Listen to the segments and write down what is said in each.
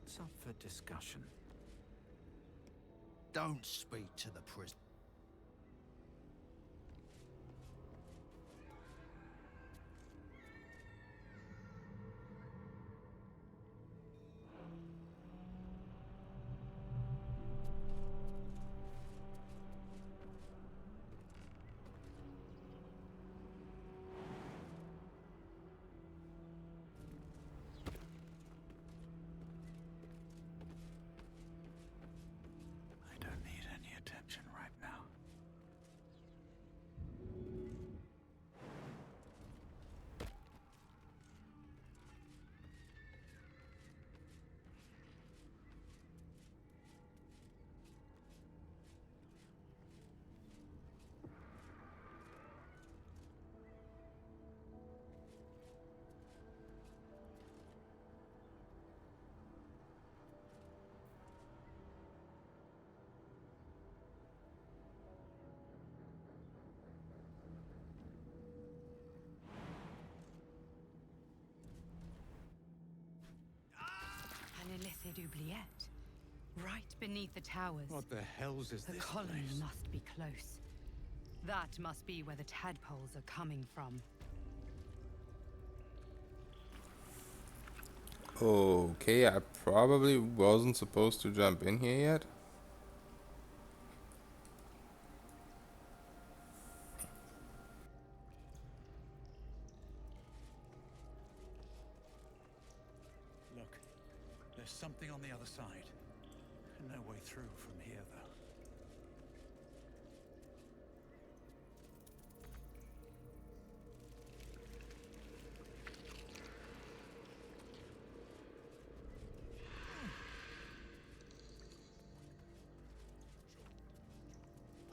What's up for discussion? Don't speak to the prisoner. I don't need any attention right now. An oubliette. Right beneath the towers. What the hells is The this colony place? must be close. That must be where the tadpoles are coming from. Okay, I probably wasn't supposed to jump in here yet. Look, there's something on the other side. No way through from here, though.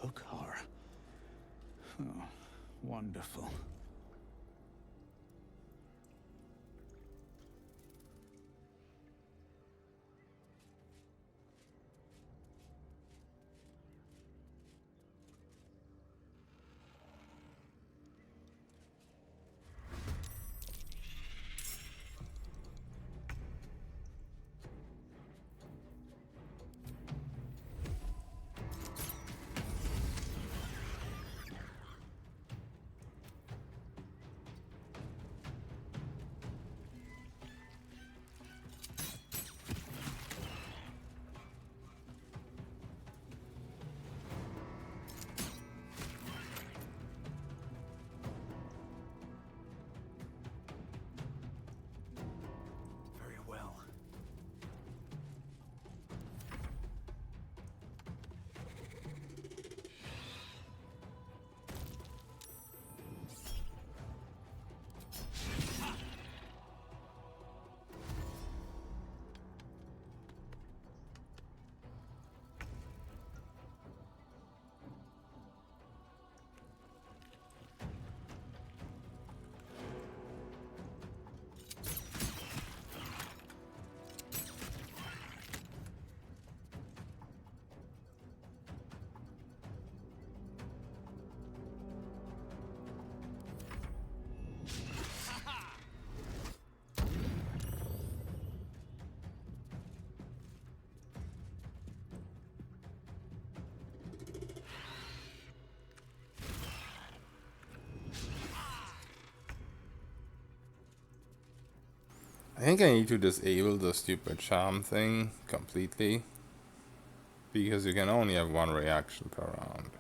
Hookar. Oh, wonderful. Very well. I think I need to disable the stupid charm thing completely, because you can only have one reaction per round.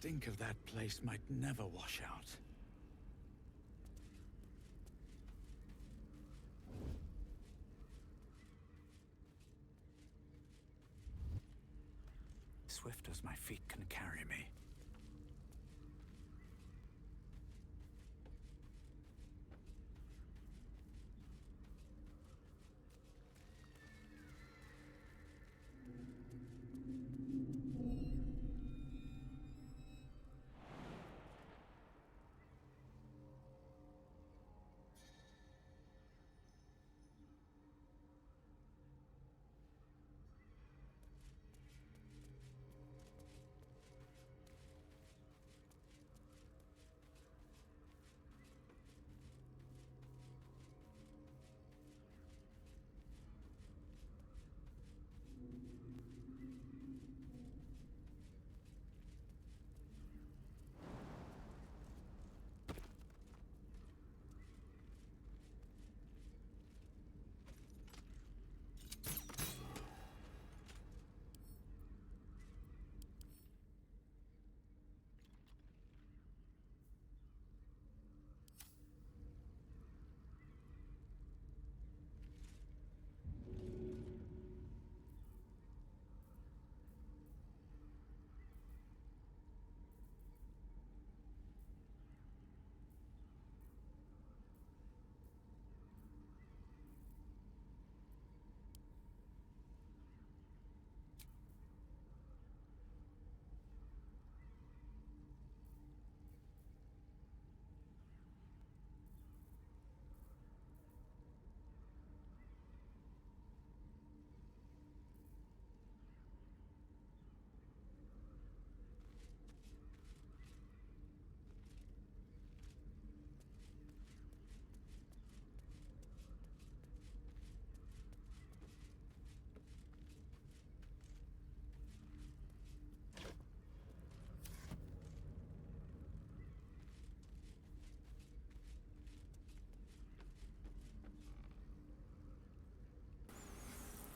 stink of that place might never wash out. Swift as my feet can carry me.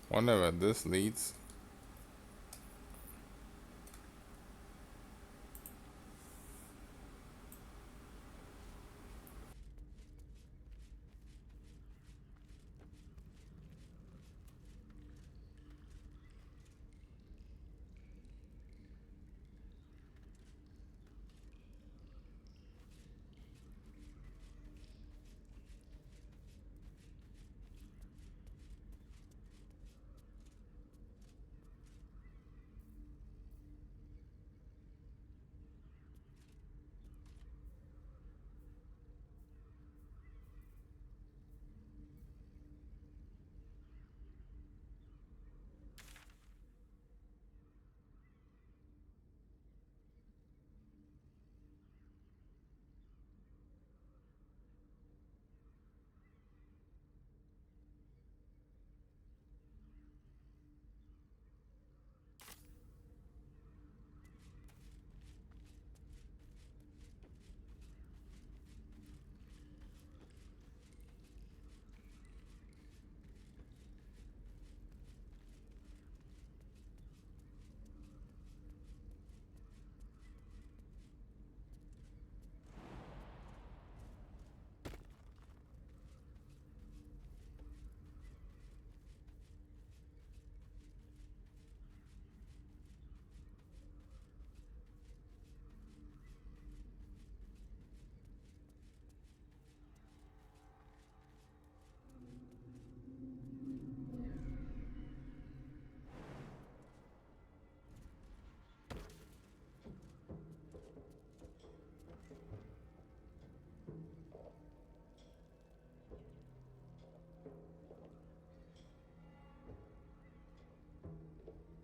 Wonder where this leads.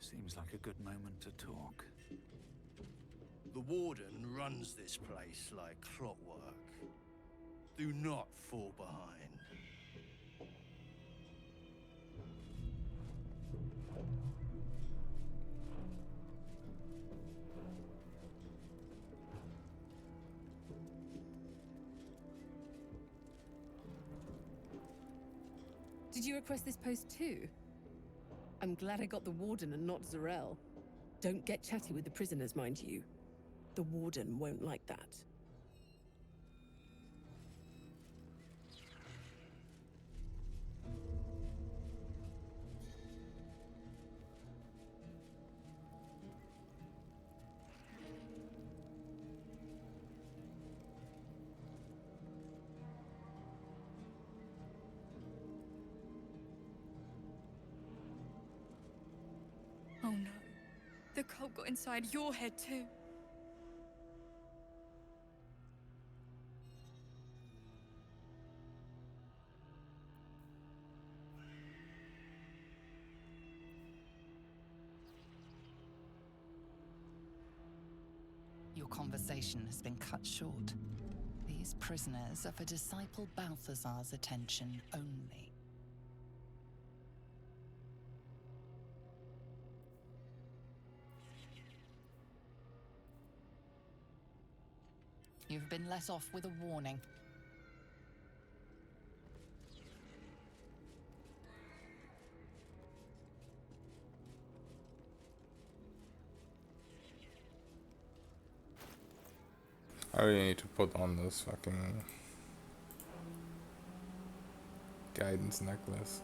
Seems like a good moment to talk. The Warden runs this place like clockwork. Do not fall behind. Did you request this post too? I'm glad I got the Warden and not Zarel. Don't get chatty with the prisoners, mind you. The Warden won't like that. Oh no. The cult got inside your head too. Your conversation has been cut short. These prisoners are for Disciple Balthazar's attention only. You've been let off with a warning. I really need to put on this fucking guidance necklace.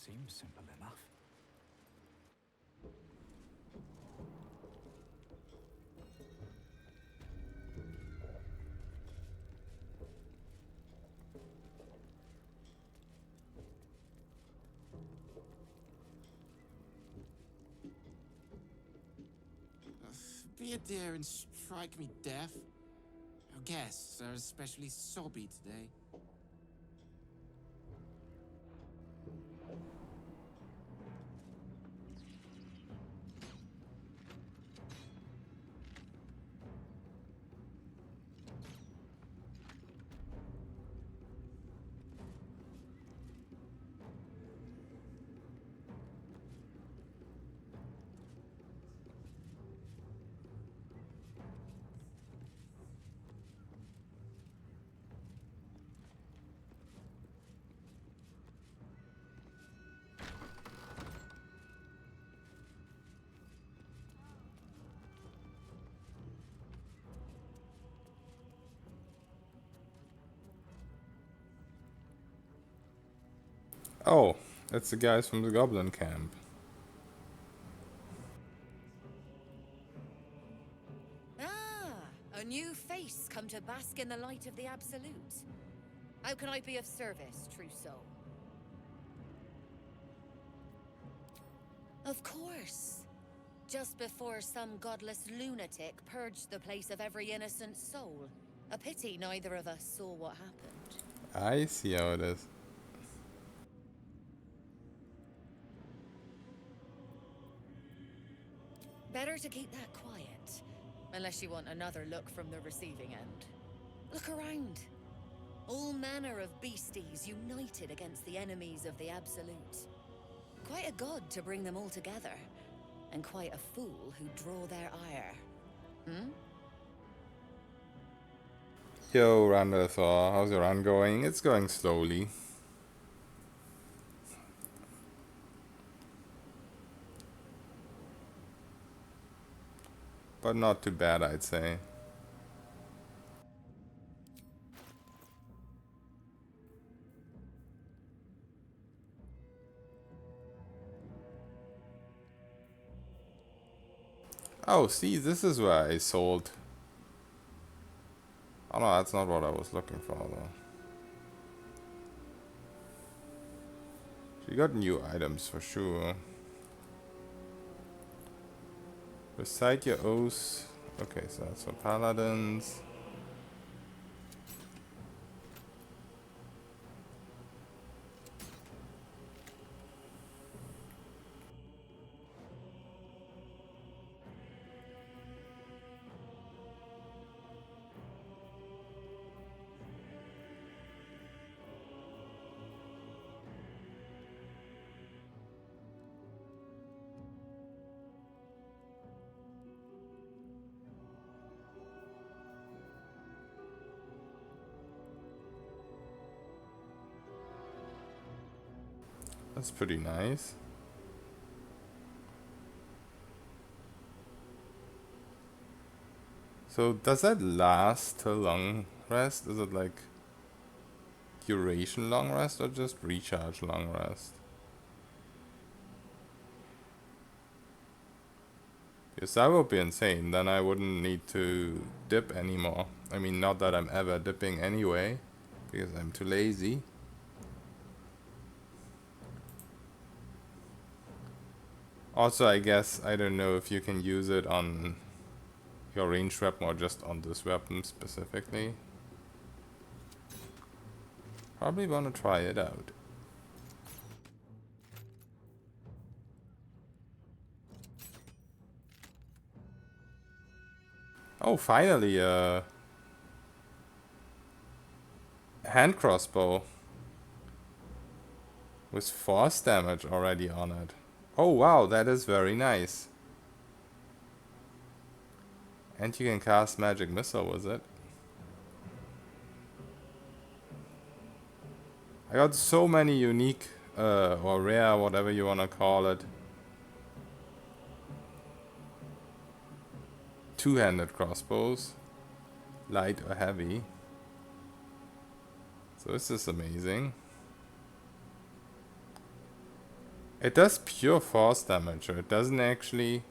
Seems simple enough. Be a dear and strike me deaf. Our guests are especially sobby today. Oh, that's the guys from the Goblin Camp. Ah, a new face come to bask in the light of the Absolute. How can I be of service, true soul? Of course. Just before some godless lunatic purged the place of every innocent soul. A pity neither of us saw what happened. I see how it is. Better to keep that quiet, unless you want another look from the receiving end. Look around. All manner of beasties united against the enemies of the Absolute. Quite a god to bring them all together, and quite a fool who draw their ire. Yo, Randall, how's your run going? It's going slowly. But not too bad, I'd say. Oh, see, this is where I sold. Oh no, that's not what I was looking for though. You got new items for sure. Recite your oaths. Okay, so that's for paladins. That's pretty nice. So does that last till long rest? Is it like duration long rest or just recharge long rest? Because that would be insane. Then I wouldn't need to dip anymore. I mean, not that I'm ever dipping anyway, because I'm too lazy. Also, I guess, I don't know if you can use it on your ranged weapon or just on this weapon specifically. Probably wanna try it out. Oh, finally, hand crossbow with force damage already on it. Oh wow, that is very nice. And you can cast magic missile with it. I got so many unique or rare, whatever you wanna call it, two-handed crossbows, light or heavy. So this is amazing. It does pure force damage, so it doesn't actually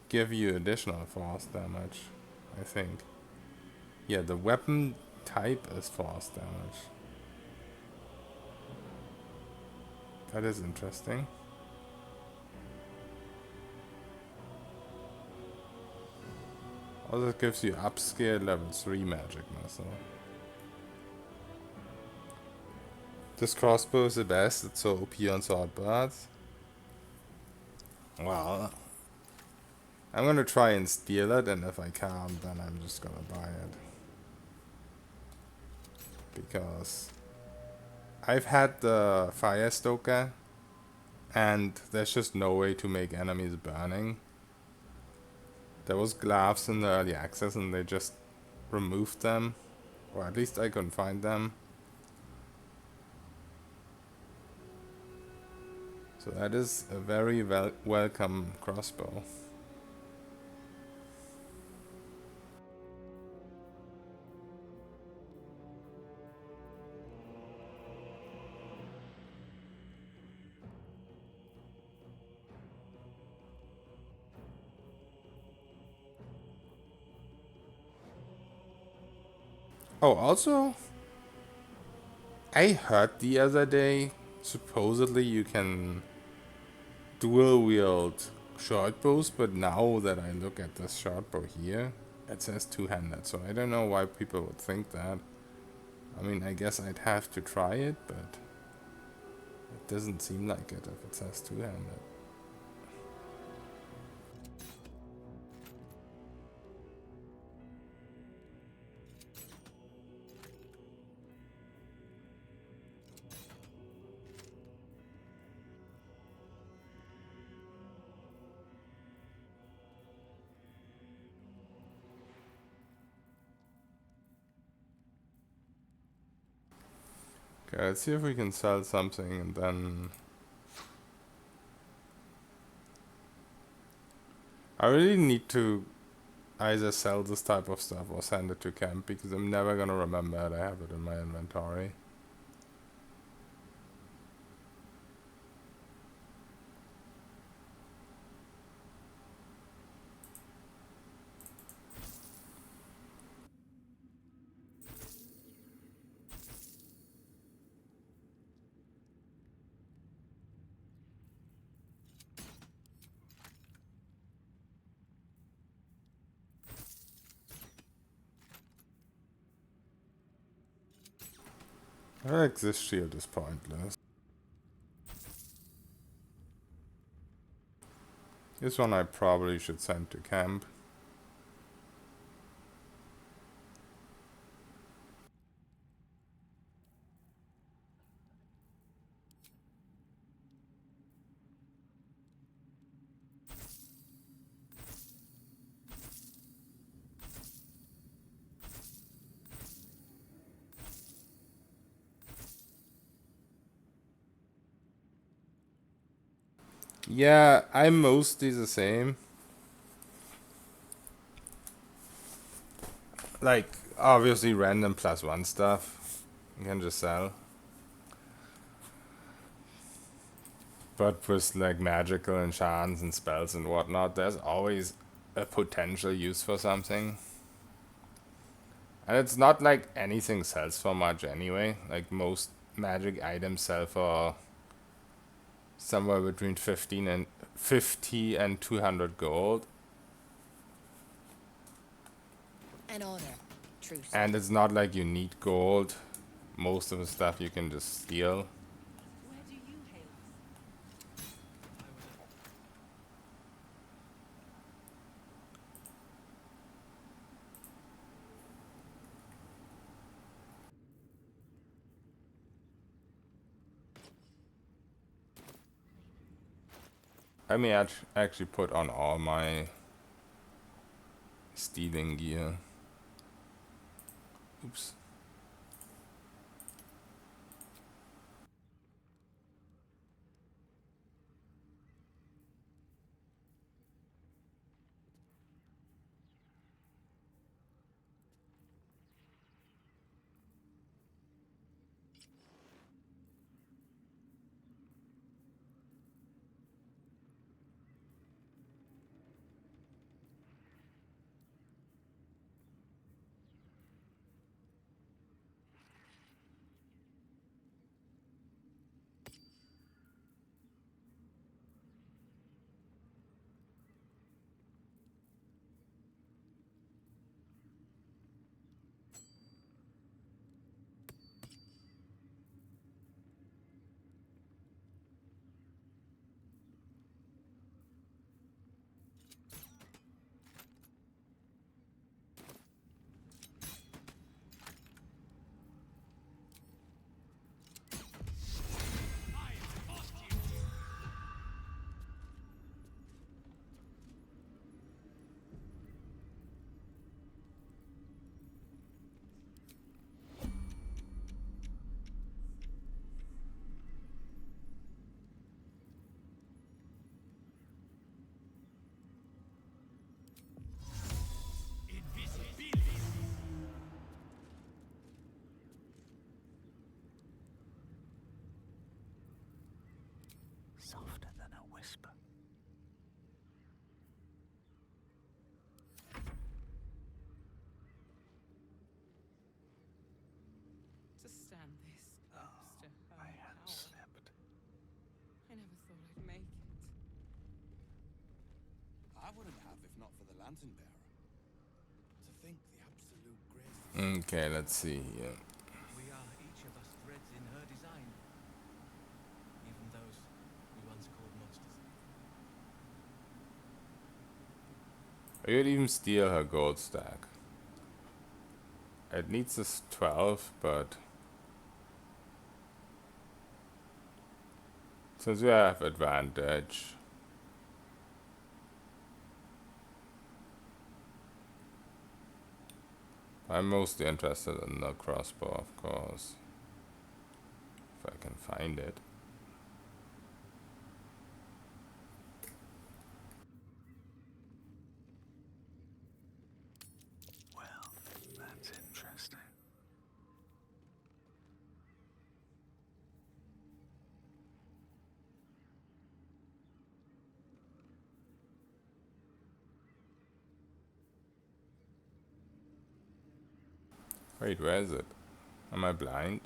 give you additional force damage, I think. Yeah, the weapon type is force damage. That is interesting. Also, it gives you upscale level 3 magic missile. This crossbow is the best. It's so OP on sword birds. Well, I'm gonna try and steal it, and if I can't, then I'm just gonna buy it. Because I've had the fire stoker, and there's just no way to make enemies burning. There was gloves in the early access, and they just removed them, or at least I couldn't find them. So that is a very welcome crossbow. Oh, also, I heard the other day, supposedly you can dual wield short bows, but now that I look at this short bow here, it says two-handed, so I don't know why people would think that. I mean, I guess I'd have to try it, but it doesn't seem like it if it says two-handed. Okay, let's see if we can sell something and then... I really need to either sell this type of stuff or send it to camp because I'm never gonna remember that I have it in my inventory. I think this shield is pointless. This one I probably should send to camp. Yeah, I'm mostly the same. Like, obviously random +1 stuff you can just sell. But with like magical enchants and spells and whatnot, there's always a potential use for something. And it's not like anything sells for much anyway. Like most magic items sell for somewhere between 50 and 200 gold. An honor. Truce. And it's not like you need gold. Most of the stuff you can just steal. I may actually put on all my stealing gear. Oops. Softer than a whisper. To stand this, Master. I had slept. I never thought I'd make it. I wouldn't have if not for the lantern bearer. To think the absolute grace. Okay, let's see here. We are each of us threads in her design. Even those we once called monsters. I could even steal her gold stack. It needs this 12, but since we have advantage, I'm mostly interested in the crossbow, of course. If I can find it. Well, that's interesting. Wait, where is it? Am I blind?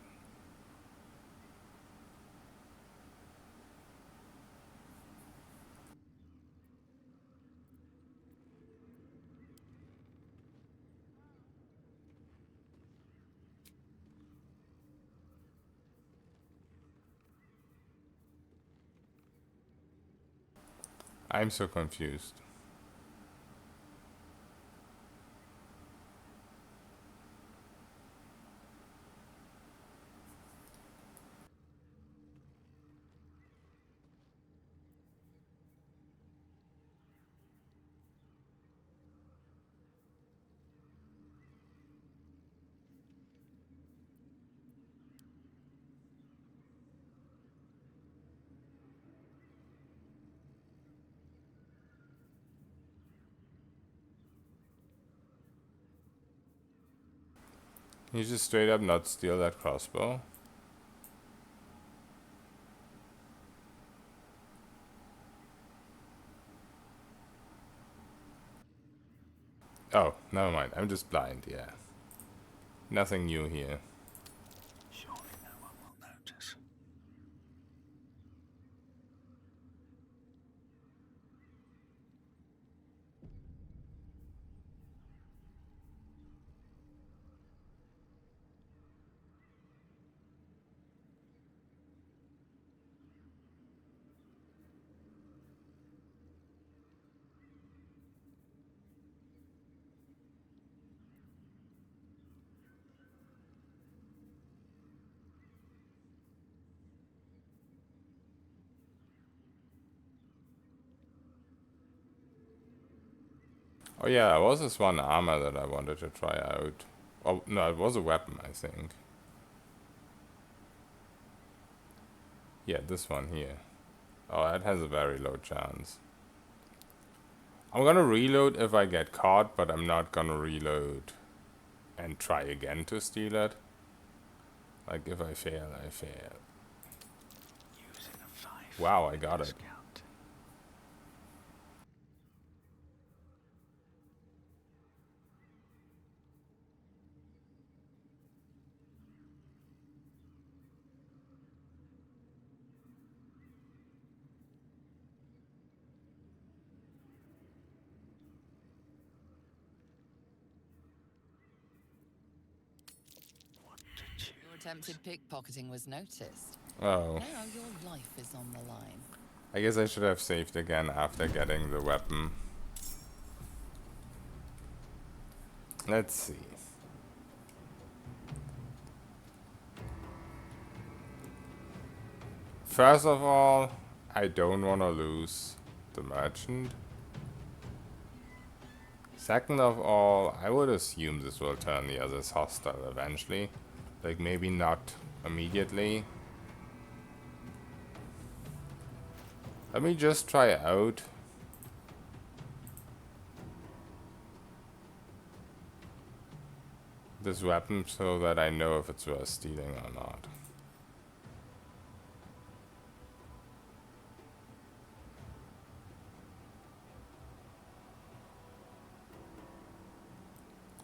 I'm so confused. You just straight up not steal that crossbow? Oh, never mind. I'm just blind, yeah. Nothing new here. Surely no one will notice. Oh yeah, there was this one armor that I wanted to try out. Oh, no, it was a weapon, I think. Yeah, this one here. Oh, that has a very low chance. I'm gonna reload if I get caught, but I'm not gonna reload and try again to steal it. Like, if I fail, I fail. Using a 5. Wow, I got it. Scout. What to choose? Your attempted pickpocketing was noticed. Oh. Now your life is on the line. I guess I should have saved again after getting the weapon. Let's see. First of all, I don't want to lose the merchant. Second of all, I would assume this will turn the others hostile eventually. Like, maybe not immediately. Let me just try out. This weapon so that I know if it's worth stealing or not.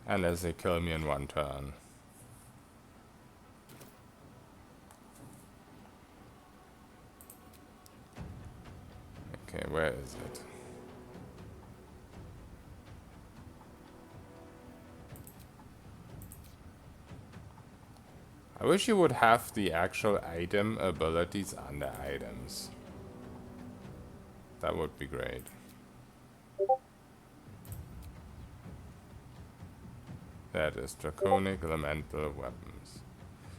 Unless they kill me in one turn. Okay, where is it? I wish you would have the actual item abilities under items. That would be great. That is Draconic Elemental Weapons.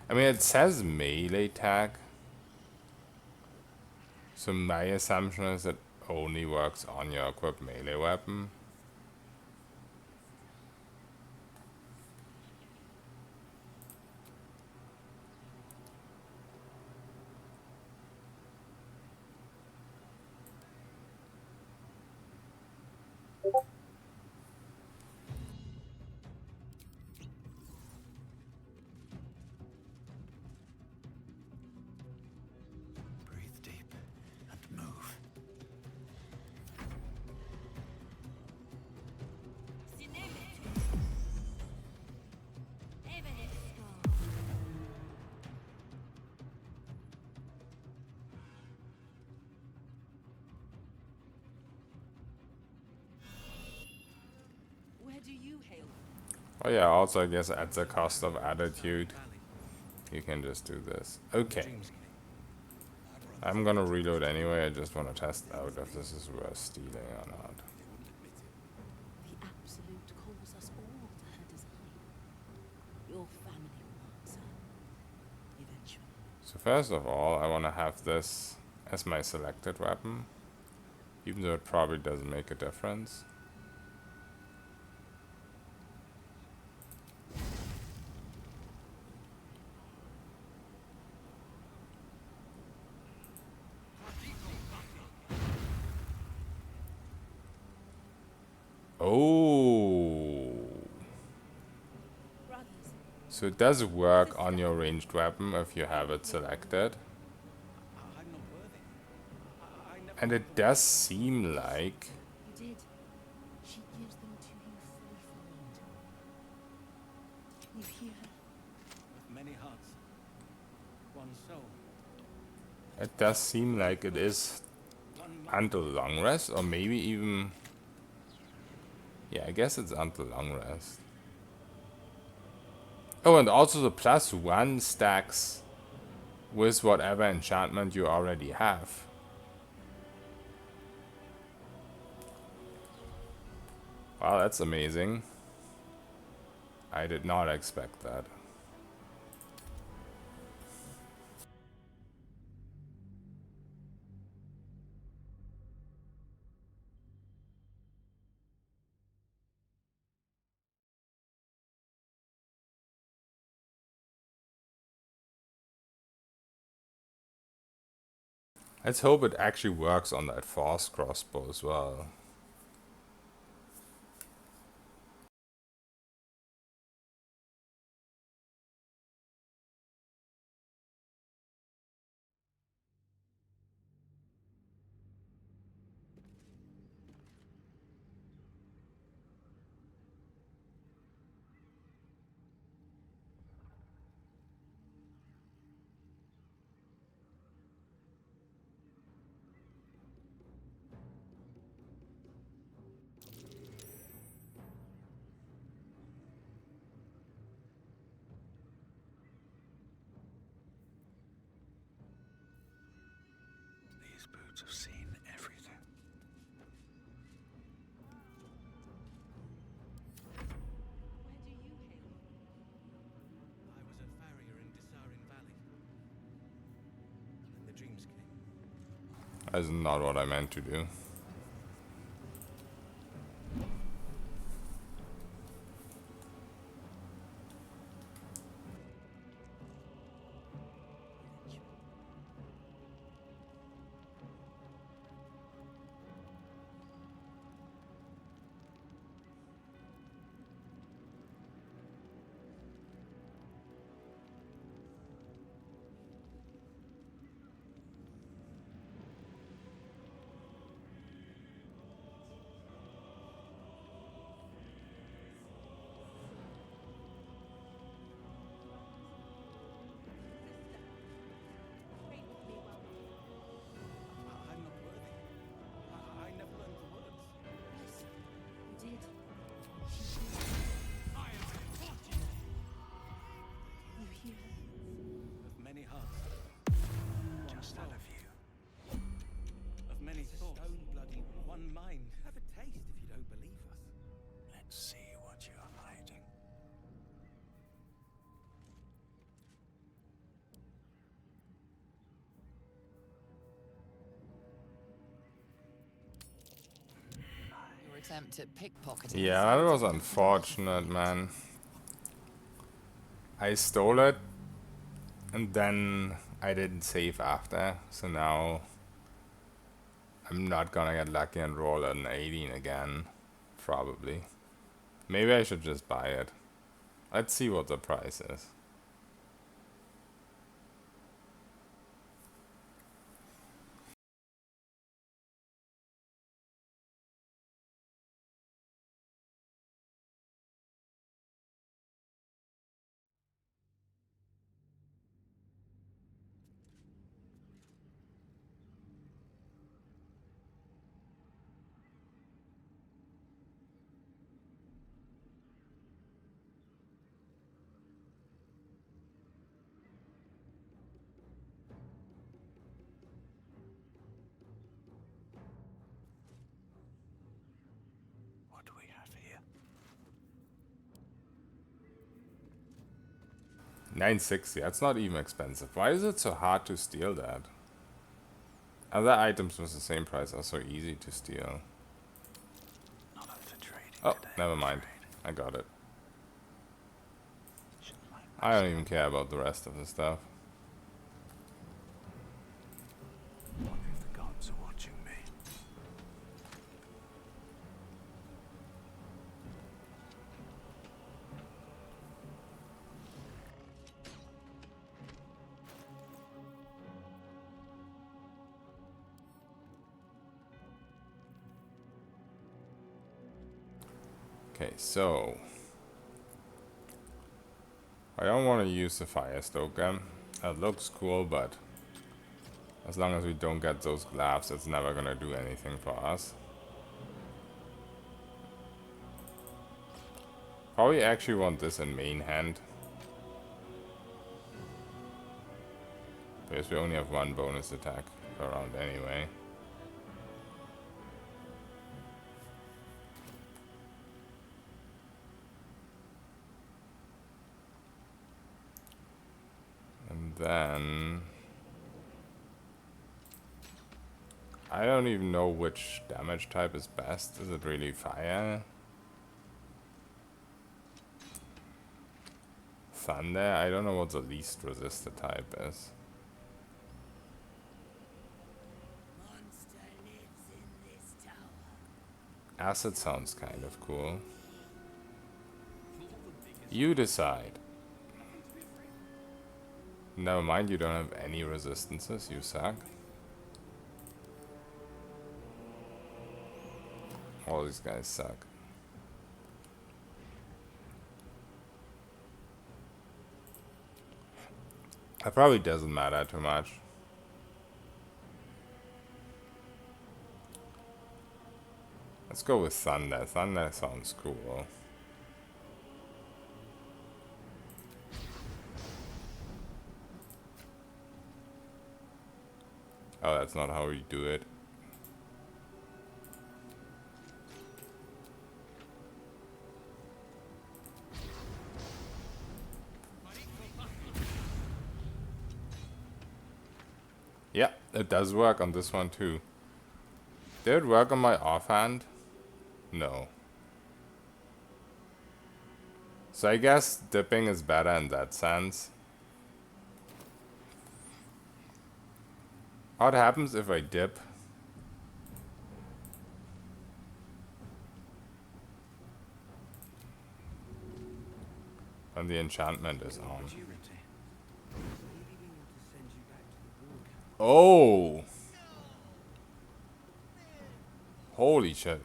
I mean, it says melee tag. So my assumption is it only works on your equipped melee weapon. do you hail? Oh yeah, also I guess at the cost of attitude, you can just do this. Okay. I'm gonna reload anyway, I just want to test out if this is worth stealing or not. The Absolute calls us all to her design. Your family will answer. Eventually. So first of all, I want to have this as my selected weapon, even though it probably doesn't make a difference. Oh, Brothers, so it does work on your ranged weapon if you have it selected. I'm not worthy. I never. And it does seem like you did. She gives them to you fully formed. You hear her? With many hearts, one soul, it does seem like it is one mind. until long rest, or maybe even, yeah, I guess it's until long rest. Oh, and also the +1 stacks with whatever enchantment you already have. Wow, that's amazing. I did not expect that. Let's hope it actually works on that force crossbow as well. These boots have seen everything. Where do you hail? I was a farrier in Dissarin Valley. When the dreams came. That's not what I meant to do. I'm not worthy. I never learned the words. You did. You hear her? Of many hearts, one Just soul. out of you. Of many It's a thoughts, stone-bloody one mind. Have a taste if you don't believe us. Let's see what you're hiding. Your attempt at pickpocketing. Yeah, that was unfortunate, man. I stole it, and then I didn't save after, so now I'm not gonna get lucky and roll an 18 again. Probably. Maybe I should just buy it. Let's see what the price is. 960, that's not even expensive. Why is it so hard to steal that? Other items with the same price are so easy to steal. Not up for trading Oh, today, never I'm mind. afraid. I got it. Shouldn't like I don't messing even care about the rest of the stuff. Wonder if the gods are watching me. Okay, so I don't want to use the fire stoker. It looks cool, but as long as we don't get those gloves, it's never gonna do anything for us. Probably actually want this in main hand, because we only have one bonus attack per round anyway. And then I don't even know which damage type is best. Is it really fire? Thunder? I don't know what the least resisted type is. Acid sounds kind of cool. You decide. Never mind, you don't have any resistances, you suck. All these guys suck. It probably doesn't matter too much. Let's go with Thunder. Thunder sounds cool. Oh, that's not how you do it. Yeah, it does work on this one too. Did it work on my offhand? No. So I guess dipping is better in that sense. What happens if I dip? And the enchantment is on. Oh! Holy shit.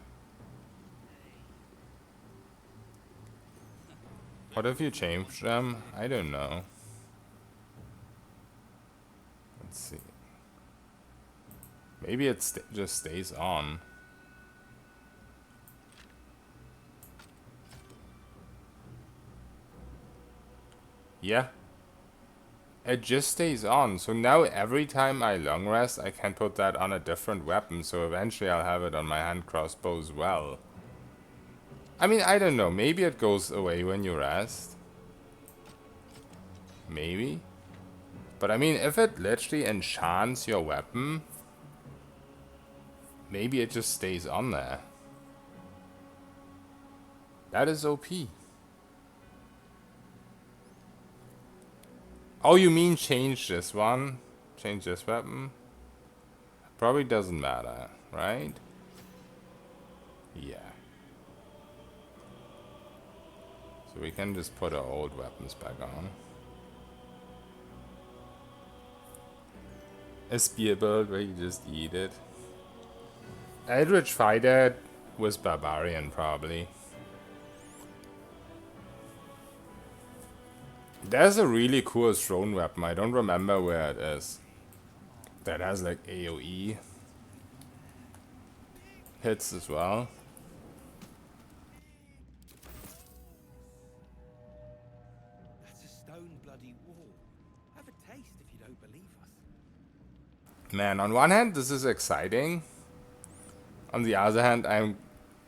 What if you change them? I don't know. Let's see. Maybe it just stays on. Yeah. It just stays on. So now every time I long rest, I can put that on a different weapon. So eventually I'll have it on my hand crossbow as well. I mean, I don't know. Maybe it goes away when you rest. Maybe. But I mean, if it literally enchants your weapon, maybe it just stays on there. That is OP. Oh, you mean change this one? Change this weapon? Probably doesn't matter, right? Yeah. So we can just put our old weapons back on. A spear build where you just eat it. Eldritch Fighter was Barbarian, probably. There's a really cool thrown weapon. I don't remember where it is. That has like AoE hits as well. That's a stone bloody wall. Have a taste if you don't believe us. Man, on one hand, this is exciting. On the other hand, I'm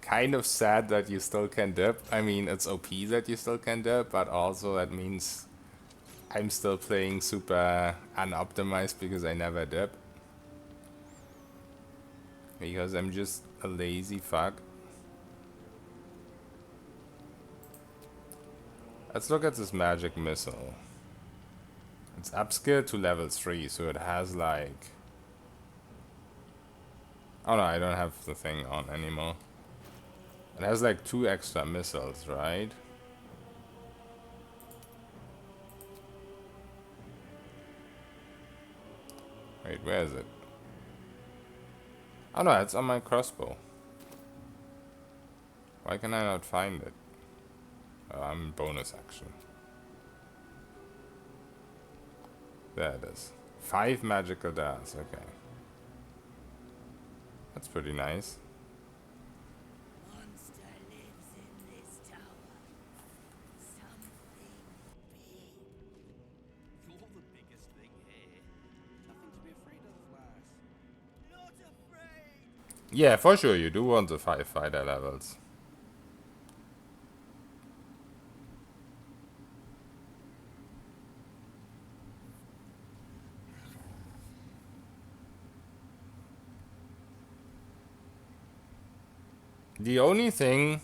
kind of sad that you still can dip. I mean, it's OP that you still can dip, but also that means I'm still playing super unoptimized because I never did. Because I'm just a lazy fuck. Let's look at this magic missile. It's upscaled to level 3, so it has like... Oh no, I don't have the thing on anymore. It has like 2 extra missiles, right? Wait, where is it? Oh no, it's on my crossbow. Why can I not find it? I'm bonus action. There it is. 5 magical darts, okay. That's pretty nice. Monster lives in this tower. Something big. You're the biggest thing here. Nothing to be afraid of, lass. Not afraid! Yeah, for sure, you do want the 5 fighter levels. The only thing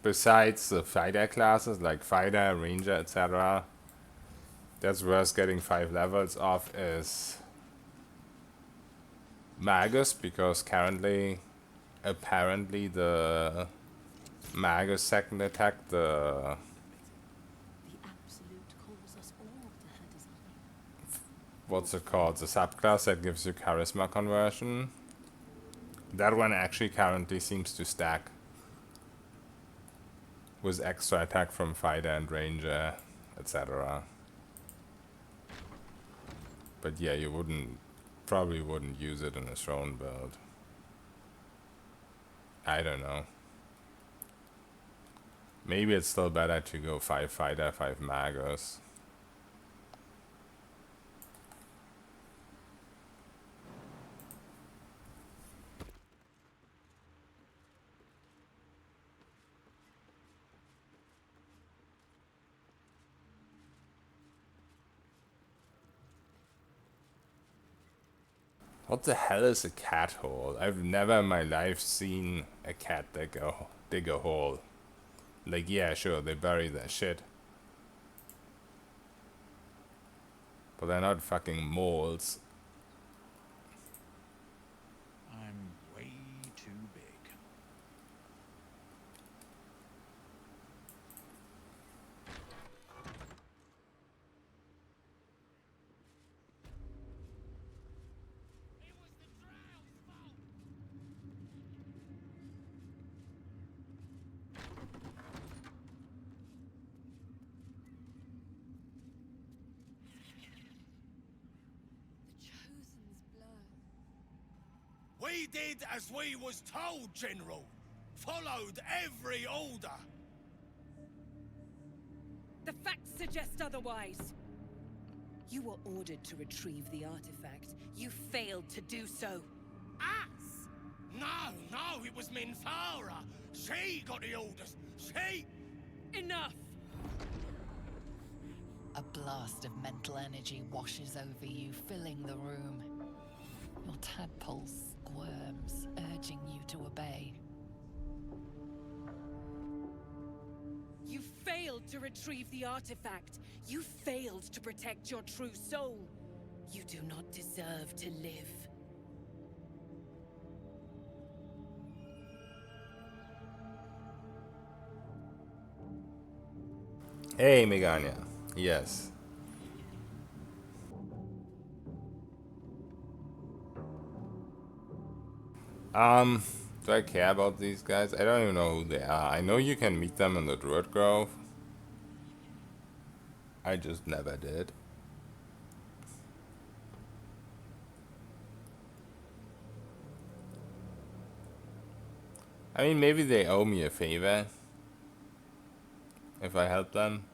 besides the fighter classes like fighter, ranger, etc. that's worth getting 5 levels of is Magus, because currently apparently the Magus second attack, the Absolute calls us all to her design. what's it called, the subclass that gives you charisma conversion, that one actually currently seems to stack with extra attack from fighter and ranger, etc. But yeah, you probably wouldn't use it in a throne build. I don't know. Maybe it's still better to go 5 fighter, 5 magus. What the hell is a cat hole? I've never in my life seen a cat dig a hole. Like, yeah, sure, they bury their shit. But they're not fucking moles. I'm way too big. The Chosen's blood. We did as we was told, General. Followed every order. The facts suggest otherwise. You were ordered to retrieve the artifact. You failed to do so. Us? No, it was Minthara. She got the orders. She... Enough! A blast of mental energy washes over you, filling the room. Your tadpole squirms, urging you to obey. You failed to retrieve the artifact. You failed to protect your true soul. You do not deserve to live. Hey, Megania. Yes. Do I care about these guys? I don't even know who they are. I know you can meet them in the Druid Grove. I just never did. I mean, maybe they owe me a favor if I help them.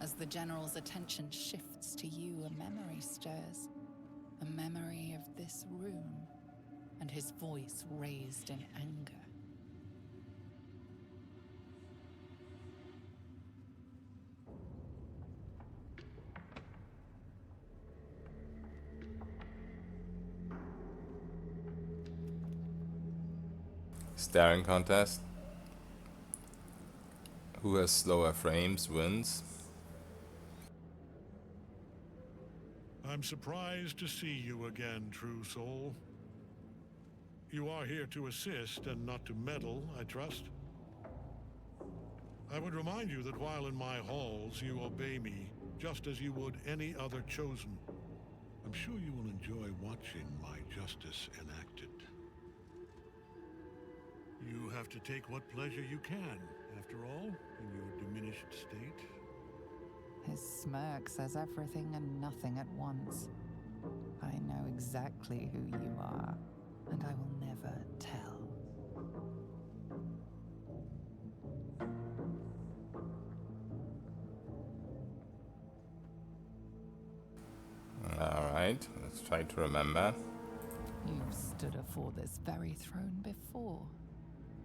As the general's attention shifts to you, a memory stirs. A memory of this room, and his voice raised in anger. Staring contest. Who has slower frames wins. I'm surprised to see you again, true soul. You are here to assist and not to meddle, I trust. I would remind you that while in my halls, you obey me just as you would any other chosen. I'm sure you will enjoy watching my justice enacted. You have to take what pleasure you can, after all, in your diminished state. His smirk says everything and nothing at once. I know exactly who you are, and I will never tell. Alright, let's try to remember. You've stood afore this very throne before.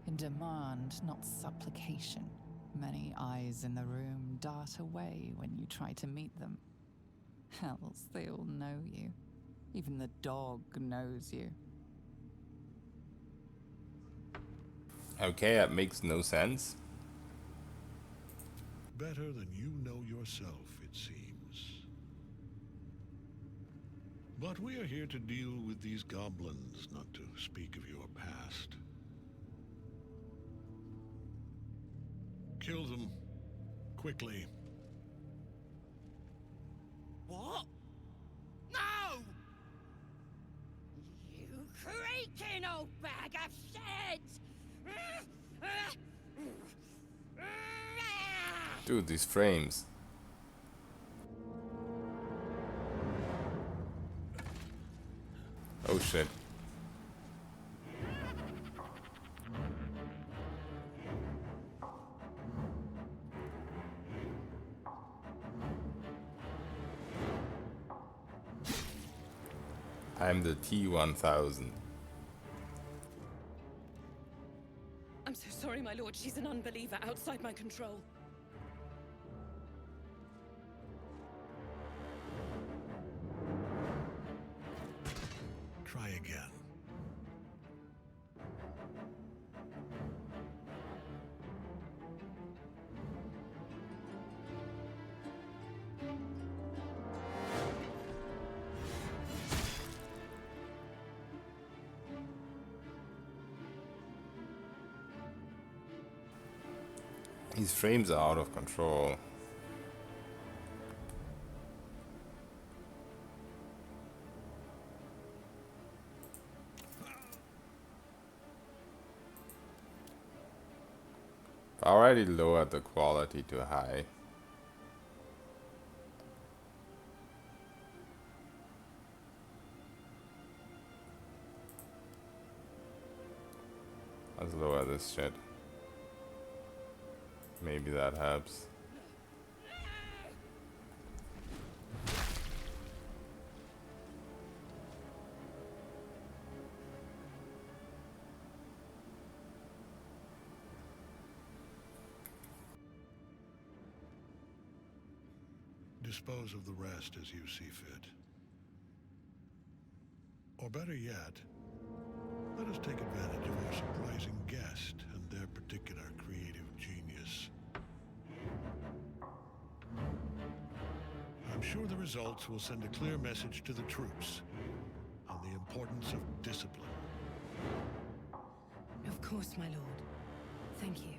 In demand, not supplication. Many eyes in the room dart away when you try to meet them. Hells, they all know you. Even the dog knows you. Okay, that makes no sense. Better than you know yourself, it seems. But we are here to deal with these goblins, not to speak of your past. Kill them. Quickly. What? No! You creaking old bag of shit! Dude, these frames. Oh shit. I'm the T-1000. I'm so sorry, my lord. She's an unbeliever outside my control. Try again. These frames are out of control. I already lowered the quality to high. Let's lower this shit. Maybe that helps. Dispose of the rest as you see fit. Or better yet, let us take advantage of our surprising guest and their particular creative genius. I'm sure the results will send a clear message to the troops on the importance of discipline. Of course, my lord. Thank you.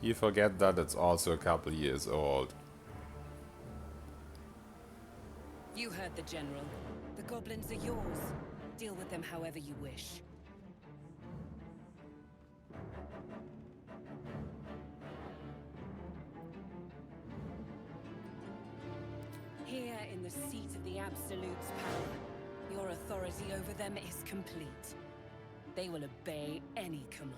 You forget that it's also a couple years old. You heard the general. The goblins are yours. Deal with them however you wish. Here in the seat of the Absolute's power, your authority over them is complete. They will obey any command.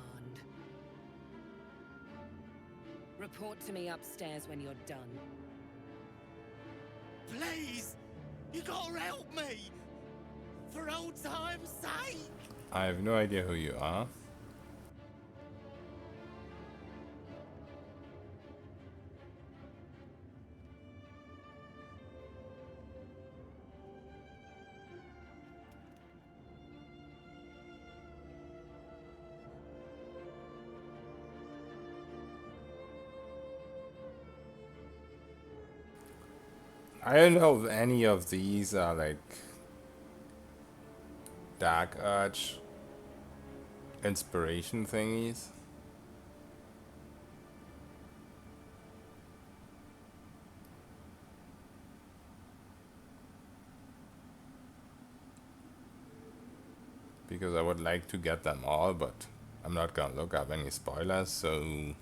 Report to me upstairs when you're done. Please! You gotta help me! For old time's sake! I have no idea who you are. I don't know if any of these are like Dark Arch inspiration thingies. Because I would like to get them all, but I'm not gonna look up any spoilers, so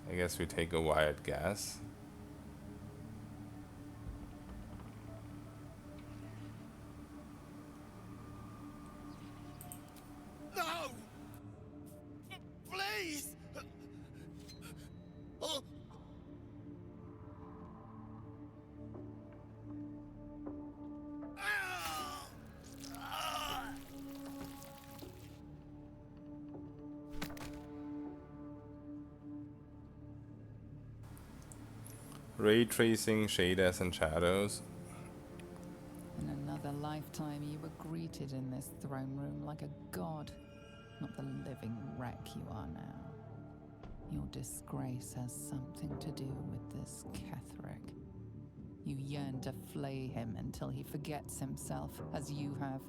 I guess we take a wild guess. No! Please! Oh. Ray tracing, shaders, and shadows. In another lifetime, you were greeted in this throne room like a god, not the living wreck you are now. Your disgrace has something to do with this Ketheric. You yearn to flay him until he forgets himself, as you have.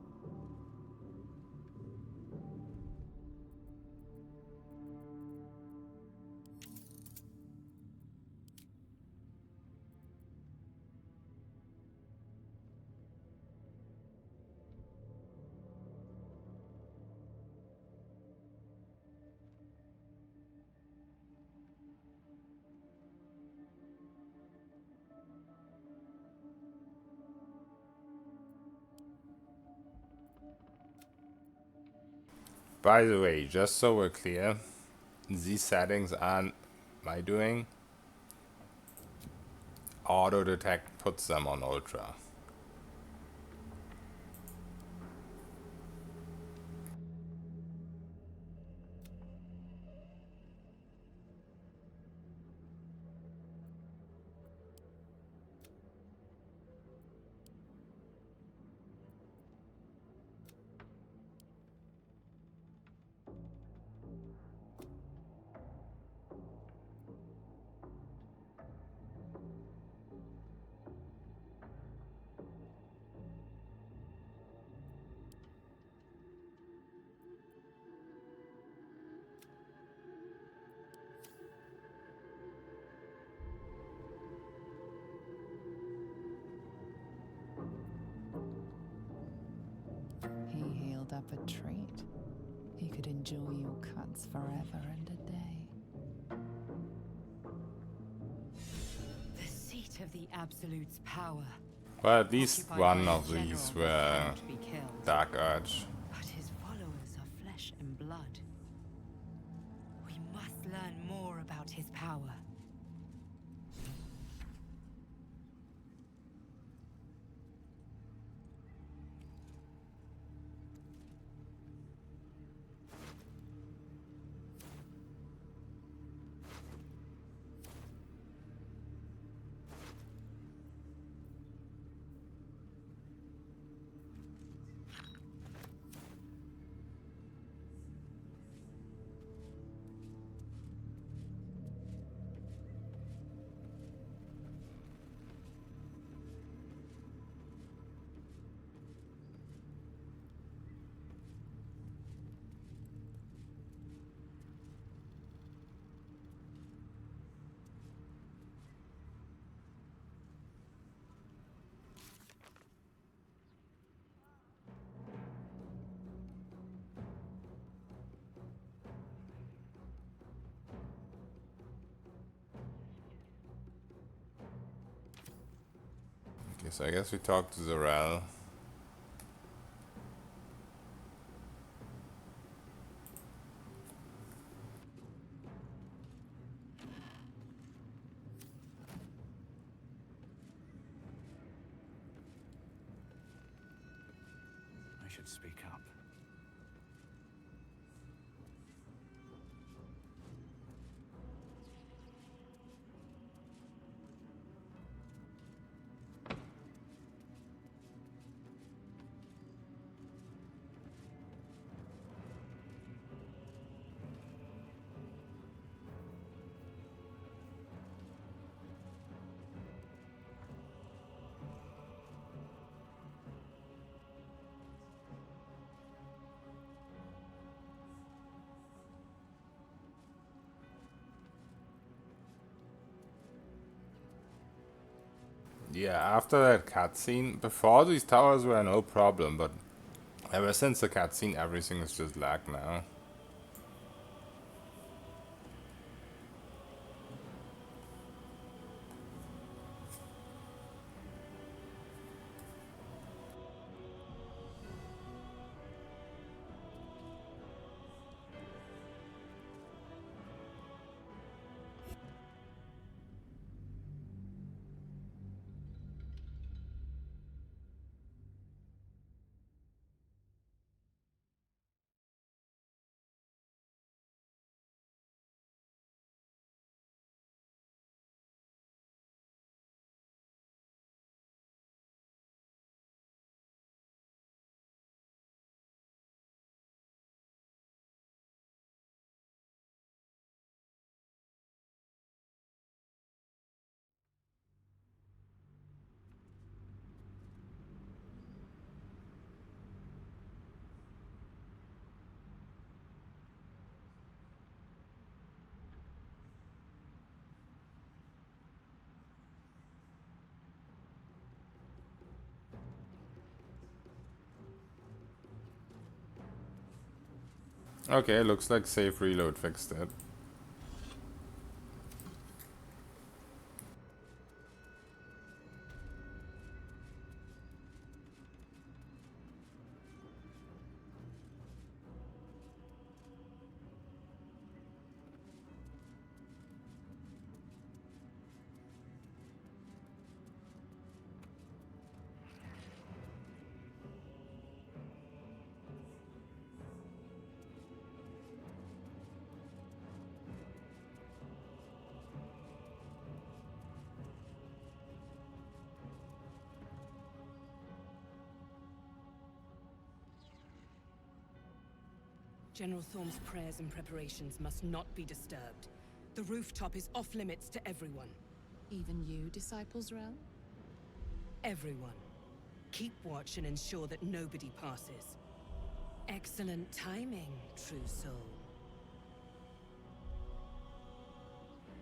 By the way, just so we're clear, these settings aren't my doing. Auto detect puts them on ultra. He healed up a treat. He could enjoy your cuts forever and a day. The seat of the Absolute's power. Well, at least Occupied one by a of these general were bound to be killed. Dark Arch. But his followers are flesh and blood. We must learn more about his power. Okay, so I guess we talked to Zarel. I should speak up. Yeah, after that cutscene, before these towers were no problem, but ever since the cutscene, everything is just lag now. Okay, looks like safe reload fixed it. General Thorm's prayers and preparations must not be disturbed. The rooftop is off limits to everyone. Even you, Disciples Rel? Everyone. Keep watch and ensure that nobody passes. Excellent timing, true soul.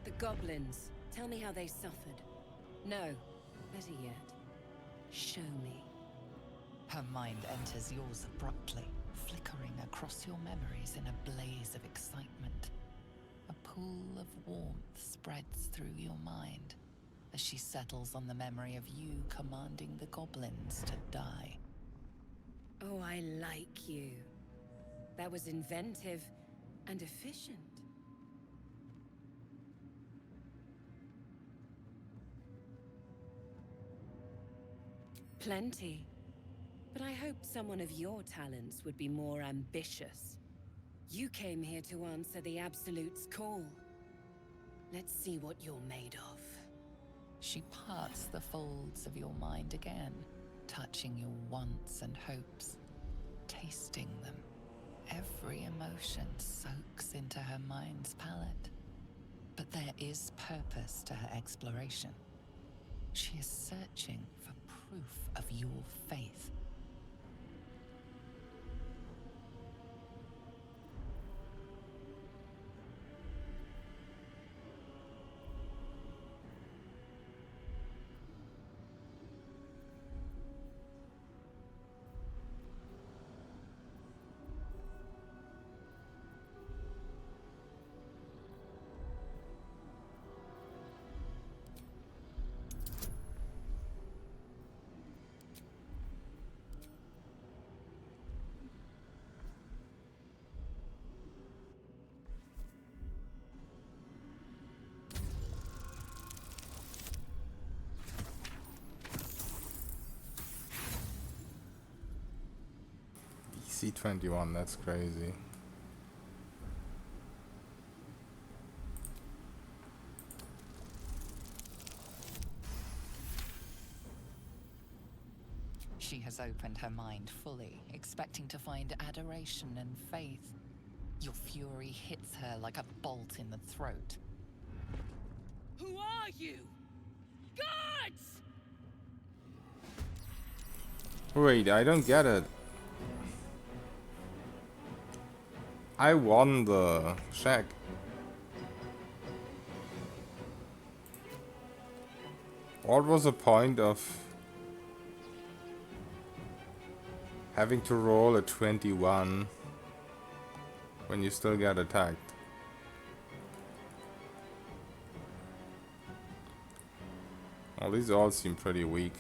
The goblins. Tell me how they suffered. No, better yet, show me. Her mind enters yours abruptly, flickering across your memories in a blaze of excitement. A pool of warmth spreads through your mind as she settles on the memory of you commanding the goblins to die. Oh, I like you. That was inventive and efficient. Plenty. But I hoped someone of your talents would be more ambitious. You came here to answer the Absolute's call. Let's see what you're made of. She parts the folds of your mind again, touching your wants and hopes, tasting them. Every emotion soaks into her mind's palette. But there is purpose to her exploration. She is searching for proof of your faith. DC-21, that's crazy. She has opened her mind fully, expecting to find adoration and faith. Your fury hits her like a bolt in the throat. Who are you? Gods! Wait, I don't get it. I won the shack. What was the point of having to roll a 21 when you still get attacked? Well, these all seem pretty weak.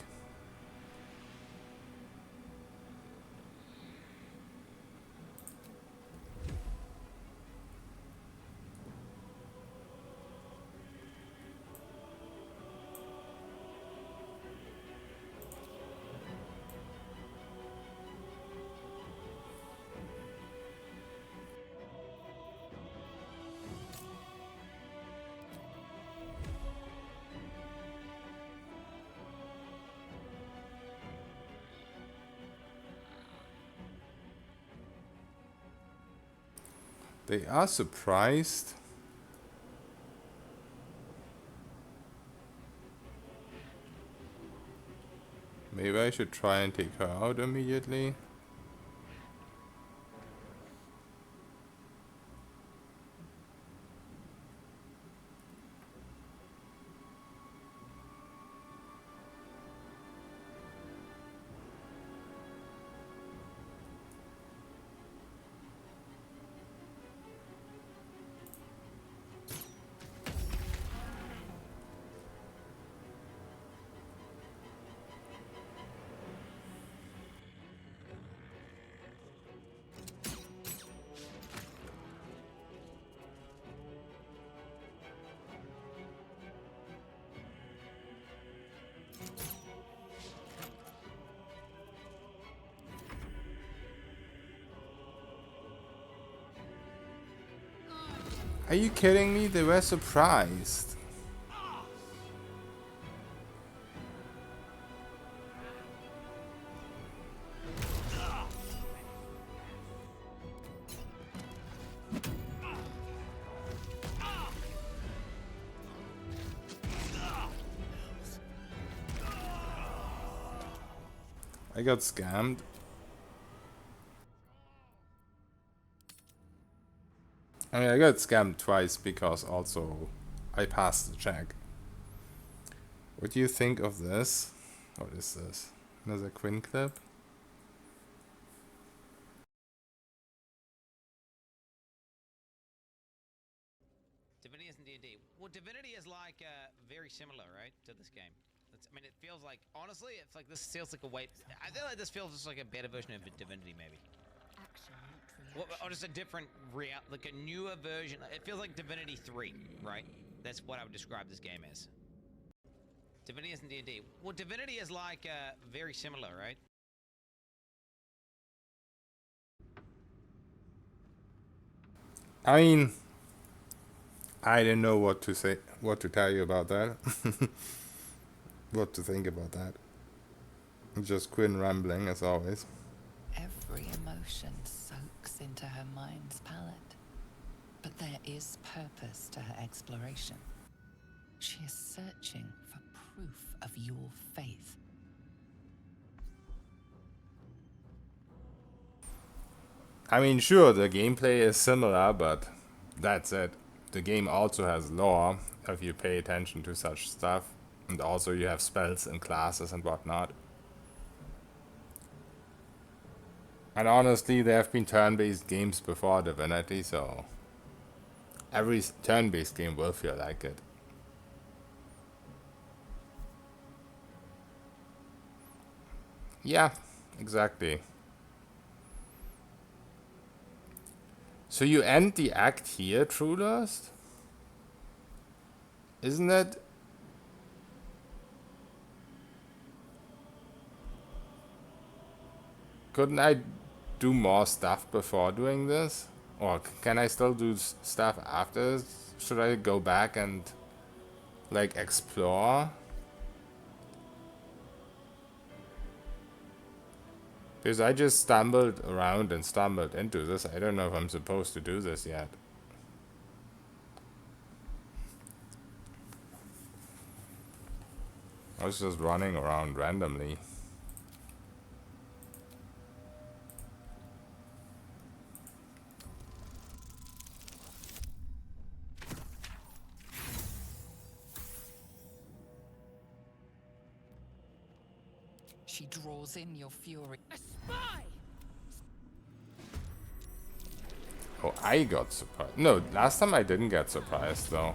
They are surprised. Maybe I should try and take her out immediately. Are you kidding me? They were surprised. I got scammed. I mean, I got scammed twice because also I passed the check. What do you think of this? What is this? Another Quinn clip? Divinity isn't D&D. Well, Divinity is like very similar, right, to this game. I mean, it feels like, honestly, it's like this feels like a way. I feel like this feels just like a better version of Divinity, maybe. Well, or just a different like a newer version. It feels like Divinity 3, right? That's what I would describe this game as. Divinity isn't D&D. Well, Divinity is like very similar, right? I mean, I don't know what to say, what to tell you about that. What to think about that. Just Quinn rambling as always. Every emotion soaks into her mind's palette. But there is purpose to her exploration. She is searching for proof of your faith. I mean, sure, the gameplay is similar, but that's it. The game also has lore, if you pay attention to such stuff. And also you have spells and classes and whatnot. And honestly, there have been turn-based games before Divinity, so every turn-based game will feel like it. Yeah, exactly. So you end the act here, True Lust? Isn't that... Couldn't I do more stuff before doing this? Or can I still do stuff after? Should I go back and like explore? Because I just stumbled around and stumbled into this. I don't know if I'm supposed to do this yet. I was just running around randomly. she draws in your fury. A spy! Oh, I got surprised. No, last time I didn't get surprised though.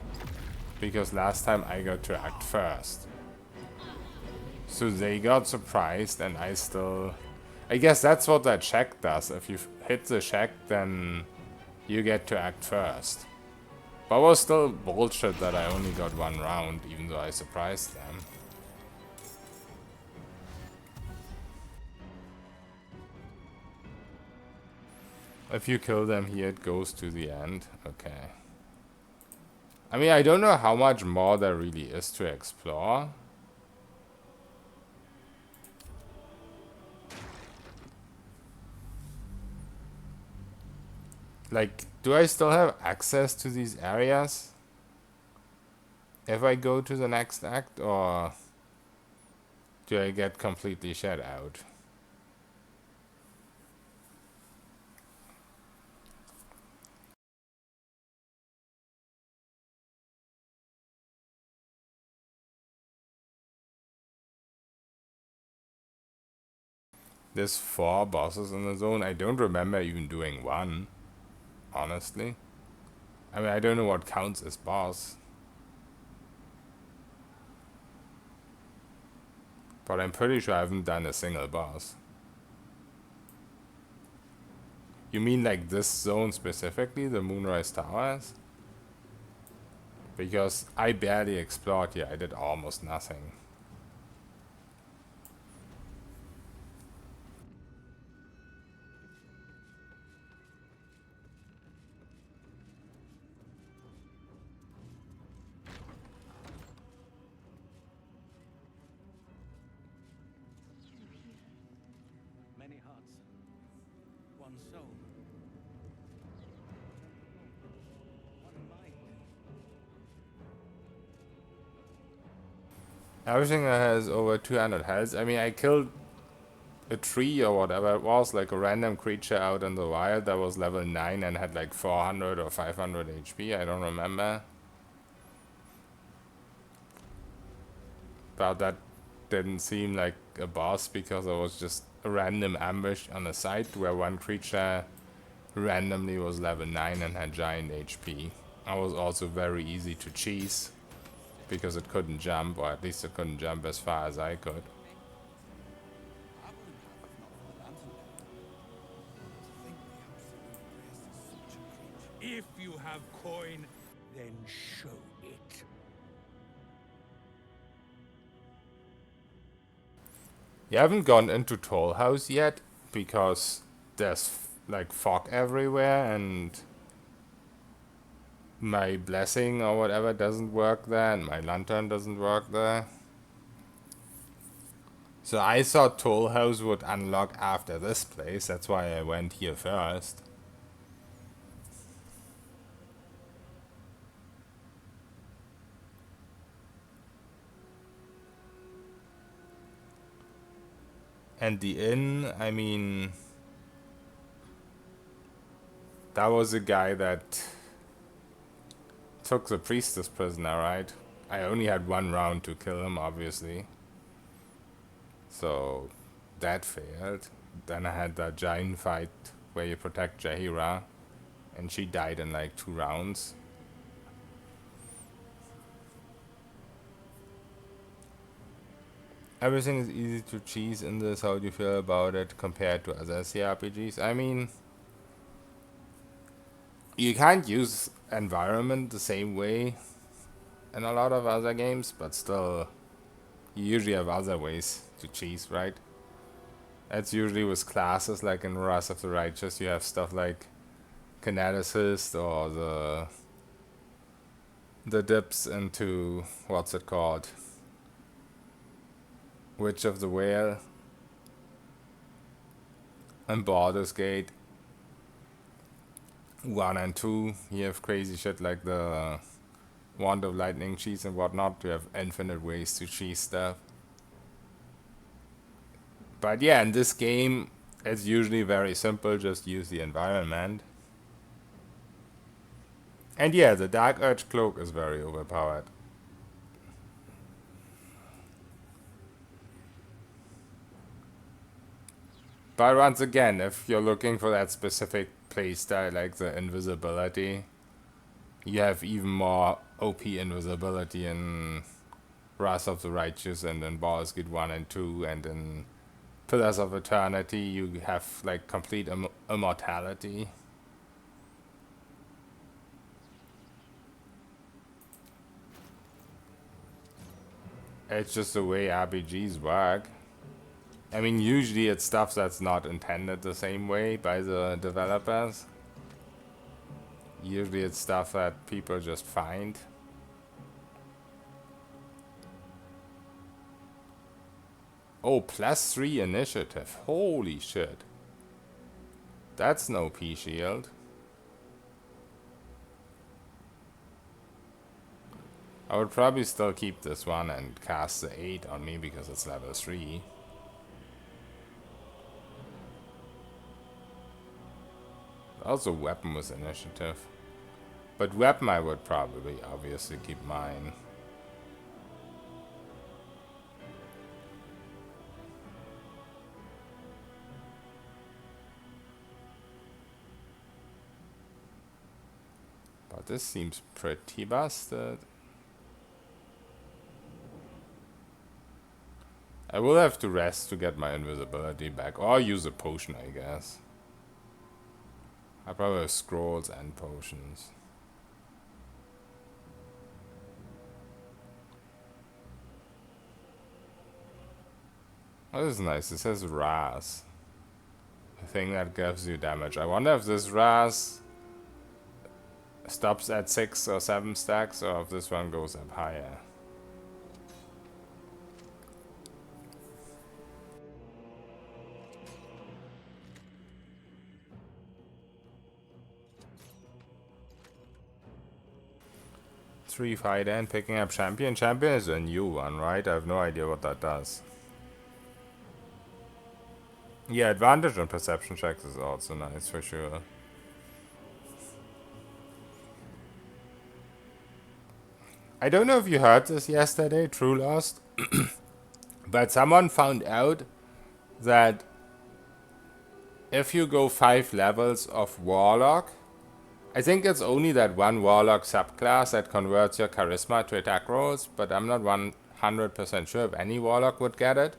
Because last time I got to act first. So they got surprised and I still... I guess that's what that check does. If you hit the check, then you get to act first. But it was still bullshit that I only got one round, even though I surprised them. If you kill them here, it goes to the end. Okay. I mean, I don't know how much more there really is to explore. Like, do I still have access to these areas if I go to the next act, or do I get completely shut out? There's 4 bosses in the zone. I don't remember even doing one, honestly. I mean, I don't know what counts as boss. But I'm pretty sure I haven't done a single boss. You mean like this zone specifically, the Moonrise Towers? Because I barely explored here, I did almost nothing. Many hearts, one soul, one mind. Everything that has over 200 health. I mean, I killed a tree or whatever it was, like a random creature out in the wild that was level 9 and had like 400 or 500 HP. I don't remember. But that didn't seem like a boss because it was just a random ambush on the side where one creature randomly was level 9 and had giant HP. I was also very easy to cheese because it couldn't jump, or at least it couldn't jump as far as I could. If you have coin, then show it. You haven't gone into Toll House yet because there's like fog everywhere and my blessing or whatever doesn't work there and my lantern doesn't work there. So I thought Toll House would unlock after this place, that's why I went here first. And the inn, I mean, that was a guy that took the priestess prisoner, right? I only had one round to kill him, obviously. So that failed. Then I had that giant fight where you protect Jaheira, and she died in like 2 rounds. Everything is easy to cheese in this. How do you feel about it compared to other CRPGs? I mean, you can't use environment the same way in a lot of other games, but still, you usually have other ways to cheese, right? That's usually with classes, like in Wrath of the Righteous, you have stuff like Kineticist or the dips into, what's it called? Witch of the Whale. And Baldur's Gate 1 and 2, you have crazy shit like the Wand of Lightning cheese and whatnot. You have infinite ways to cheese stuff. But yeah, in this game, it's usually very simple, just use the environment. And yeah, the Dark Urge Cloak is very overpowered. But once again, if you're looking for that specific playstyle, like the invisibility, you have even more OP invisibility in Wrath of the Righteous and in Baldur's Gate 1 and 2, and in Pillars of Eternity you have like complete immortality. It's just the way RPGs work. I mean, usually it's stuff that's not intended the same way by the developers. Usually it's stuff that people just find. Oh, +3 initiative. Holy shit. That's no P-shield. I would probably still keep this one and cast the 8 on me because it's level 3. Also weapon with initiative. But weapon I would probably obviously keep mine. But this seems pretty busted. I will have to rest to get my invisibility back, or use a potion, I guess. I probably have scrolls and potions. Oh, this is nice. It says Raz. The thing that gives you damage. I wonder if this Raz stops at 6 or 7 stacks, or if this one goes up higher. Three fight and picking up champion. Champion is a new one, right? I have no idea what that does. Yeah, advantage on perception checks is also nice for sure. I don't know if you heard this yesterday, True Lost, but someone found out that if you go 5 levels of Warlock, I think it's only that one Warlock subclass that converts your Charisma to attack rolls, but I'm not 100% sure if any Warlock would get it.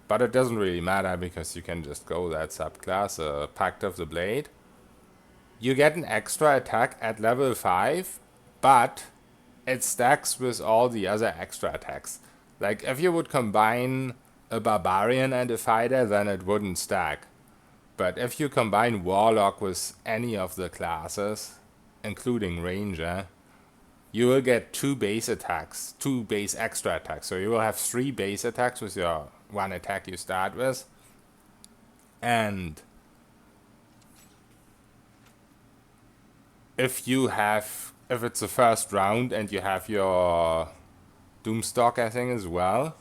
But it doesn't really matter because you can just go that subclass, Pact of the Blade. You get an extra attack at level 5, but it stacks with all the other extra attacks. Like if you would combine a Barbarian and a Fighter, then it wouldn't stack. But if you combine Warlock with any of the classes, including Ranger, you will get 2 base attacks, 2 base extra attacks. So you will have 3 base attacks with your 1 attack you start with. And if it's the first round and you have your Doomstalk, I think, as well,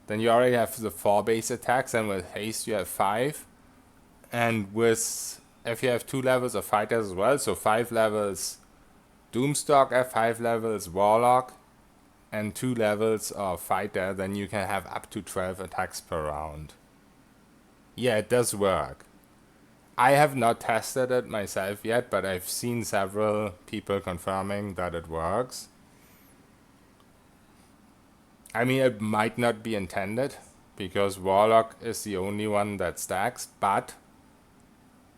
then you already have the 4 base attacks, and with haste you have 5. And if you have 2 levels of fighters as well, so 5 levels Doomstalker, 5 levels Warlock, and 2 levels of fighter, then you can have up to 12 attacks per round. Yeah, it does work. I have not tested it myself yet, but I've seen several people confirming that it works. I mean, it might not be intended, because Warlock is the only one that stacks, but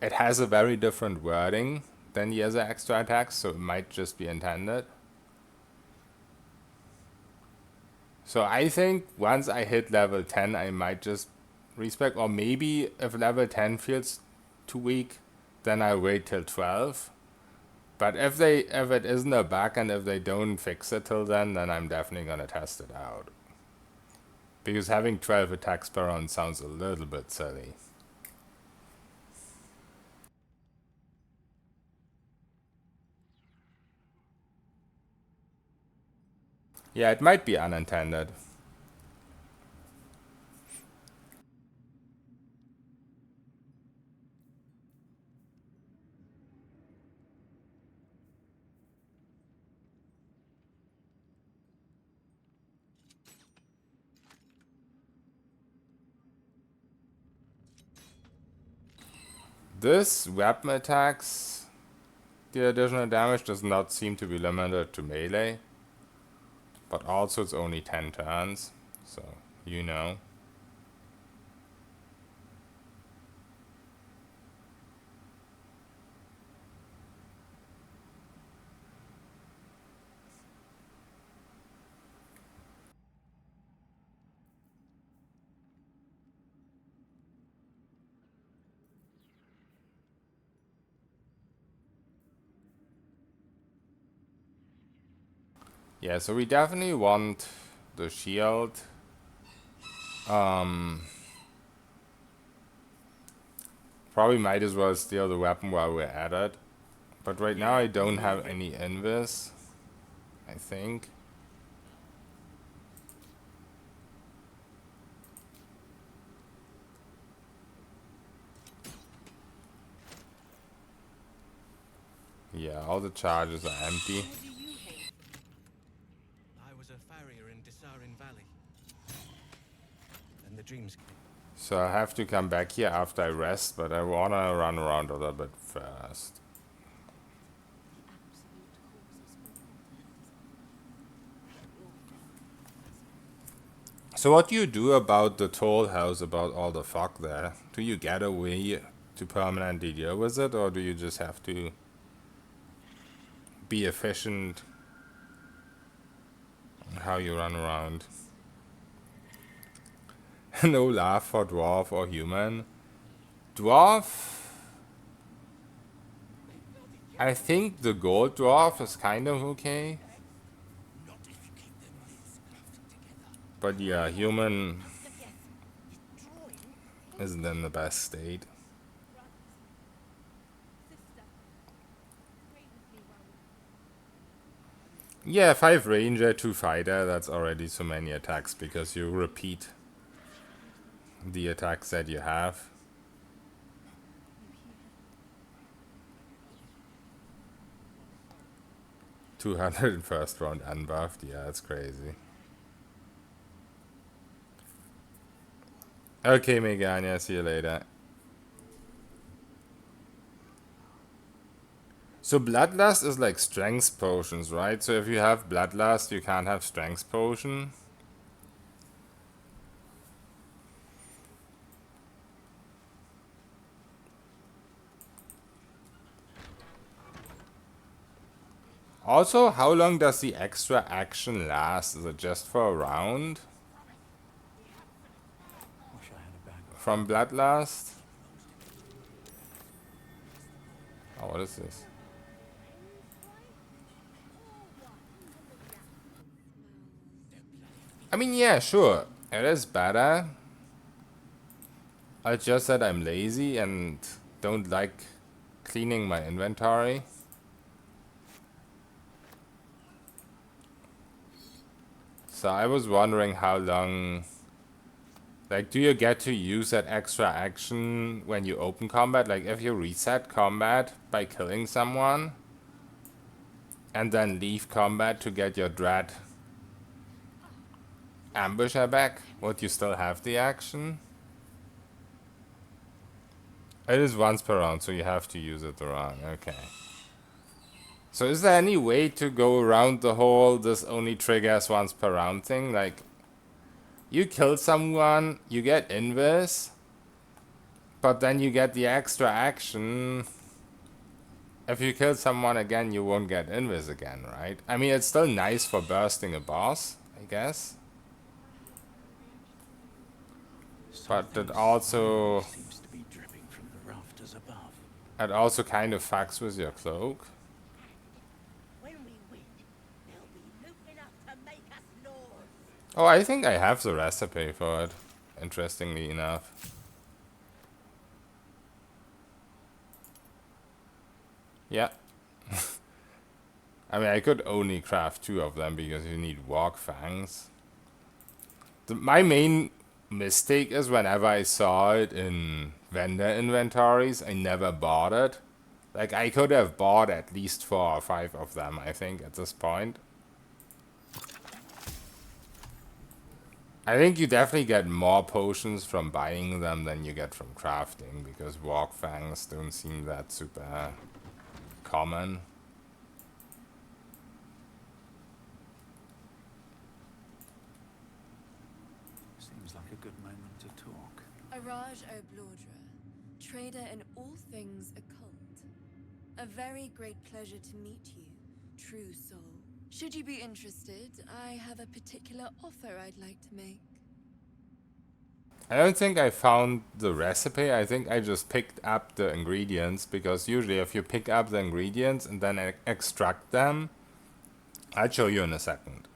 it has a very different wording than the other extra attacks, so it might just be intended. So I think once I hit level 10, I might just respec, or maybe if level 10 feels too weak, then I'll wait till 12. But if it isn't a bug and if they don't fix it till then I'm definitely gonna test it out. Because having 12 attacks per round sounds a little bit silly. Yeah, it might be unintended. This weapon attacks, the additional damage does not seem to be limited to melee. But also it's only 10 turns, so you know. Yeah, so we definitely want the shield. Probably might as well steal the weapon while we're at it. But right now I don't have any invis, I think. Yeah, all the charges are empty. I was a farrier in Desarin Valley. And the dreams came. So I have to come back here after I rest, but I wanna run around a little bit first. So what do you do about the toll house, about all the fog there? Do you get a way to permanently deal with it, or do you just have to be efficient in how you run around? No laugh for dwarf or human. Dwarf, I think the gold dwarf is kind of okay. But yeah, human isn't in the best state. Yeah, 5 ranger, 2 fighter, that's already so many attacks because you repeat the attacks that you have. $200 in first round unbuffed, yeah, that's crazy. Okay, Megania, see you later. So Bloodlust is like strength potions, right? So if you have Bloodlust, you can't have strength potion. Also, how long does the extra action last? Is it just for a round? From Bloodlust? Oh, what is this? I mean, yeah, sure. It is better. It's just that I'm lazy and don't like cleaning my inventory. So I was wondering how long... Like, do you get to use that extra action when you open combat? Like, if you reset combat by killing someone and then leave combat to get your dread ambusher back, would you still have the action? It is once per round, so you have to use it around. Okay. So is there any way to go around the whole this only triggers once per round thing? Like, you kill someone, you get invis, but then you get the extra action. If you kill someone again, you won't get invis again, right? I mean, it's still nice for bursting a boss, I guess. But it also... seems to be dripping from the rafters above. It also kind of fucks with your cloak. Oh, I think I have the recipe for it, interestingly enough. Yeah. I mean, I could only craft 2 of them because you need walk fangs. My main mistake is whenever I saw it in vendor inventories, I never bought it. Like, I could have bought at least 4 or 5 of them, I think, at this point. I think you definitely get more potions from buying them than you get from crafting, because walk fangs don't seem that super common. Seems like a good moment to talk. Araj O'Blordra, trader in all things occult. A very great pleasure to meet you, true soul. Should you be interested, I have a particular offer I'd like to make. I don't think I found the recipe. I think I just picked up the ingredients, because usually if you pick up the ingredients and then extract them, I'll show you in a second.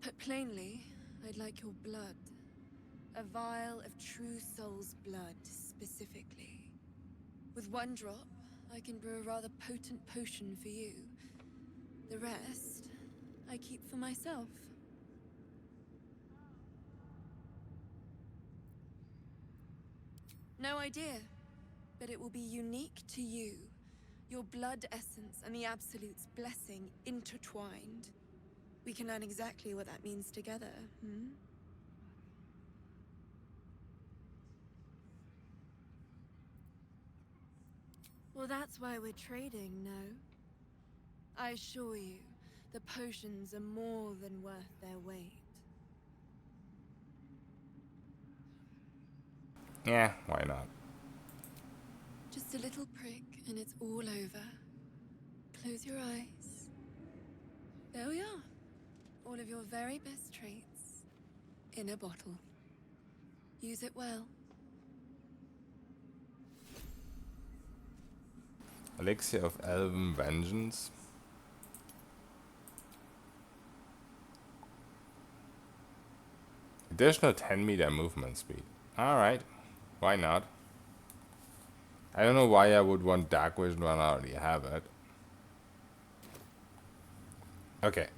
Put plainly, I'd like your blood. A vial of true soul's blood, specifically. With one drop, I can brew a rather potent potion for you. The rest, I keep for myself. No idea, but it will be unique to you. Your blood essence and the Absolute's blessing intertwined. We can learn exactly what that means together, hmm? Well, that's why we're trading, no? I assure you, the potions are more than worth their weight. Yeah, why not? Just a little prick and it's all over. Close your eyes. There we are. All of your very best traits in a bottle. Use it well. Elixir of Elven Vengeance. Additional 10-meter movement speed. Alright, why not? I don't know why I would want Dark Vision when I already have it. Okay,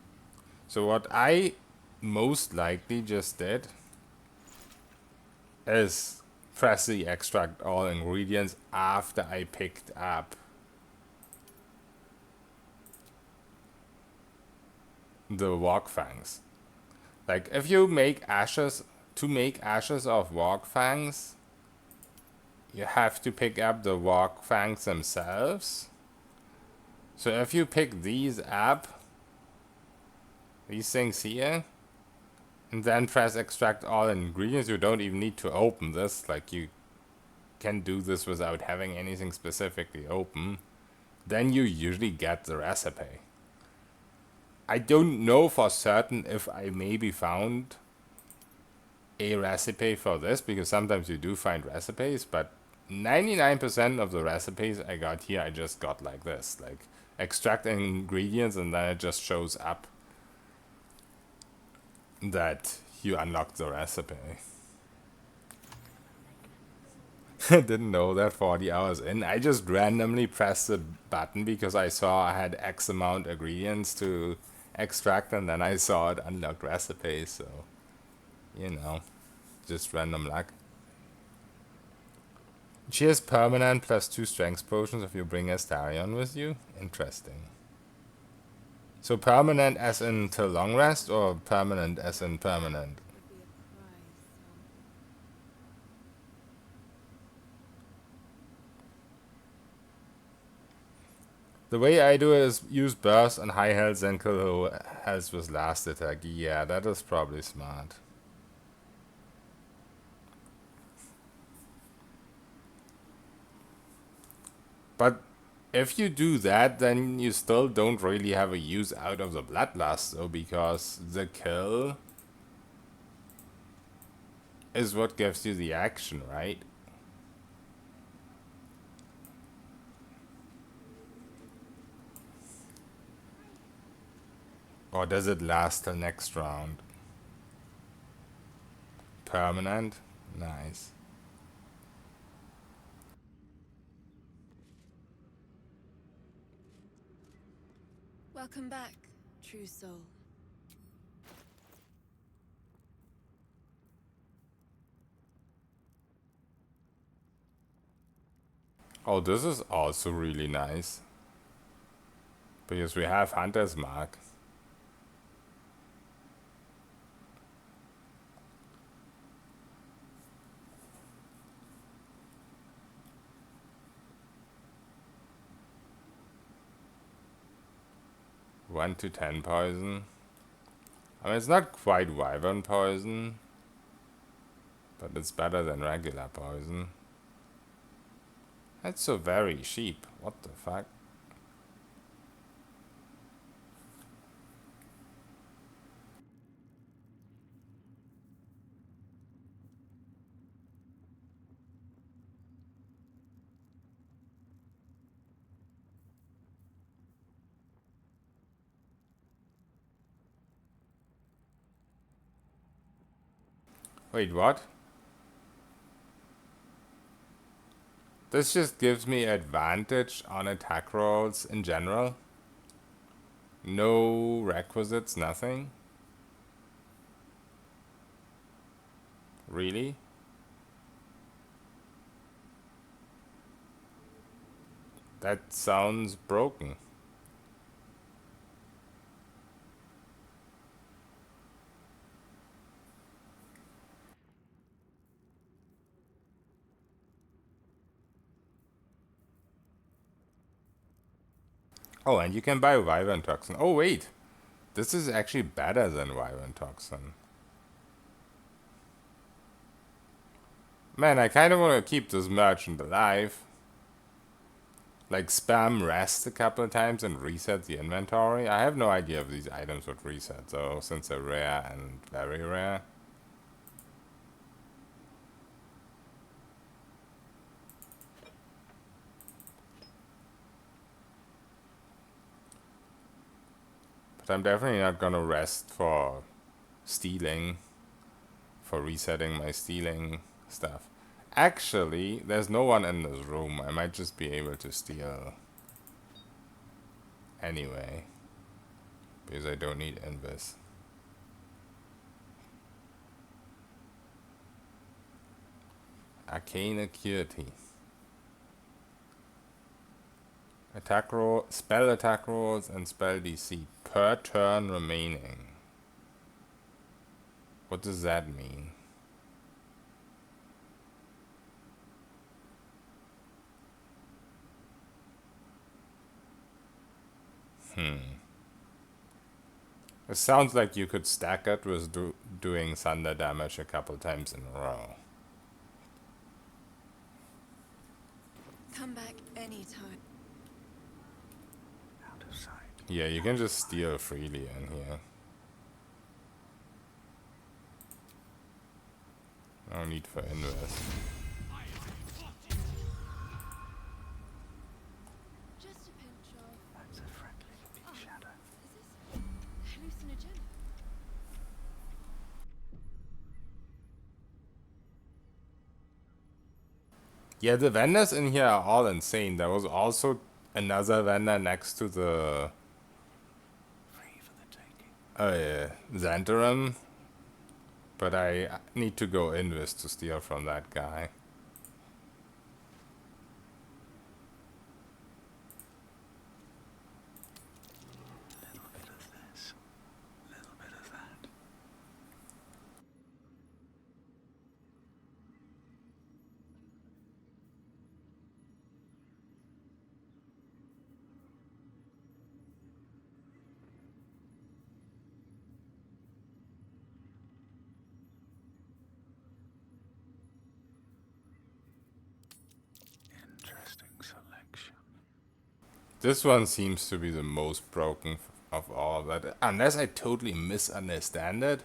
so what I most likely just did is press the extract all ingredients after I picked up the walk fangs. Like, if you make ashes, to make ashes of walk fangs, you have to pick up the walk fangs themselves. So if you pick these up, these things here, and then press extract all ingredients, you don't even need to open this. Like, you can do this without having anything specifically open. Then you usually get the recipe. I don't know for certain if I maybe found a recipe for this, because sometimes you do find recipes, but 99% of the recipes I got here, I just got like this. Like, extract ingredients and then it just shows up that you unlocked the recipe. I didn't know that 40 hours in. I just randomly pressed the button because I saw I had X amount ingredients to extract, and then I saw it unlocked recipes, so, you know, just random luck. She has permanent +2 strength potions if you bring Astarion with you. Interesting. So permanent as in till long rest, or permanent as in permanent? The way I do it is use burst on high health and kill who health with last attack. Yeah, that is probably smart. But if you do that, then you still don't really have a use out of the Bloodlust, though, because the kill is what gives you the action, right? Or does it last till next round? Permanent? Nice. Welcome back, true soul. Oh, this is also really nice. Because we have Hunter's Mark. One to 10 poison. I mean, it's not quite wyvern poison, but it's better than regular poison. That's so very cheap. What the fuck? Wait, what? This just gives me advantage on attack rolls in general. No requisites, nothing. Really? That sounds broken. Oh, and you can buy Wyvern Toxin. Oh, wait. This is actually better than Wyvern Toxin. Man, I kind of want to keep this merchant alive. Like, spam rest a couple of times and reset the inventory. I have no idea if these items would reset, though, since they're rare and very rare. But I'm definitely not gonna rest for stealing, for resetting my stealing stuff. Actually, there's no one in this room. I might just be able to steal anyway, because I don't need Invis. Arcane Acuity. Attack roll, spell attack rolls and spell DC per turn remaining. What does that mean? It sounds like you could stack it with doing thunder damage a couple times in a row. Come back anytime. Out of sight. Yeah, you can just steal freely in here. No need for invest. Just a pinch of. That's a friendly looking shadow. Is this hallucinogenic? Yeah, the vendors in here are all insane. There was also another vendor next to the Free for the taking. Xantarum. But I need to go invest to steal from that guy. A little bit of this, a little bit of that. Interesting selection. This one seems to be the most broken of all, but unless I totally misunderstand it.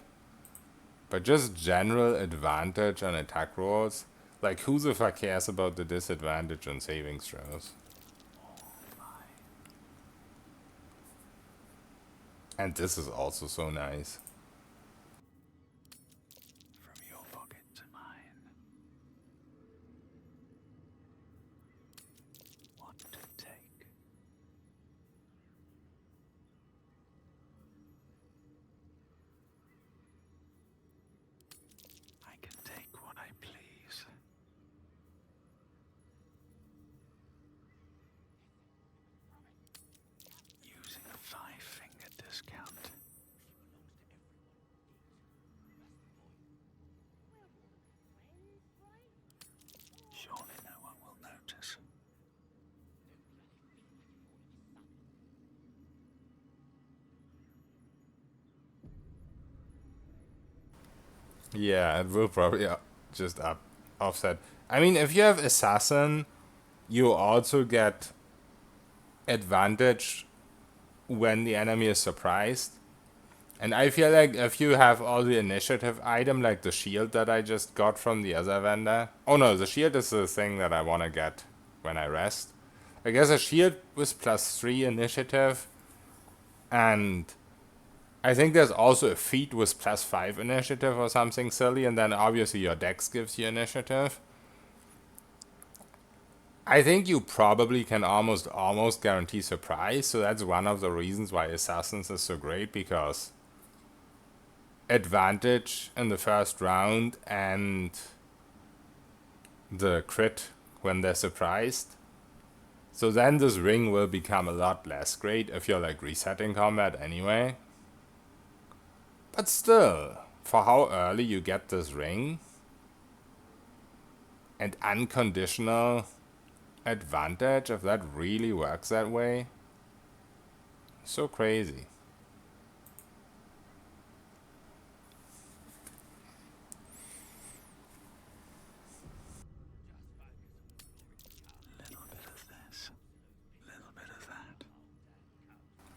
But just general advantage on attack rolls. Like, who the fuck cares about the disadvantage on saving throws? And this is also so nice. From your pocket to mine. What to take? I can take what I please. Use Yeah, it will probably just offset. I mean, if you have Assassin, you also get advantage when the enemy is surprised. And I feel like if you have all the initiative item, like the shield that I just got from the other vendor. Oh no, the shield is the thing that I want to get when I rest. I guess a shield with +3 initiative. And I think there's also a feat with +5 initiative or something silly. And then obviously your dex gives you initiative. I think you probably can almost guarantee surprise. So that's one of the reasons why Assassins is so great, because advantage in the first round and the crit when they're surprised. So then this ring will become a lot less great if you're like resetting combat anyway. But still, for how early you get this ring and unconditional advantage, if that really works that way, so crazy.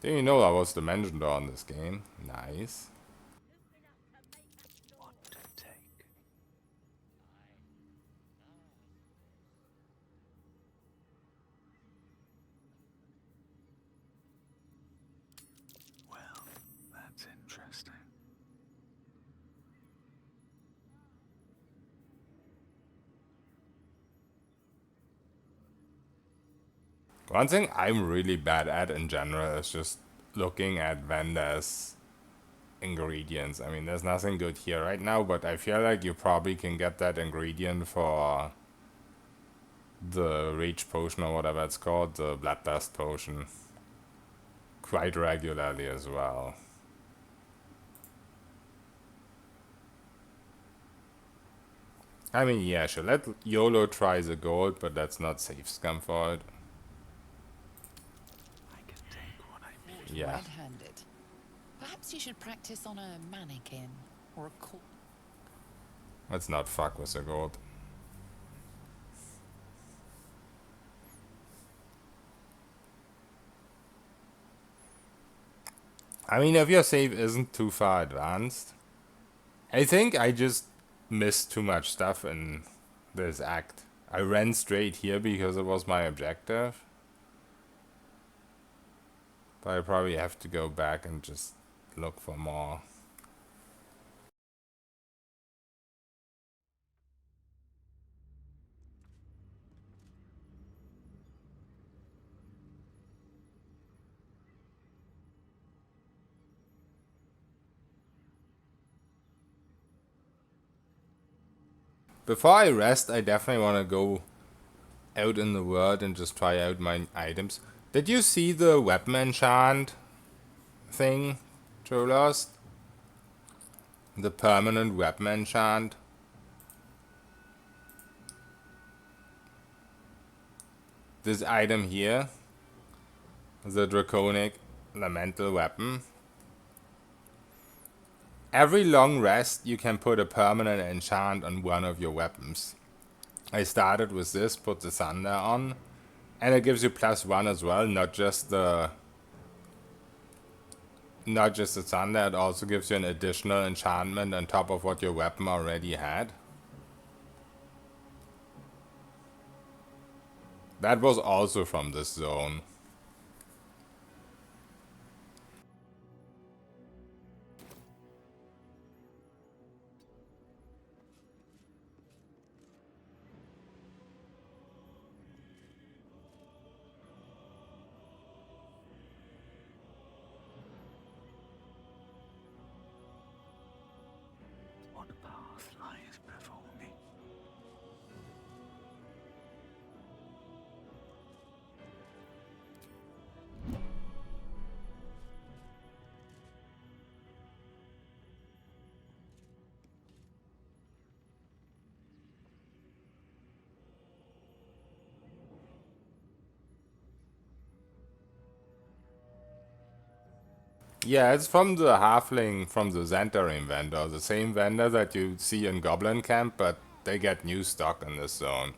Didn't you know I was the Dimension Door in this game? Nice. Well, that's interesting. One thing I'm really bad at in general is just looking at vendors' ingredients. I mean, there's nothing good here right now, but I feel like you probably can get that ingredient for the Reach Potion or whatever it's called, the Bloodlust Potion, quite regularly as well. I mean, yeah, sure, let YOLO try the gold, but that's not safe scum for it. Yeah. Red-handed. Perhaps you should practice on a mannequin or a corpse. Let's not fuck with the gold. I mean, if your save isn't too far advanced, I think I just missed too much stuff in this act. I ran straight here because it was my objective. But I probably have to go back and just look for more. Before I rest, I definitely want to go out in the world and just try out my items. Did you see the weapon enchant thing, Trollost? The permanent weapon enchant? This item here, the Draconic Elemental Weapon. Every long rest, you can put a permanent enchant on one of your weapons. I started with this, put the Thunder on, and it gives you +1 as well, not just the Thunder, it also gives you an additional enchantment on top of what your weapon already had. That was also from this zone. What path lies before me? Yeah, it's from the halfling, from the Xantarim vendor. The same vendor that you see in Goblin Camp, but they get new stock in this zone.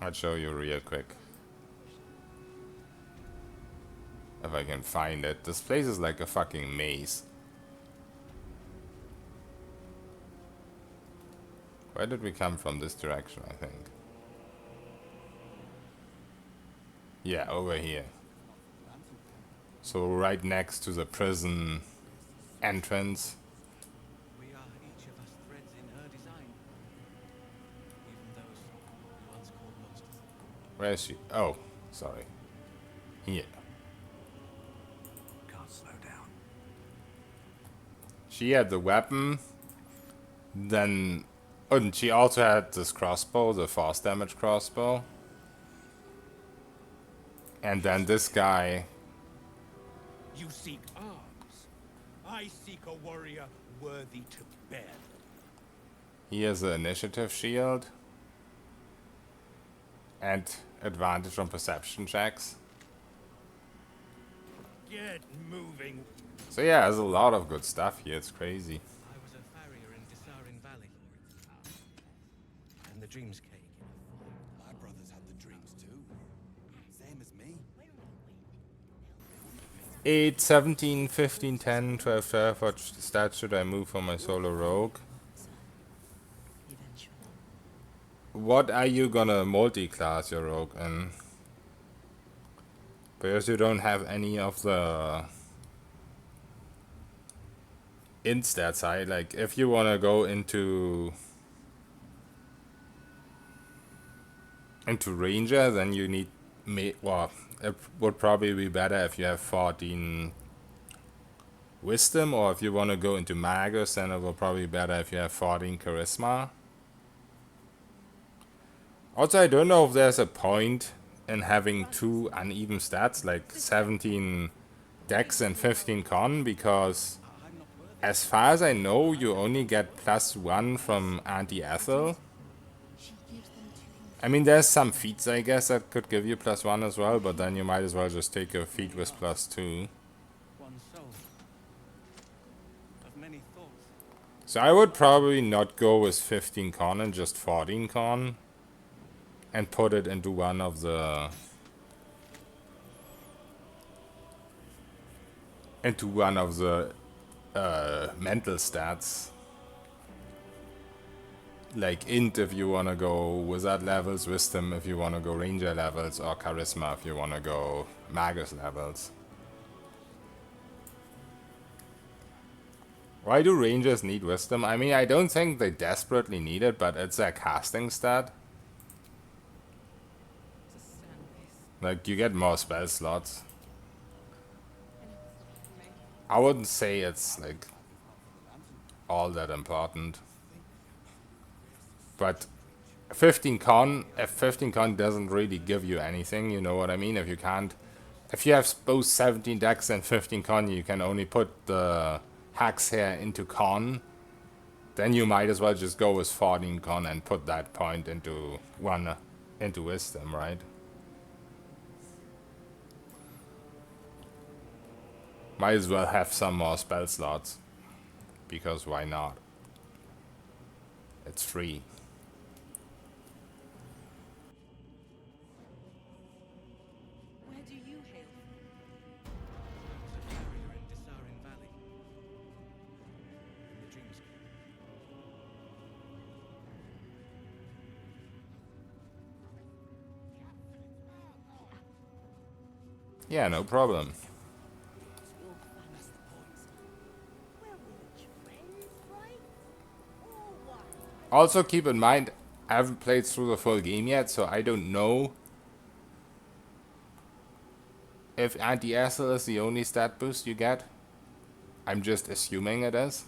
I'll show you real quick. If I can find it. This place is like a fucking maze. Where did we come from? This direction, I think. Yeah, over here. So right next to the prison entrance. We are each of us threads in her design. Even those we once called monsters. Where is she? Oh, sorry. Here. Can't slow down. She had the weapon. Then... And she also had this crossbow, the force damage crossbow. And then this guy... You seek arms. I seek a warrior worthy to bear them. He has an initiative shield. And advantage on perception checks. Get moving. So yeah, there's a lot of good stuff here. It's crazy. I was a farrier in Dissarin Valley. And the Dreams Cake. My brothers had the dreams too. Same as me. 8, 17, 15, 10, 12, 12. What stats should I move for my solo rogue? What are you gonna multi-class your rogue in? Because you don't have any of the int stats high. Like, if you wanna go into ranger, then you need well, it would probably be better if you have 14 wisdom, or if you want to go into magus, then it will probably be better if you have 14 charisma. Also, I don't know if there's a point in having two uneven stats, like 17 dex and 15 con, because as far as I know, you only get +1 from Auntie Ethel. I mean, there's some feats, I guess, that could give you +1 as well, but then you might as well just take a feat with +2. One soul. Of many thoughts. So I would probably not go with 15 con and just 14 con. And put it into one of the... mental stats. Like int if you wanna go wizard levels, wisdom if you wanna go ranger levels, or charisma if you wanna go magus levels. Why do rangers need wisdom? I mean, I don't think they desperately need it, but it's a casting stat. Like, you get more spell slots. I wouldn't say it's, like, all that important. But 15 con, if 15 con doesn't really give you anything, you know what I mean? If you have both 17 dex and 15 con, you can only put the hacks here into con, then you might as well just go with 14 con and put that point into wisdom, right? Might as well have some more spell slots, because why not? It's free. Where do you hail from? I was a farrier in Dissarin Valley. And the Dreams Cake. Yeah, no problem. Also keep in mind, I haven't played through the full game yet, so I don't know if anti-acid is the only stat boost you get. I'm just assuming it is.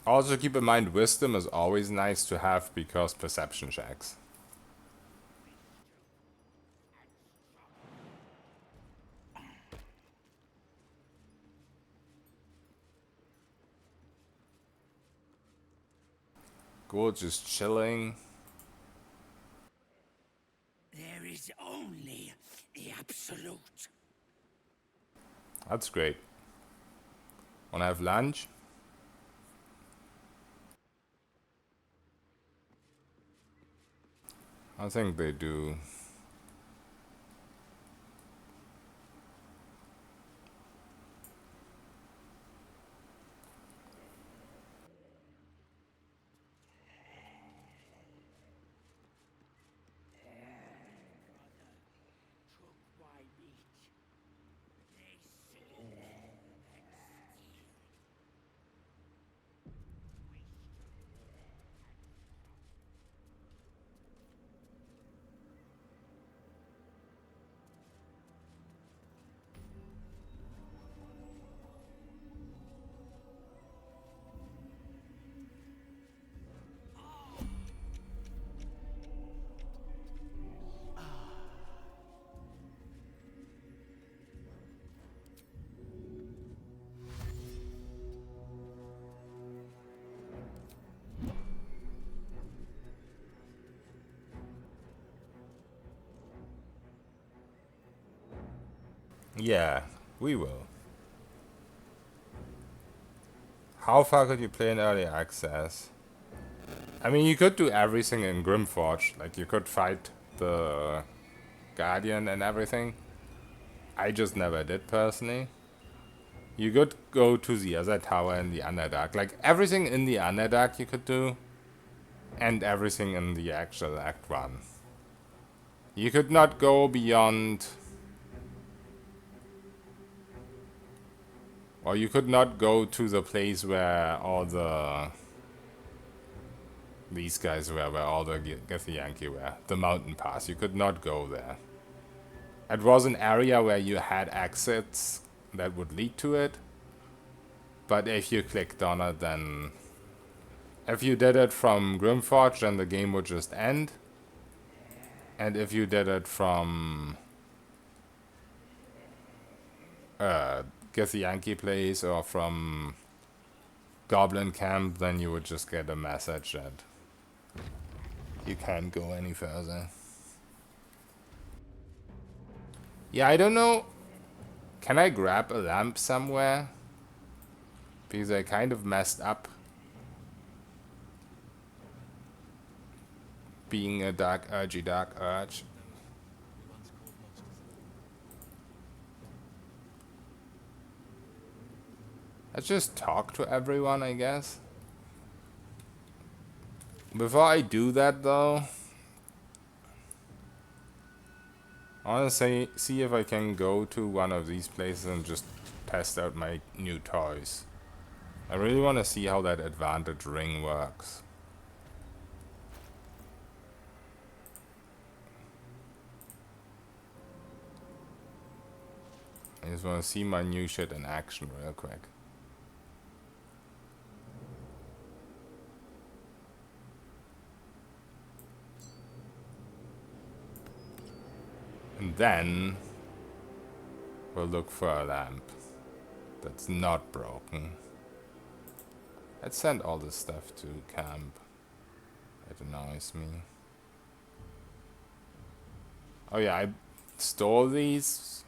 Also keep in mind, wisdom is always nice to have because perception checks. Cool, just chilling. There is only the absolute. That's great. Wanna have lunch? I think they do. Yeah, we will. How far could you play in early access? I mean, you could do everything in Grimforge. Like, you could fight the Guardian and everything. I just never did, personally. You could go to the other tower in the Underdark. Like, everything in the Underdark you could do. And everything in the actual Act 1. You could not go beyond... Or you could not go to the place where all the... These guys were, where all the Githyanki were. The mountain pass. You could not go there. It was an area where you had exits that would lead to it. But if you clicked on it, then... If you did it from Grimforge, then the game would just end. And if you did it from... Githyanki place or from Goblin Camp, then you would just get a message that you can't go any further. Yeah, I don't know. Can I grab a lamp somewhere? Because I kind of messed up being a dark urge. Let's just talk to everyone, I guess. Before I do that, though, I want to see if I can go to one of these places and just test out my new toys. I really want to see how that advantage ring works. I just want to see my new shit in action real quick. And then we'll look for a lamp that's not broken. Let's send all this stuff to camp. It annoys me. Oh yeah, I stole these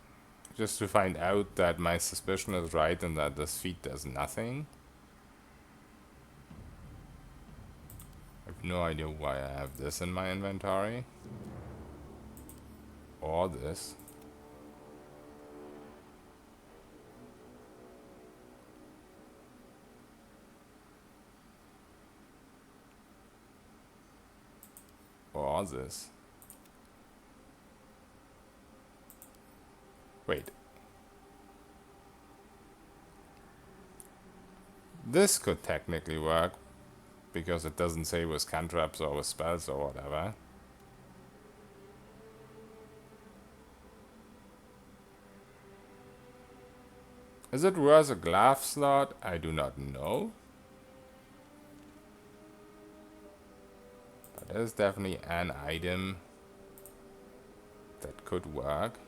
just to find out that my suspicion is right and that this feat does nothing. I have no idea why I have this in my inventory. Or this. Or this. Wait. This could technically work, because it doesn't say with cantrips or with spells or whatever. Is it worth a glove slot? I do not know. there's definitely an item that could work.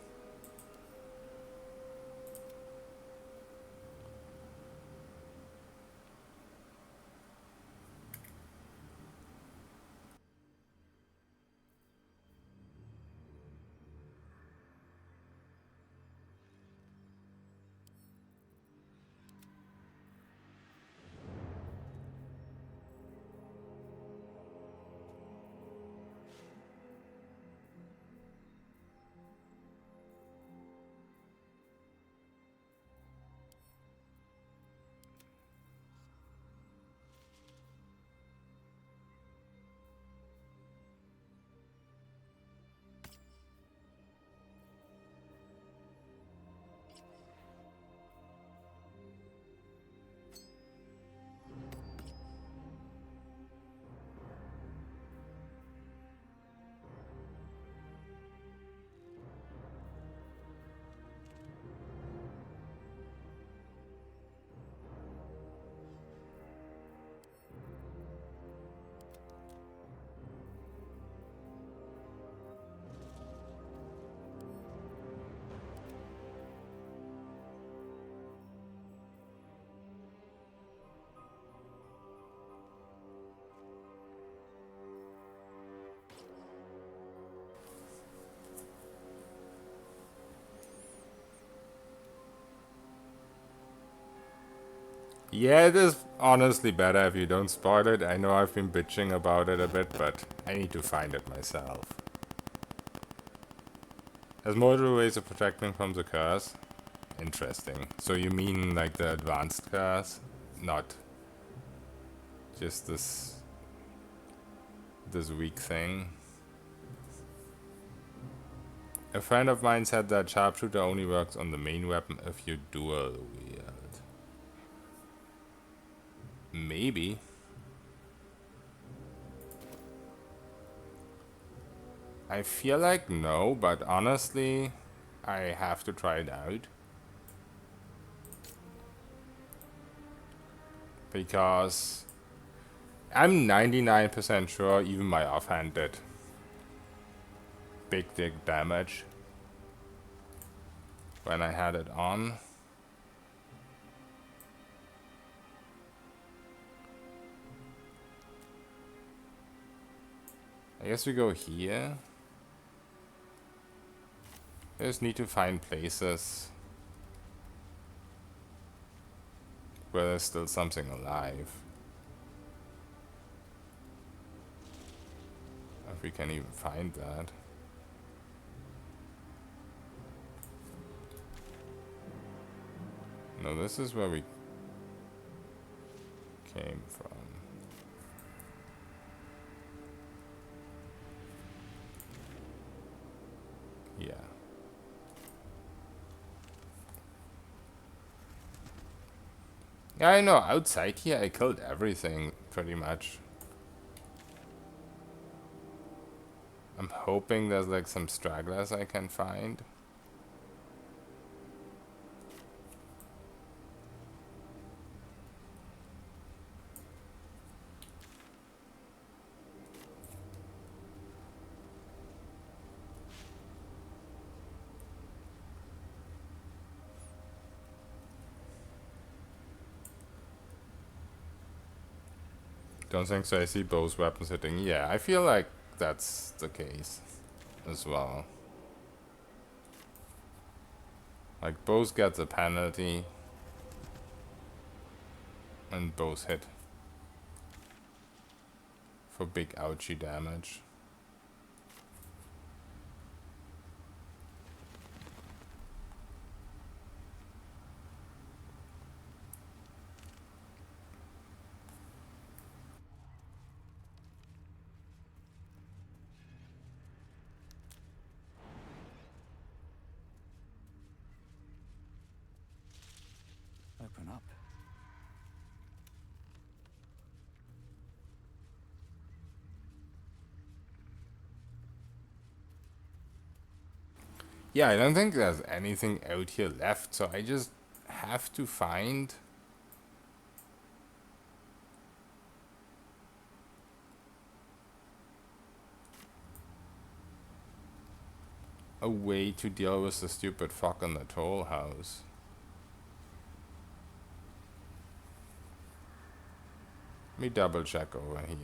Yeah, it is honestly better if you don't spoil it. I know I've been bitching about it a bit, but I need to find it myself. There's multiple ways of protecting from the curse. Interesting. So you mean like the advanced curse? Not just this weak thing? A friend of mine said that sharpshooter only works on the main weapon if you dual wield. Maybe. I feel like no, but honestly, I have to try it out. Because I'm 99% sure even my offhand did big damage when I had it on. I guess we go here. I just need to find places where there's still something alive. If we can even find that. No, this is where we came from. Yeah. Yeah, I know. Outside here, I killed everything, pretty much. I'm hoping there's like some stragglers I can find. Don't think so. I see both weapons hitting. Yeah, I feel like that's the case as well. Like both get the penalty and both hit for big ouchie damage. Open up. Yeah, I don't think there's anything out here left, so I just have to find a way to deal with the stupid fuck in the toll house. Let me double check over here.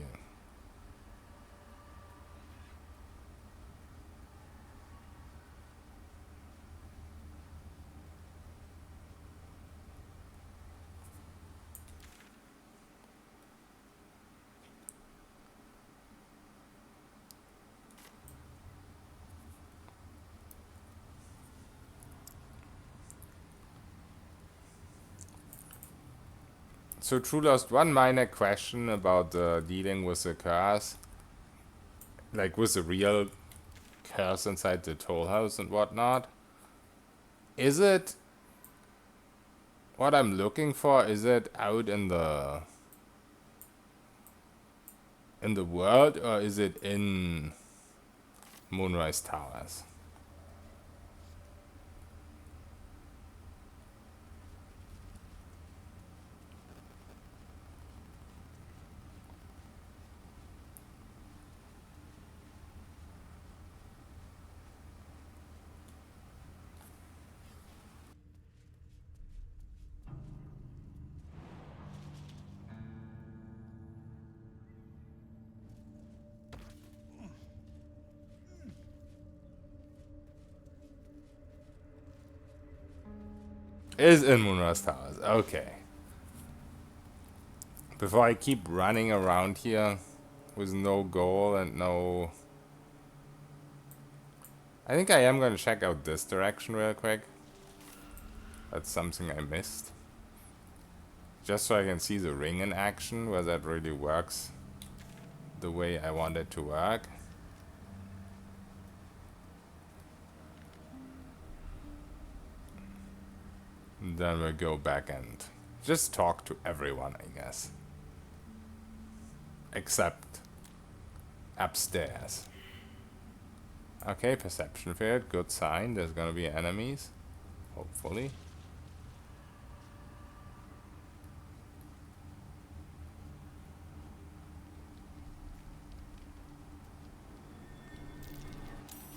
So True Lost, one minor question about dealing with the curse. Like with the real curse inside the toll house and whatnot. Is it what I'm looking for? Is it out in the world, or is it in Moonrise Towers? Is in Moonrise Towers. Okay. Before I keep running around here with no goal and no... I think I am going to check out this direction real quick. That's something I missed. Just so I can see the ring in action, where that really works the way I want it to work. Then we'll go back and just talk to everyone, I guess. Except upstairs. Okay, perception failed. Good sign. There's gonna be enemies. Hopefully.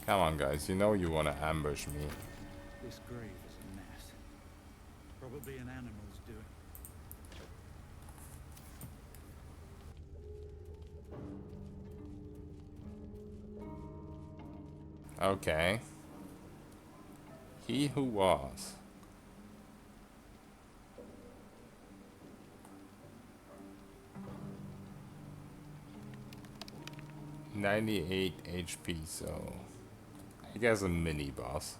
Come on, guys. You know you wanna ambush me. This grave is a mess. Probably an animal's doing. Okay. He who was. $98 HP, so I guess a mini boss.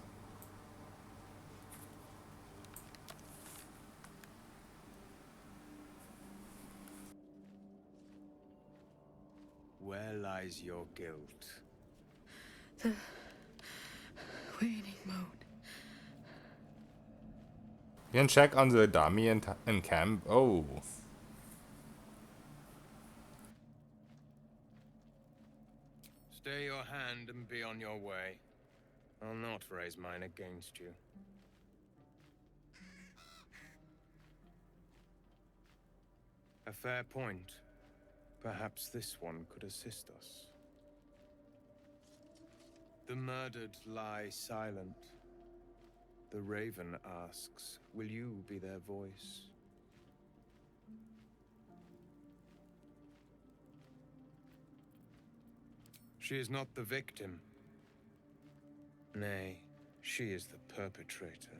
Where lies your guilt? The waiting mode. You can check on the dummy in camp. Oh. Stay your hand and be on your way. I'll not raise mine against you. A fair point. Perhaps this one could assist us. The murdered lie silent. The raven asks, will you be their voice? She is not the victim. Nay, she is the perpetrator.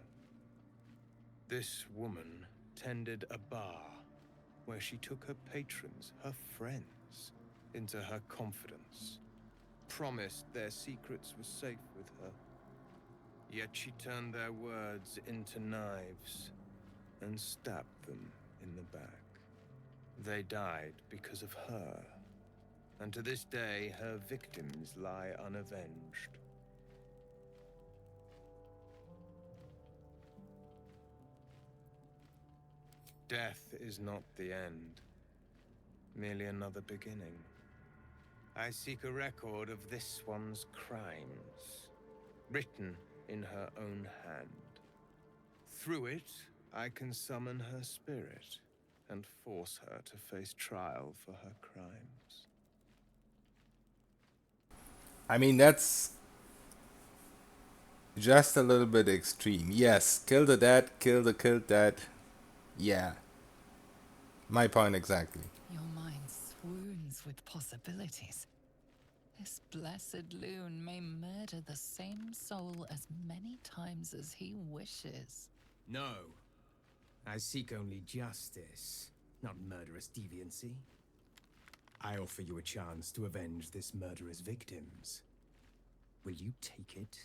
This woman tended a bar where she took her patrons, her friends, into her confidence, promised their secrets were safe with her. Yet she turned their words into knives and stabbed them in the back. They died because of her, and to this day her victims lie unavenged. Death is not the end, merely another beginning. I seek a record of this one's crimes, written in her own hand. Through it, I can summon her spirit and force her to face trial for her crimes. I mean, that's Just a little bit extreme. Yes, kill the dead, kill the killed dead. Yeah. My point exactly. Your mind swoons with possibilities. This blessed loon may murder the same soul as many times as he wishes. No. I seek only justice, not murderous deviancy. I offer you a chance to avenge this murderer's victims. Will you take it?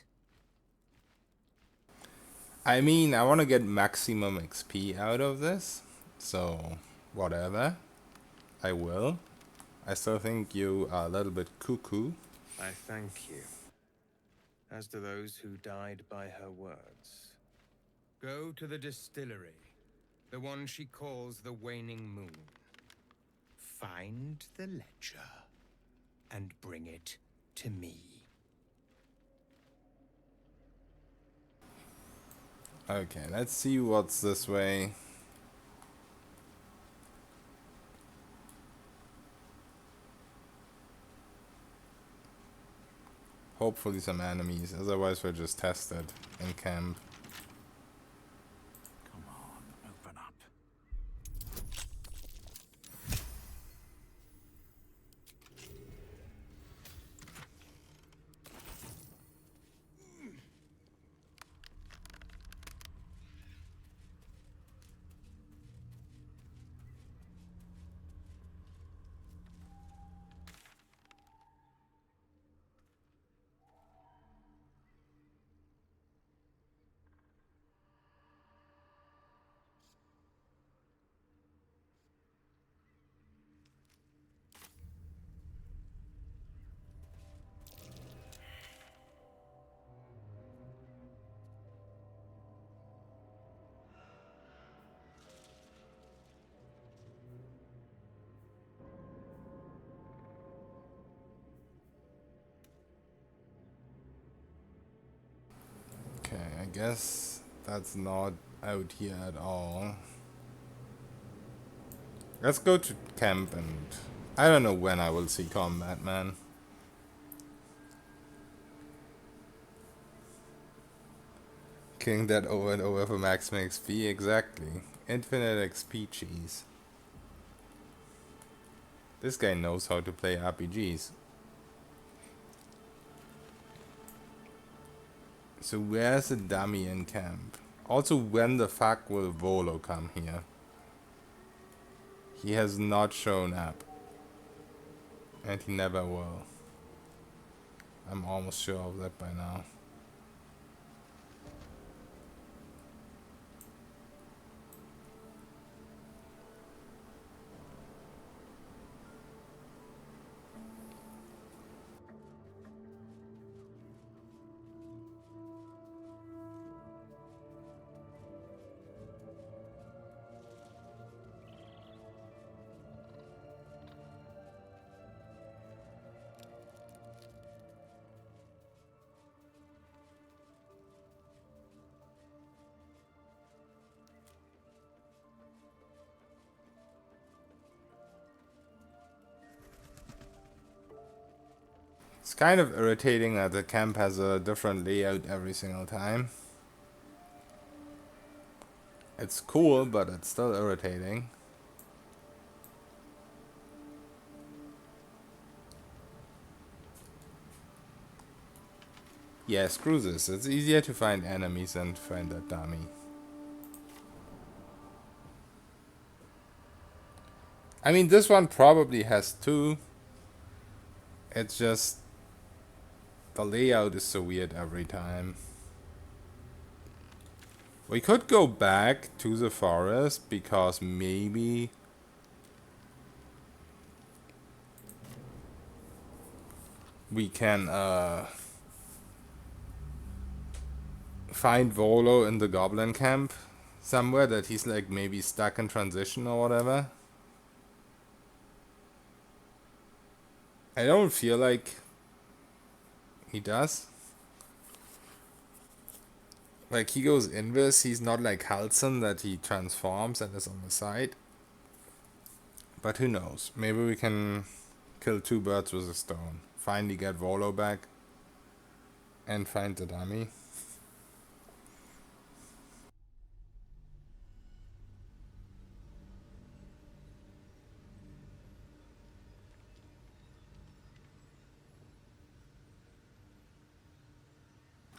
I mean, I want to get maximum XP out of this. So, whatever. I will. I still think you are a little bit cuckoo. I thank you. As do those who died by her words. Go to the distillery, the one she calls the Waning Moon. Find the ledger and bring it to me. Okay, let's see what's this way. Hopefully some enemies, otherwise we're just tested in camp. Come on, open up. Okay, I guess that's not out here at all. Let's go to camp, and I don't know when I will see combat, man. Killing that over and over for maximum XP, exactly. Infinite XP cheese. This guy knows how to play RPGs. So where's the dummy in camp? Also, when the fuck will Volo come here? He has not shown up. And he never will. I'm almost sure of that by now. It's kind of irritating that the camp has a different layout every single time. It's cool, but it's still irritating. Yeah, screw this. It's easier to find enemies than to find that dummy. I mean, this one probably has two. It's just the layout is so weird every time. We could go back to the forest because maybe we can find Volo in the goblin camp somewhere that he's like maybe stuck in transition or whatever. I don't feel like he does. Like, he goes inverse, he's not like Halson that he transforms and is on the side. But who knows? Maybe we can kill two birds with a stone. Finally get Volo back. And find the dummy.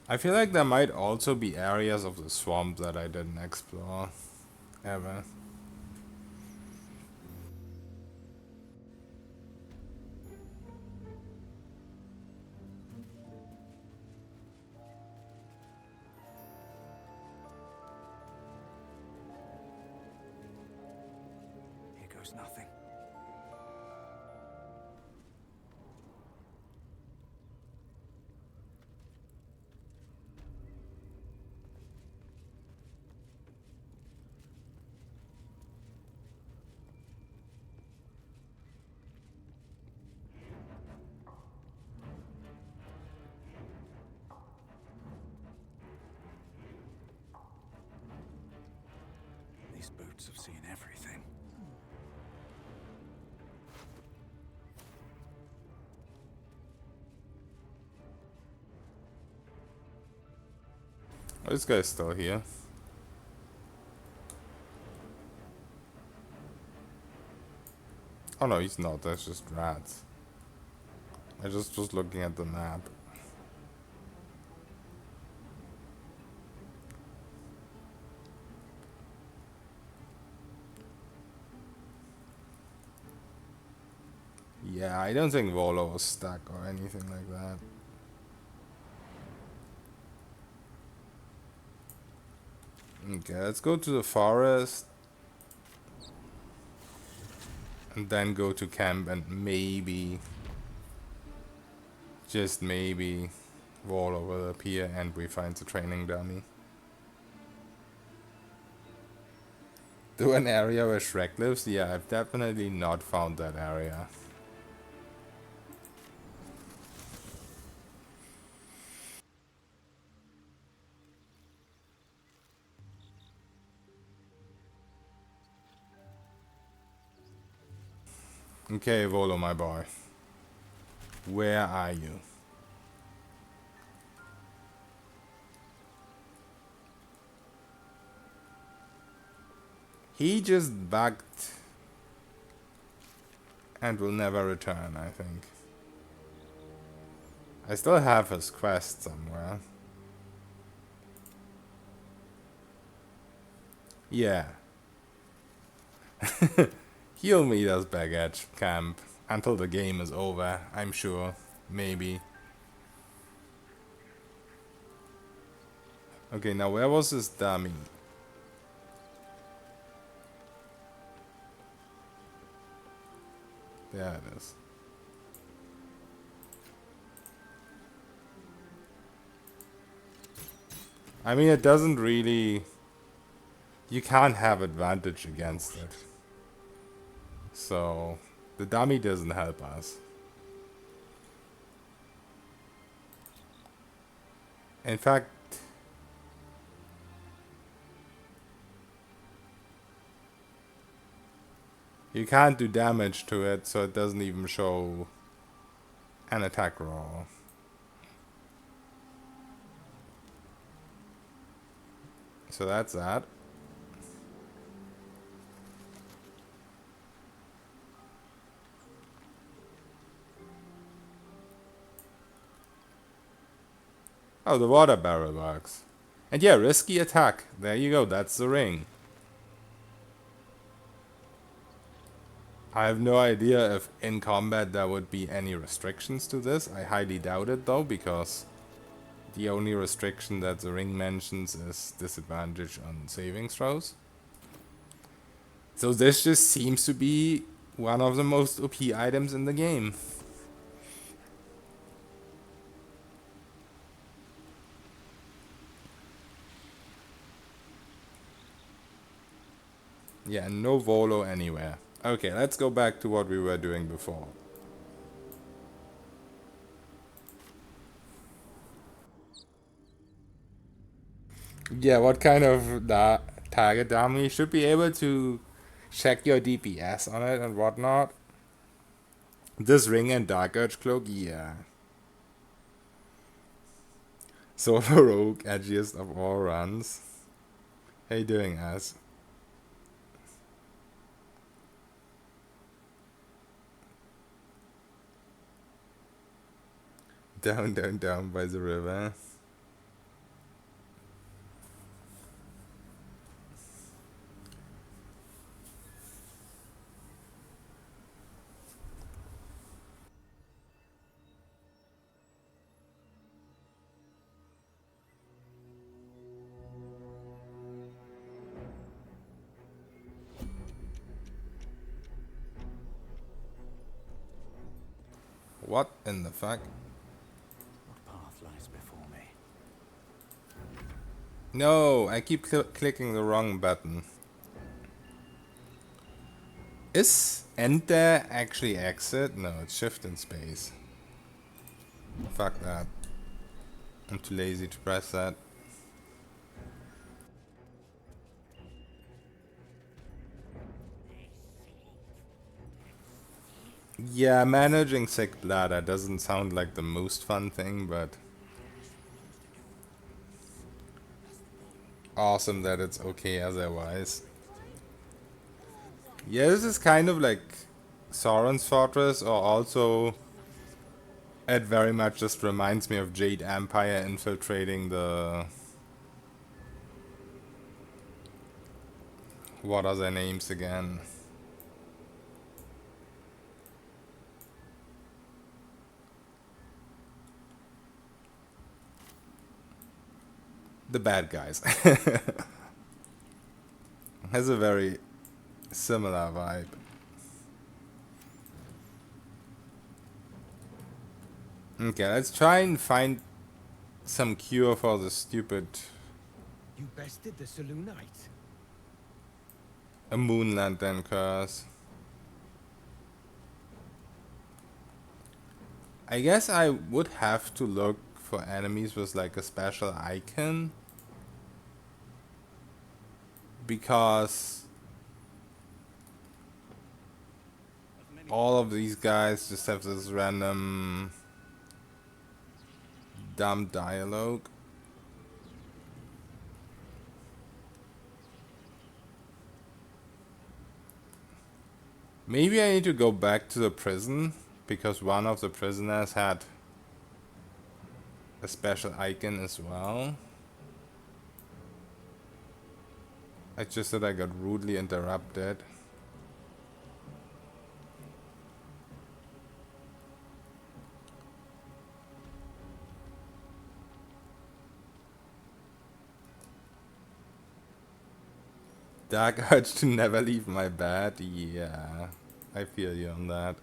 I feel like there might also be areas of the swamp that I didn't explore ever. Here goes nothing. These boots have seen everything. Oh, this guy's still here. Oh no, he's not. That's just rats. I just was looking at the map. Yeah, I don't think Volo was stuck or anything like that. Okay, let's go to the forest. And then go to camp and maybe, just maybe, Volo will appear and we find the training dummy. To an area where Shrek lives? Yeah, I've definitely not found that area. Okay, Volo, my boy. Where are you? He just bugged and will never return, I think. I still have his quest somewhere. Yeah. He'll meet us back at camp until the game is over, I'm sure. Maybe. Okay, now where was this dummy? There it is. I mean, it doesn't really... You can't have advantage against it. So, the dummy doesn't help us. In fact... You can't do damage to it, so it doesn't even show an attack roll. So that's that. Oh, the water barrel works. And yeah, risky attack. There you go, that's the ring. I have no idea if in combat there would be any restrictions to this. I highly doubt it though, because the only restriction that the ring mentions is disadvantage on saving throws. So this just seems to be one of the most OP items in the game. Yeah, no Volo anywhere. Okay, let's go back to what we were doing before. Yeah, what kind of target dummy should be able to check your DPS on it and whatnot? This ring and Dark Urge Cloak, yeah. Solo Rogue, edgiest of all runs. How you doing, Az? Down by the river. What in the fuck? What path lies before me? No, I keep clicking the wrong button. Is enter actually exit? No, it's shift and space. Fuck that. I'm too lazy to press that. Yeah, managing sick bladder doesn't sound like the most fun thing, but awesome that it's okay otherwise. Yeah, this is kind of like Sauron's Fortress, or also it very much just reminds me of Jade Empire infiltrating the... What are their names again? The bad guys. Has a very similar vibe. Okay, let's try and find some cure for the stupid... You bested the Saloonite. A moon lantern curse. I guess I would have to look for enemies with like a special icon. Because all of these guys just have this random dumb dialogue. Maybe I need to go back to the prison, because one of the prisoners had a special icon as well. It's just that I got rudely interrupted. Dark urge to never leave my bed. Yeah, I feel you on that.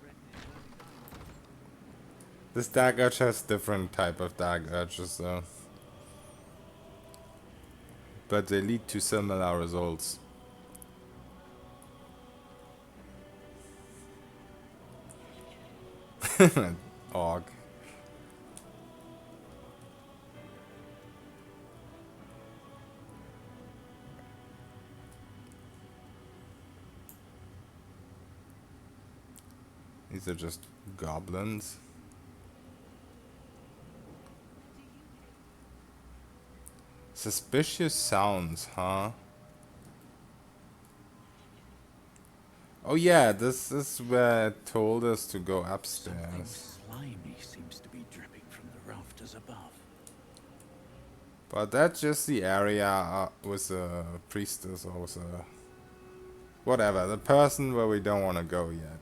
This dark urge has different type of dark urges though. But they lead to similar results. Orc. These are just goblins. Suspicious sounds, huh? Oh yeah, this is where it told us to go upstairs. Something slimy seems to be dripping from the rafters above. But that's just the area with a priestess or with a... Whatever, the person where we don't want to go yet.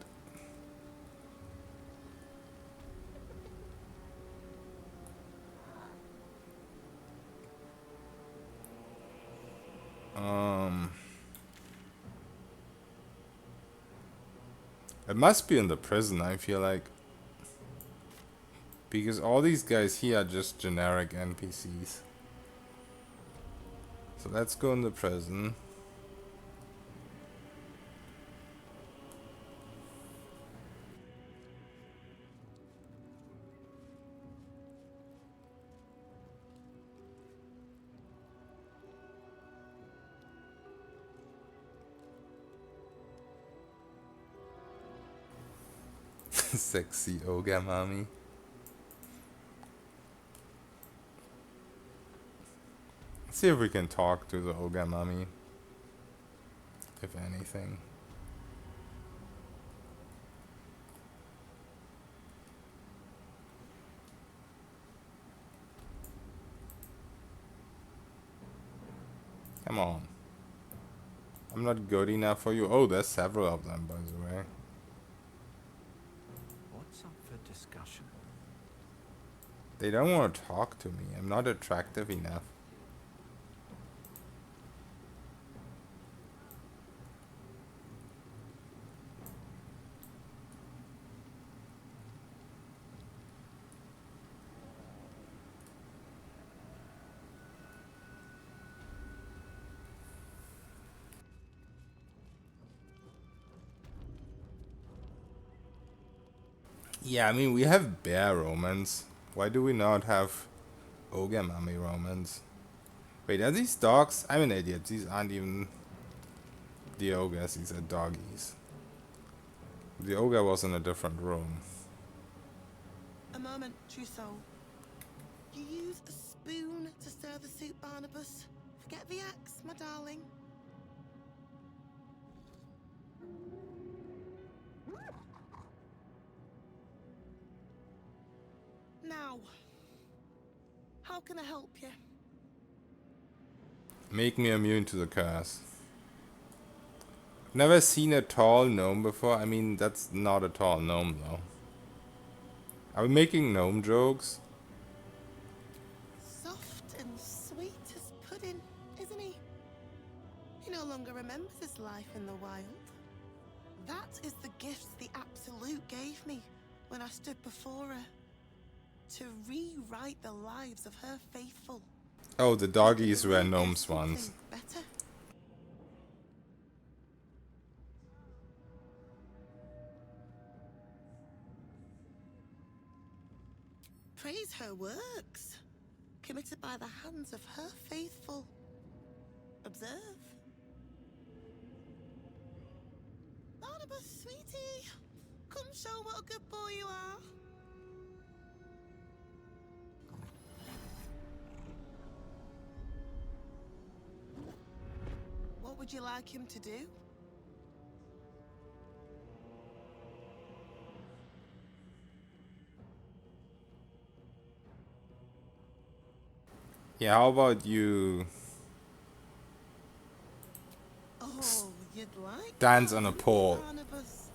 It must be in the prison, I feel like. Because all these guys here are just generic NPCs. So let's go in the prison. Sexy ogre mommy. Let's see if we can talk to the ogre mommy. If anything. Come on. I'm not good enough for you. Oh, there's several of them, by the way. What's up for discussion? They don't want to talk to me. I'm not attractive enough. Yeah, I mean, we have bear romance. Why do we not have ogre mummy romance? Wait, are these dogs? I'm an idiot. These aren't even the ogres. These are doggies. The ogre was in a different room. A moment, true soul. You use a spoon to stir the soup, Barnabas. Forget the axe, my darling. Now, how can I help you? Make me immune to the curse. Never seen a tall gnome before. I mean, that's not a tall gnome though. Are we making gnome jokes? Soft and sweet as pudding, isn't he? He no longer remembers his life in the wild. That is the gift the Absolute gave me when I stood before her. To rewrite the lives of her faithful. Oh, the doggies were gnomes once. Better. Praise her works, committed by the hands of her faithful. Observe. Barnabas, sweetie, come show what a good boy you are. What would you like him to do? Yeah, how about you Oh, you'd like dance on a pole? Barnabas.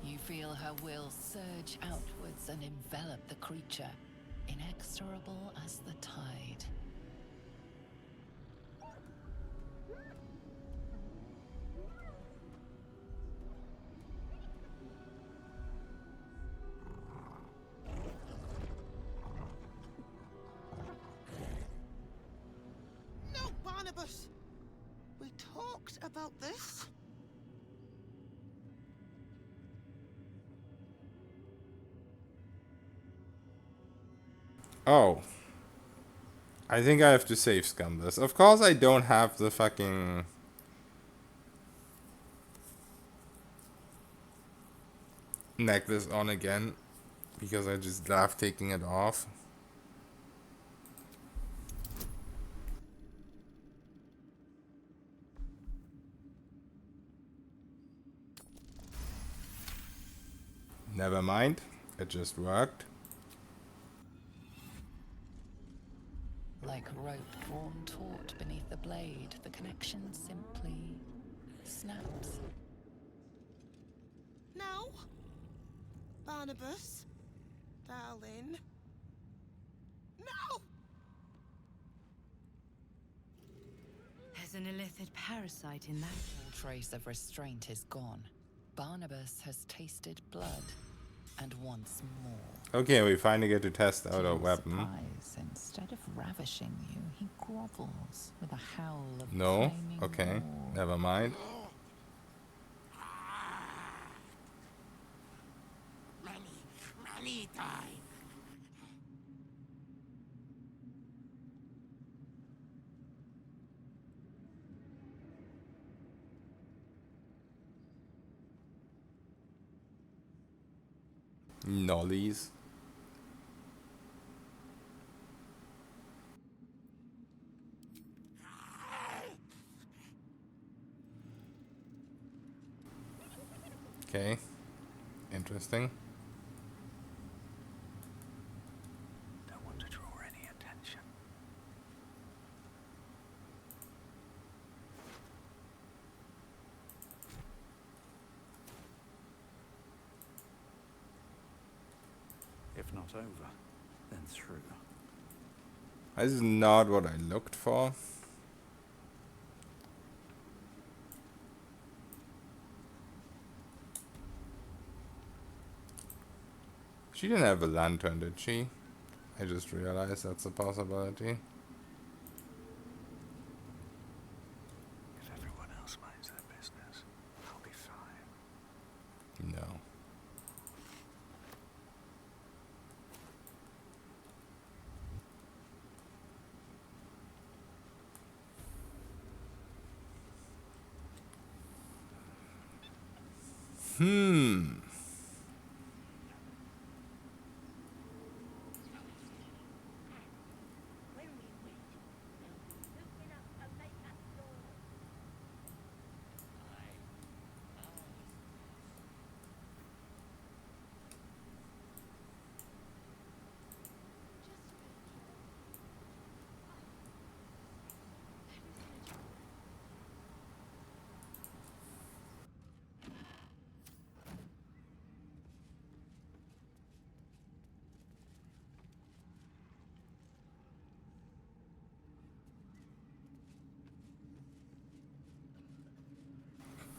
You feel her will surge outwards and envelop the creature, inexorable as the tide. No, Barnabas. We talked about this. Oh. I think I have to save scum this. Of course I don't have the fucking necklace on again. Because I just love taking it off. Never mind. It just worked. Like rope drawn taut beneath the blade, the connection simply snaps. No. Barnabas, darling. No! There's an illithid parasite in that. All trace of restraint is gone. Barnabas has tasted blood, and once more. Okay, we finally get to test out our weapon. Surprise, instead of ravishing you, he grovels with a howl of No? claiming Okay, more. never mind. Many die. Nollies. Okay. Interesting. Don't want to draw any attention. If not over, then through. This is not what I looked for. She didn't have a lantern, did she? I just realized that's a possibility. If everyone else minds their business, I'll be fine. No.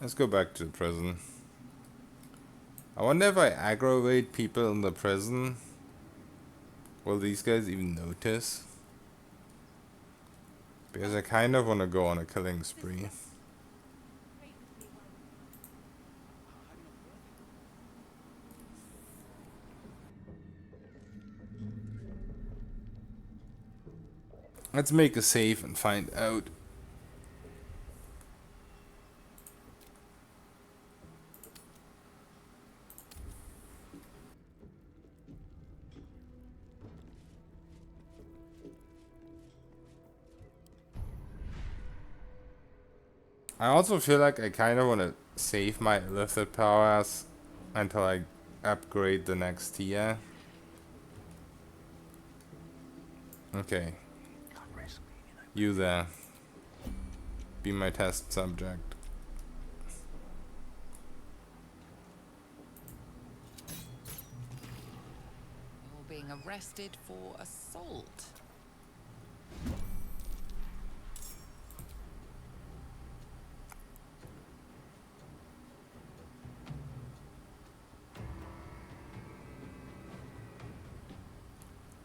Let's go back to the prison. I wonder if I aggravate people in the prison, will these guys even notice? Because I kind of want to go on a killing spree. Let's make a save and find out. I also feel like I kind of want to save my illicit powers until I upgrade the next tier. Okay. You there. Be my test subject. You're being arrested for assault.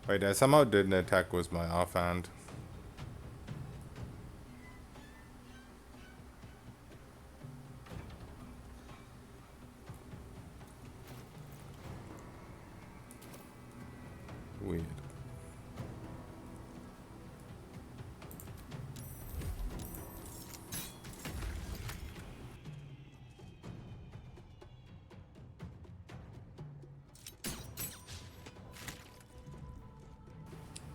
Wait, I somehow didn't attack with my offhand. Weird.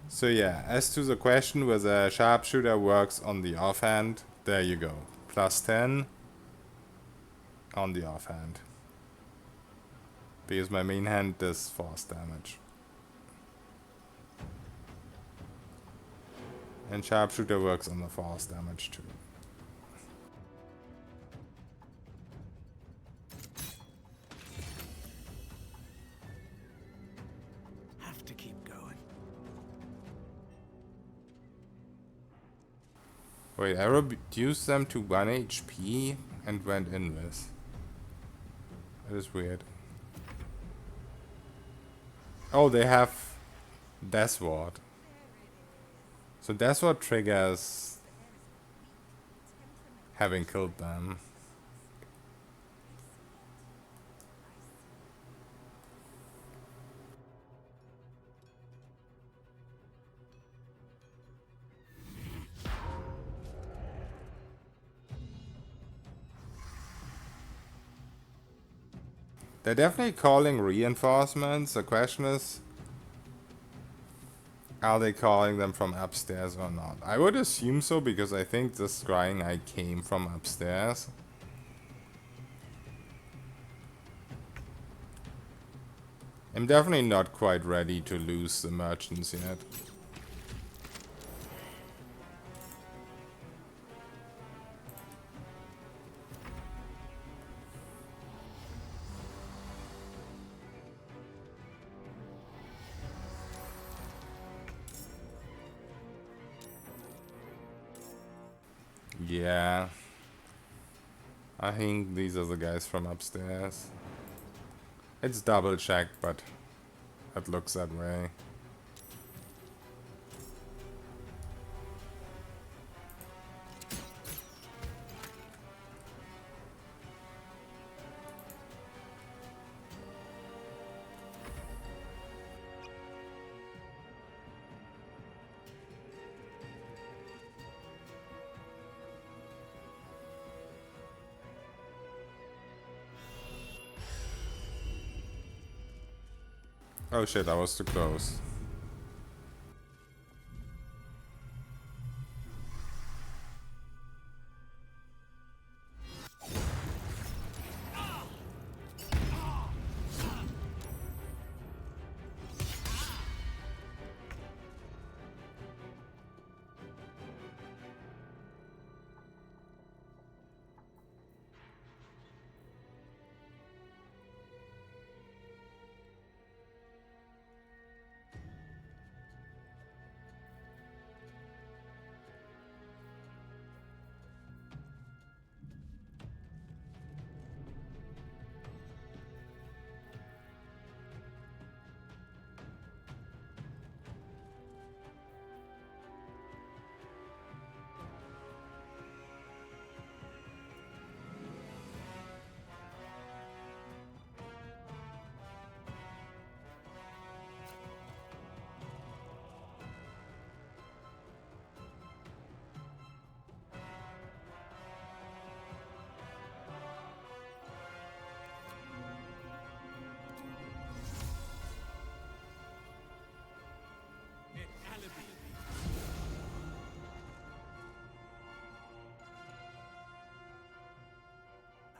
So yeah, as to the question whether sharpshooter works on the offhand, there you go. Plus 10 on the offhand. Because my main hand does force damage. And sharpshooter works on the force damage too. Have to keep going. Wait, I reduced them to 1 HP and went in with. That is weird. Oh, they have Death Ward. So Death Ward triggers having killed them. They're definitely calling reinforcements. The question is, are they calling them from upstairs or not? I would assume so, because I think this scrying eye came from upstairs. I'm definitely not quite ready to lose the merchants yet. Yeah. I think these are the guys from upstairs. It's double checked, but it looks that way. Oh shit, I was too close.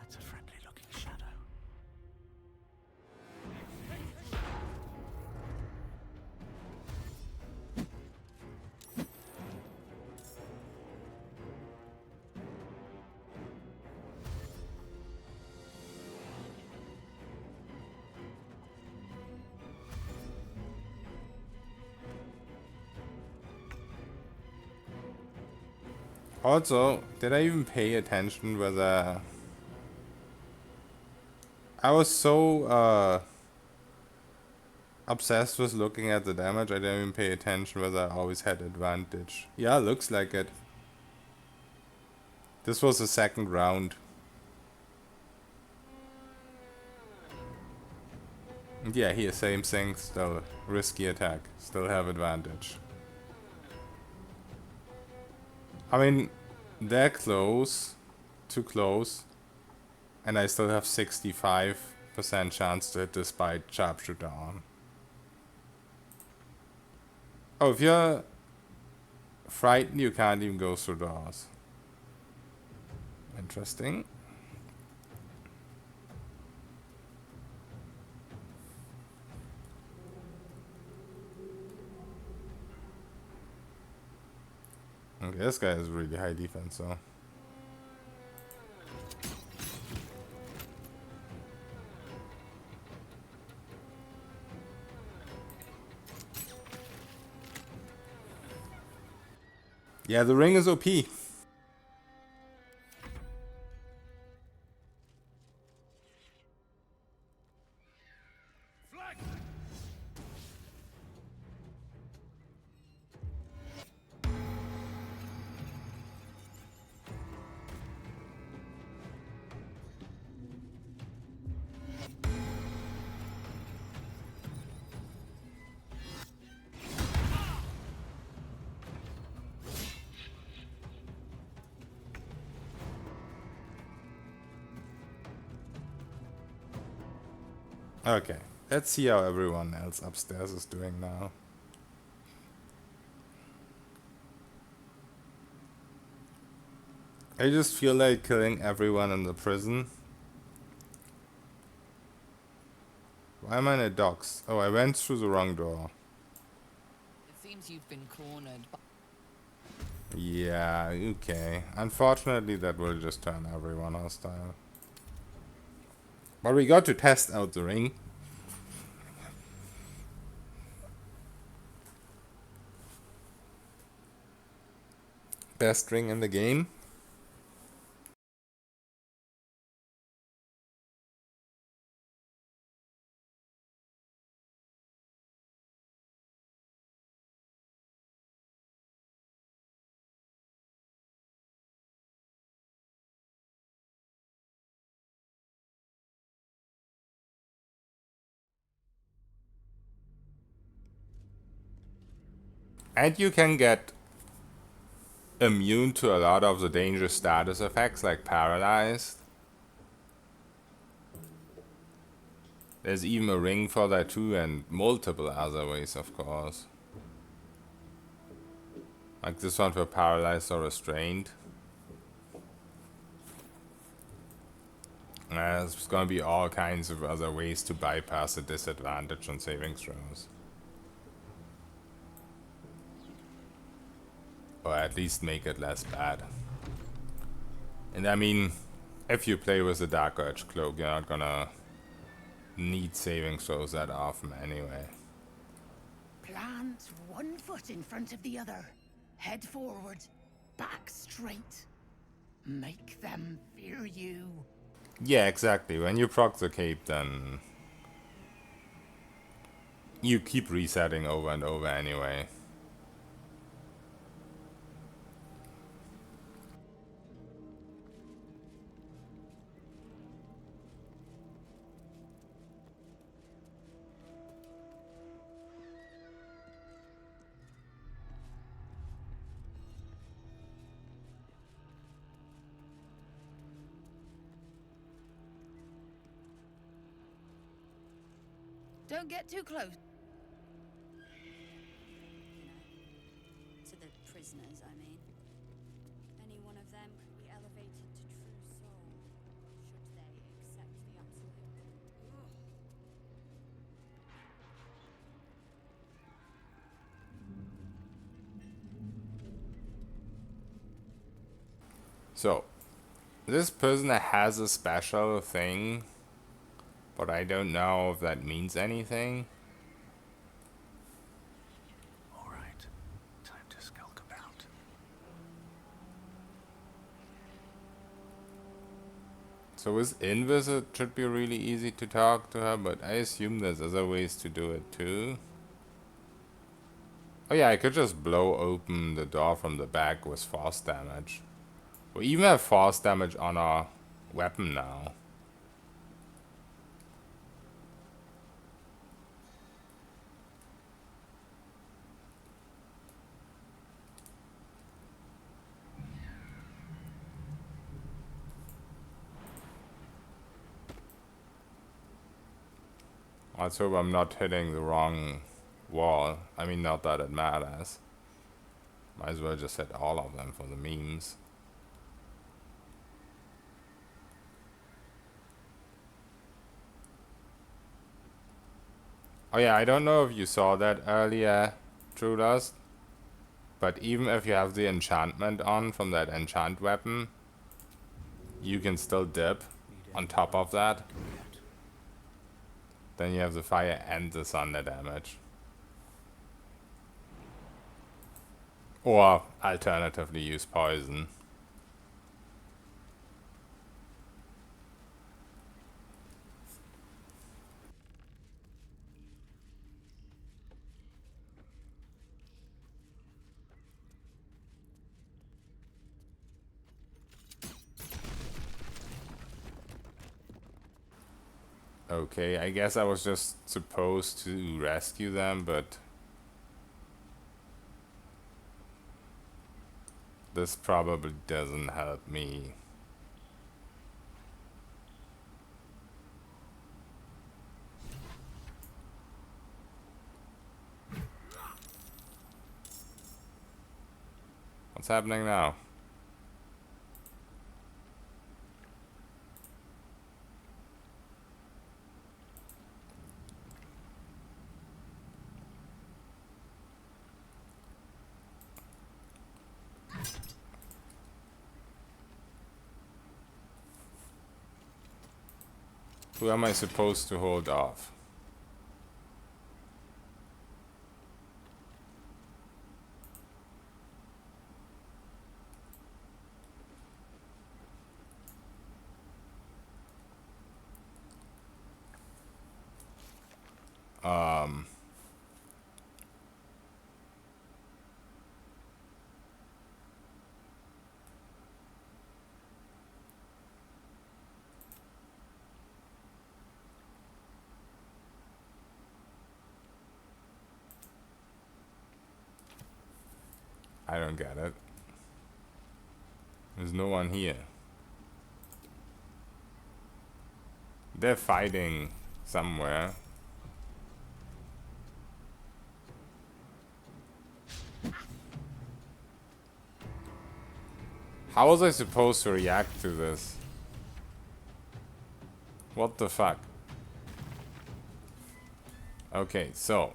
That's a friendly looking shadow. Also, did I even pay attention whether... I was so obsessed with looking at the damage, I didn't even pay attention whether I always had advantage. Yeah, looks like it. This was the second round. And yeah, here, same thing, still risky attack, still have advantage. I mean, they're close, too close, and I still have 65% chance to hit despite sharpshooter on. Oh, if you're frightened, you can't even go through doors. Interesting. Okay, this guy has really high defense, so. Yeah, the ring is OP. Okay, let's see how everyone else upstairs is doing now. I just feel like killing everyone in the prison. Why am I in a docks? Oh, I went through the wrong door. It seems you've been cornered. Yeah, okay. Unfortunately, that will just turn everyone hostile. But we got to test out the ring. Best ring in the game. And you can get immune to a lot of the dangerous status effects like paralyzed. There's even a ring for that too, and multiple other ways, of course. Like this one for paralyzed or restrained. There's gonna be all kinds of other ways to bypass the disadvantage on saving throws. Or at least make it less bad. And I mean, if you play with the Dark Urge Cloak, you're not gonna need saving throws that often anyway. Plant one foot in front of the other. Head forward. Back straight. Make them fear you. Yeah, exactly. When you proc the cape, then you keep resetting over and over anyway. Don't get too close. To the prisoners, I mean. Any one of them could be elevated to true soul, should they accept the absolute. So, this prisoner has a special thing, but I don't know if that means anything. Alright, time to skulk about. So with Invis it should be really easy to talk to her, but I assume there's other ways to do it too. Oh yeah, I could just blow open the door from the back with force damage. We even have force damage on our weapon now. Let's hope I'm not hitting the wrong wall. I mean, not that it matters. Might as well just hit all of them for the memes. Oh yeah, I don't know if you saw that earlier, True Lust, but even if you have the enchantment on from that enchant weapon, you can still dip on top of that. Then you have the fire and the thunder damage. Or alternatively use poison. Okay, I guess I was just supposed to rescue them, but this probably doesn't help me. What's happening now? Who am I supposed to hold off? I don't get it. There's no one here. They're fighting somewhere. How was I supposed to react to this? What the fuck? Okay, so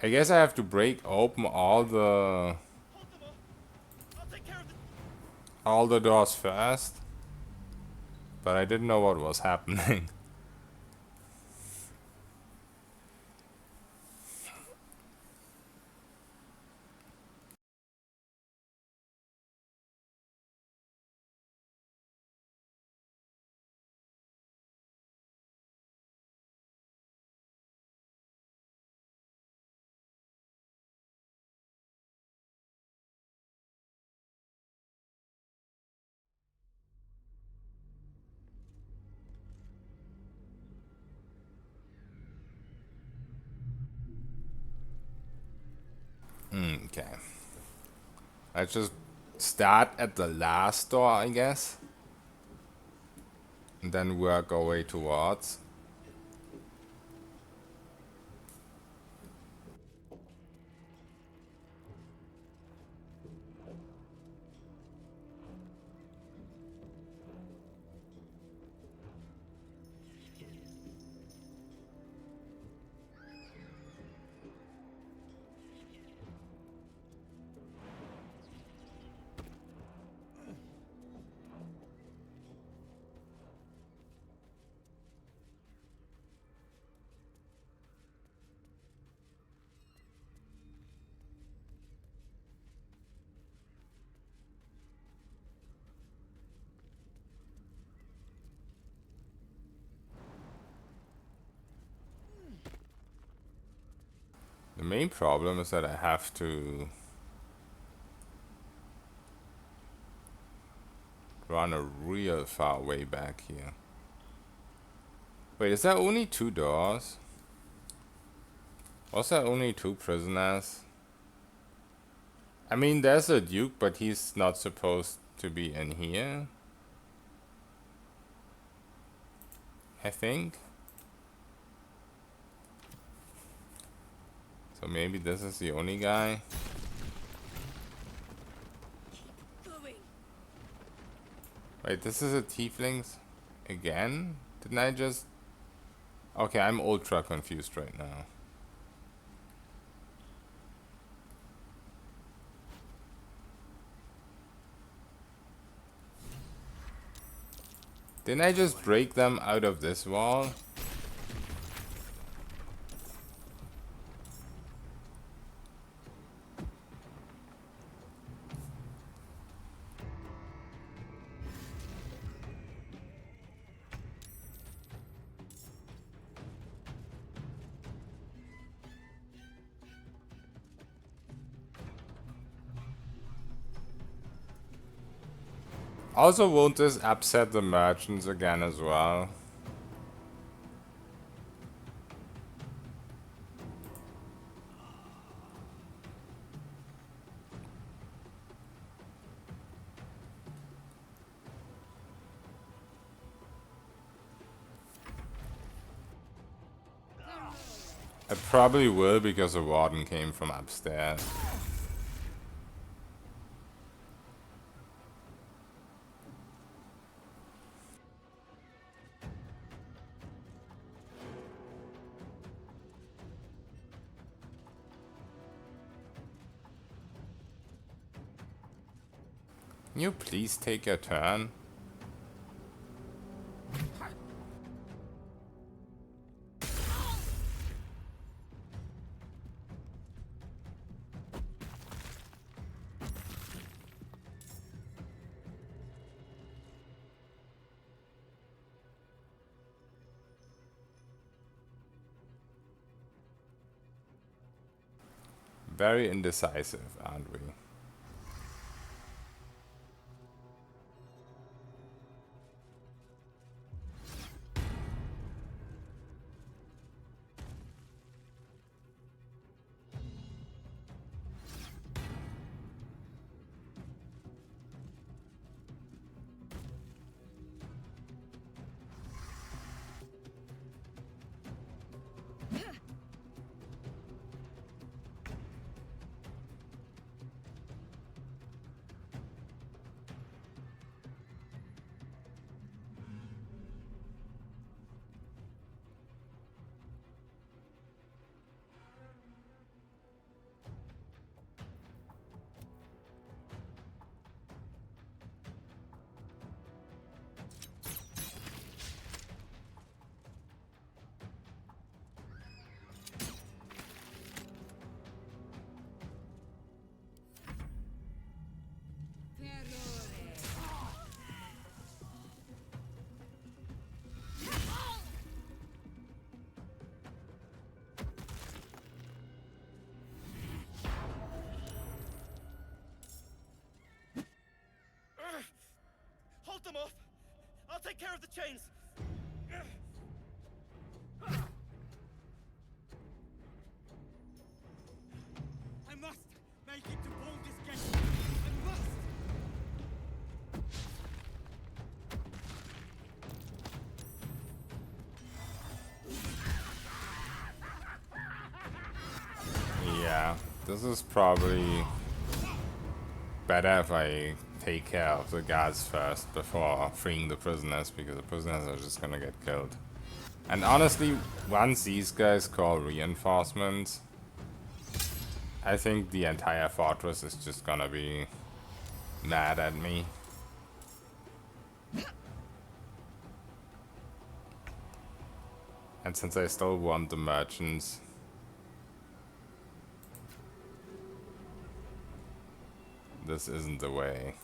I guess I have to break open all the doors first. But I didn't know what was happening. Okay. Let's just start at the last door, I guess. And then work our way towards. The main problem is that I have to run a real far way back here. Wait, is there only 2 doors? Was there only 2 prisoners? I mean, there's a Duke, but he's not supposed to be in here. I think. So maybe this is the only guy. Wait, this is a tieflings again? Didn't I just... Okay, I'm ultra confused right now. Didn't I just break them out of this wall? Also, won't this upset the merchants again as well? I probably will because the warden came from upstairs. Can you please take your turn? Very indecisive, aren't we? off. I'll take care of the chains. I must make it to Baldur's Gate. I must. Yeah, this is probably better if I take care of the guards first before freeing the prisoners, because the prisoners are just gonna get killed. And honestly, once these guys call reinforcements, I think the entire fortress is just gonna be mad at me. And since I still want the merchants, this isn't the way.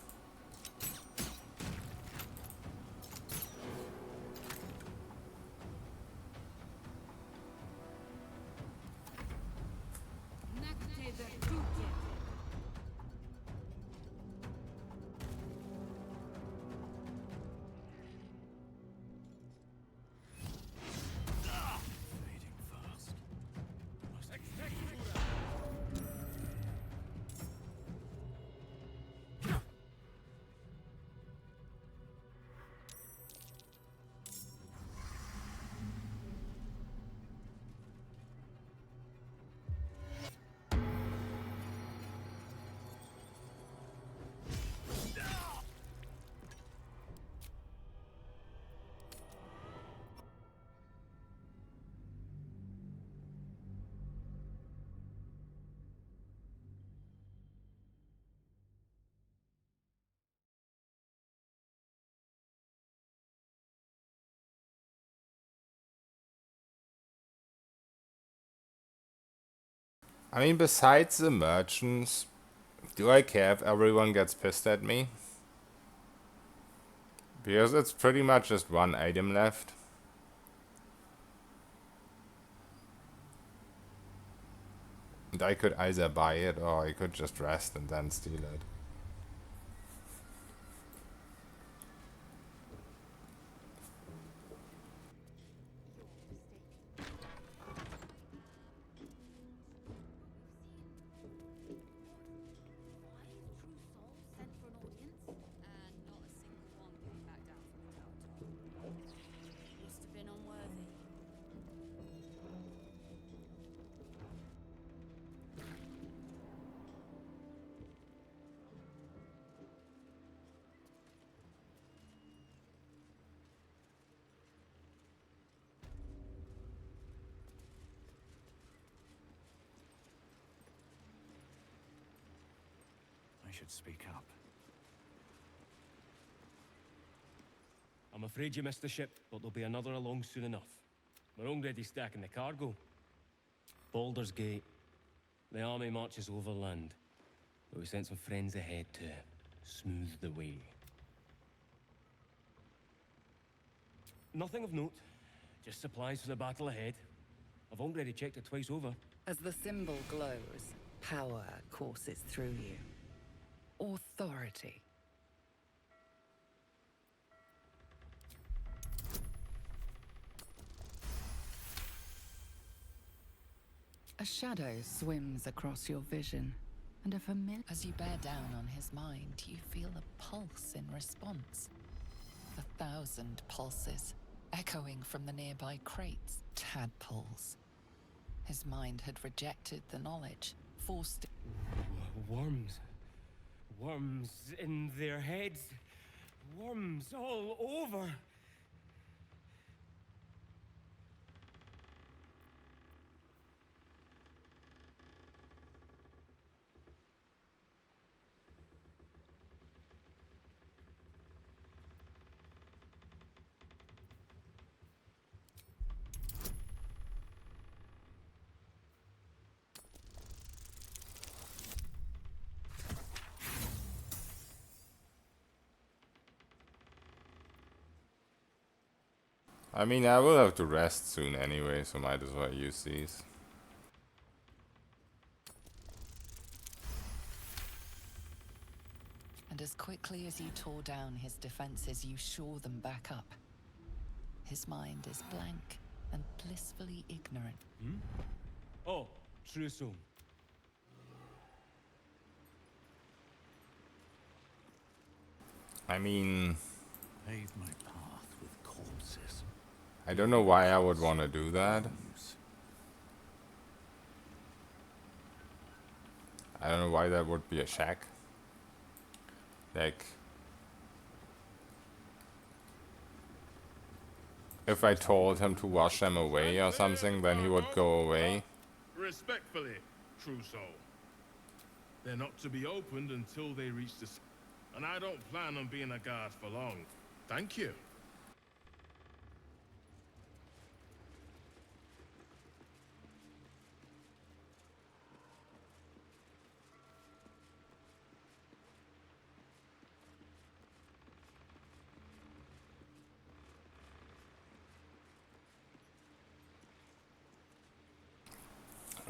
I mean, besides the merchants, do I care if everyone gets pissed at me? Because it's pretty much just one item left. And I could either buy it or I could just rest and then steal it. Must have been unworthy. I should speak up. I'm afraid you missed the ship, but there'll be another along soon enough. We're already stacking the cargo. Baldur's Gate. The army marches overland, but we sent some friends ahead to smooth the way. Nothing of note, just supplies for the battle ahead. I've already checked it twice over. As the symbol glows, power courses through you. Authority. A shadow swims across your vision, and a familiar. As you bear down on his mind, you feel a pulse in response. 1,000 pulses, echoing from the nearby crates. Tadpoles. His mind had rejected the knowledge, forced. Worms. Worms in their heads. Worms all over. I mean, I will have to rest soon anyway, so might as well use these. And as quickly as you tore down his defenses, you shore them back up. His mind is blank and blissfully ignorant. Hmm? Oh, true soul. I mean, Pave my path with corpses. I don't know why I would want to do that. I don't know why that would be a shack. Like, if I told him to wash them away or something, then he would go away. Respectfully, true soul. They're not to be opened until they reach the... And I don't plan on being a guard for long. Thank you.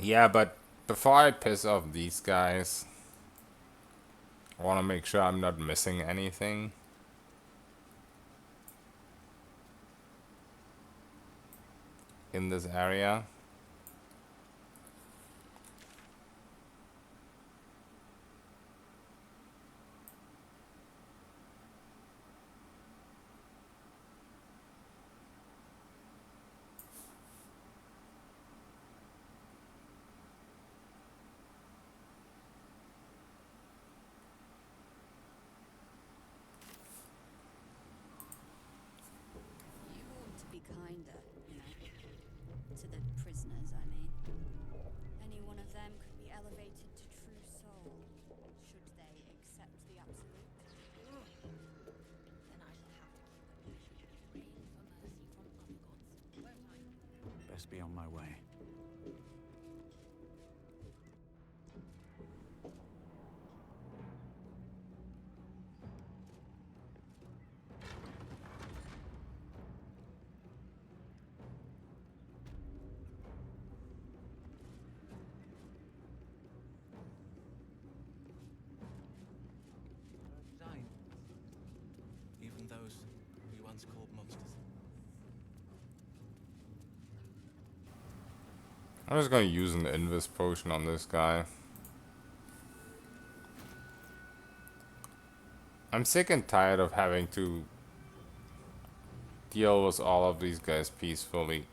Yeah, but before I piss off these guys, I want to make sure I'm not missing anything. In this area. You ought to be kinder, you know. To the prisoners, I mean. Any one of them could be elevated to true soul, should they accept the absolute. Then I shall have to keep a rain for mercy from other gods. Best be on my way. Design. Even those we once called monsters. I'm just gonna use an invis potion on this guy. I'm sick and tired of having to deal with all of these guys peacefully.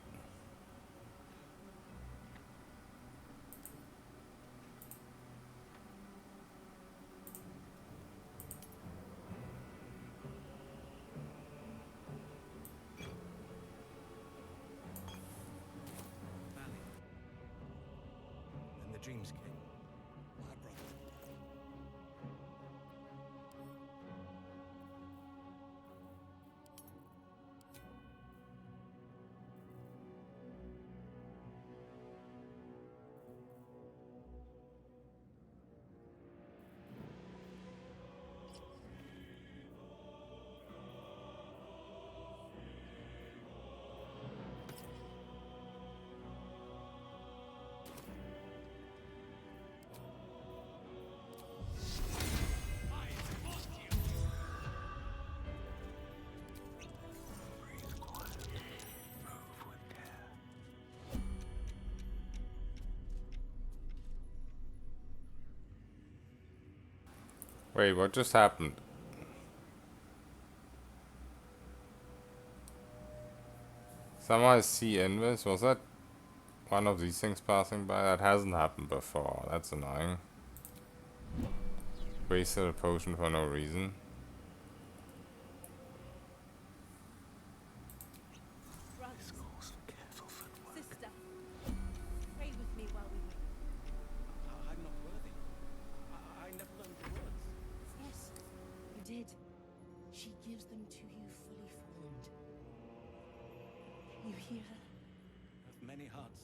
Then the dreams came. My brother. Wait, what just happened? Somehow I see invis. Was that one of these things passing by? That hasn't happened before. That's annoying. Wasted a potion for no reason. Sister, pray with me while we wait. I'm not worthy. I never learned the words. Yes, you did. She gives them to you fully formed. You hear her? Of many hearts,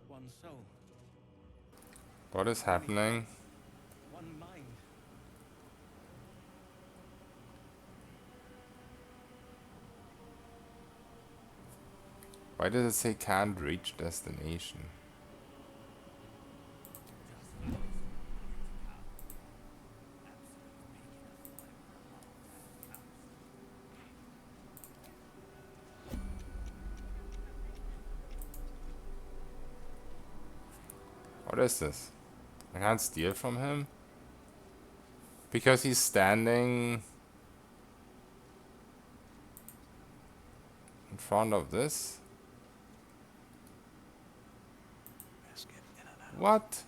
one soul, What is happening? one mind. Why does it say can't reach destination? What is this? I can't steal from him? Because he's standing in front of this? What?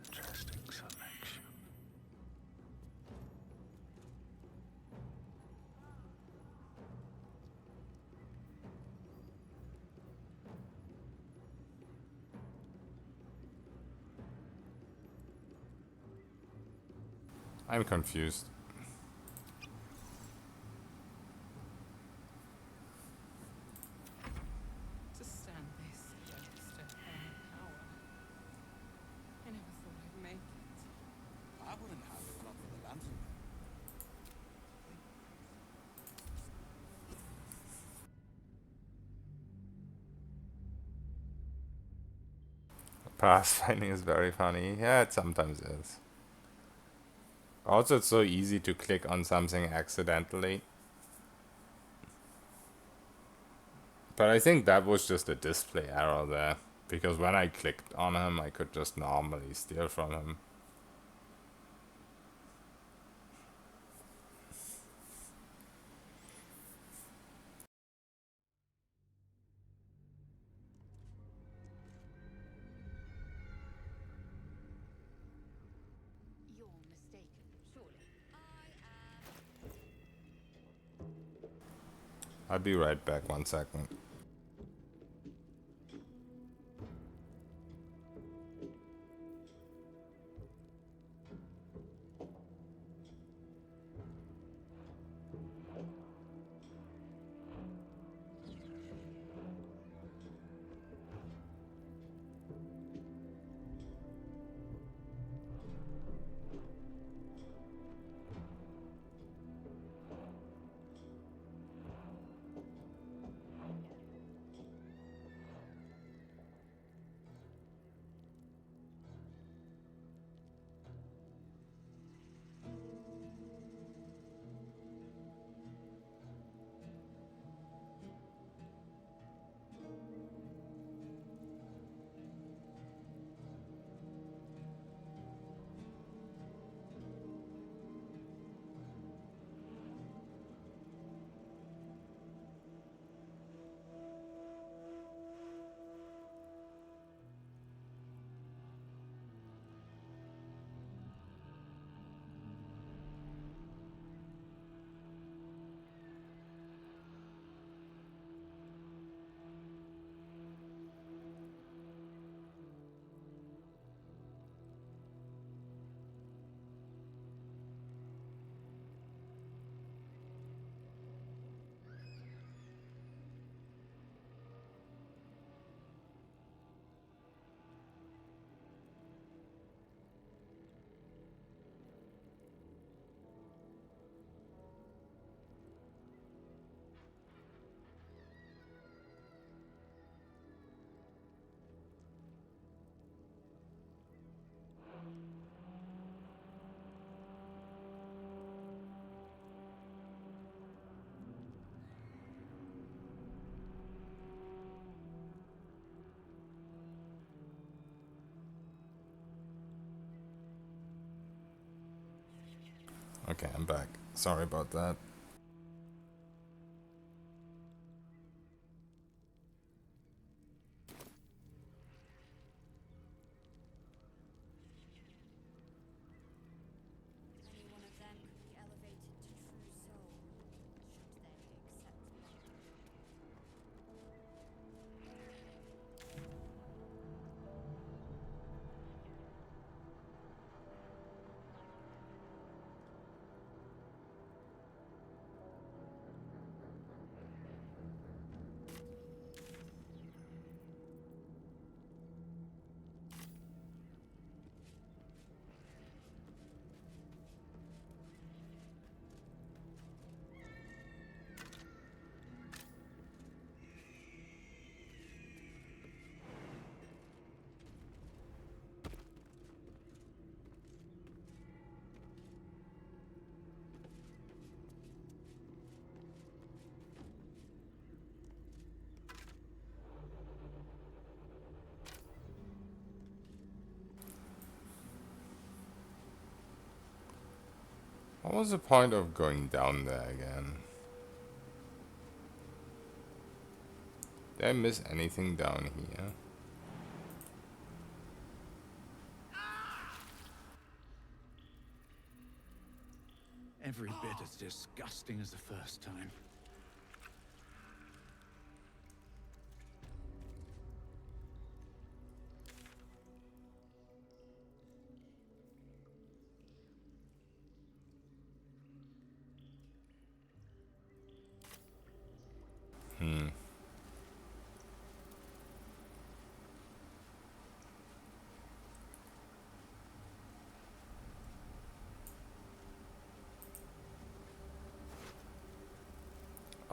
Interesting selection. I'm confused. To stand this close to her power. I never thought I'd make it. I wouldn't have if not for the lantern. Pathfinding is very funny. Yeah, it sometimes is. Also, it's so easy to click on something accidentally. But I think that was just a display error there. Because when I clicked on him, I could just normally steal from him. You're mistaken, surely. I'll be right back, 1 second. Okay, I'm back. Sorry about that. Any one of them could be elevated to true soul, should they accept the What was the point of going down there again? Did I miss anything down here? Every bit as disgusting as the first time.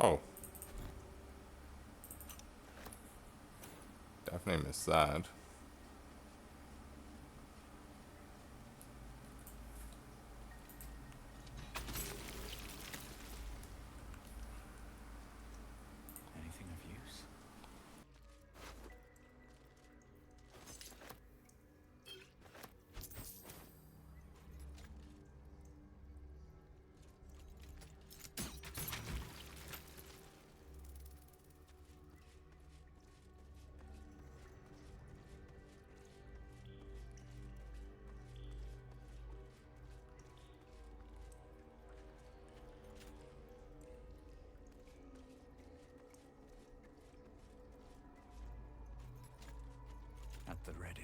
Oh. Definitely missed that. Anything of use? At the ready.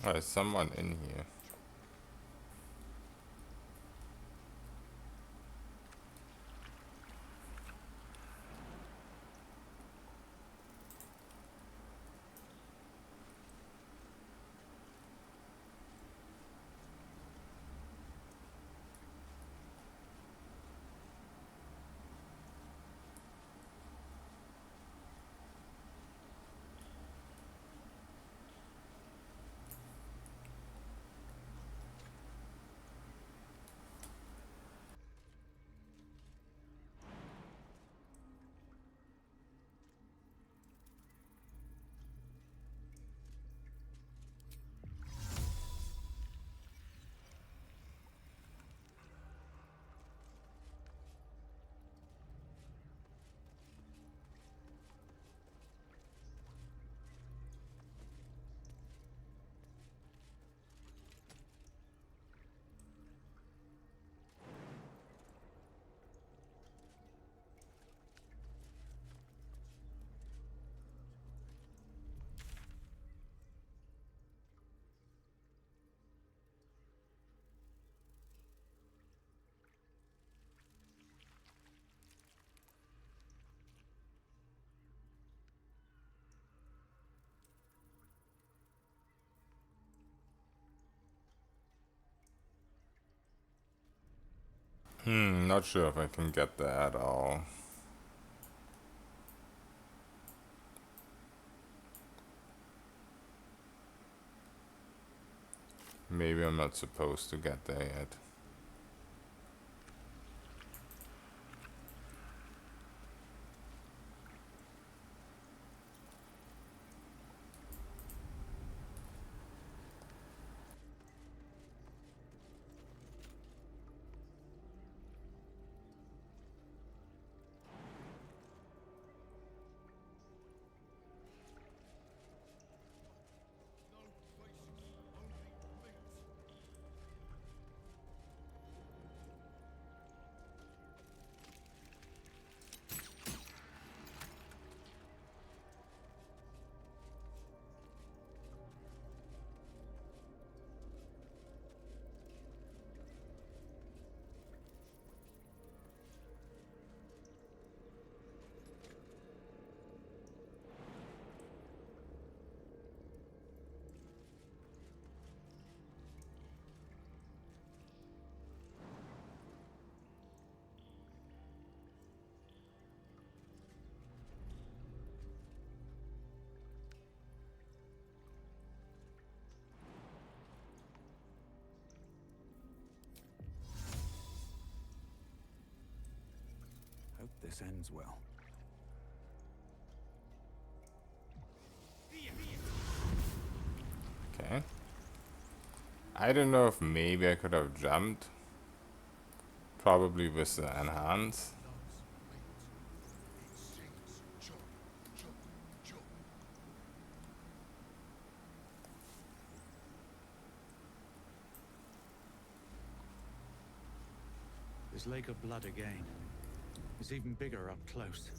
Oh, there's someone in here. Not sure if I can get there at all. maybe I'm not supposed to get there yet. Hope this ends well. Okay. I don't know if maybe I could have jumped. Probably with the enhance. This lake of blood again. It's even bigger up close.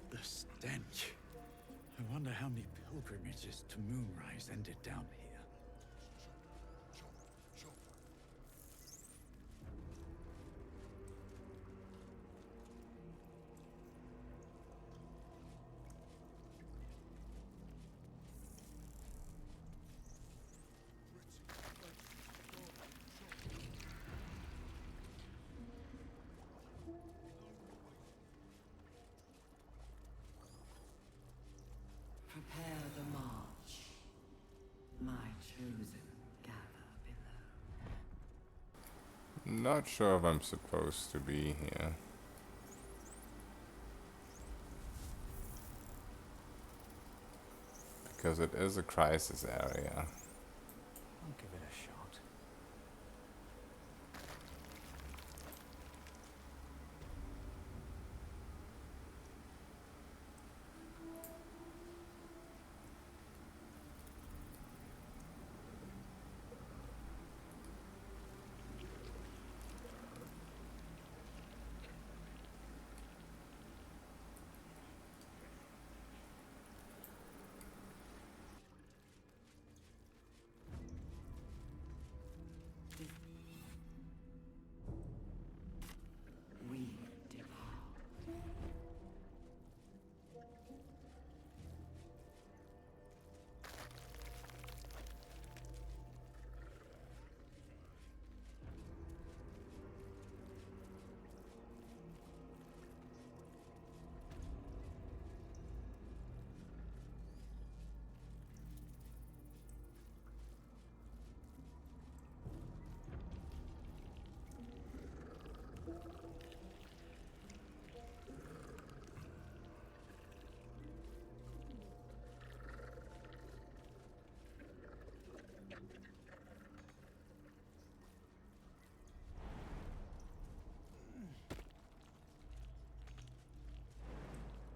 The stench. I wonder how many pilgrimages to Moonrise ended down here. Prepare the march. My chosen gather below. Not sure if I'm supposed to be here. Because it is a crisis area. I'll give it a shot.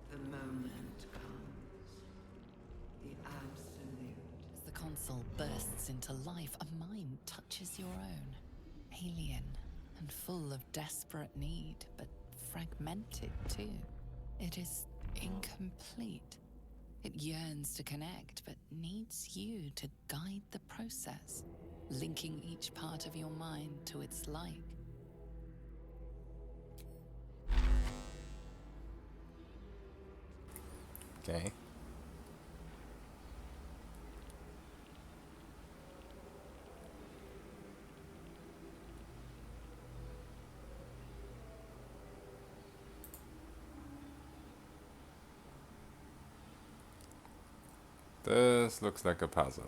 The moment comes. The absolute. As the console bursts into life, a mind touches your own. Alien and full of desperate need, but fragmented too. It is incomplete. It yearns to connect, but needs you to guide the process, linking each part of your mind to its like. Okay. This looks like a puzzle.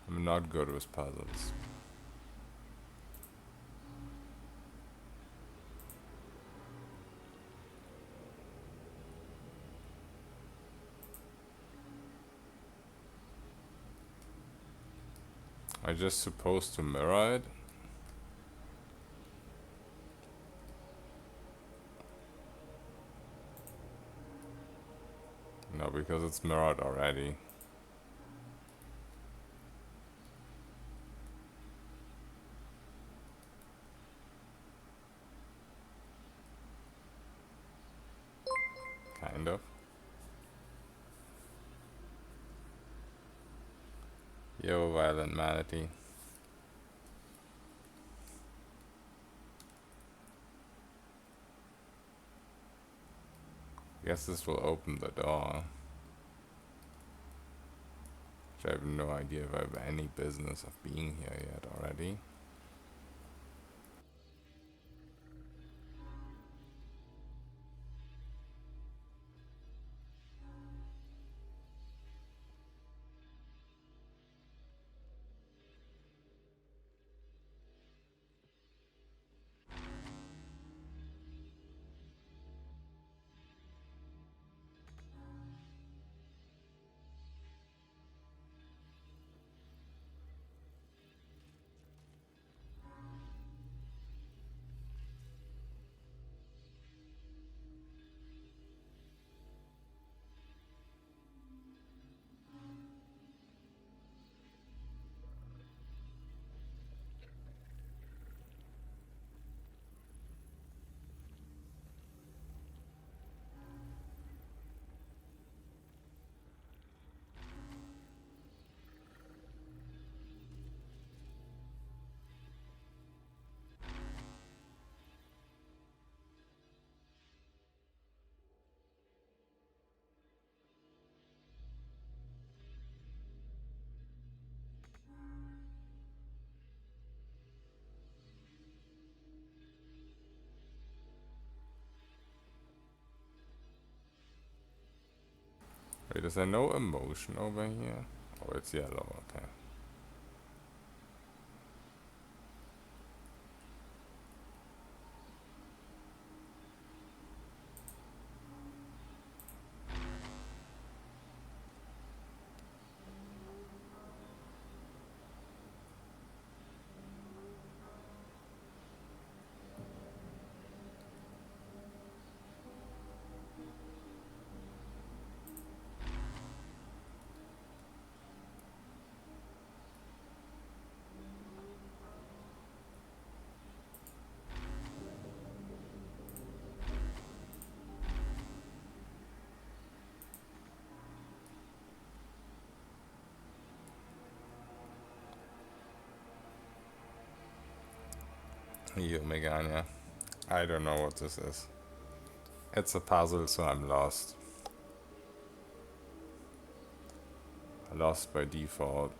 I'm not good with puzzles. Am I just supposed to mirror it? No, because it's mirrored already. Kind of. Yo, violent manatee. Guess this will open the door. Which I have no idea if I have any business of being here yet already. Wait, is there no emotion over here? Oh, it's yellow, okay. Yo, Megania. I don't know what this is. It's a puzzle, so I'm lost. Lost by default.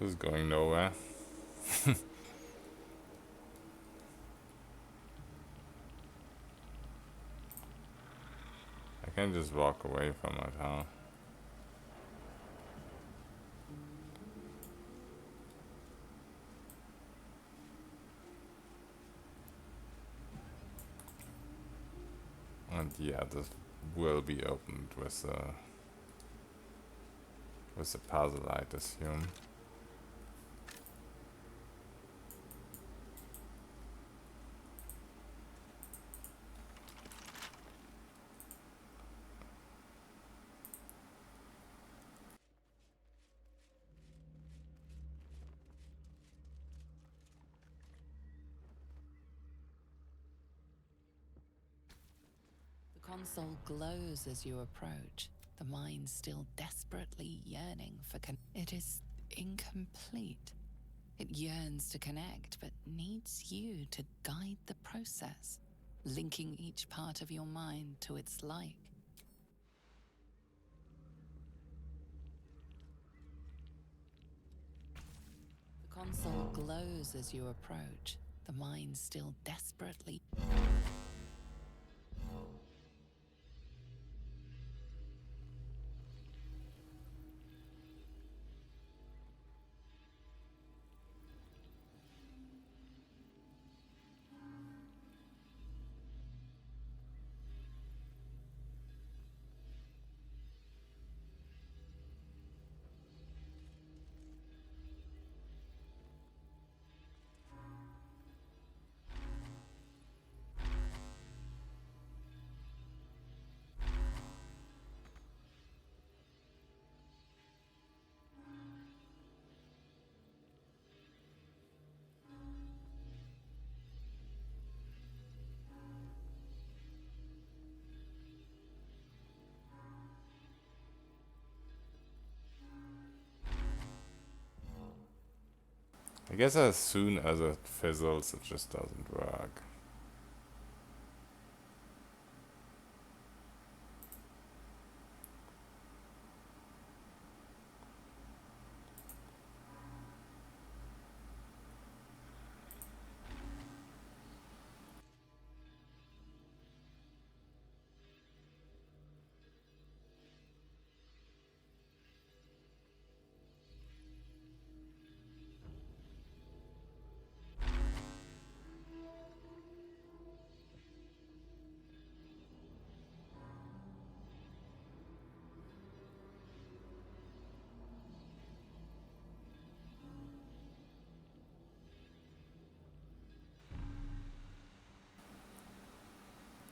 This is going nowhere. I can just walk away from it, huh? And yeah, this will be opened with a puzzle, I'd assume. The console glows as you approach, the mind still desperately yearning for it is incomplete. It yearns to connect, but needs you to guide the process, linking each part of your mind to its like. The console glows as you approach, the mind still desperately... I guess as soon as it fizzles, it just doesn't work.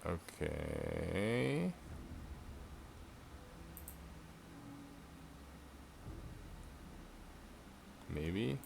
Okay. Maybe.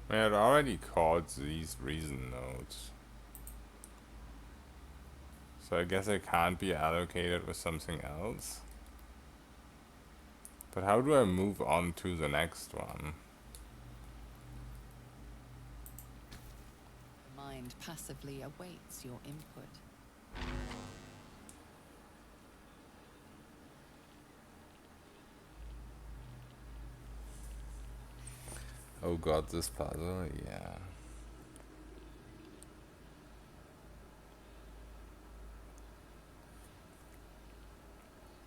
I had already called these reason nodes. So I guess it can't be allocated with something else. But how do I move on to the next one? The mind passively awaits your input. Oh god, this puzzle, yeah.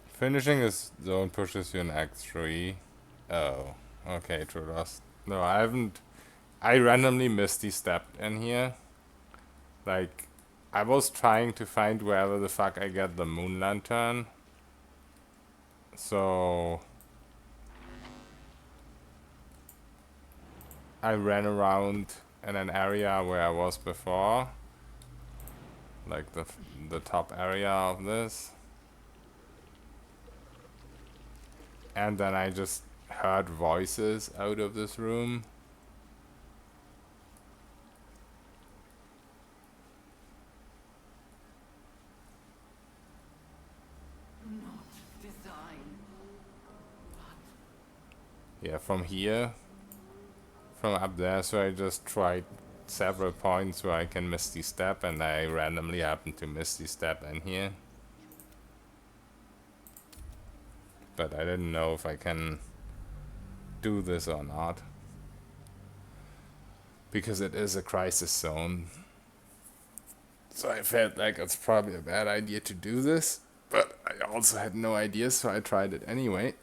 Finishing this zone pushes you in Act 3. Oh, okay, true lost. No, I haven't. I randomly misty stepped in here. Like, I was trying to find wherever the fuck I get the moon lantern. So I ran around in an area where I was before. Like the top area of this. And then I just heard voices out of this room. Not design. Yeah, from here. From up there, so I just tried several points where I can misty step, and I randomly happened to misty step in here. But I didn't know if I can do this or not. Because it is a crisis zone. So I felt like it's probably a bad idea to do this. But I also had no idea, so I tried it anyway.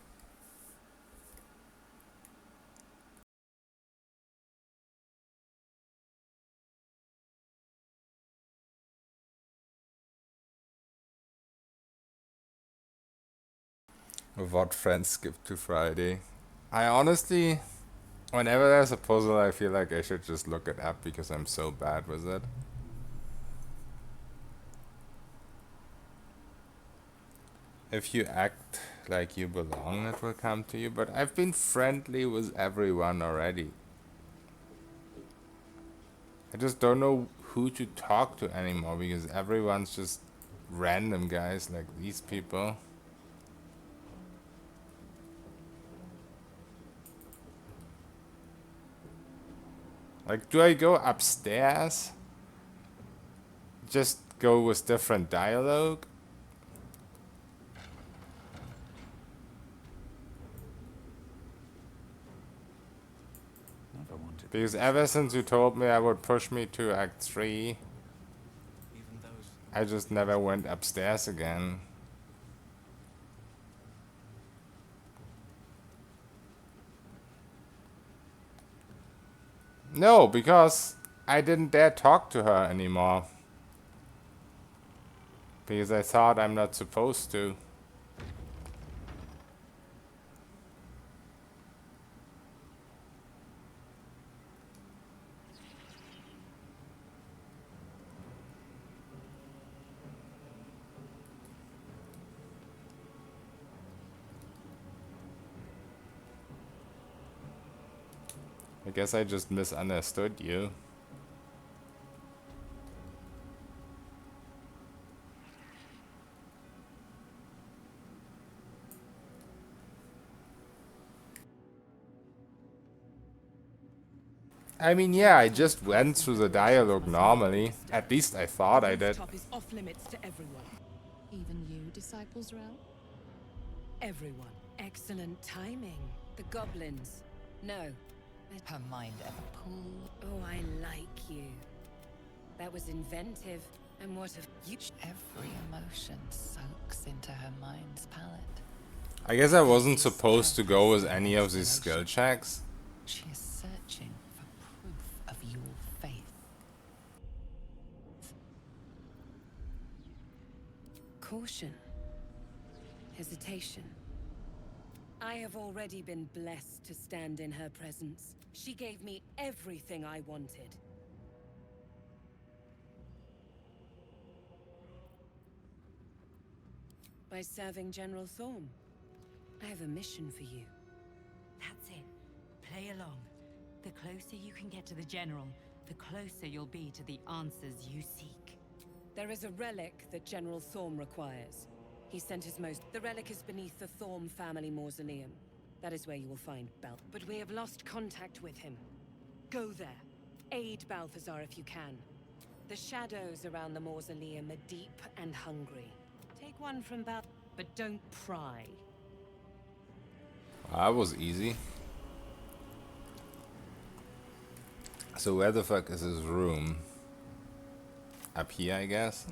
What friends skip to Friday? I honestly, whenever there's a puzzle, I feel like I should just look it up because I'm so bad with it. If you act like you belong, it will come to you, but I've been friendly with everyone already. I just don't know who to talk to anymore because everyone's just random guys like these people. Like, do I go upstairs? Just go with different dialogue? Because ever since you told me I would push me to Act 3, I just never went upstairs again. No, because I didn't dare talk to her anymore. Because I thought I'm not supposed to. I guess I just misunderstood you. I mean, yeah, I just went through the dialogue normally. At least I thought I did. Top is off limits to everyone. Even you, Disciples Rel? Everyone. Excellent timing. The goblins. No. Her mind ever pulled. Oh, I like you. That was inventive. And what if you... Every emotion soaks into her mind's palette. I guess I wasn't supposed to go with any of these skill checks. She is searching for proof of your faith. Caution. Hesitation. I have already been blessed to stand in her presence. She gave me everything I wanted. By serving General Thorm. I have a mission for you. That's it. Play along. The closer you can get to the General, the closer you'll be to the answers you seek. There is a relic that General Thorm requires. He sent his most... The relic is beneath the Thorm family mausoleum. That is where you will find Baldur. But we have lost contact with him. Go there. Aid Balthazar if you can. The shadows around the mausoleum are deep and hungry. Take one from Balthazar, but don't pry. That was easy. So where the fuck is his room? Up here, I guess?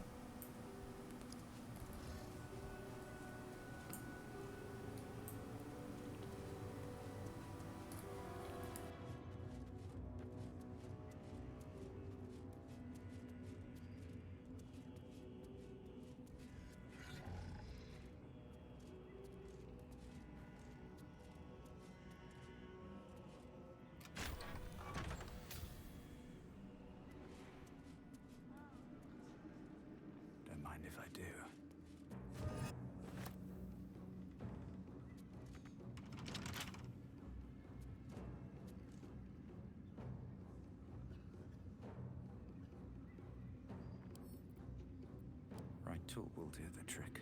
Don't mind if I do. Right tool will do the trick.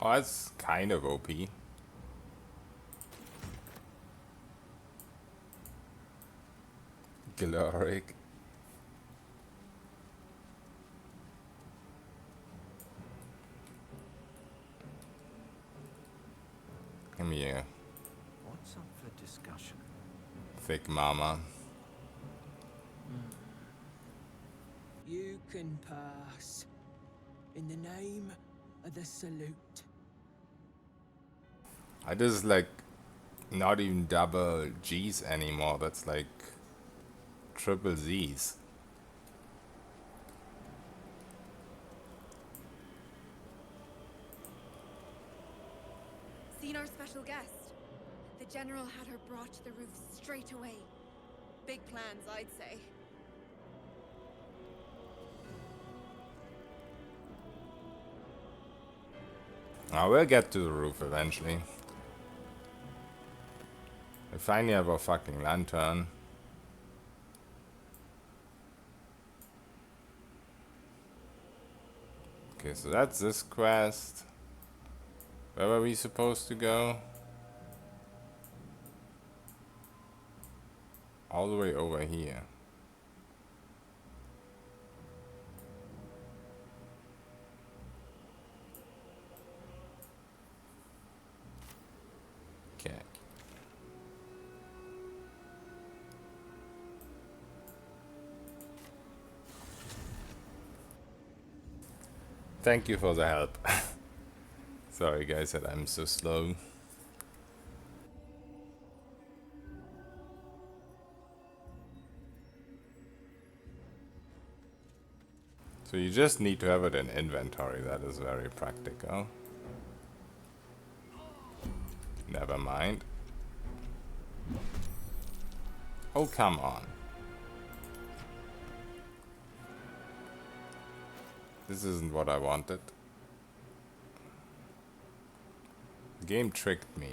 Oh, that's kind of OP. Gloric. Come here, What's up for discussion? thick mama. You can pass. In the name of the salute. This is like not even double G's anymore. That's like triple Z's. Seen our special guest. The General had her brought to the roof straight away. Big plans, I'd say. I will get to the roof eventually. I finally have a fucking lantern. Okay, so that's this quest. Where were we supposed to go? All the way over here. Okay. Thank you for the help. Sorry guys that I'm so slow. So you just need to have it in inventory, that is very practical. Never mind. Oh, come on. This isn't what I wanted. The game tricked me.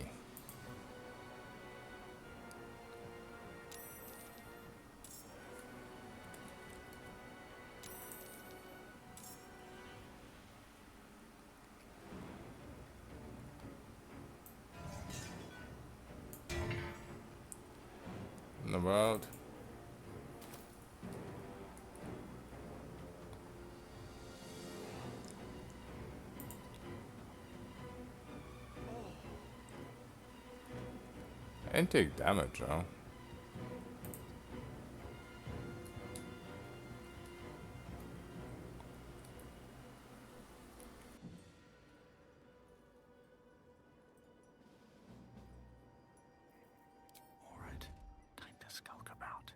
In the world. I didn't take damage, though. All right, time to skulk about.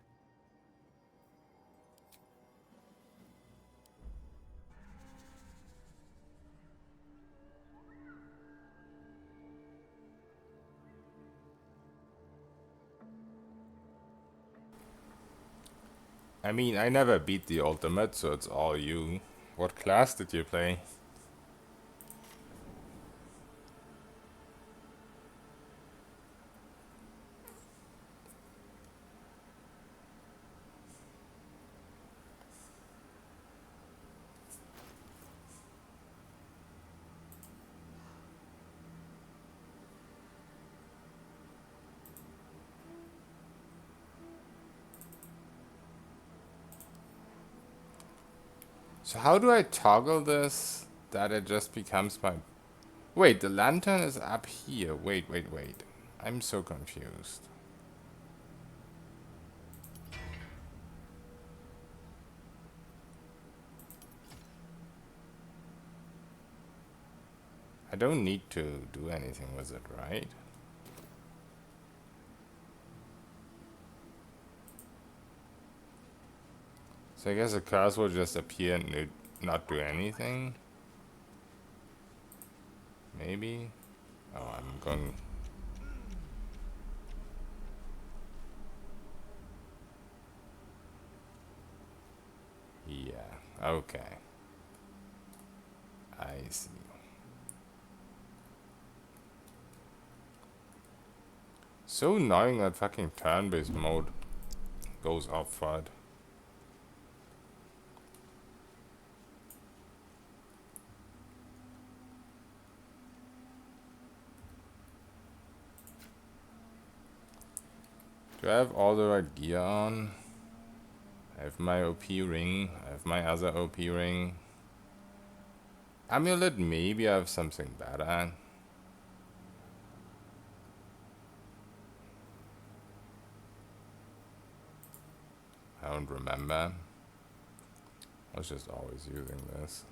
I mean, I never beat the ultimate, so it's all you. What class did you play? So how do I toggle this that it just becomes my... Wait, the lantern is up here. Wait. I'm so confused. I don't need to do anything with it, right? So I guess the curse will just appear and not do anything. Maybe? Oh, I'm going... Yeah, okay. I see. So annoying that fucking turn-based mode goes off FUD. Do I have all the right gear on? I have my OP ring. I have my other OP ring. Amulet, maybe I have something better. I don't remember. I was just always using this.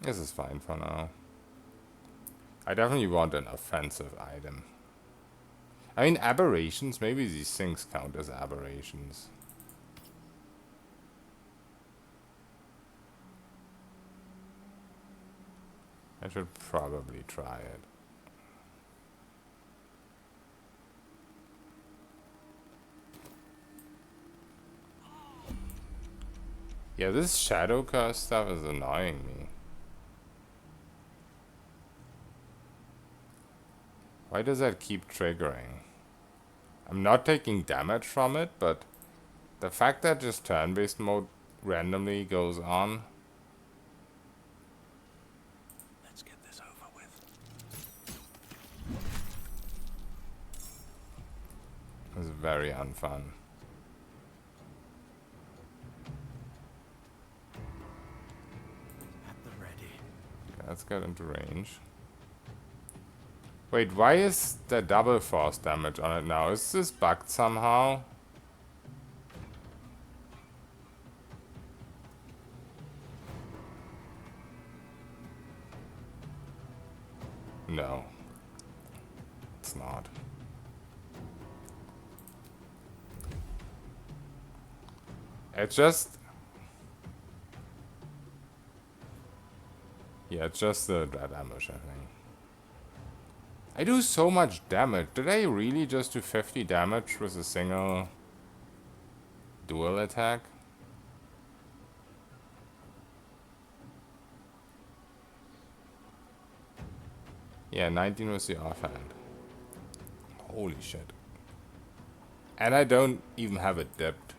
This is fine for now. I definitely want an offensive item. I mean, aberrations, maybe these things count as aberrations. I should probably try it. Yeah, this shadow curse stuff is annoying me. Why does that keep triggering? I'm not taking damage from it, but the fact that just turn-based mode randomly goes on. Let's get this over with. Is very unfun. At the ready. Okay, let's get into range. Wait, why is there double force damage on it now? Is this bugged somehow? No. It's not. It's just... Yeah, it's just the red ambush, I think. I do so much damage. Did I really just do 50 damage with a single dual attack? Yeah, 19 was the offhand. Holy shit. And I don't even have it dipped.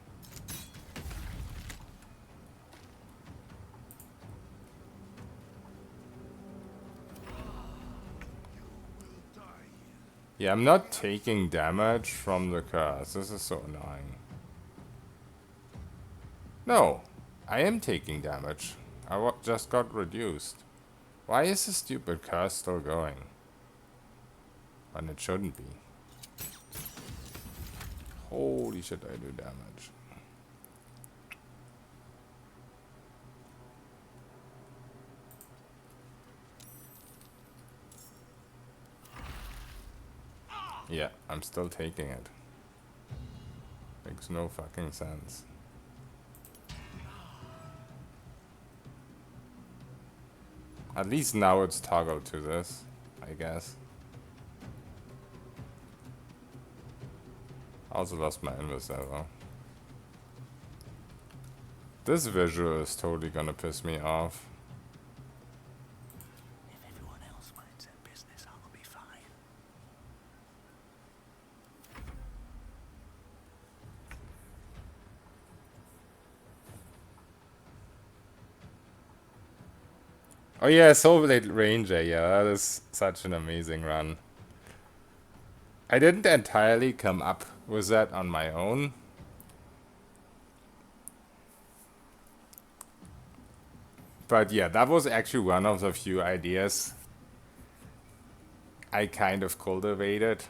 Yeah, I'm not taking damage from the curse. This is so annoying. No, I am taking damage. I just got reduced. Why is the stupid curse still going? When it shouldn't be. Holy shit, I do damage. Yeah, I'm still taking it. Makes no fucking sense. At least now it's toggled to this, I guess. I also lost my invis though. This visual is totally gonna piss me off. If everyone else minds their business, I'll be fine. Oh yeah, Soulblade Ranger, yeah, that is such an amazing run. I didn't entirely come up with that on my own. But yeah, that was actually one of the few ideas I kind of cultivated.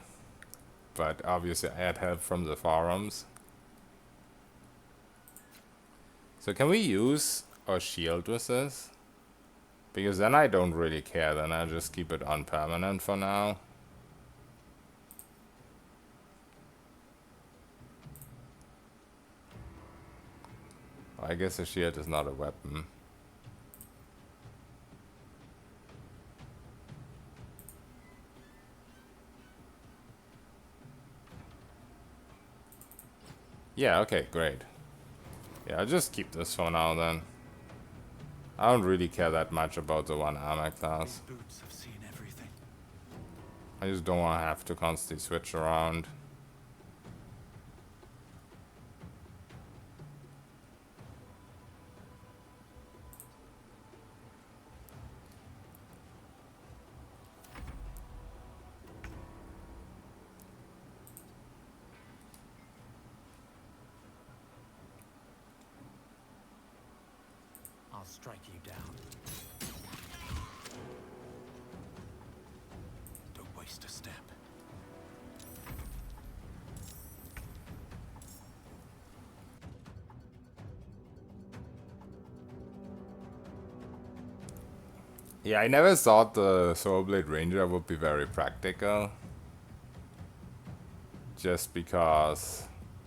But obviously I had help from the forums. So can we use our shield with this? Because then I don't really care, then I just keep it on permanent for now. I guess a shield is not a weapon. Yeah, okay, great. Yeah, I'll just keep this for now then. I don't really care that much about the one armor class. Boots have seen everything. I just don't want to have to constantly switch around. I'll strike you down. Don't waste a step. Yeah, I never thought the Soulblade Ranger would be very practical. Just because...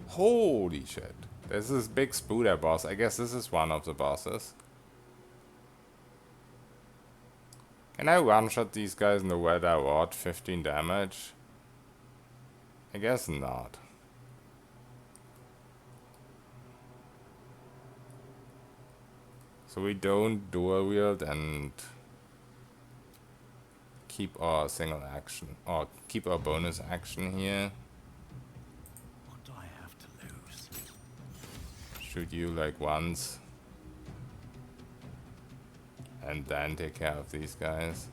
Holy shit. There's this big Spooder boss. I guess this is one of the bosses. Can I one-shot these guys in the weather what? 15 damage? I guess not. So we don't dual wield and keep our single action, or keep our bonus action here. What do I have to lose? Shoot you like once. And then take care of these guys.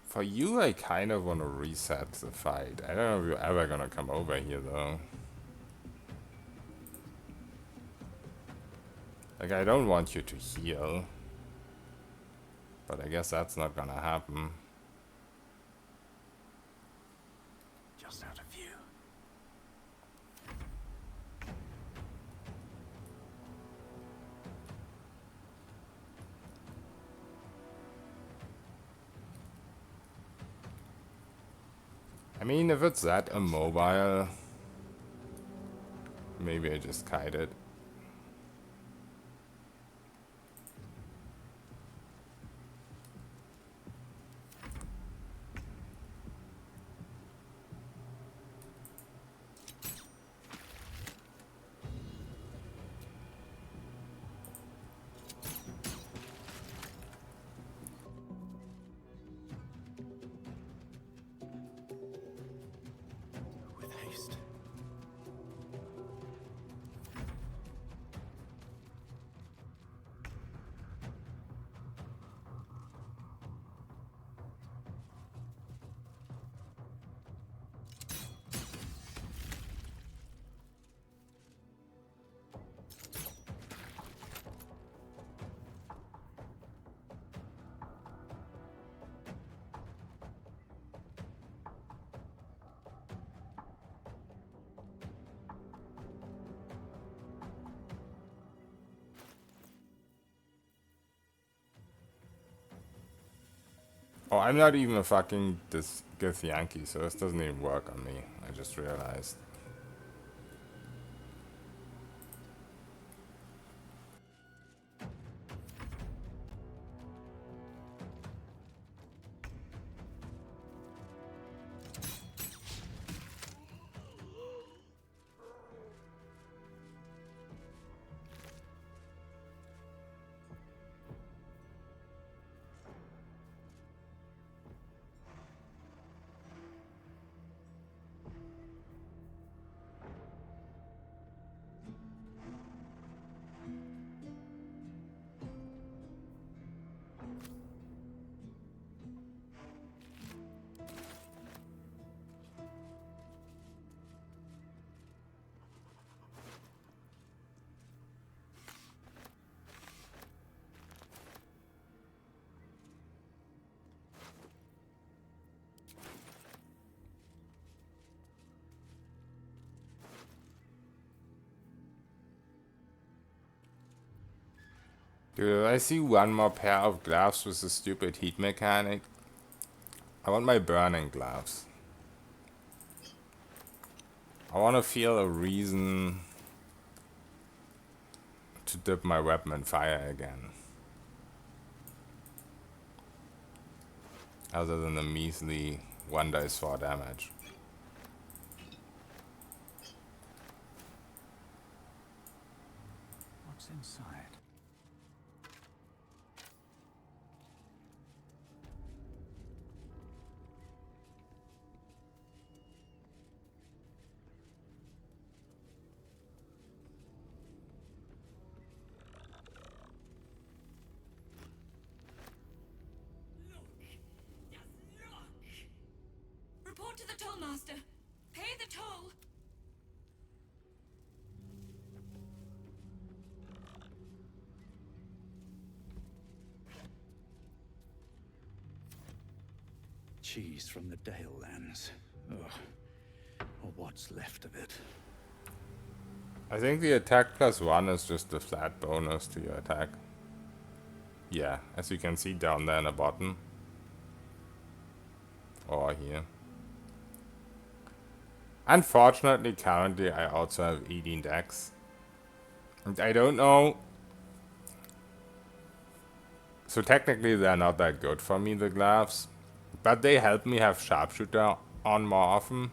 For you, I kind of want to reset the fight. I don't know if you're ever gonna come over here, though. Like, I don't want you to heal. But I guess that's not gonna happen. Just out of view. I mean, if it's that immobile, maybe I just kite it. Oh, I'm not even a fucking this Githyanki, so this doesn't even work on me. I just realized. Dude, I see one more pair of gloves with a stupid heat mechanic. I want my burning gloves. I want to feel a reason to dip my weapon in fire again. Other than the measly 1 dice 4 damage. What's inside? Report to the tollmaster. Pay the toll. Cheese from the Dale lands. Ugh. Or what's left of it. I think the attack +1 is just a flat bonus to your attack. Yeah, as you can see down there in the bottom. Or here. Unfortunately, currently I also have 18 decks. And I don't know. So technically they're not that good for me, the gloves. But they help me have sharpshooter on more often.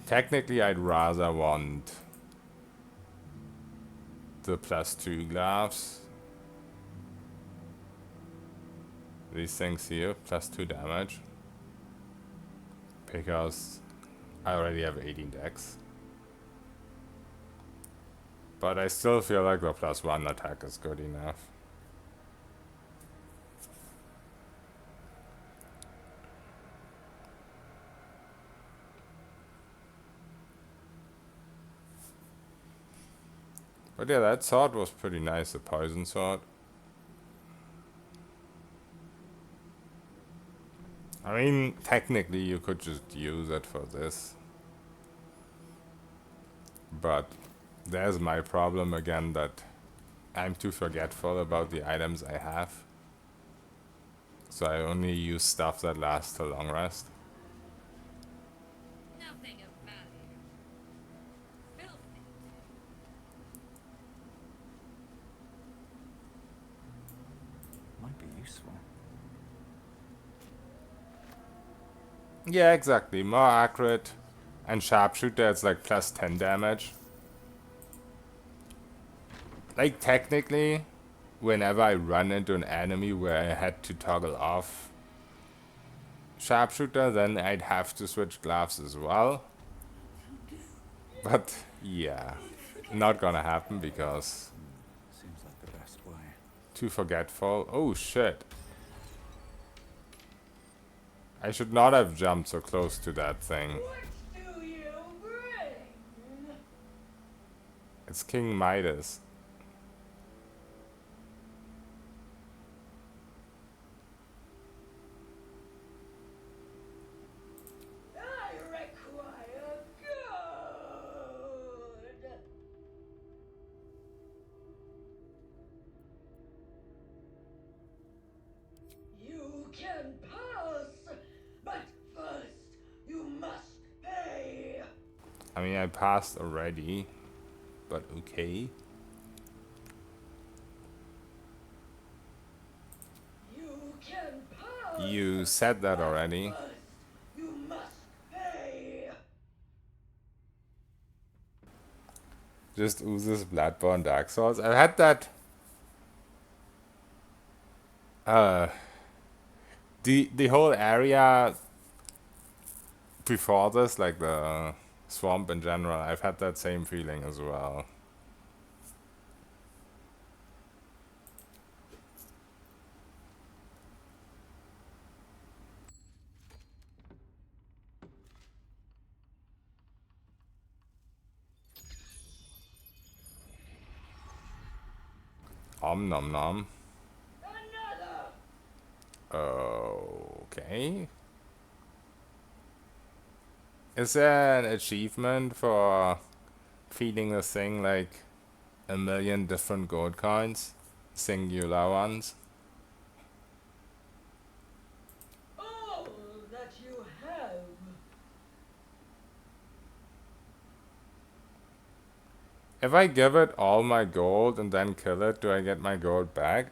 Technically I'd rather want the +2 gloves. These things here, +2 damage. Because I already have 18 decks. But I still feel like the +1 attack is good enough. But yeah, that sword was pretty nice, the poison sword. I mean, technically you could just use it for this. But there's my problem again, that I'm too forgetful about the items I have. So I only use stuff that lasts a long rest. Nothing of value. Filthy. Might be useful. Yeah, exactly. More accurate. And sharpshooter, it's like +10 damage. Like, technically, whenever I run into an enemy where I had to toggle off sharpshooter, then I'd have to switch gloves as well. But, yeah. Not gonna happen because... Seems like the best way. Too forgetful. Oh, shit. I should not have jumped so close to that thing. Do you bring? It's King Midas. I require good. You I mean, I passed already, but okay. You can pass. You said that already. First, you must pay. Just oozes Bloodborne Dark Souls. I've had that. The whole area before this, like the swamp in general, I've had that same feeling as well. Om nom nom. Okay. Is there an achievement for feeding the thing like 1,000,000 different gold coins? Singular ones? All that you have. If I give it all my gold and then kill it, do I get my gold back?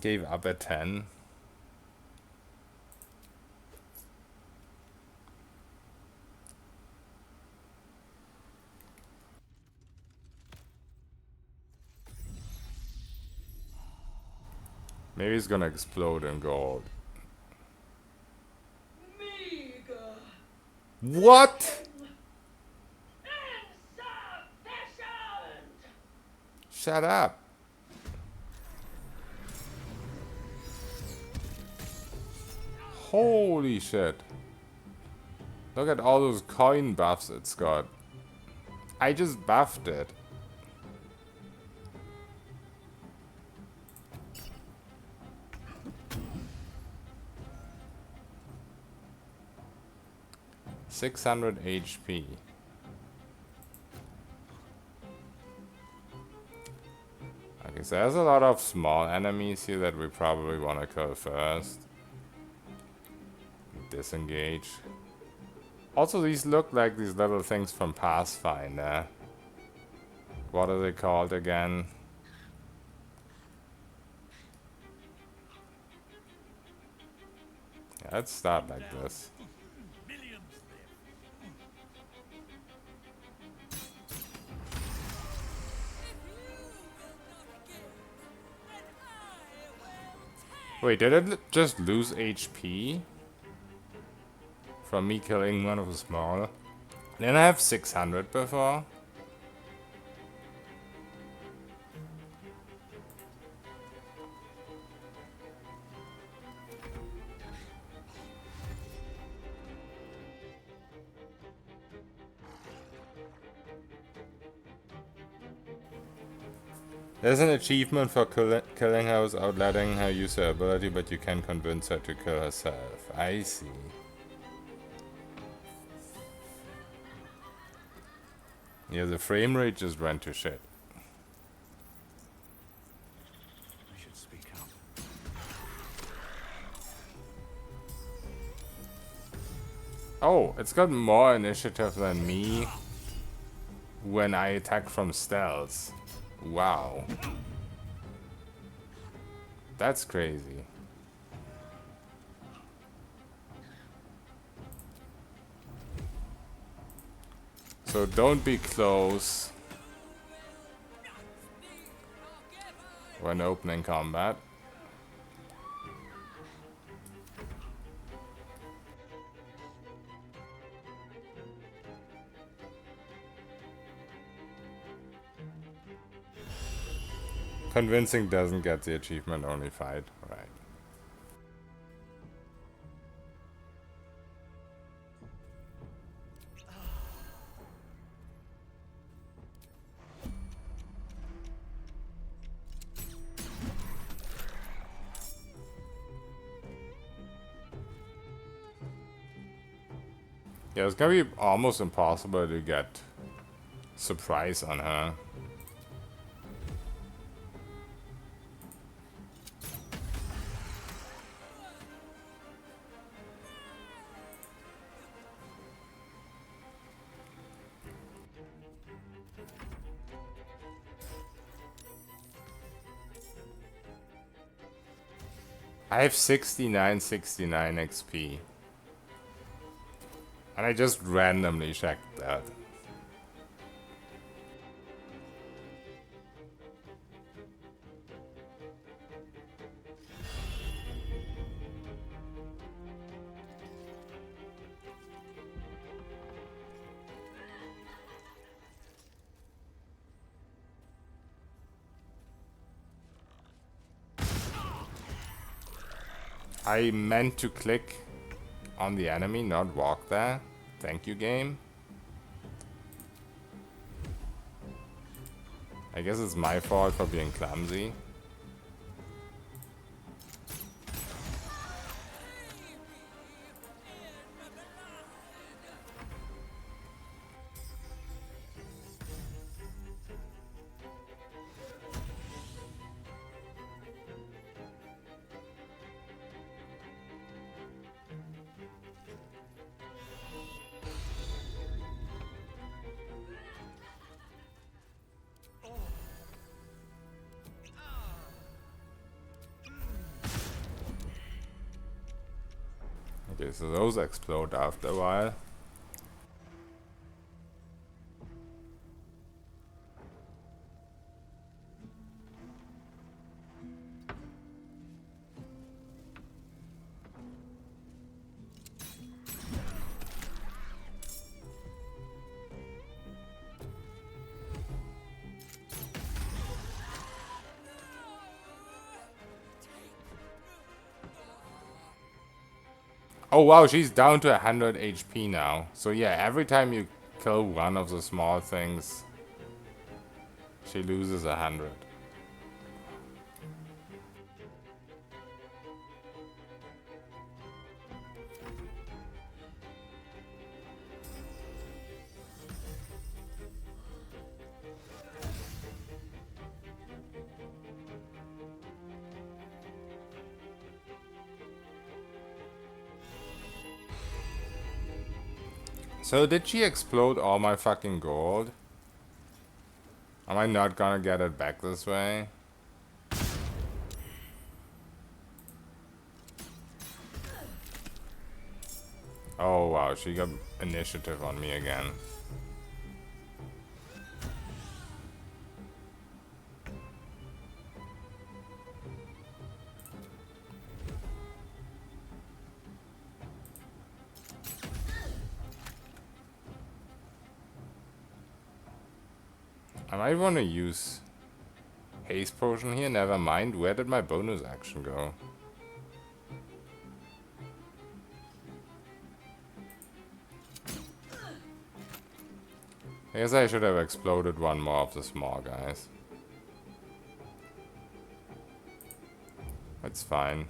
Gave up at 10. Maybe it's gonna explode in gold. Meager. What? Insufficient. Shut up. Holy shit. Look at all those coin buffs it's got. I just buffed it. $600 HP. Okay, so there's a lot of small enemies here that we probably want to kill first. Disengage. Also, these look like these little things from Pathfinder. What are they called again? Yeah, let's start like this. Wait, did it just lose HP? From me killing one of the smaller? Didn't I have 600 before? There's an achievement for killing her without letting her use her ability, but you can convince her to kill herself. I see. Yeah, the frame rate just went to shit. I should speak up. Oh, it's got more initiative than me when I attack from stealth. Wow. That's crazy. So don't be close when opening combat. Convincing doesn't get the achievement, only fight. Right. Yeah, it's gonna be almost impossible to get surprise on her. I have 69 XP. And I just randomly checked that. I meant to click on the enemy, not walk there. Thank you, game. I guess it's my fault for being clumsy. Okay, so those explode after a while. Oh wow, she's down to 100 HP now. So yeah, every time you kill one of the small things, she loses 100. So did she explode all my fucking gold? Am I not gonna get it back this way? Oh wow, she got initiative on me again. I might want to use haste potion here. Never mind. Where did my bonus action go? I guess I should have exploded one more of the small guys. That's fine.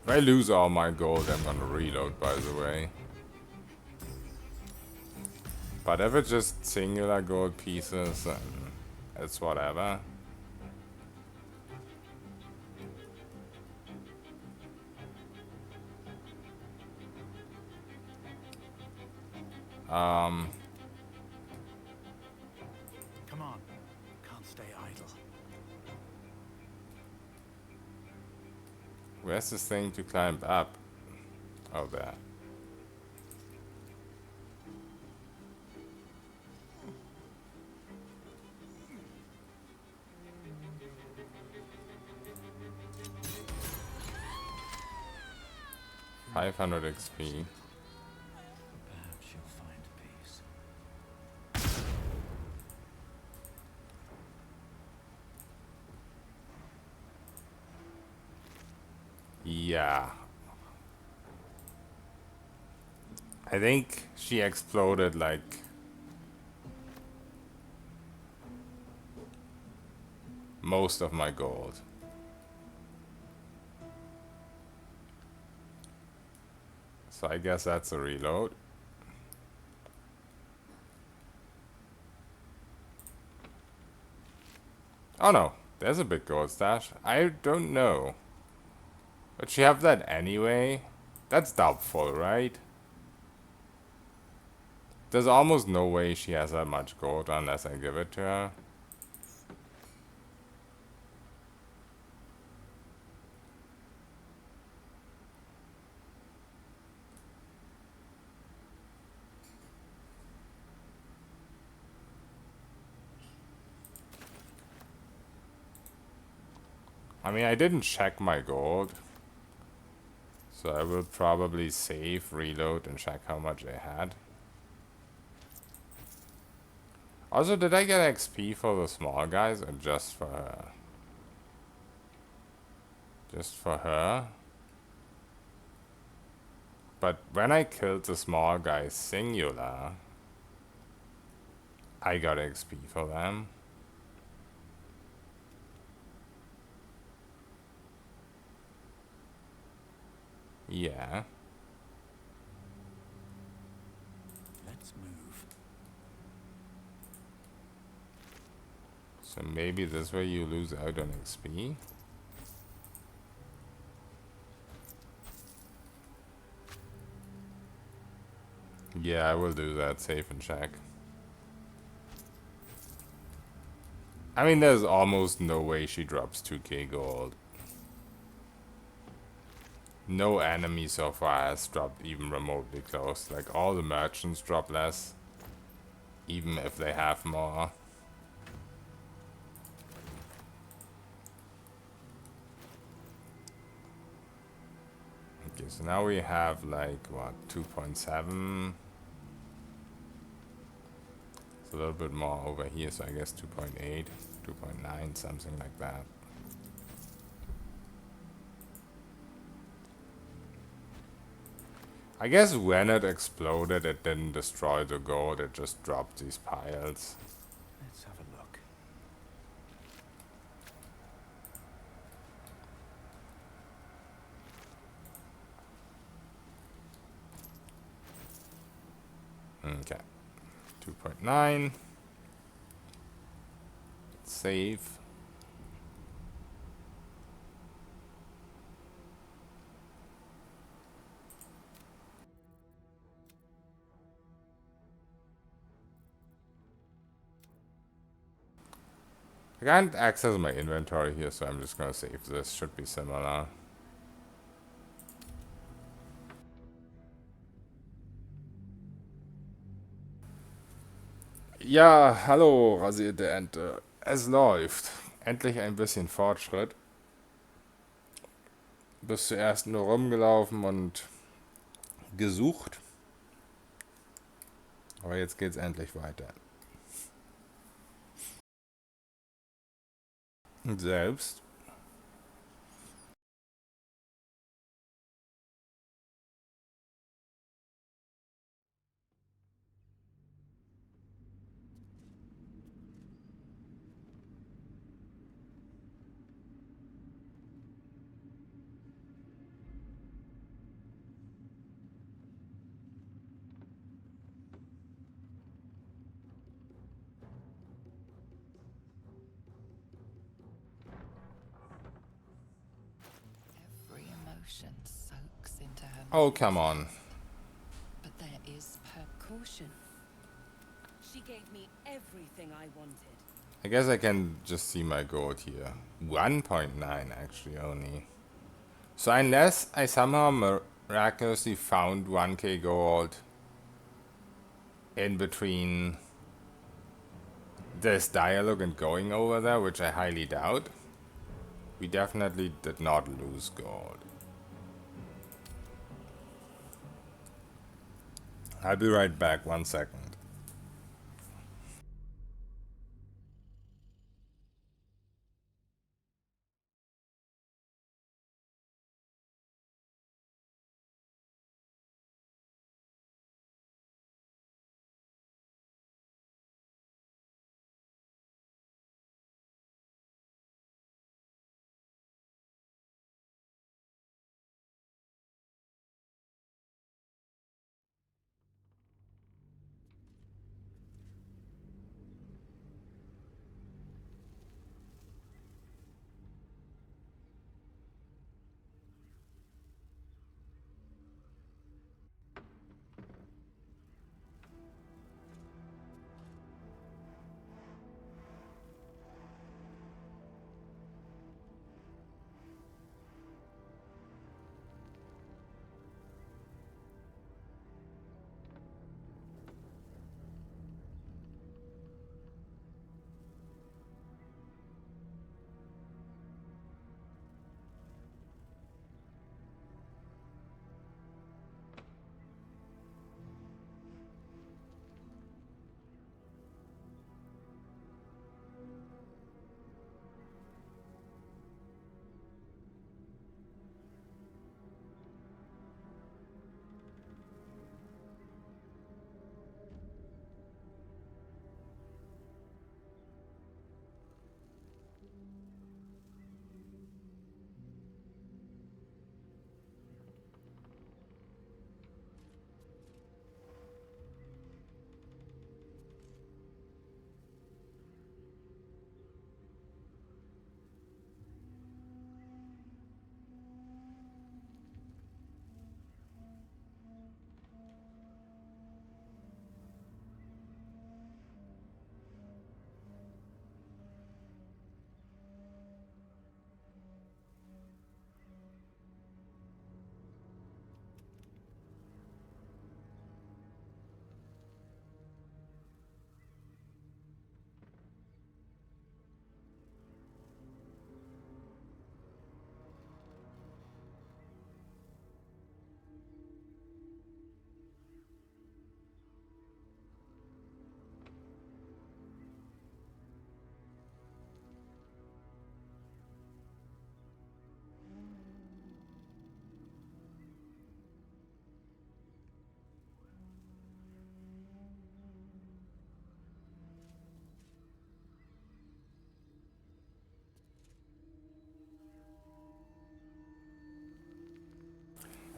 If I lose all my gold, I'm gonna reload, by the way. But if it's just singular gold pieces, then it's whatever. Come on, can't stay idle. Where's this thing to climb up? Oh, there. $500 XP. Perhaps you'll find peace. Yeah. I think she exploded like most of my gold. So I guess that's a reload. Oh no, there's a big gold stash. I don't know. But she have that anyway? That's doubtful, right? There's almost no way she has that much gold unless I give it to her. I mean, I didn't check my gold. So I will probably save, reload, and check how much I had. Also, did I get XP for the small guys or just for her? Just for her? But when I killed the small guys singular, I got XP for them. Yeah. Let's move. So maybe this way you lose out on XP. Yeah, I will do that. Save and check. I mean, there's almost no way she drops 2k gold. No enemy so far has dropped even remotely close. Like, all the merchants drop less. Even if they have more. Okay, so now we have like, what, 2.7? It's a little bit more over here, so I guess 2.8, 2.9, something like that. I guess when it exploded, it didn't destroy the gold, it just dropped these piles. Let's have a look. Okay. 2.9. Save. I can't access my inventory here, so I'm just gonna save this. Should be similar. Ja, hallo, rasierte Ente. Es läuft. Endlich ein bisschen Fortschritt. Bist zuerst nur rumgelaufen und gesucht. Aber jetzt geht's endlich weiter. Und selbst. Every emotion soaks into her. Oh, come on. But there is Caution. She gave me everything I wanted. I guess I can just see my gold here. 1.9 actually only. So unless I somehow miraculously found 1k gold in between this dialogue and going over there, which I highly doubt, we definitely did not lose gold. I'll be right back, 1 second.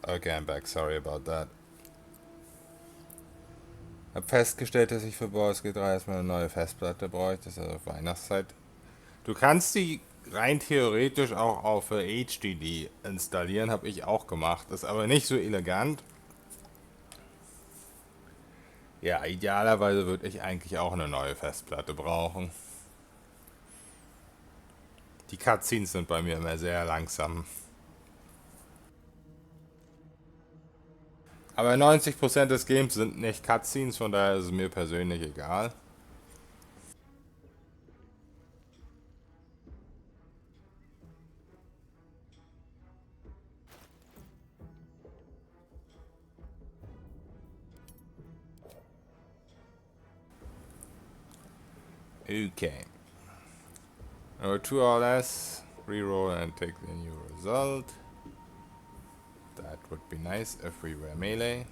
Okay, I'm back. Sorry about that. Hab festgestellt, dass ich für Baldur's Gate 3 erstmal eine neue Festplatte bräuchte. Das ist also Weihnachtszeit. Du kannst die rein theoretisch auch auf HDD installieren, habe ich auch gemacht. Ist aber nicht so elegant. Ja, idealerweise würde ich eigentlich auch eine neue Festplatte brauchen. Die Cutscenes sind bei mir immer sehr langsam. Aber 90% des Games sind nicht Cutscenes, von daher ist es mir persönlich egal. Okay. Number 2 or less. Reroll and take the new result. That would be nice if we were melee.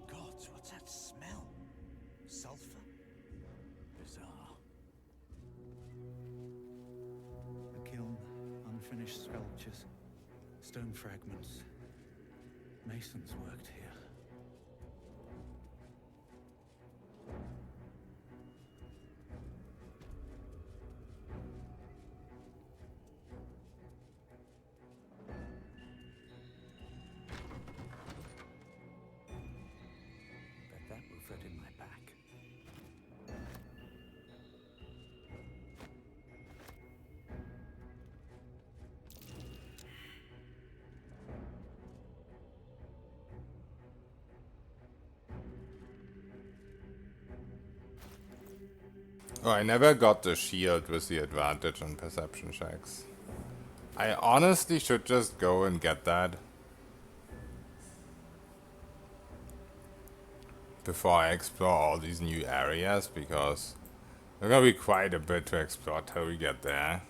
Gods, what's that smell? Sulfur. Bizarre. A kiln, unfinished sculptures, stone fragments. Masons worked here. Bet that will fit in my pack. Oh, I never got the shield with the advantage on perception checks. I honestly should just go and get that before I explore all these new areas, because there's gonna be quite a bit to explore till we get there.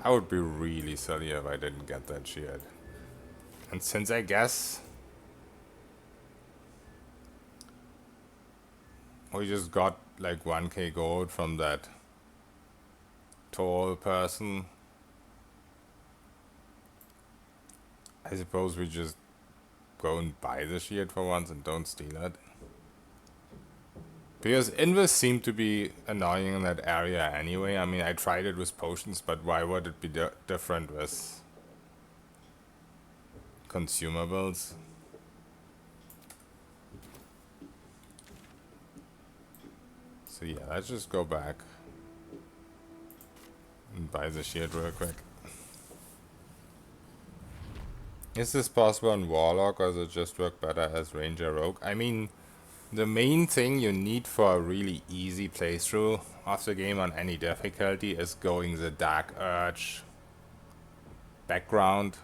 I would be really silly if I didn't get that shield. And since I guess we just got like 1k gold from that tall person, I suppose we just go and buy the shield for once and don't steal it. Because Invis seemed to be annoying in that area anyway. I mean, I tried it with potions, but why would it be different with consumables? So yeah, let's just go back and buy the shield real quick. Is this possible on Warlock, or does it just work better as Ranger Rogue? I mean, the main thing you need for a really easy playthrough of the game on any difficulty is going the Dark Urge background,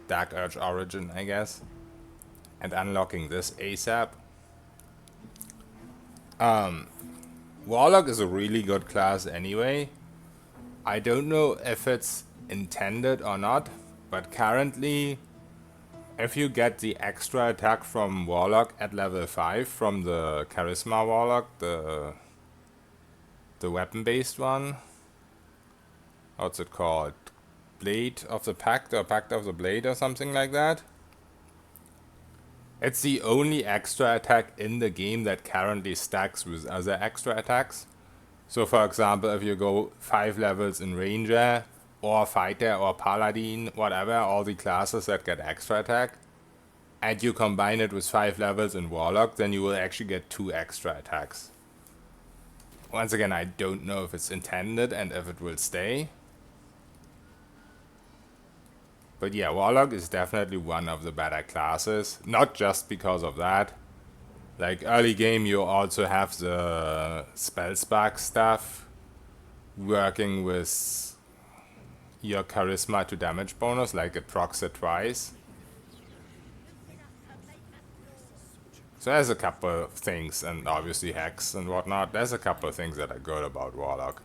Dark Urge origin, I guess, and unlocking this ASAP. Warlock is a really good class anyway. I don't know if it's intended or not, but currently, if you get the extra attack from Warlock at level 5 from the Charisma Warlock, the weapon-based one, what's it called? Blade of the Pact, or Pact of the Blade, or something like that. It's the only extra attack in the game that currently stacks with other extra attacks. So for example, if you go 5 levels in Ranger, or Fighter, or Paladin, whatever, all the classes that get extra attack, and you combine it with 5 levels in Warlock, then you will actually get 2 extra attacks. Once again, I don't know if it's intended and if it will stay. But yeah, Warlock is definitely one of the better classes. Not just because of that. Like early game you also have the spell spark stuff working with your charisma to damage bonus, like it procs it twice. So there's a couple of things, and obviously Hex and whatnot. There's a couple of things that are good about Warlock.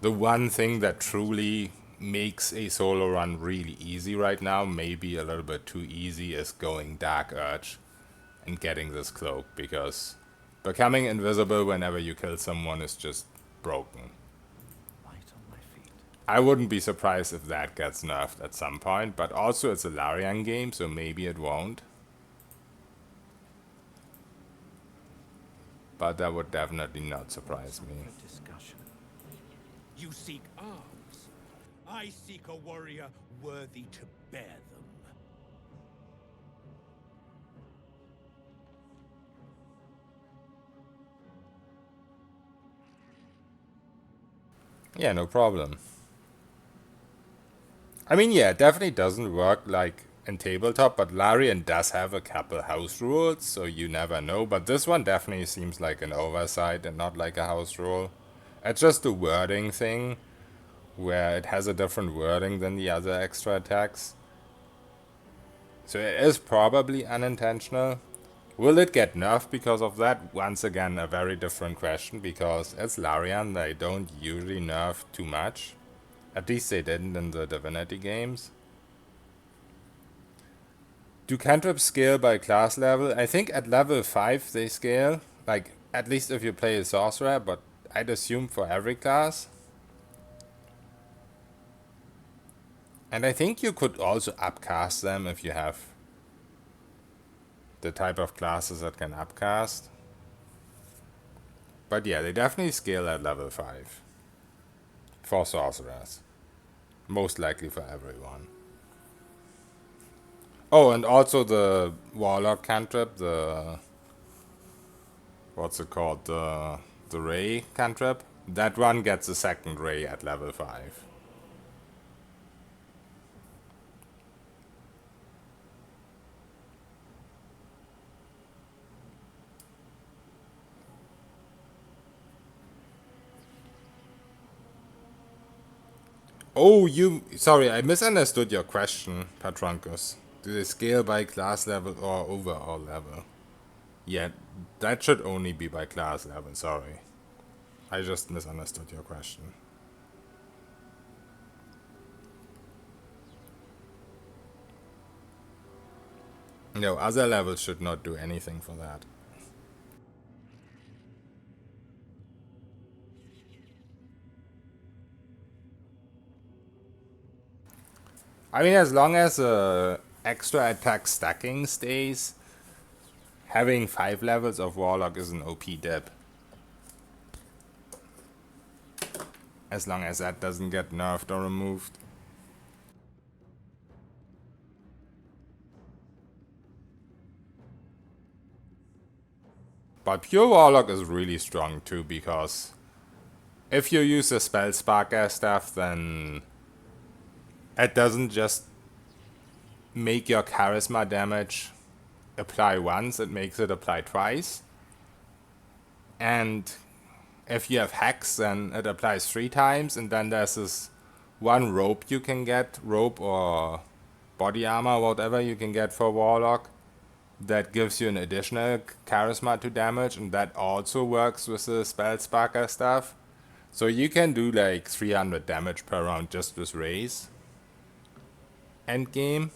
The one thing that truly makes a solo run really easy right now, maybe a little bit too easy, is going Dark Urge and getting this cloak, because becoming invisible whenever you kill someone is just broken. I wouldn't be surprised if that gets nerfed at some point, but also it's a Larian game, so maybe it won't. But that would definitely not surprise me. You seek arms. I seek a warrior worthy to bear them. Yeah, no problem. I mean, yeah, it definitely doesn't work like in tabletop, but Larian does have a couple house rules, so you never know. But this one definitely seems like an oversight and not like a house rule. It's just a wording thing, where it has a different wording than the other extra attacks. So it is probably unintentional. Will it get nerfed because of that? Once again, a very different question, because it's Larian, they don't usually nerf too much. At least they didn't in the Divinity games. Do cantrips scale by class level? I think at level 5 they scale. Like, at least if you play a sorcerer, but I'd assume for every class. And I think you could also upcast them if you have the type of classes that can upcast. But yeah, they definitely scale at level 5. For sorcerers. Most likely for everyone. Oh, and also the Warlock cantrip, the... what's it called? The Ray cantrip. That one gets a second Ray at level 5. Oh, sorry, I misunderstood your question, Patronkus. Do they scale by class level or overall level? Yeah, that should only be by class level, sorry. I just misunderstood your question. No, other levels should not do anything for that. I mean, as long as extra attack stacking stays, having 5 levels of Warlock is an OP dip. As long as that doesn't get nerfed or removed. But pure Warlock is really strong too, because if you use the spell sparker stuff, then it doesn't just make your charisma damage apply once, it makes it apply twice. And if you have Hex, then it applies 3 times, and then there's this one rope you can get, rope or body armor, whatever you can get for Warlock, that gives you an additional charisma to damage, and that also works with the spell sparker stuff. So you can do like 300 damage per round just with Rays. Endgame.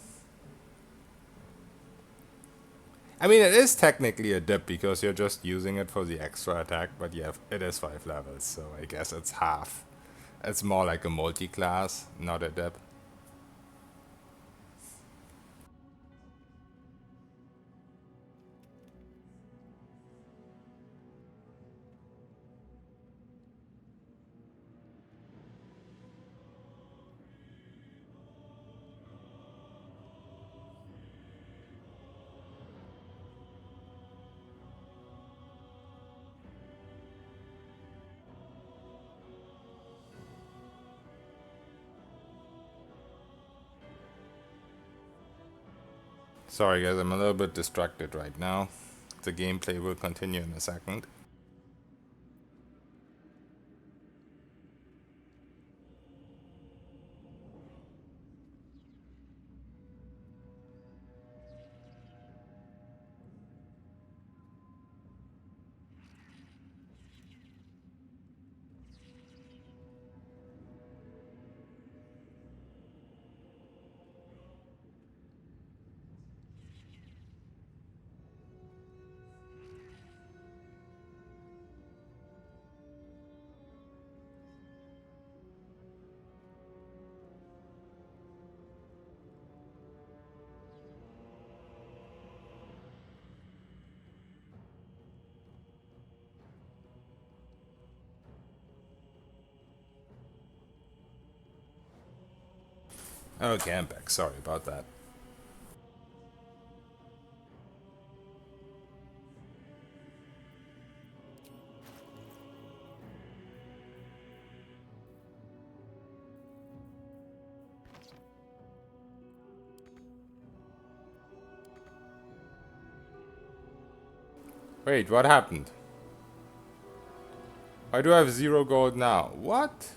I mean, it is technically a dip because you're just using it for the extra attack, but yeah, it is 5 levels, so I guess it's half. It's more like a multi-class, not a dip. Sorry guys, I'm a little bit distracted right now. The gameplay will continue in a second. Okay, I'm back. Sorry about that. Wait, what happened? Why do I have 0 gold now? What?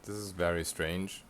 This is very strange.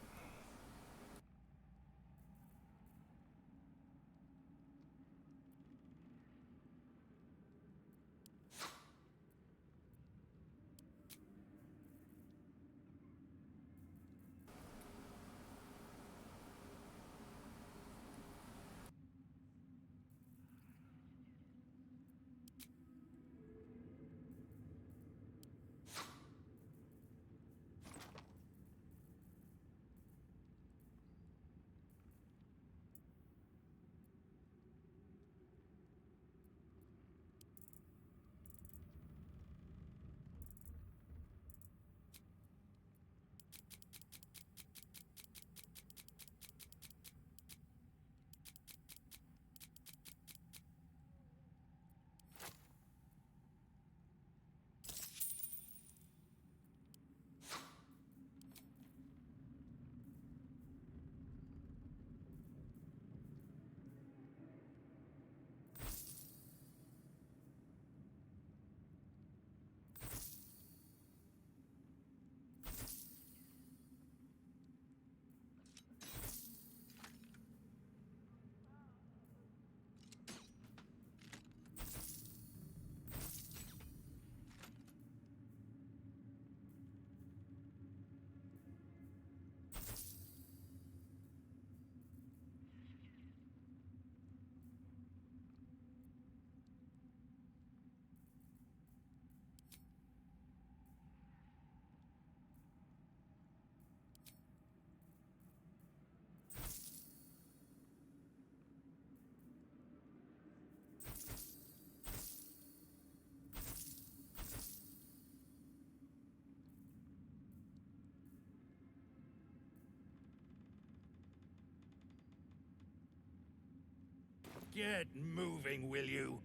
Get moving, will you?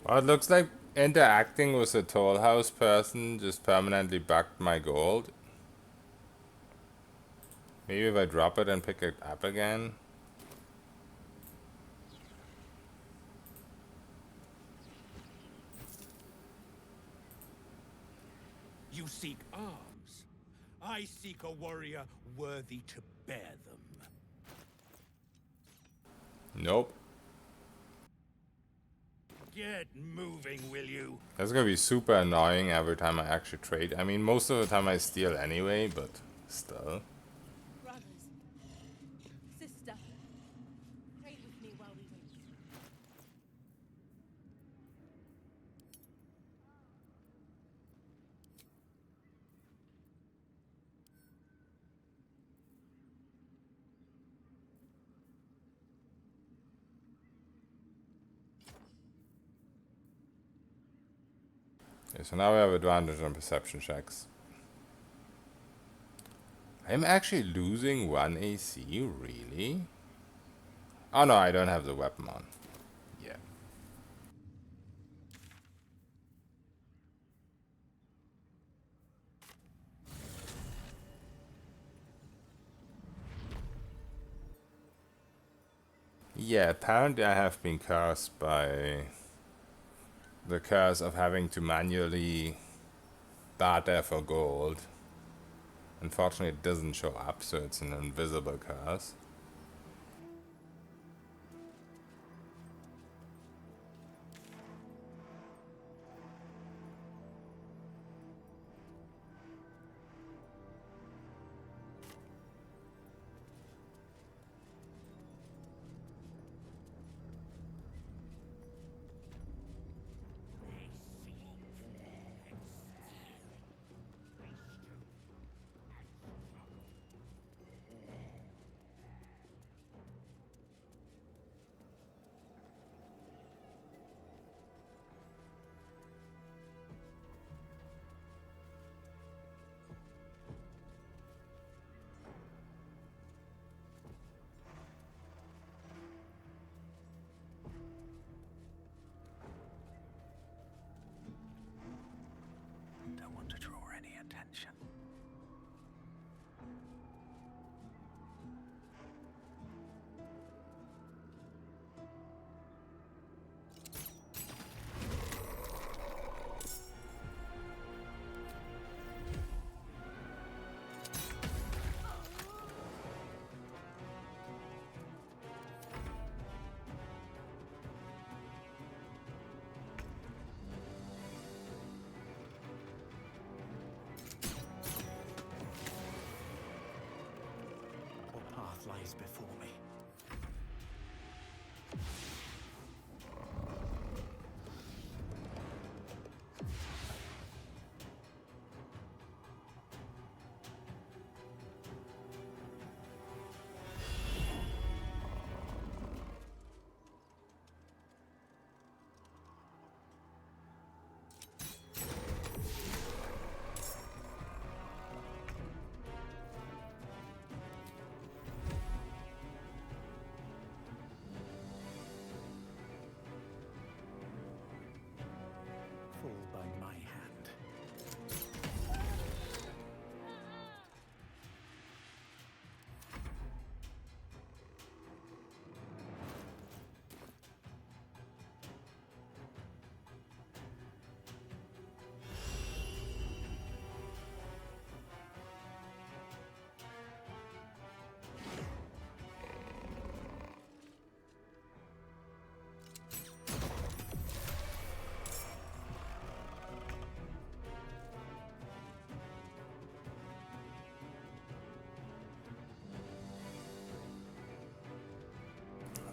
Well, it looks like interacting with a tall house person just permanently bugged my gold. Maybe if I drop it and pick it up again. You seek arms. I seek a warrior worthy to bear them. Nope. Get moving, will you? That's gonna be super annoying every time I actually trade. I mean, most of the time I steal anyway, but still. Brothers, sister, pray with me while we wait. Okay, so now we have advantage on perception checks. I'm actually losing 1 AC, really? Oh no, I don't have the weapon on. Yeah. Yeah, apparently I have been cursed by the curse of having to manually barter for gold. Unfortunately, it doesn't show up, so it's an invisible curse. Don't want to draw any attention. What path lies before me? Fall by my hand.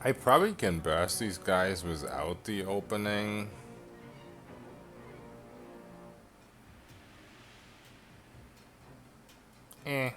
I probably can burst these guys without the opening. Eh.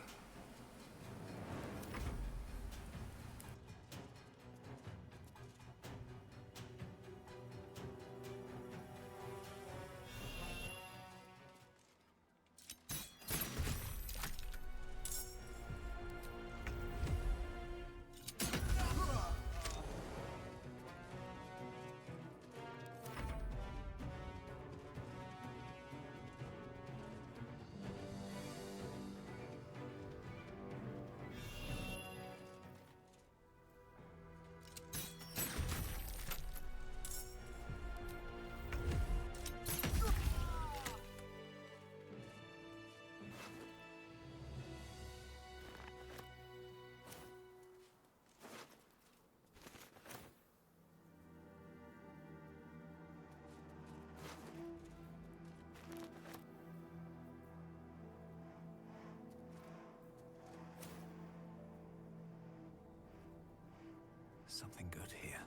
Something good here.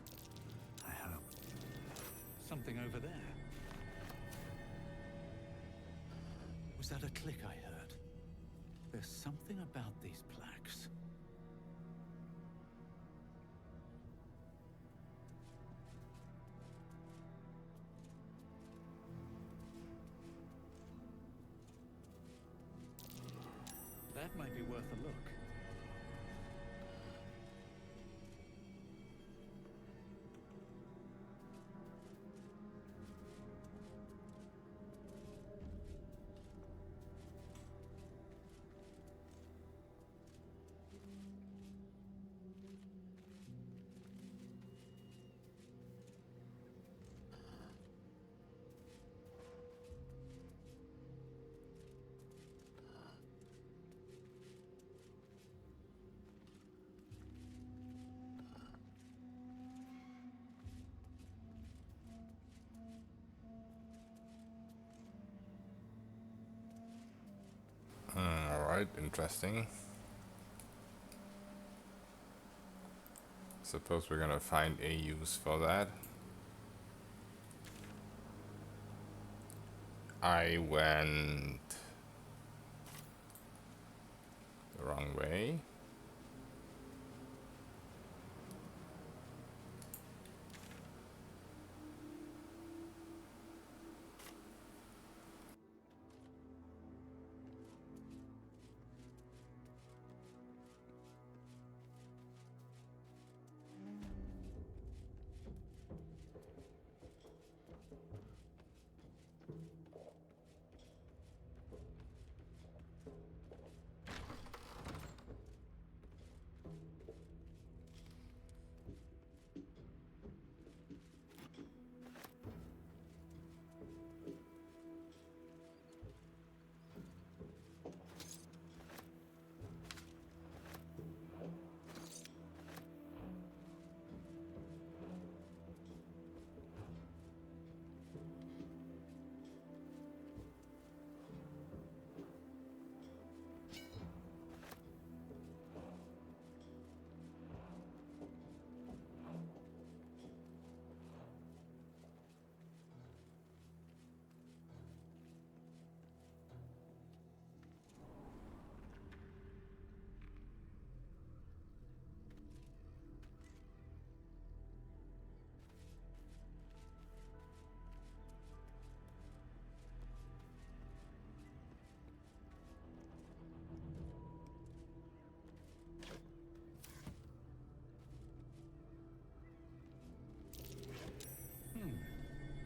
I hope. Something over there. Was that a click I heard? There's something about these plaques. That might be worth a look. Alright, interesting. Suppose we're gonna find a use for that. I went the wrong way.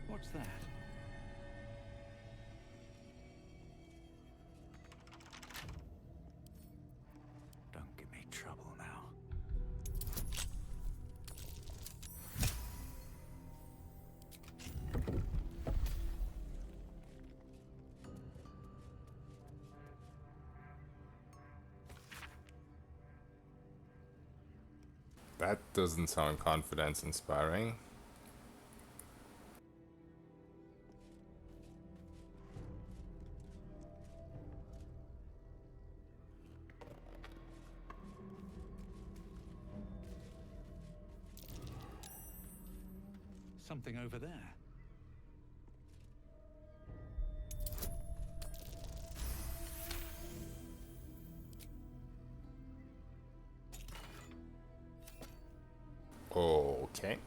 What's that? Don't give me trouble now. That doesn't sound confidence inspiring. Something over there. Okay.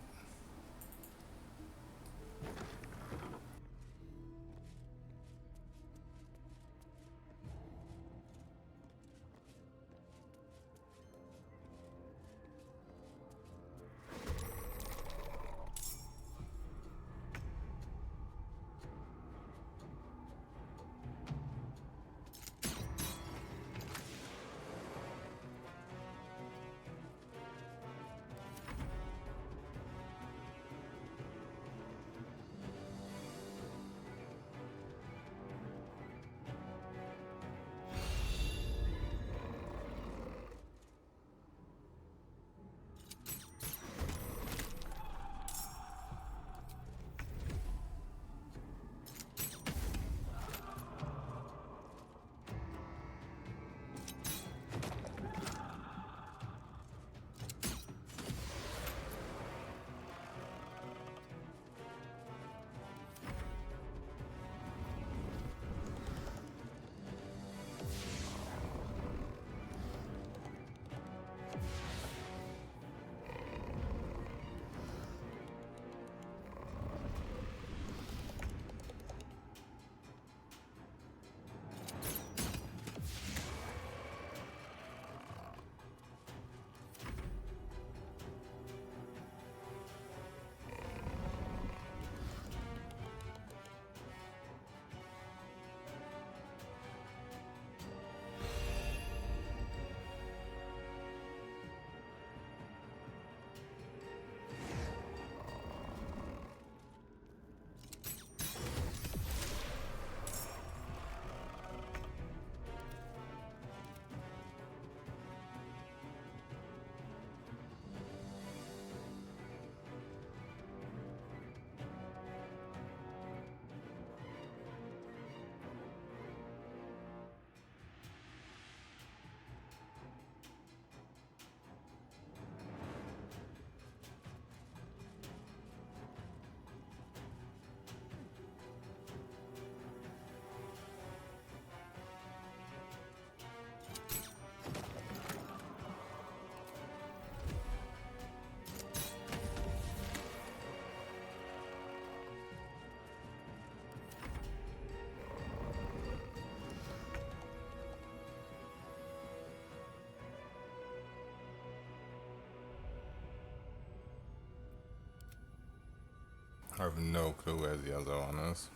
have no clue where the other one is.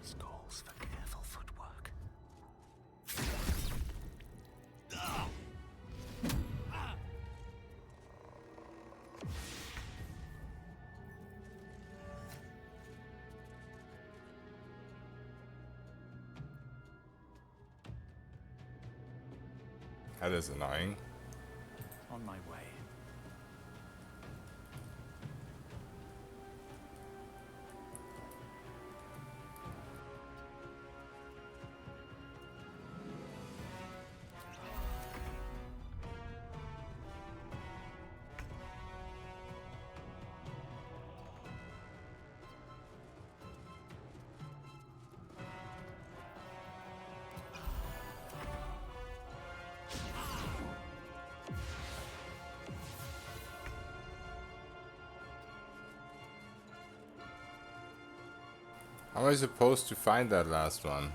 This calls for careful footwork. That is annoying. On my way. How am I supposed to find that last one?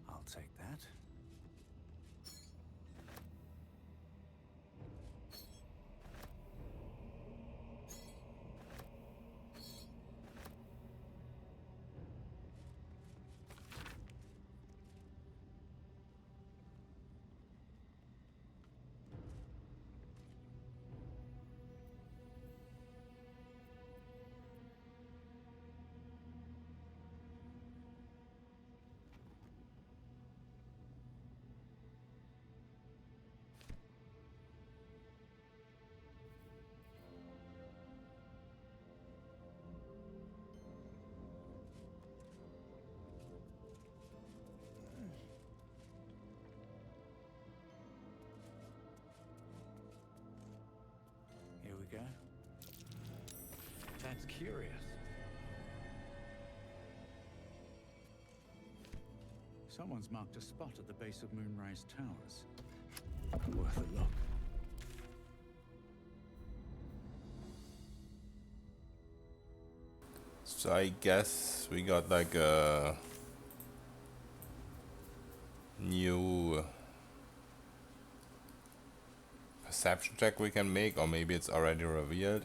I'll take that. Here we go. That's curious. Someone's marked a spot at the base of Moonrise Towers. Worth a look. So I guess we got like a new perception check we can make, or maybe it's already revealed.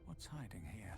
What's hiding here?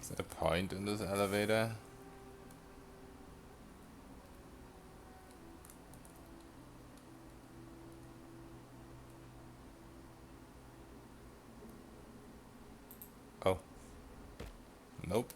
Is there a point in this elevator? Oh. Nope.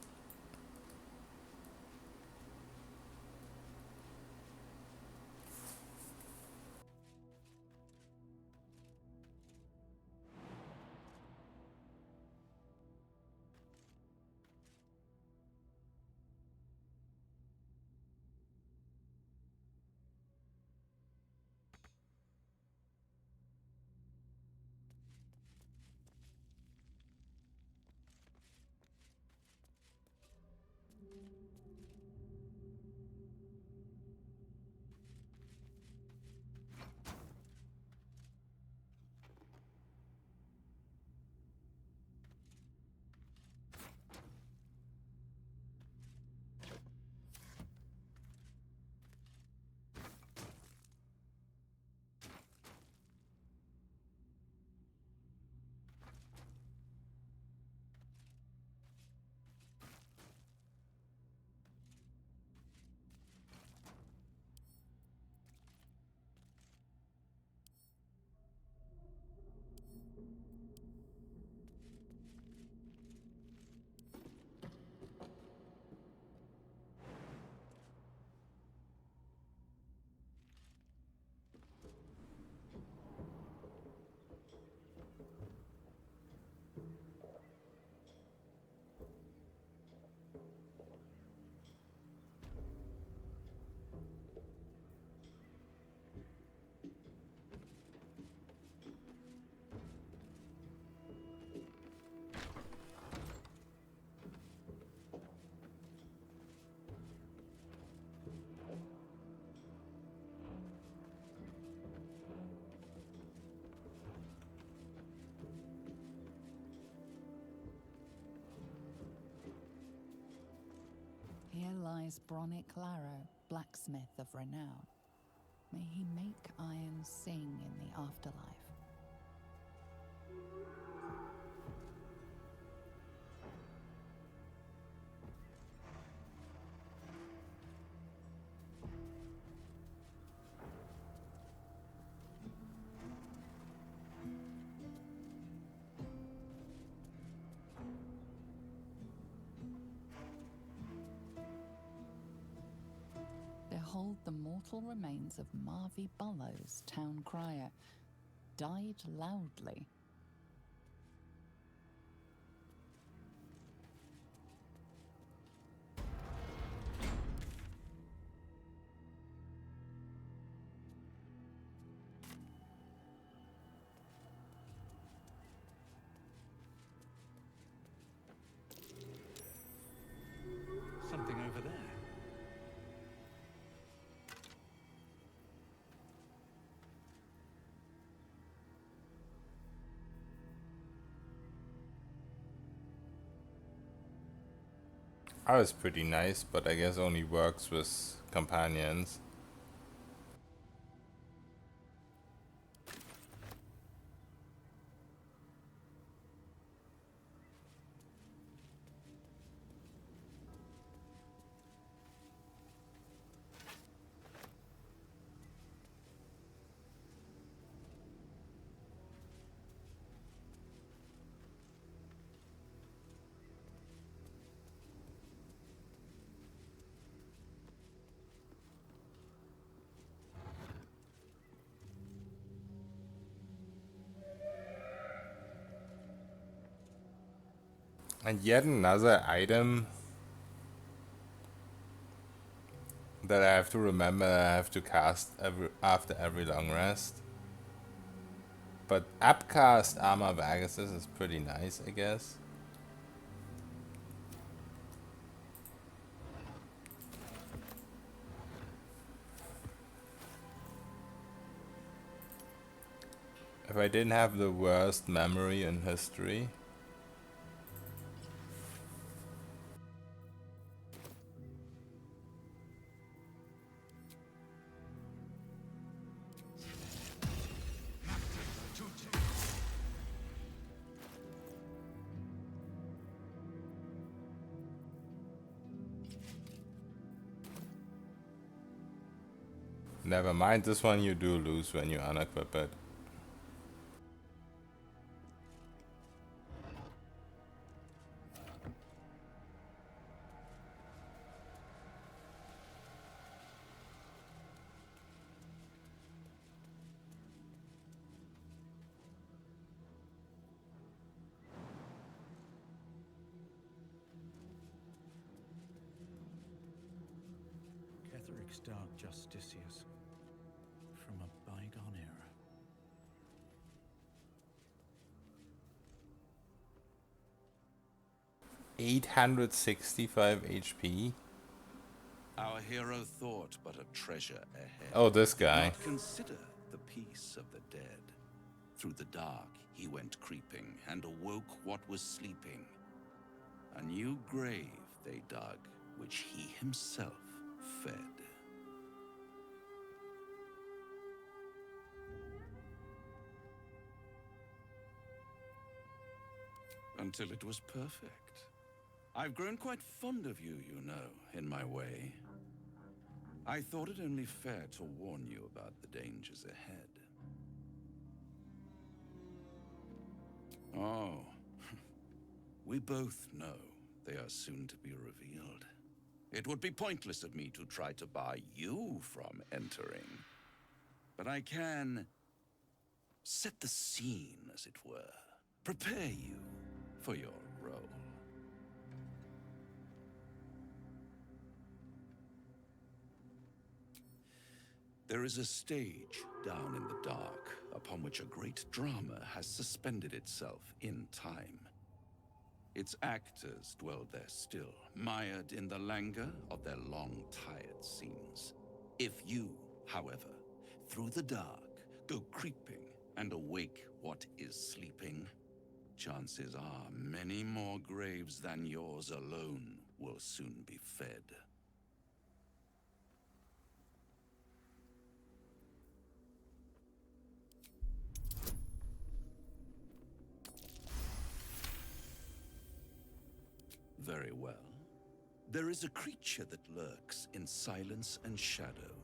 Here lies Bronick Larrow, blacksmith of renown. May he make iron sing in the afterlife. Behold the mortal remains of Marvy Bullows, town crier, died loudly. Something over there. That was pretty nice, but I guess only works with companions. And yet another item that I have to remember I have to cast after every long rest. But upcast Armor Vaguses is pretty nice, I guess. If I didn't have the worst memory in history. Never mind, this one you do lose when you unequip it. Ketheric's Dark Justicius. From a bygone era. $865 HP. Our hero thought but a treasure ahead. Oh, this guy. Not consider the peace of the dead. Through the dark he went creeping, and awoke what was sleeping. A new grave they dug, which he himself fed. Until it was perfect. I've grown quite fond of you, you know, in my way. I thought it only fair to warn you about the dangers ahead. Oh, we both know they are soon to be revealed. It would be pointless of me to try to bar you from entering. But I can set the scene, as it were. Prepare you for your role. There is a stage down in the dark upon which a great drama has suspended itself in time. Its actors dwell there still, mired in the languor of their long, tired scenes. If you, however, through the dark, go creeping and awake what is sleeping, chances are many more graves than yours alone will soon be fed. Very well. There is a creature that lurks in silence and shadow.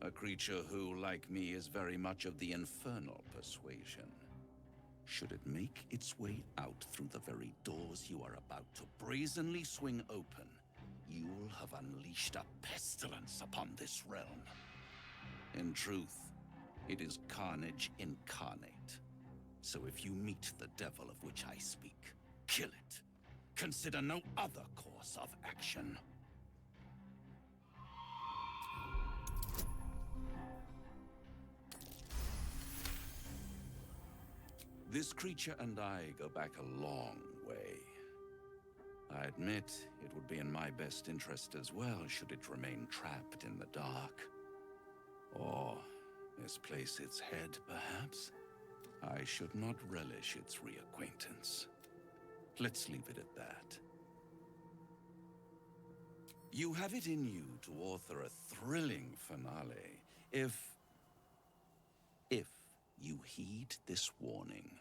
A creature who, like me, is very much of the infernal persuasion. Should it make its way out through the very doors you are about to brazenly swing open, you'll have unleashed a pestilence upon this realm. In truth, it is carnage incarnate. So if you meet the devil of which I speak, kill it. Consider no other course of action. This creature and I go back a long way. I admit it would be in my best interest as well should it remain trapped in the dark. Or misplace its head, perhaps. I should not relish its reacquaintance. Let's leave it at that. You have it in you to author a thrilling finale if you heed this warning.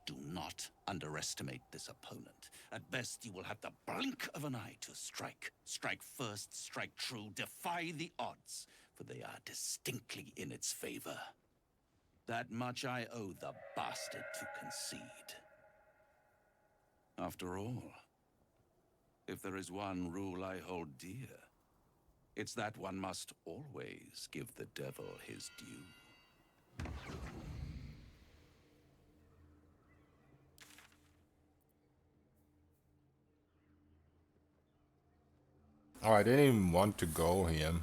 Do not underestimate this opponent. At best, you will have the blink of an eye to strike. Strike first, strike true, defy the odds, for they are distinctly in its favor. That much I owe the bastard to concede. After all, if there is one rule I hold dear, it's that one must always give the devil his due. Oh, I didn't even want to go here.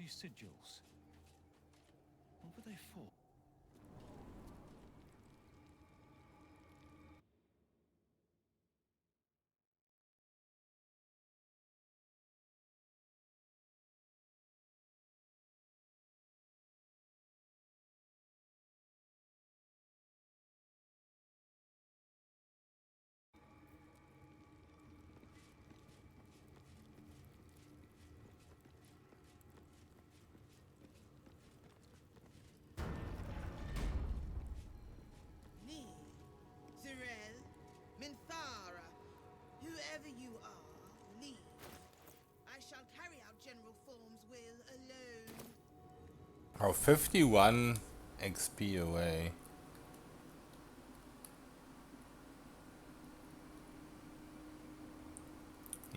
these sigils? What were they for? Me, Zirel, Minthara, whoever you are, leave. I shall carry out General Form's will alone. Oh, 51 XP away.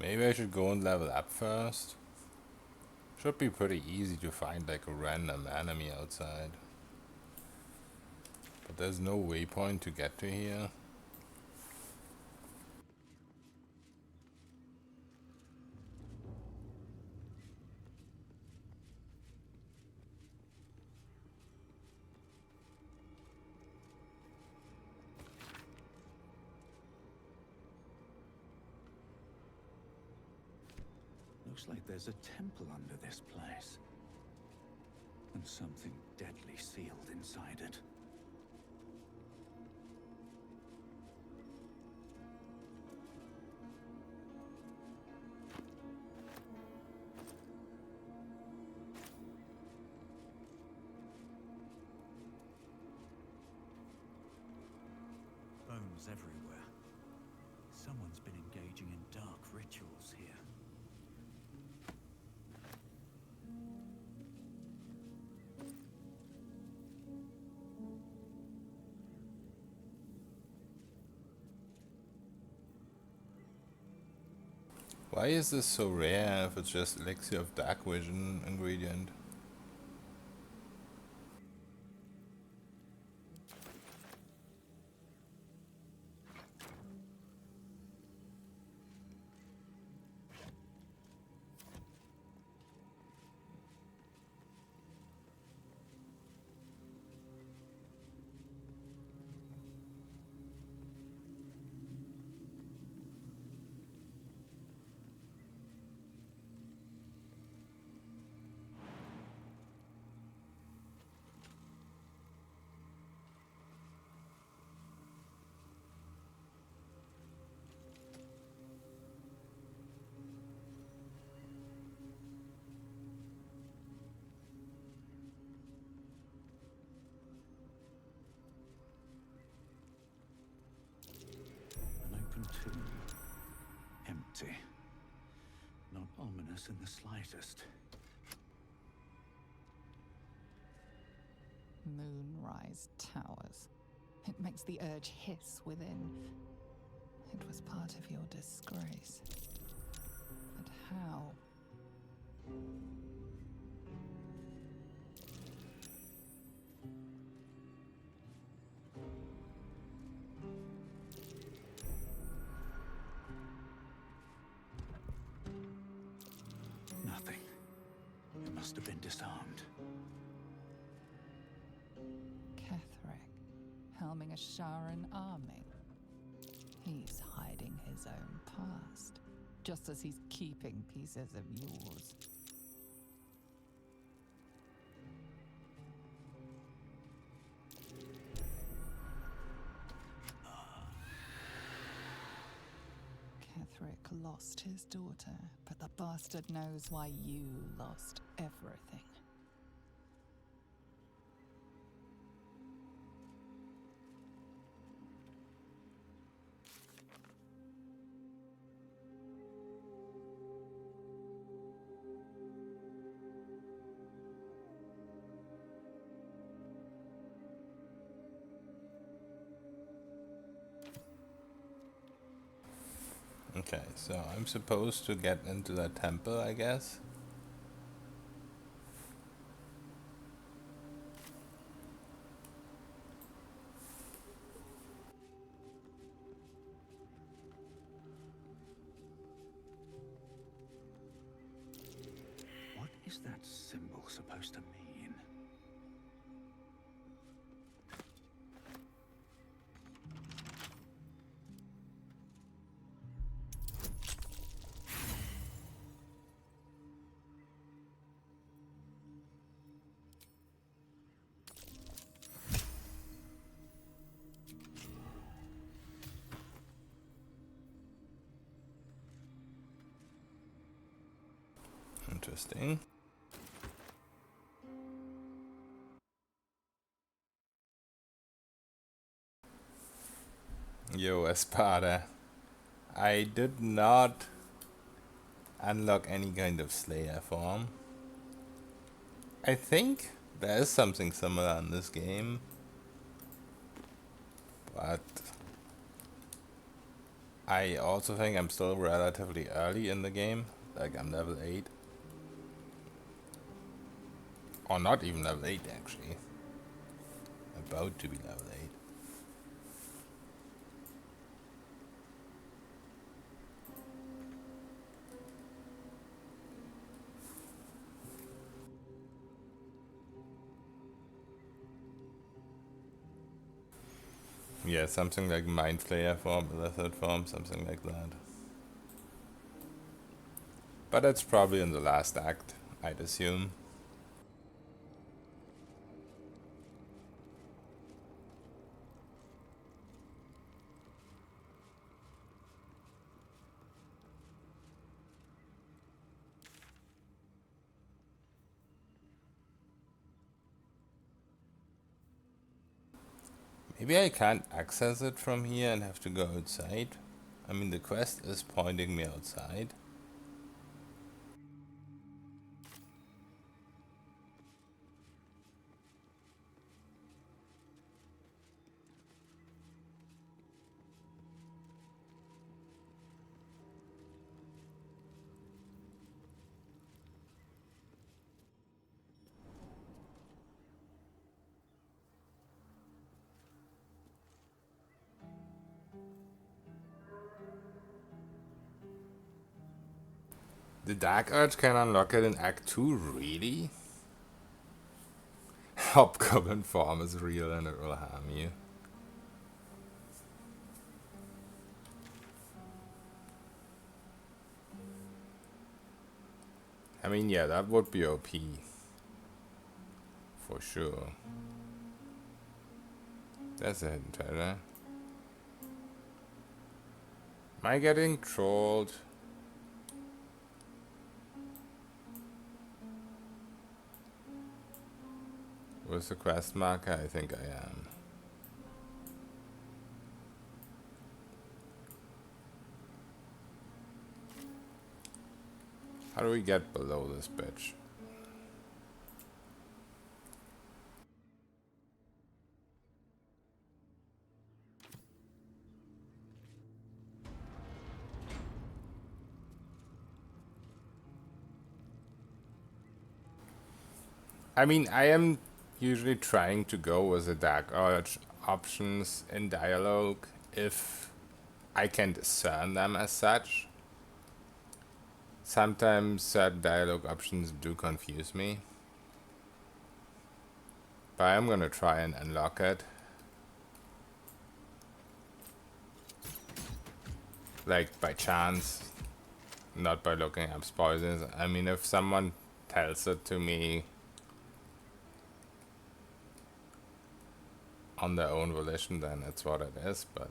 Maybe I should go and level up first. Should be pretty easy to find like a random enemy outside. But there's no waypoint to get to here. Looks like there's a temple under this place. And something deadly sealed inside it. Bones everywhere. Someone's been engaging in dark rituals here. Why is this so rare if it's just elixir of dark vision ingredient? Tomb. Empty. Not ominous in the slightest. Moonrise towers. It makes the urge hiss within. It was part of your disgrace. But how? Nothing. It must have been disarmed. Ketherick, helming a Sharan army. He's hiding his own past, just as he's keeping pieces of yours. Ketherick lost his daughter, but the bastard knows why you lost everything. Okay, so I'm supposed to get into that temple, I guess. What is that symbol Interesting. Yo, Espada. I did not unlock any kind of Slayer form. I think there is something similar in this game, but I also think I'm still relatively early in the game. Like, I'm level 8. Or not even level 8, actually. About to be level 8. Yeah, something like Mind Flayer form, Lizard form, something like that. But that's probably in the last act, I'd assume. Maybe I can't access it from here and have to go outside. I mean, the quest is pointing me outside. The Dark Urge can unlock it in Act 2, really? Hobgoblin form is real and it will harm you. I mean, yeah, that would be OP. For sure. That's a hidden treasure. Am I getting trolled? With the quest marker? I think I am. How do we get below this bitch? I mean, I am usually trying to go with the Dark Urge options in dialogue if I can discern them as such. Sometimes certain dialogue options do confuse me. But I'm gonna try and unlock it. Like, by chance. Not by looking up spoilers. I mean, if someone tells it to me on their own volition, then it's what it is, but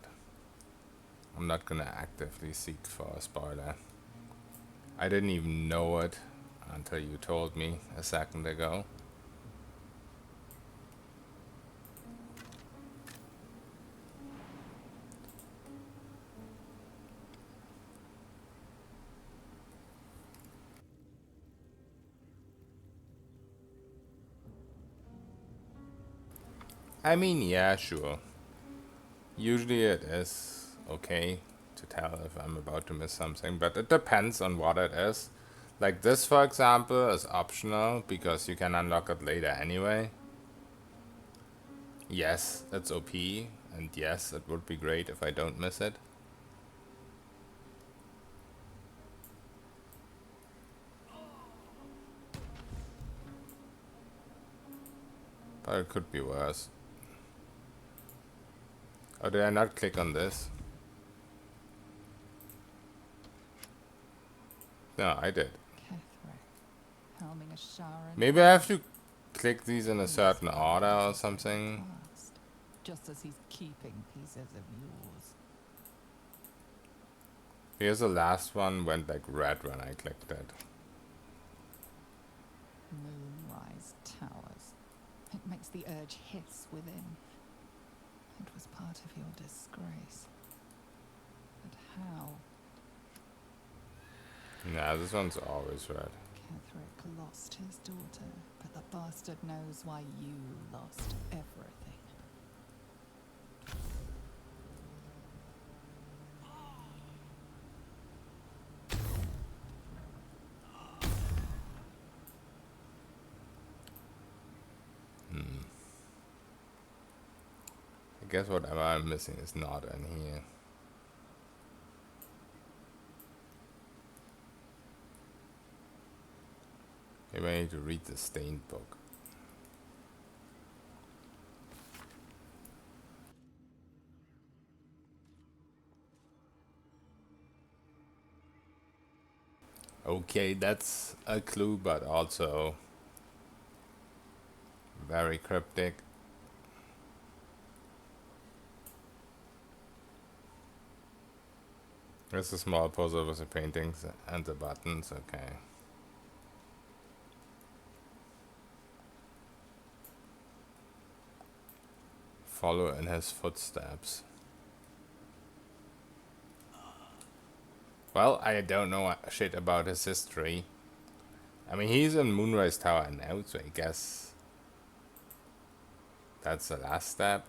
I'm not gonna actively seek for a spoiler. I didn't even know it until you told me a second ago. I mean, yeah, sure. Usually it is okay to tell if I'm about to miss something, but it depends on what it is. Like this, for example, is optional because you can unlock it later anyway. Yes, it's OP, and yes, it would be great if I don't miss it. But it could be worse. Oh, did I not click on this? No, I did. Helming a Shar. Maybe I have to click these in a certain order or something. Just as he's keeping pieces of yours. Here's the last one, went like red when I clicked it. Moonrise towers. It makes the urge hiss within. It was part of your disgrace. But how? Nah, this one's always red. Ketherick lost his daughter, but the bastard knows why you lost everything. I guess whatever I'm missing is not in here. Maybe I need to read the stained book. Okay, that's a clue, but also very cryptic. There's a small puzzle with the paintings and the buttons, okay. Follow in his footsteps. Well, I don't know shit about his history. I mean, he's in Moonrise Tower now, so I guess that's the last step.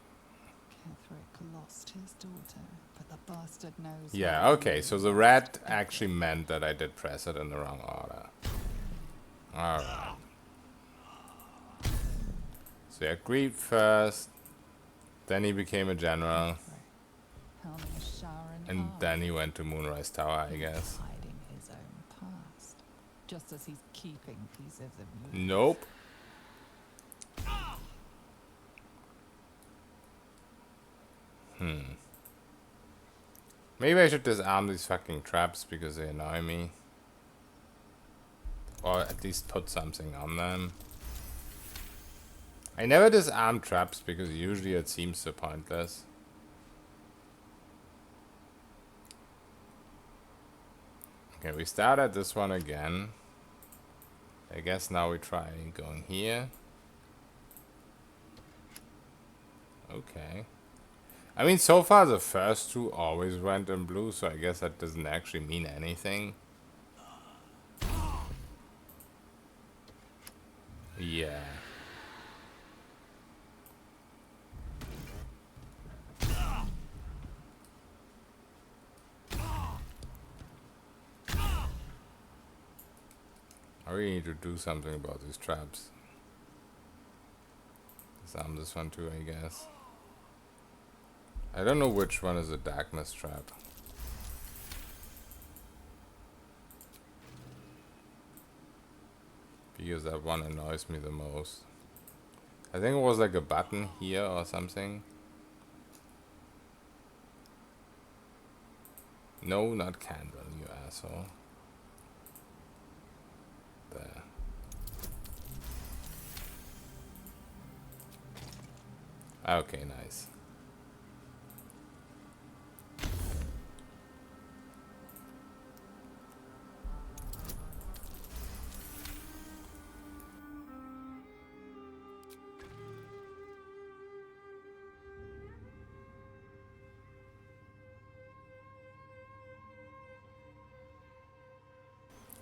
Ketherick lost his daughter, but the bastard knows. Yeah, okay, so the red actually meant that I did press it in the wrong order. Alright. So he agreed first, then he became a general, and then he went to Moonrise Tower, I guess. Hiding his own past, just as he's keeping pieces of you. Nope. Maybe I should disarm these fucking traps because they annoy me. Or at least put something on them. I never disarm traps because usually it seems so pointless. Okay, we start at this one again. I guess now we try going here. Okay. I mean, so far the first two always went in blue, so I guess that doesn't actually mean anything. Yeah. I really need to do something about these traps. Disarm this one too, I guess. I don't know which one is a darkness trap. Because that one annoys me the most. I think it was like a button here or something. No, not candle, you asshole. There. Okay, nice.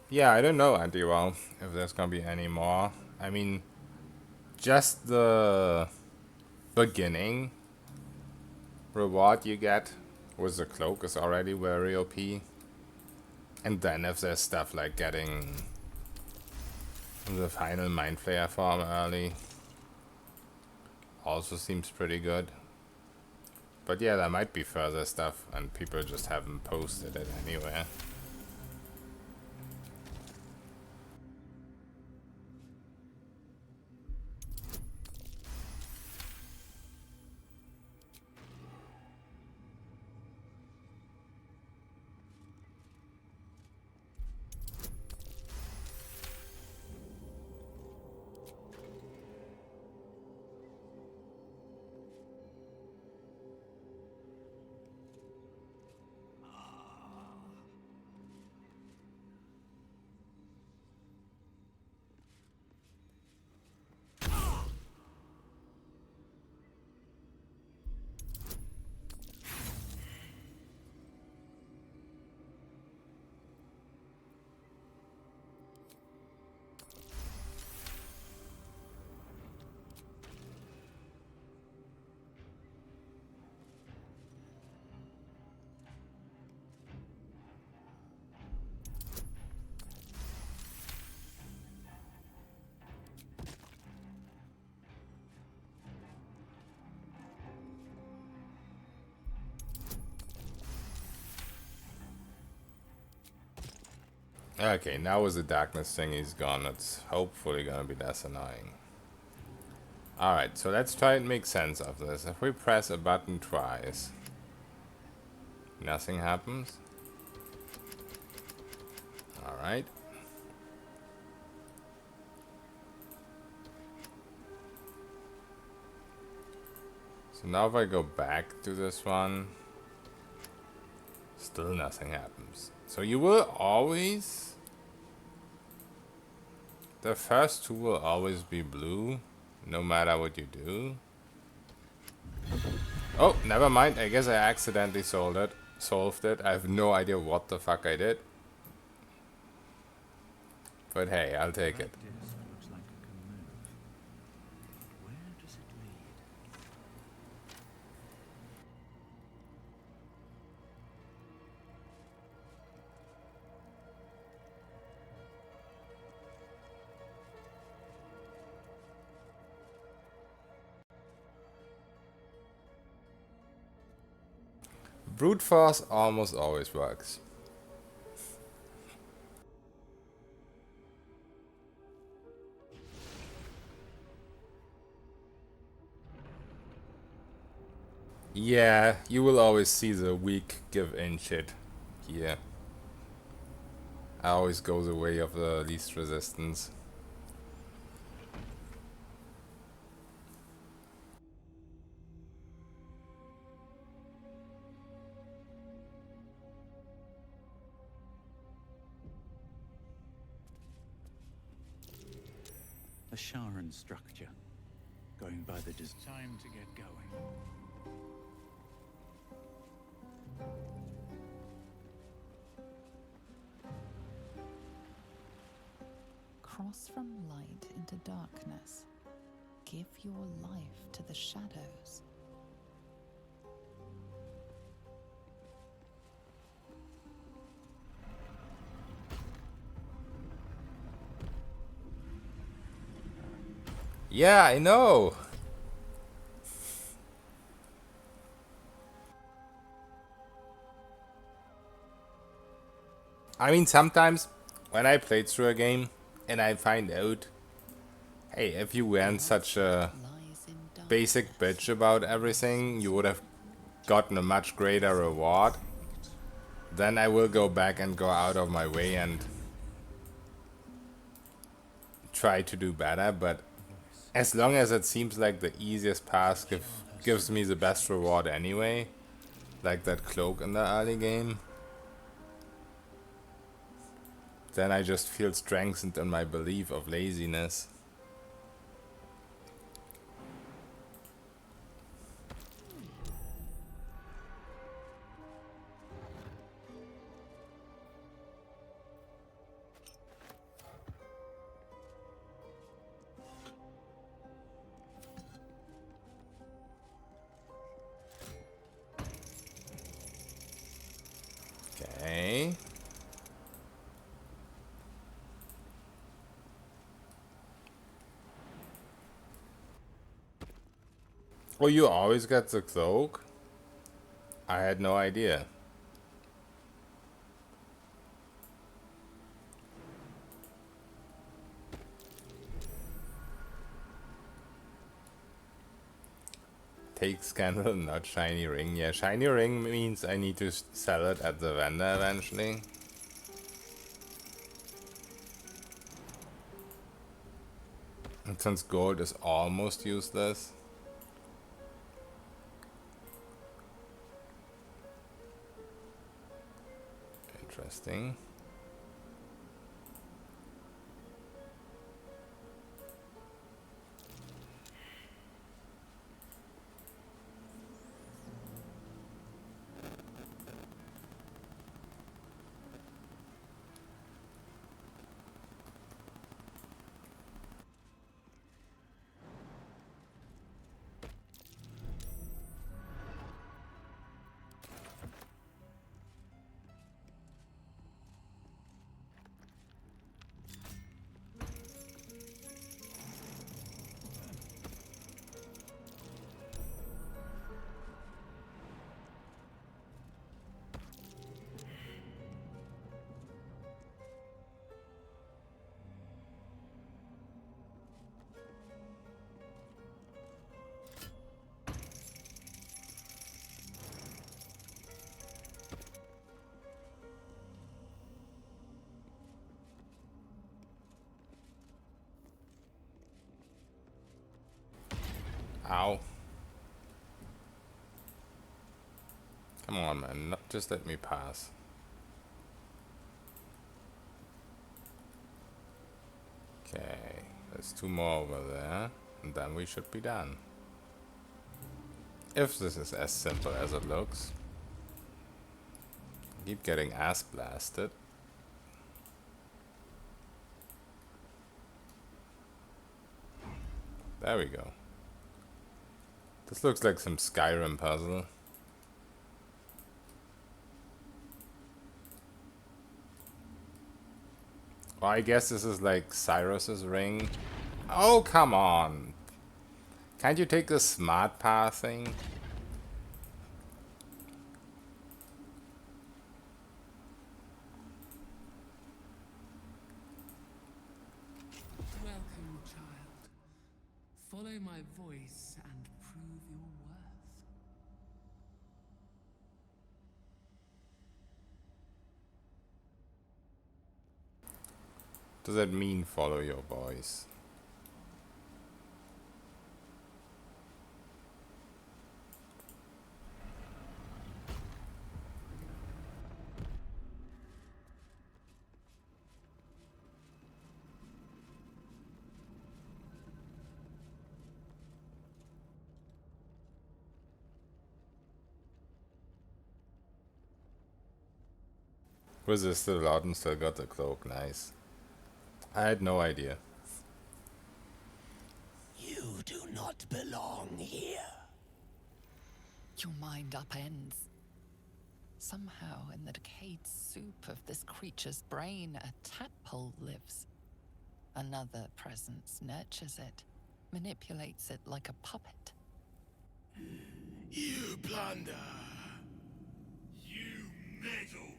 Yeah, I don't know, Anti-Well, if there's gonna be any more. I mean, just the beginning reward you get with the cloak is already very OP. And then if there's stuff like getting the final Mind Flayer form early, also seems pretty good. But yeah, there might be further stuff and people just haven't posted it anywhere. Okay, now with the darkness thing is gone, it's hopefully gonna be less annoying. Alright, so let's try and make sense of this. If we press a button twice, nothing happens. Alright. So now if I go back to this one, still nothing happens. So you will always... The first two will always be blue, no matter what you do. Oh, never mind. I guess I accidentally solved it. I have no idea what the fuck I did. But hey, I'll take it. Looks like it can move. Where does it lead? Brute force almost always works. Yeah, you will always see the weak give in shit. Yeah. I always go the way of the least resistance. A Sharan structure. Going by the time to get going. Cross from light into darkness. Give your life to the shadows. Yeah, I know. I mean, sometimes when I played through a game and I find out, hey, if you weren't such a basic bitch about everything, you would have gotten a much greater reward. Then I will go back and go out of my way and try to do better, but as long as it seems like the easiest path gives me the best reward anyway, like that cloak in the early game, then I just feel strengthened in my belief of laziness. Okay. Oh, you always get the cloak? I had no idea. Take scandal, not shiny ring. Yeah, shiny ring means I need to sell it at the vendor eventually. And since gold is almost useless. Interesting. Come on, man. Not just let me pass. Okay. There's 2 more over there. And then we should be done. If this is as simple as it looks. Keep getting ass blasted. There we go. This looks like some Skyrim puzzle. Well, I guess this is like Cyrus's ring. Oh, come on. Can't you take the smart path thing? Welcome, child. Follow my voice and prove your worth. Does that mean follow your voice? Resisted a lot and still got the cloak. Nice. I had no idea. You do not belong here. Your mind upends. Somehow, in the decayed soup of this creature's brain, a tadpole lives. Another presence nurtures it, manipulates it like a puppet. You plunder. You meddle.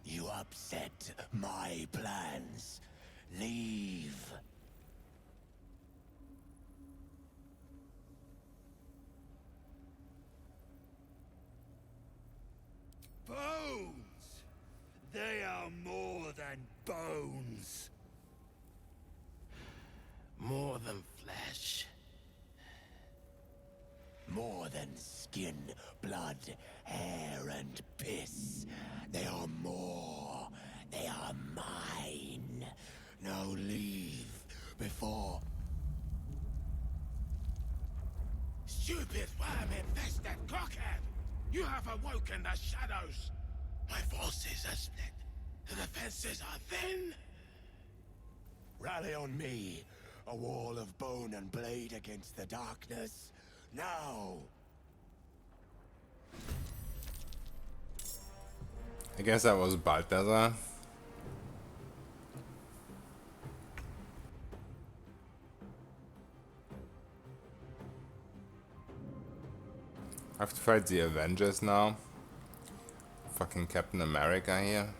You upset my plans. Leave. Bones! They are more than bones. More than flesh. More than skin, blood, hair, and piss. They are more. They are mine. Now leave before... Stupid worm-infested cockhead! You have awoken the shadows! My forces are split. The defenses are thin. Rally on me. A wall of bone and blade against the darkness. Now! I guess that was Balthazar. I have to fight the Avengers now. Fucking Captain America here.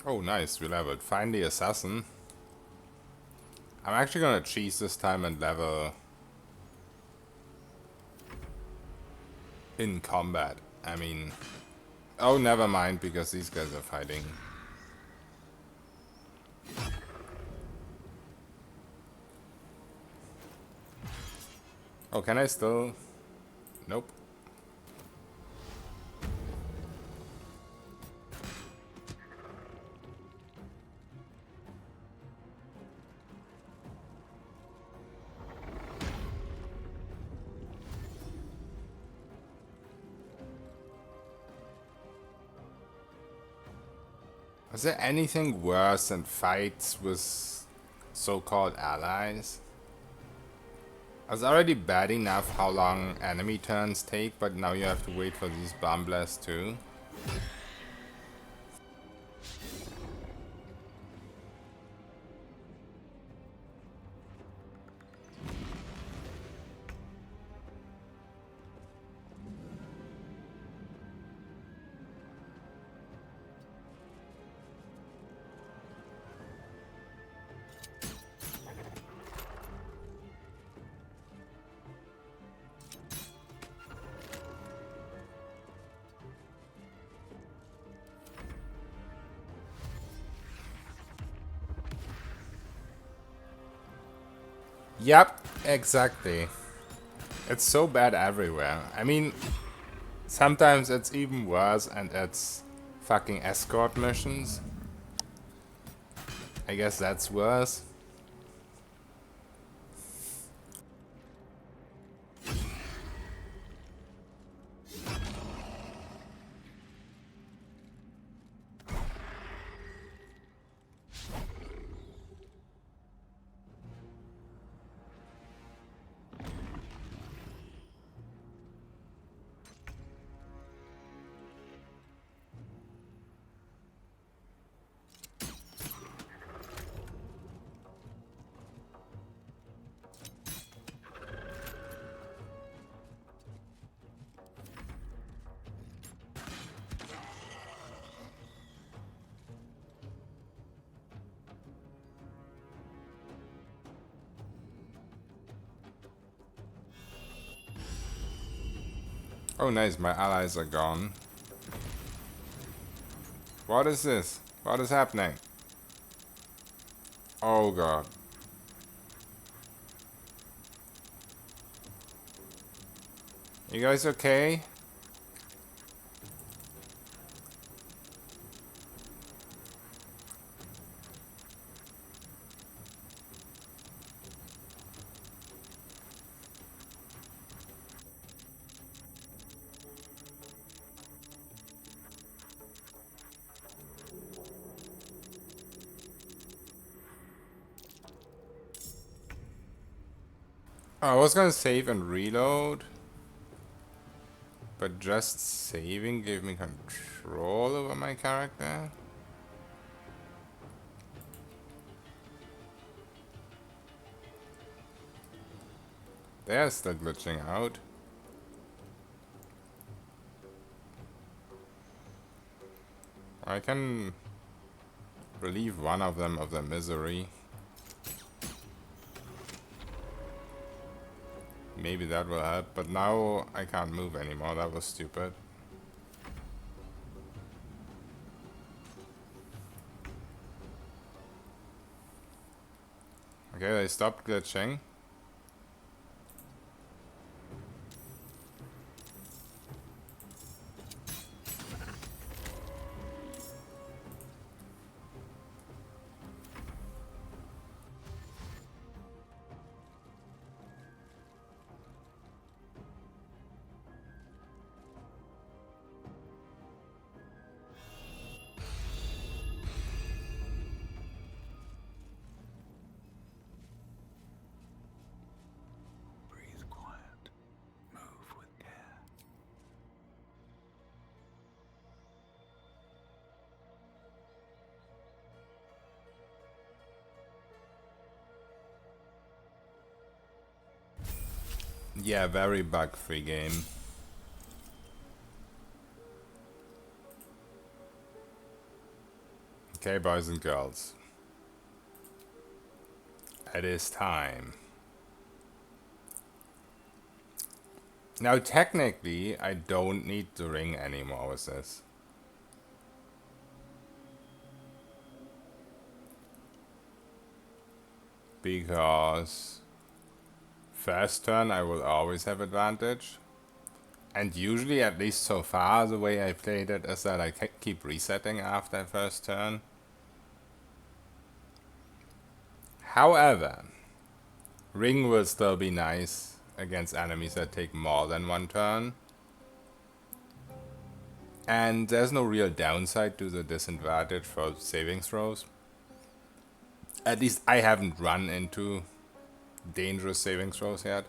Oh, nice, we leveled. Find the assassin. I'm actually gonna cheese this time and level in combat. I mean, oh, never mind, because these guys are fighting. Oh, can I still? Nope. Is there anything worse than fights with so-called allies? It's already bad enough how long enemy turns take, but now you have to wait for these bomb blasts too. Yep, exactly. It's so bad everywhere. I mean, sometimes it's even worse and it's fucking escort missions. I guess that's worse. Oh nice, my allies are gone. What is this? What is happening? Oh god. You guys okay? I was gonna save and reload, but just saving gave me control over my character. They're still glitching out. I can relieve one of them of their misery. Maybe that will help, but now I can't move anymore. That was stupid. Okay, they stopped glitching. Breathe quiet. Move with care. Yeah, very bug-free game. Okay, boys and girls. It is time. Now, technically, I don't need the ring anymore with this. Because first turn I will always have advantage. And usually, at least so far, the way I played it is that I keep resetting after first turn. However, ring will still be nice against enemies that take more than one turn. And there's no real downside to the disadvantage for saving throws. At least I haven't run into dangerous saving throws yet.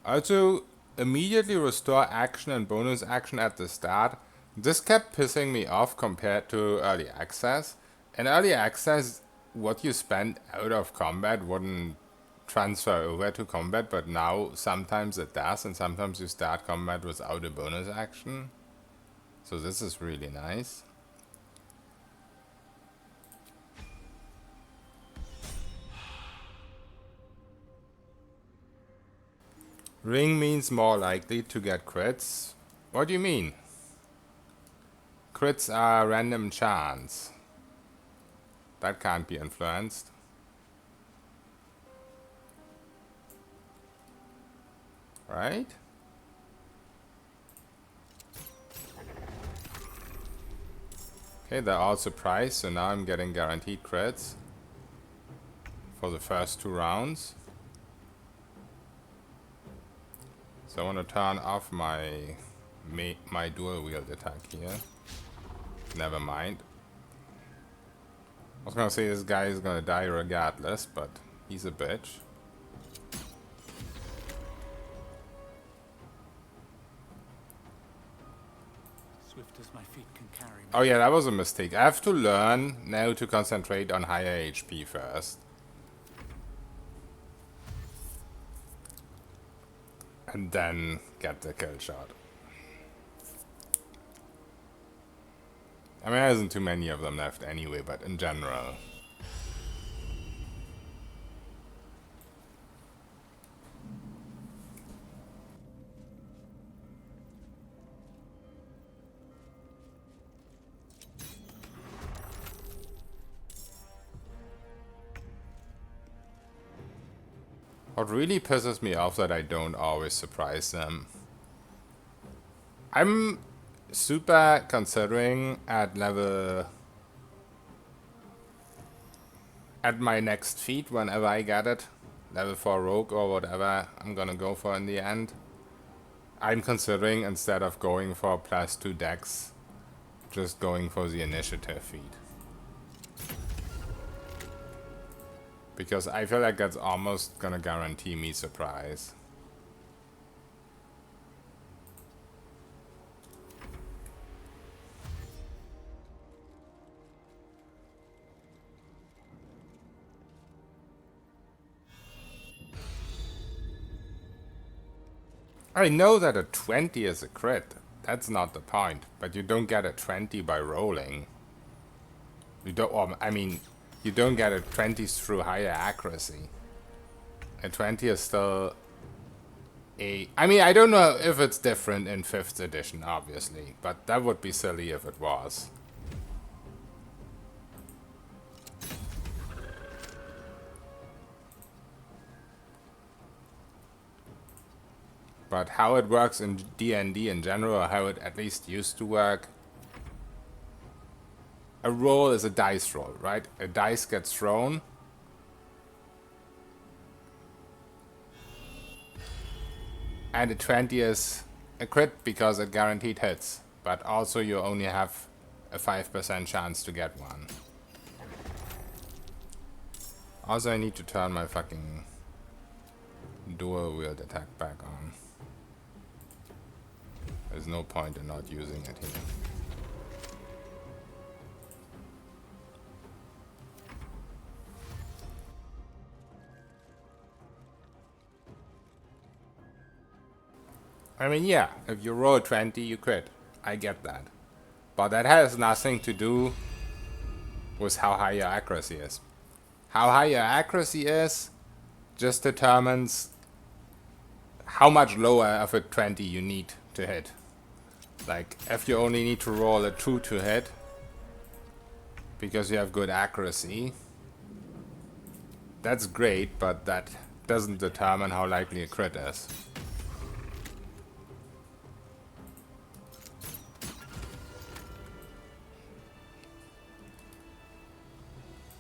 Also, immediately restore action and bonus action at the start. This kept pissing me off compared to early access. In early access, what you spent out of combat wouldn't transfer over to combat, but now sometimes it does, and sometimes you start combat without a bonus action. So this is really nice. Ring means more likely to get crits. What do you mean? Crits are random chance. That can't be influenced. Right? Okay, they're all surprised, so now I'm getting guaranteed crits for the first 2 rounds. So I want to turn off my dual wield attack here. Never mind. I was gonna say this guy is gonna die regardless, but he's a bitch. Swift as my feet can carry me. Oh yeah, that was a mistake. I have to learn now to concentrate on higher HP first. And then get the kill shot. I mean, there isn't too many of them left anyway, but in general. What really pisses me off that I don't always surprise them. I'm super considering at my next feat, whenever I get it, level 4 rogue or whatever I'm gonna go for in the end. I'm considering, instead of going for +2 dex, just going for the initiative feat. Because I feel like that's almost gonna guarantee me surprise. I know that a 20 is a crit. That's not the point. But you don't get a 20 by rolling. You don't, or, I mean, you don't get a 20 through higher accuracy. A 20 is still a... I mean, I don't know if it's different in 5th edition, obviously. But that would be silly if it was. But how it works in D&D in general, how it at least used to work. A roll is a dice roll, right? A dice gets thrown. And a 20 is a crit because it guaranteed hits. But also you only have a 5% chance to get one. Also I need to turn my fucking dual wield attack back on. There's no point in not using it here. I mean, yeah, if you roll 20, you crit. I get that. But that has nothing to do with how high your accuracy is. How high your accuracy is just determines how much lower of a 20 you need to hit. Like, if you only need to roll a 2 to hit, because you have good accuracy, that's great, but that doesn't determine how likely a crit is.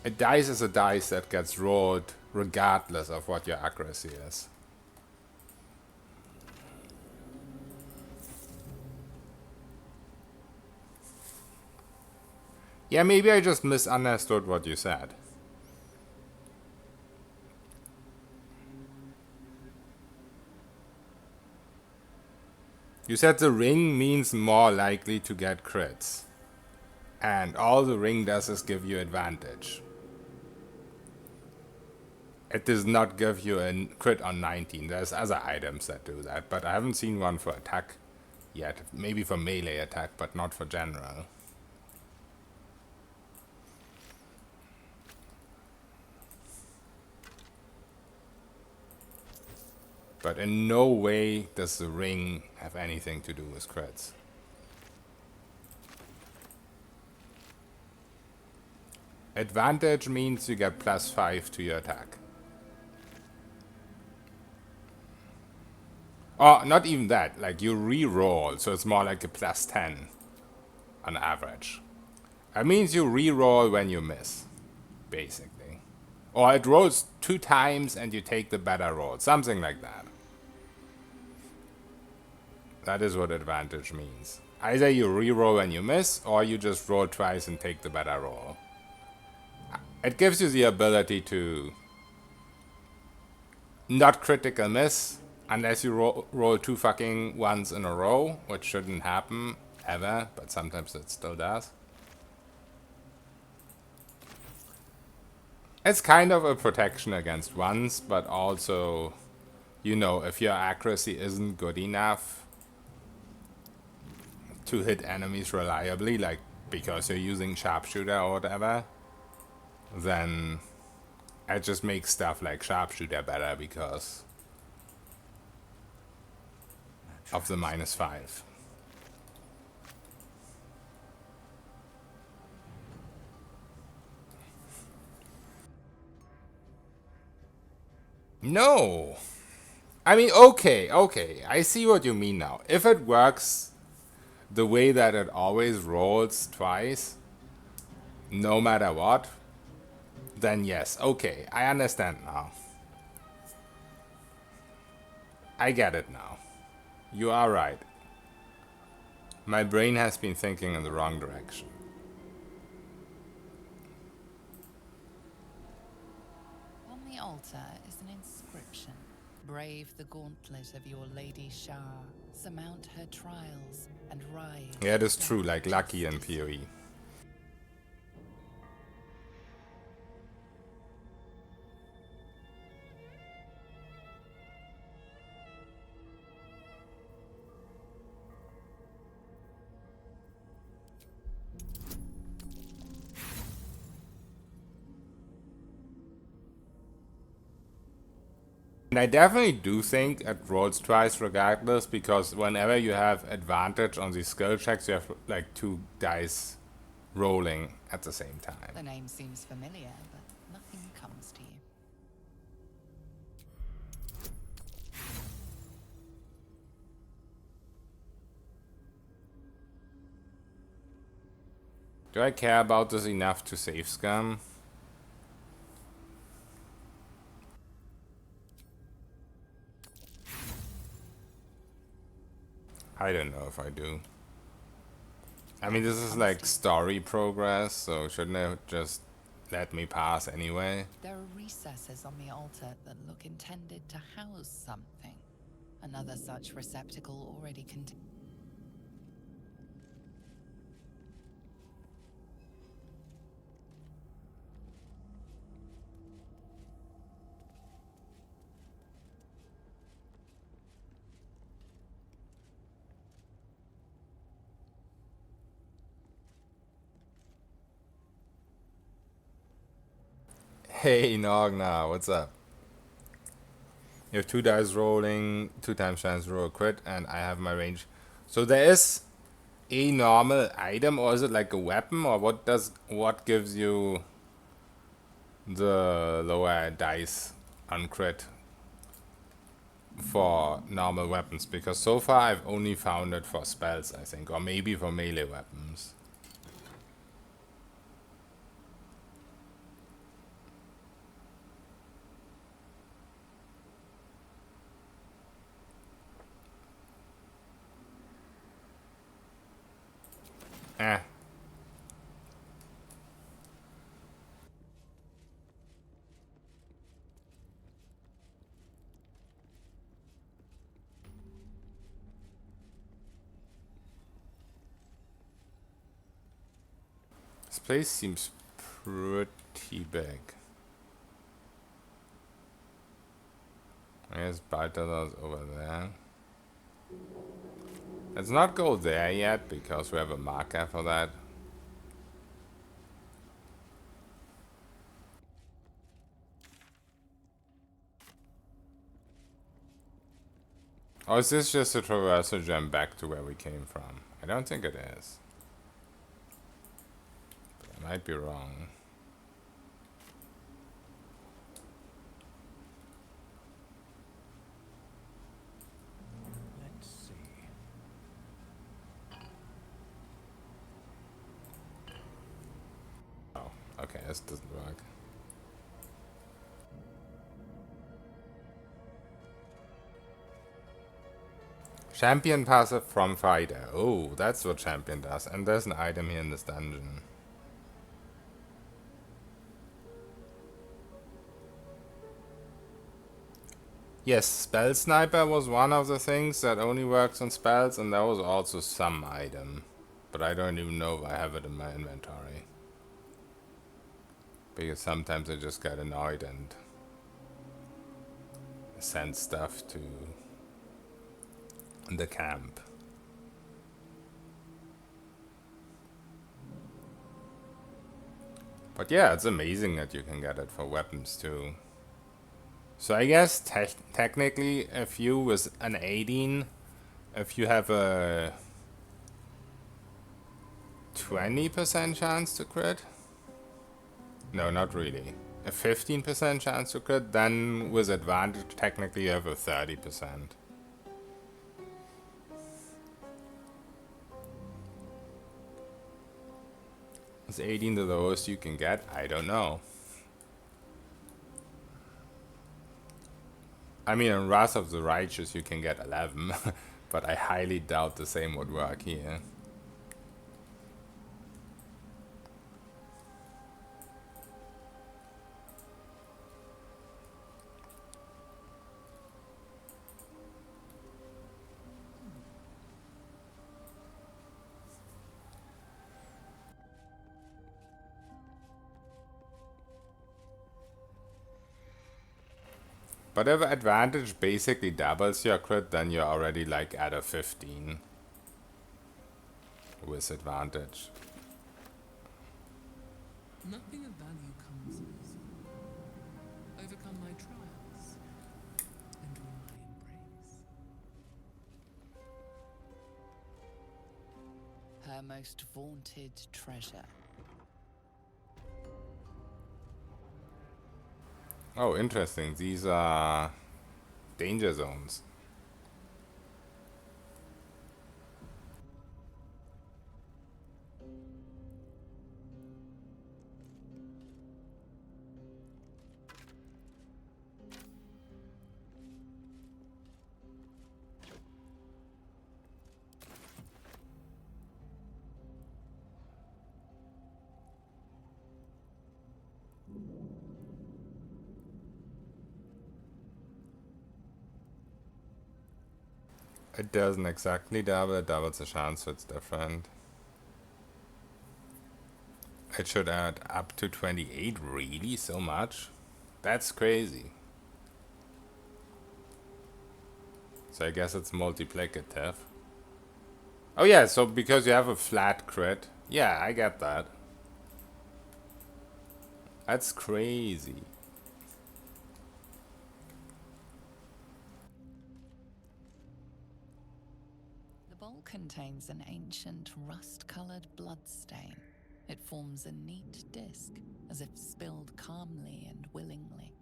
A dice is a dice that gets rolled regardless of what your accuracy is. Yeah, maybe I just misunderstood what you said. You said the ring means more likely to get crits. And all the ring does is give you advantage. It does not give you a crit on 19. There's other items that do that, but I haven't seen one for attack yet. Maybe for melee attack, but not for general. But in no way does the ring have anything to do with crits. Advantage means you get +5 to your attack. Oh, not even that. Like, you re-roll, so it's more like a +10 on average. That means you re-roll when you miss, basically. Or it rolls 2 times and you take the better roll. Something like that. That is what advantage means. Either you re-roll when you miss, or you just roll twice and take the better roll. It gives you the ability to not critical miss, unless you roll 2 fucking ones in a row, which shouldn't happen ever, but sometimes it still does. It's kind of a protection against ones, but also, you know, if your accuracy isn't good enough to hit enemies reliably, like because you're using sharpshooter or whatever, then it just makes stuff like sharpshooter better because of the -5. No! I mean, okay, I see what you mean now. If it works the way that it always rolls twice, no matter what, then yes, okay, I understand now. I get it now. You are right. My brain has been thinking in the wrong direction. On the altar is an inscription. Brave the gauntlet of your Lady Shar, surmount her trials, and rise. Yeah, it is true, like Lucky in PoE. And I definitely do think it rolls twice regardless, because whenever you have advantage on these skill checks, you have like 2 dice rolling at the same time. The name seems familiar, but nothing comes to you. Do I care about this enough to save scum? I don't know if I do. I mean, this is like story progress, so shouldn't it just let me pass anyway? There are recesses on the altar that look intended to house something. Another such receptacle already contains. Hey Nogna, what's up? You have 2 dice rolling, 2 times chance to roll a crit, and I have my range. So there is a normal item, or is it like a weapon, or what gives you the lower dice on crit for normal weapons? Because so far I've only found it for spells, I think, or maybe for melee weapons. Eh. This place seems pretty big. I guess Baldur is over there. Let's not go there yet, because we have a marker for that. Or is this just a traversal gem back to where we came from? I don't think it is. But I might be wrong. S doesn't work. Champion passive from fighter. Oh, that's what champion does. And there's an item here in this dungeon. Yes, spell sniper was one of the things that only works on spells, and there was also some item. But I don't even know if I have it in my inventory. Because sometimes I just get annoyed and send stuff to the camp. But yeah, it's amazing that you can get it for weapons too. So I guess technically if you with an 18, if you have a 20% chance to crit? No, not really. A 15% chance to crit, then with advantage technically you have a 30%. Is 18 the lowest you can get? I don't know. I mean, in Wrath of the Righteous you can get 11, but I highly doubt the same would work here. But if advantage basically doubles your crit, then you're already like at a 15 with advantage. Nothing of value comes easy. Overcome my trials and win my embrace. Her most vaunted treasure. Oh, interesting. These are danger zones. It doesn't exactly double, it doubles the chance, so it's different. It should add up to 28, really? So much? That's crazy. So I guess it's multiplicative. Oh yeah, so because you have a flat crit. Yeah, I get that. That's crazy. The bowl contains an ancient rust-colored bloodstain. It forms a neat disc, as if spilled calmly and willingly.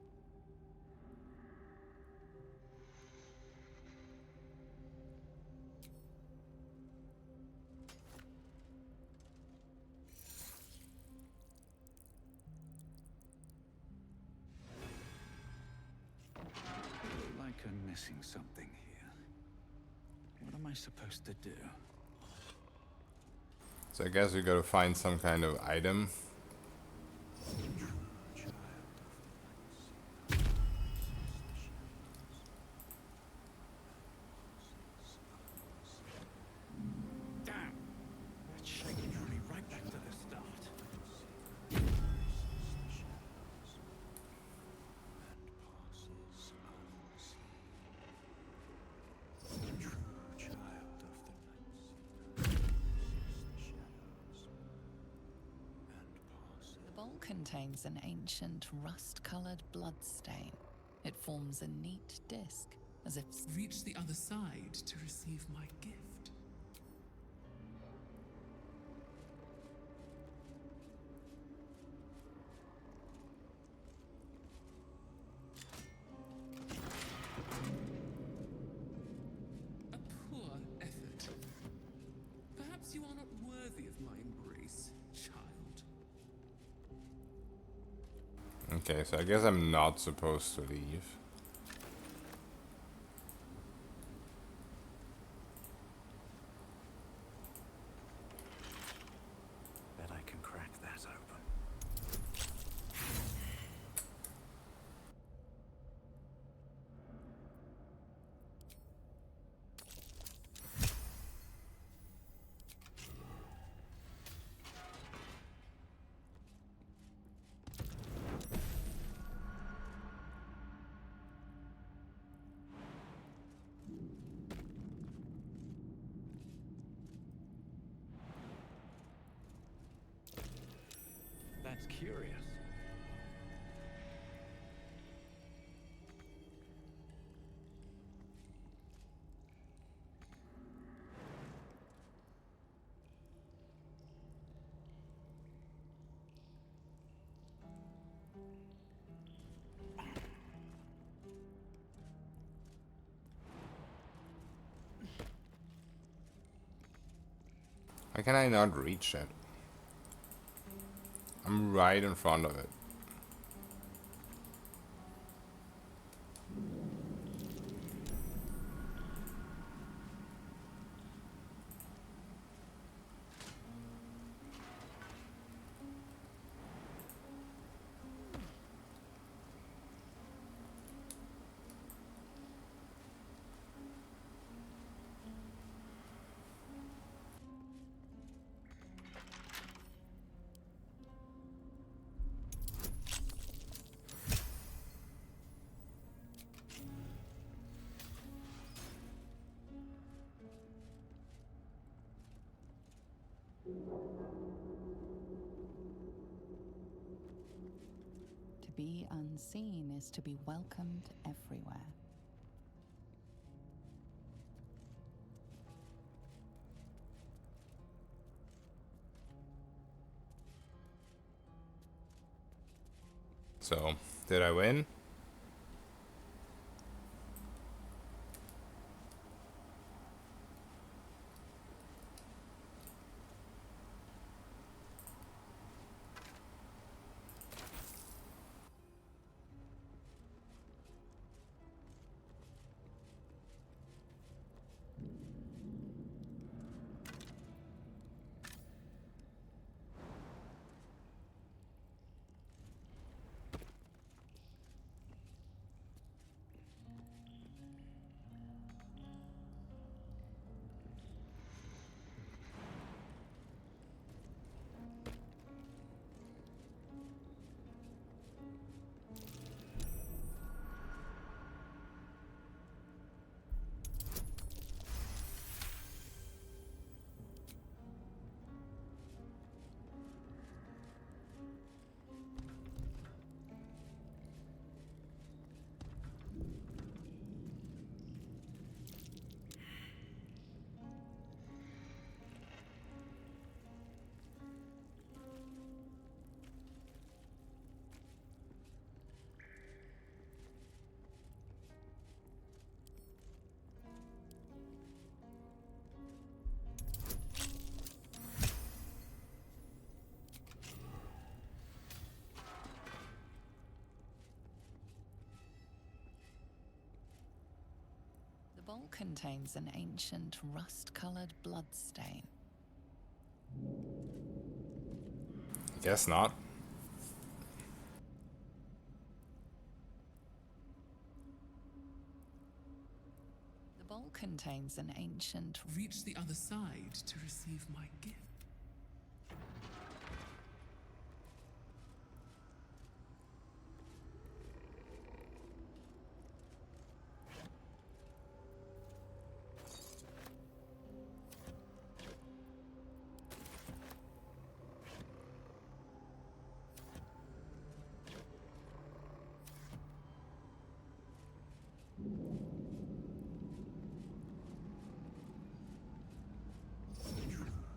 Like I'm missing something here. What am I supposed to do? So I guess we gotta find some kind of item. Damn! That shaking threw me right back to the start. The bowl contains an ancient rust-colored bloodstain. It forms a neat disc, as if... Reach the other side to receive my gift. A poor effort. Perhaps you are not worthy of my embrace, child. Okay, so I guess I'm not supposed to leave. Bet I can crack that open. That's curious. Why can I not reach it? I'm right in front of it. To be unseen is to be welcomed everywhere. So, did I win? The bowl contains an ancient rust-colored bloodstain. Guess not. The bowl contains an ancient... Reach the other side to receive my gift.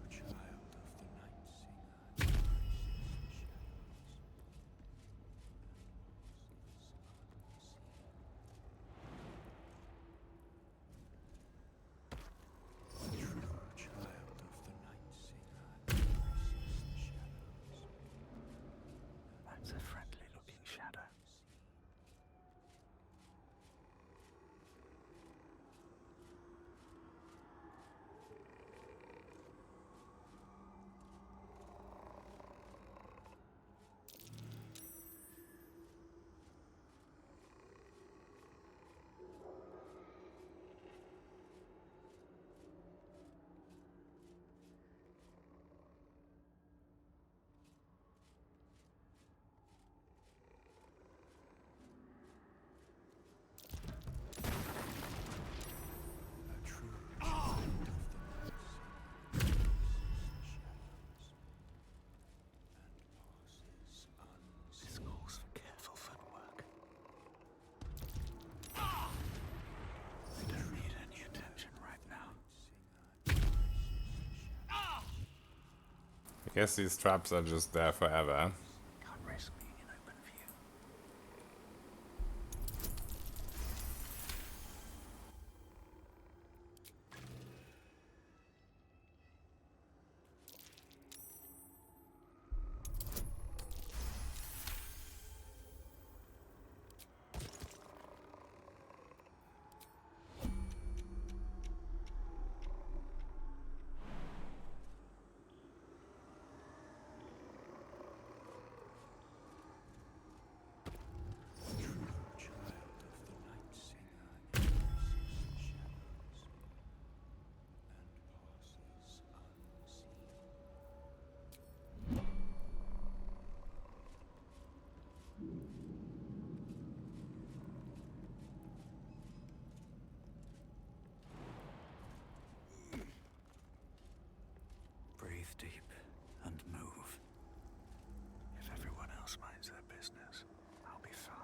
Child. I guess these traps are just there forever. Can't risk being in open view. Breathe deep and move. If everyone else minds their business, I'll be fine.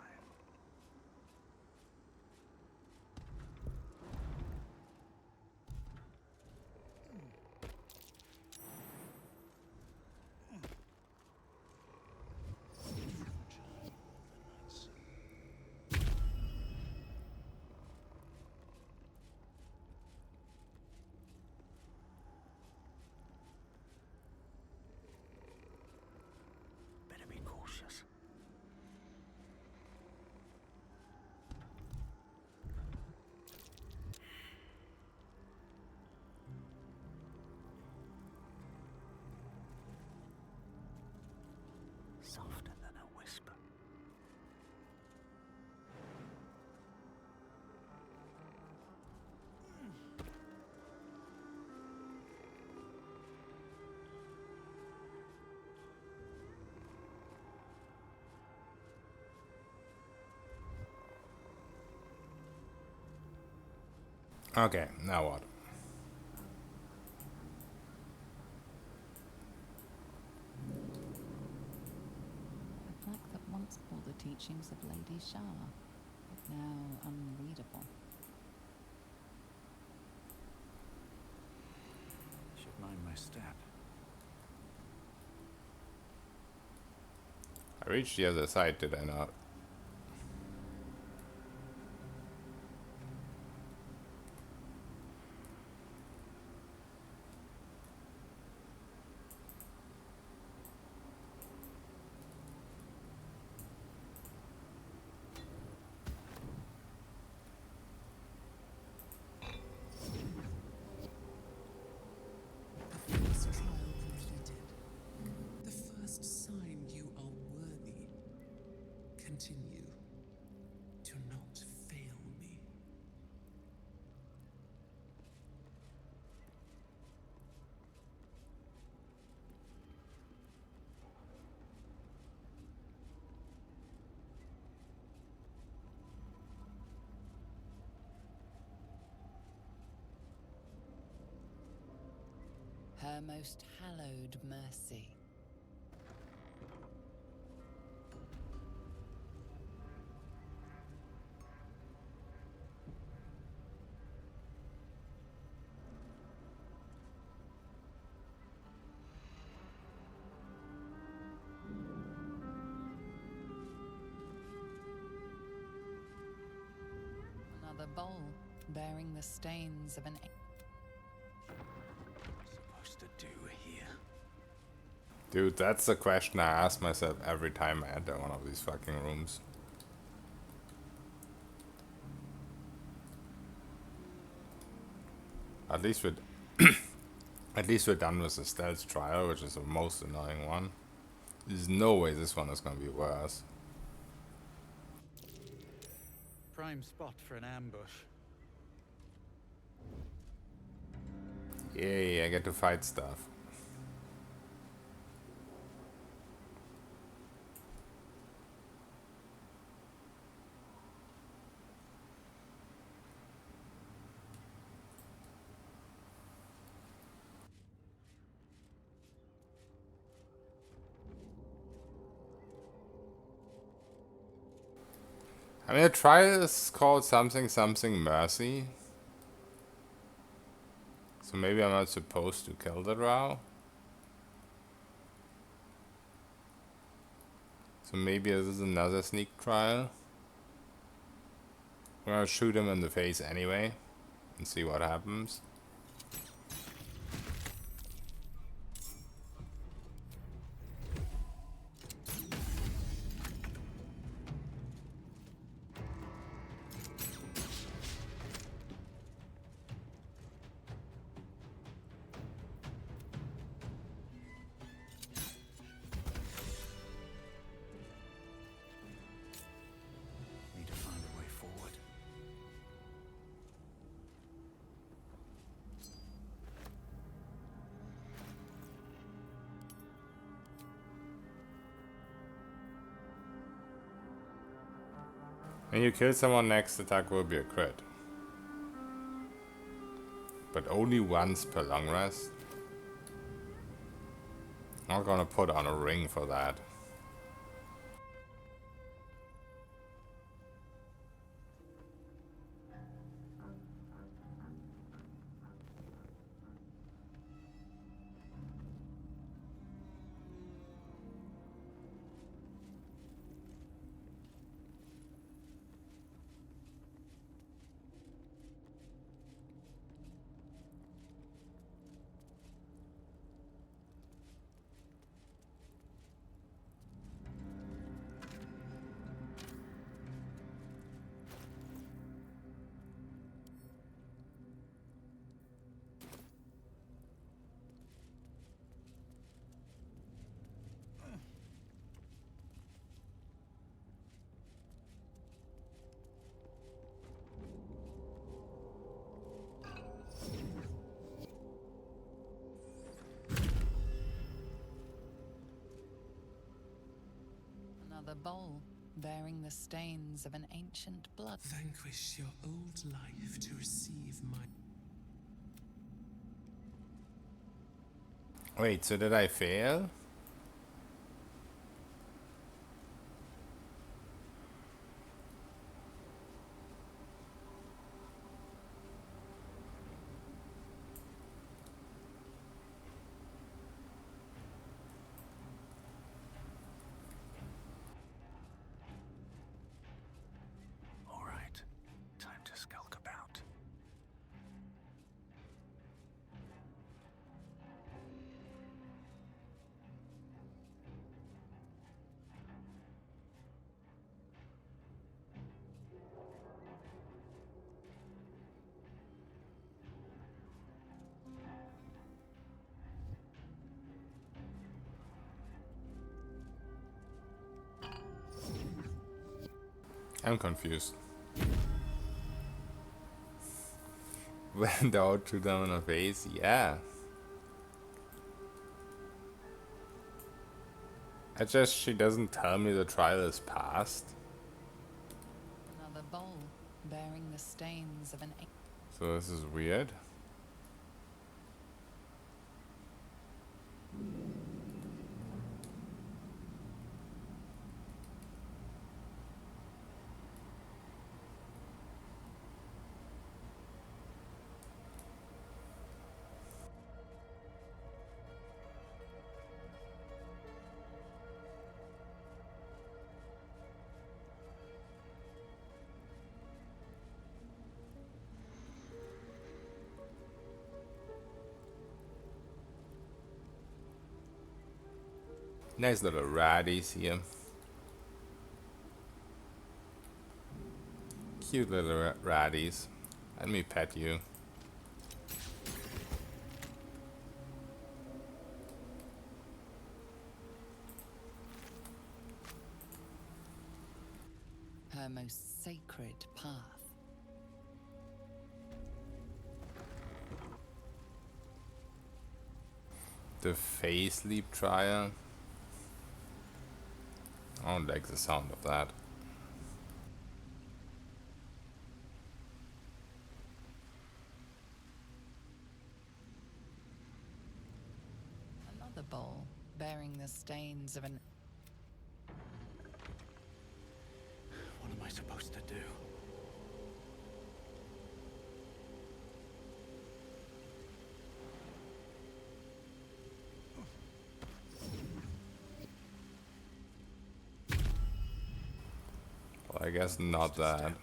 Better be cautious. Softer than a whisper. Okay, now what? A plaque that once bore the teachings of Lady Shar, but now unreadable. Should mind my step. I reached the other side, did I not? The first trial completed. The first sign you are worthy. Continue to not fail me. Her most hallowed mercy. Another bowl bearing the stains of an Supposed to do here. Dude, that's the question I ask myself every time I enter one of these fucking rooms. At least we're at least we're done with the stealth trial, which is the most annoying one. There's no way this one is gonna be worse. Prime spot for an ambush. Yay, I get to fight stuff. I mean, a trial is called something mercy. So maybe I'm not supposed to kill the drow. So maybe this is another sneak trial. We're gonna shoot him in the face anyway and see what happens. Need to find a way forward. When you kill someone, next attack will be a crit. But only once per long rest. I'm not gonna put on a ring for that. Another bowl, bearing the stains of an ancient blood. Vanquish your old life to receive my... Wait, so did I fail? All right, time to skulk about. I'm confused. Went out to them in the face? Yeah. She doesn't tell me the trial is passed. Another bowl, bearing the stains of an... So this is weird. Nice little raddies here. Cute little raddies. Let me pet you. her most sacred path. The face leap trial. I don't like the sound of that. Another bowl bearing the stains of an... What am I supposed to do? I guess not that.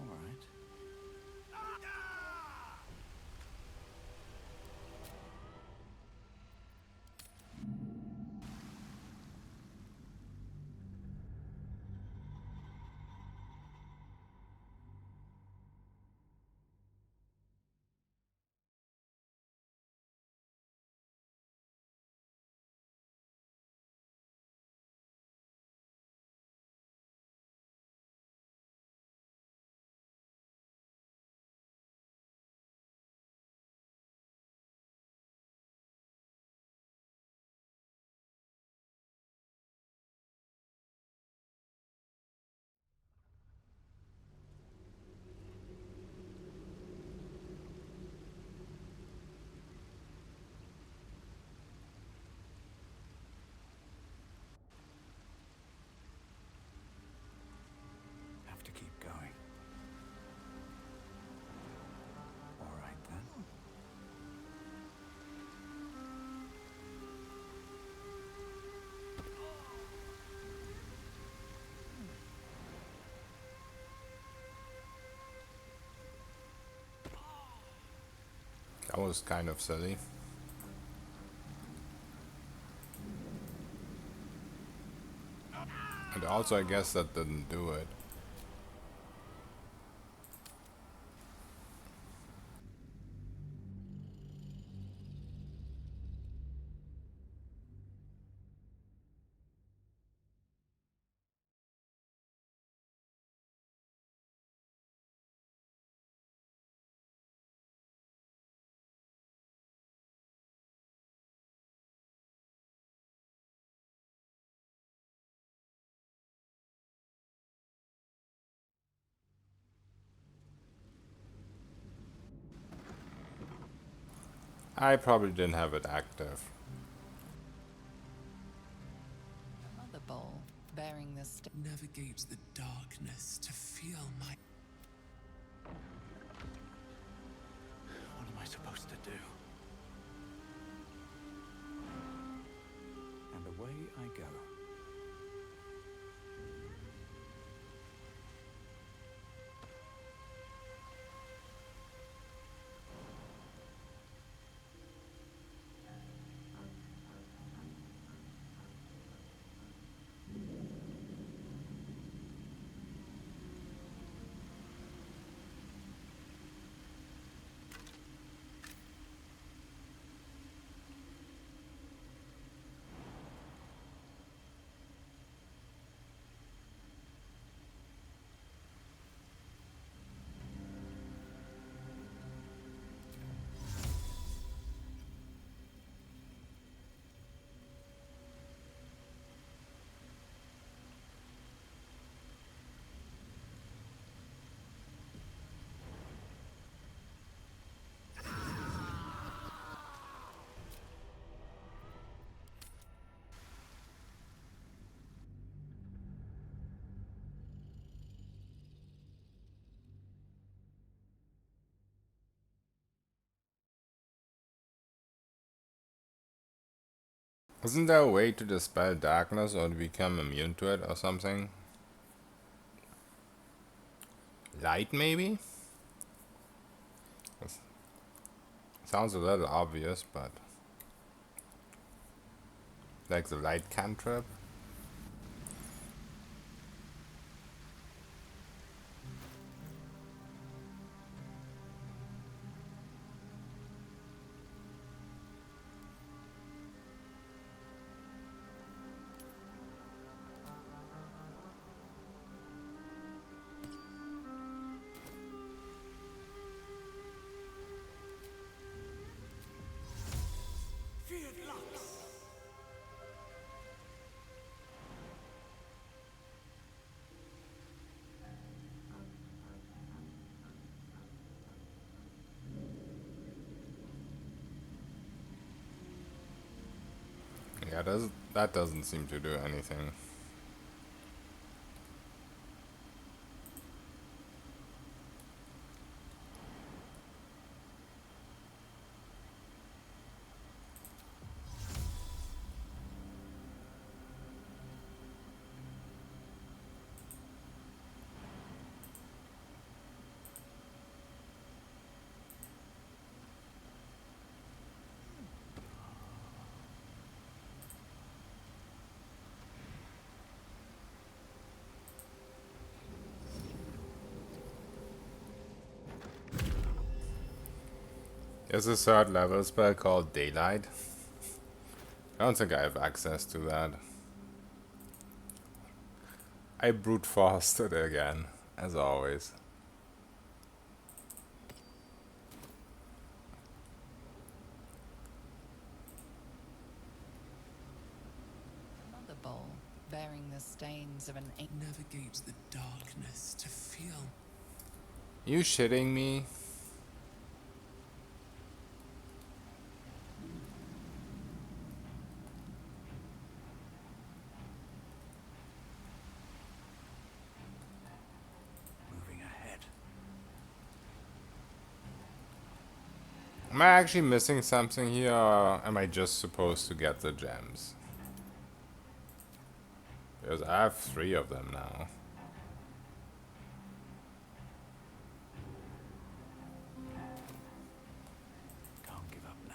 All right. Have to keep going. All right then. That was kind of silly. And also, I guess that didn't do it. I probably didn't have it active. Another bowl bearing the Navigates the darkness to feel my. What am I supposed to do? And away I go. Isn't there a way to dispel darkness or to become immune to it or something? Light, maybe? Sounds a little obvious, but... like the light cantrip? Yeah, that doesn't seem to do anything. There's a third level spell called Daylight. I don't think I have access to that. I brute forced it again, as always. Another bowl, bearing the stains of an ancient... Navigate the darkness to feel. You shitting me? Moving ahead. Am I actually missing something here, or am I just supposed to get the gems? Because I have 3 of them now. Can't give up now.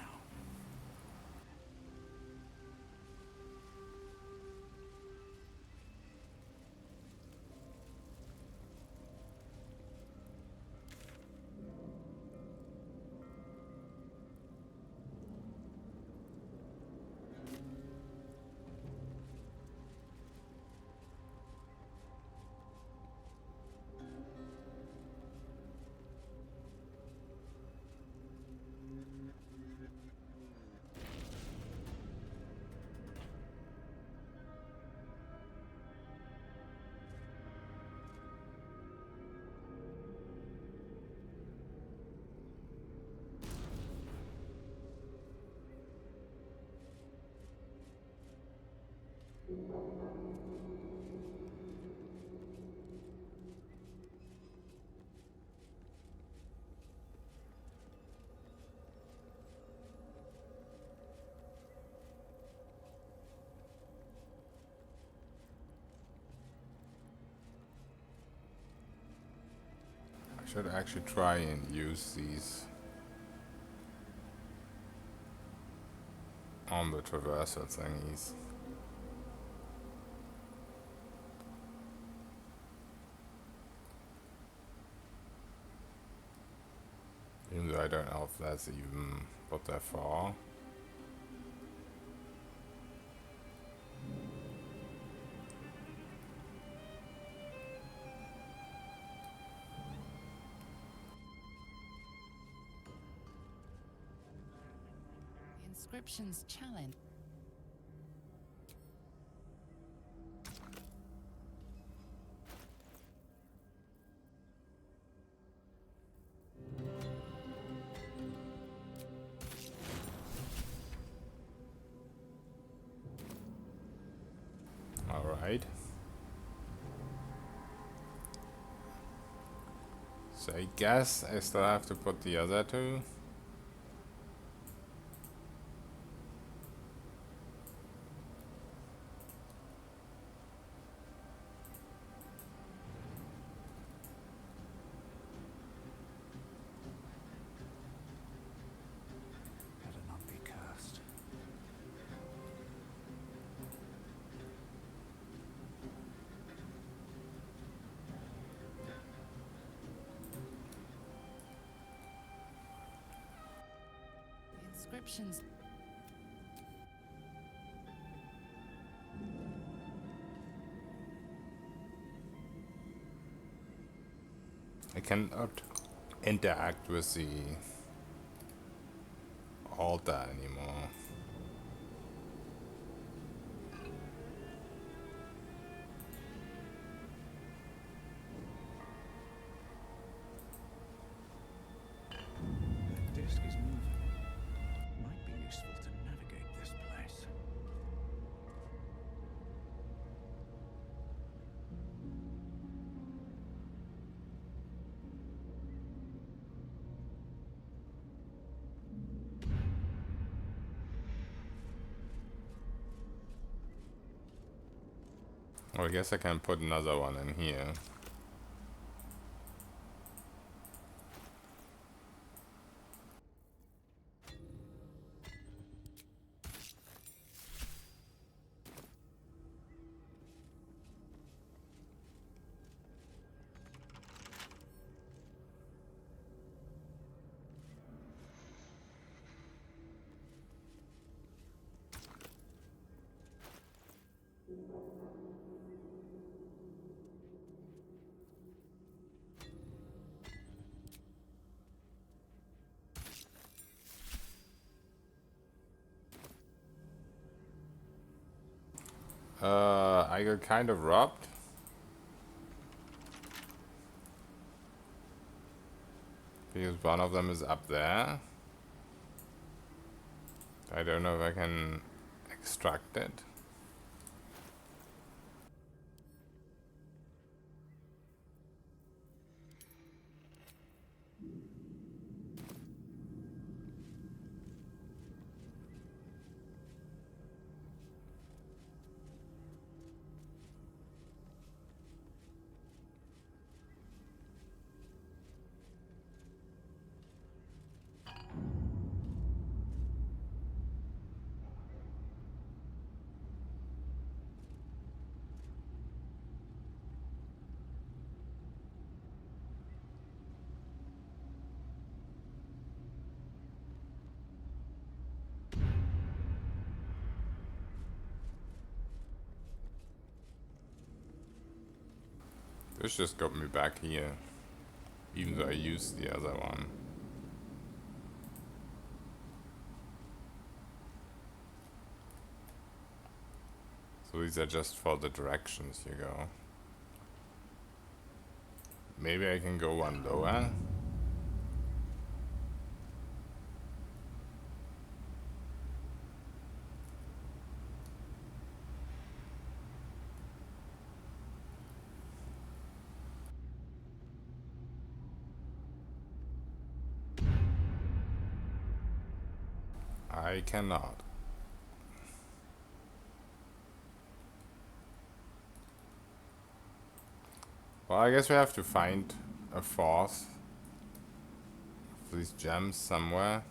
I should actually try and use these on the traversal thingies. Even though I don't know if that's even what they're for. The inscription's challenge. Alright. So I guess I still have to put the other 2. Better not be cursed. The inscription's... I cannot interact with the altar anymore. The disc is moving. Might be useful to navigate this place. Well, I guess I can put another one in here. I got kind of robbed. Because one of them is up there. I don't know if I can extract it. This just got me back here, even though I used the other one. So these are just for the directions you go. Maybe I can go one lower. I cannot. Well, I guess we have to find a fourth of these gems somewhere.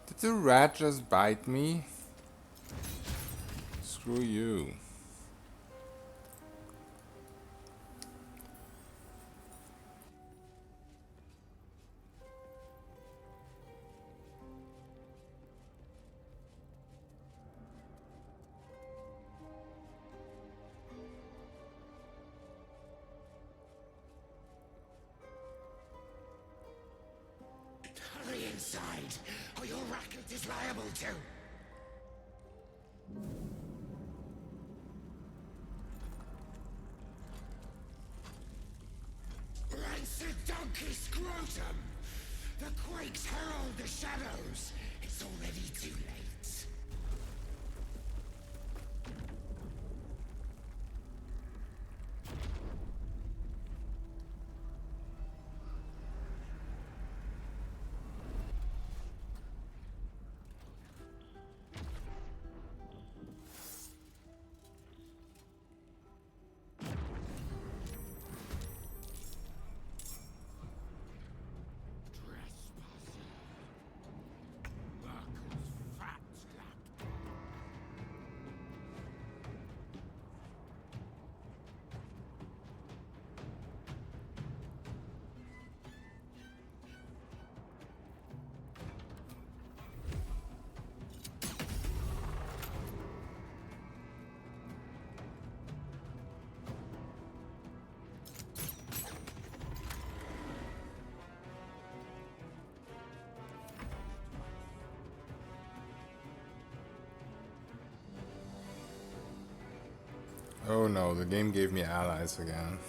Did the rat just bite me? Screw you. side, or your racket is liable to. Rancid donkey scrotum! The quakes herald the shadows. It's already too late. Oh no, the game gave me allies again.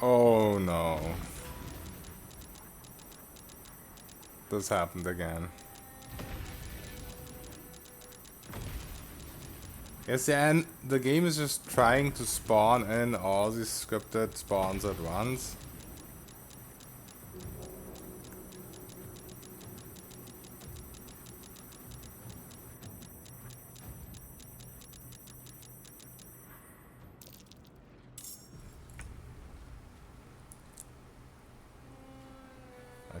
Oh no. This happened again. Yes, and the game is just trying to spawn in all these scripted spawns at once.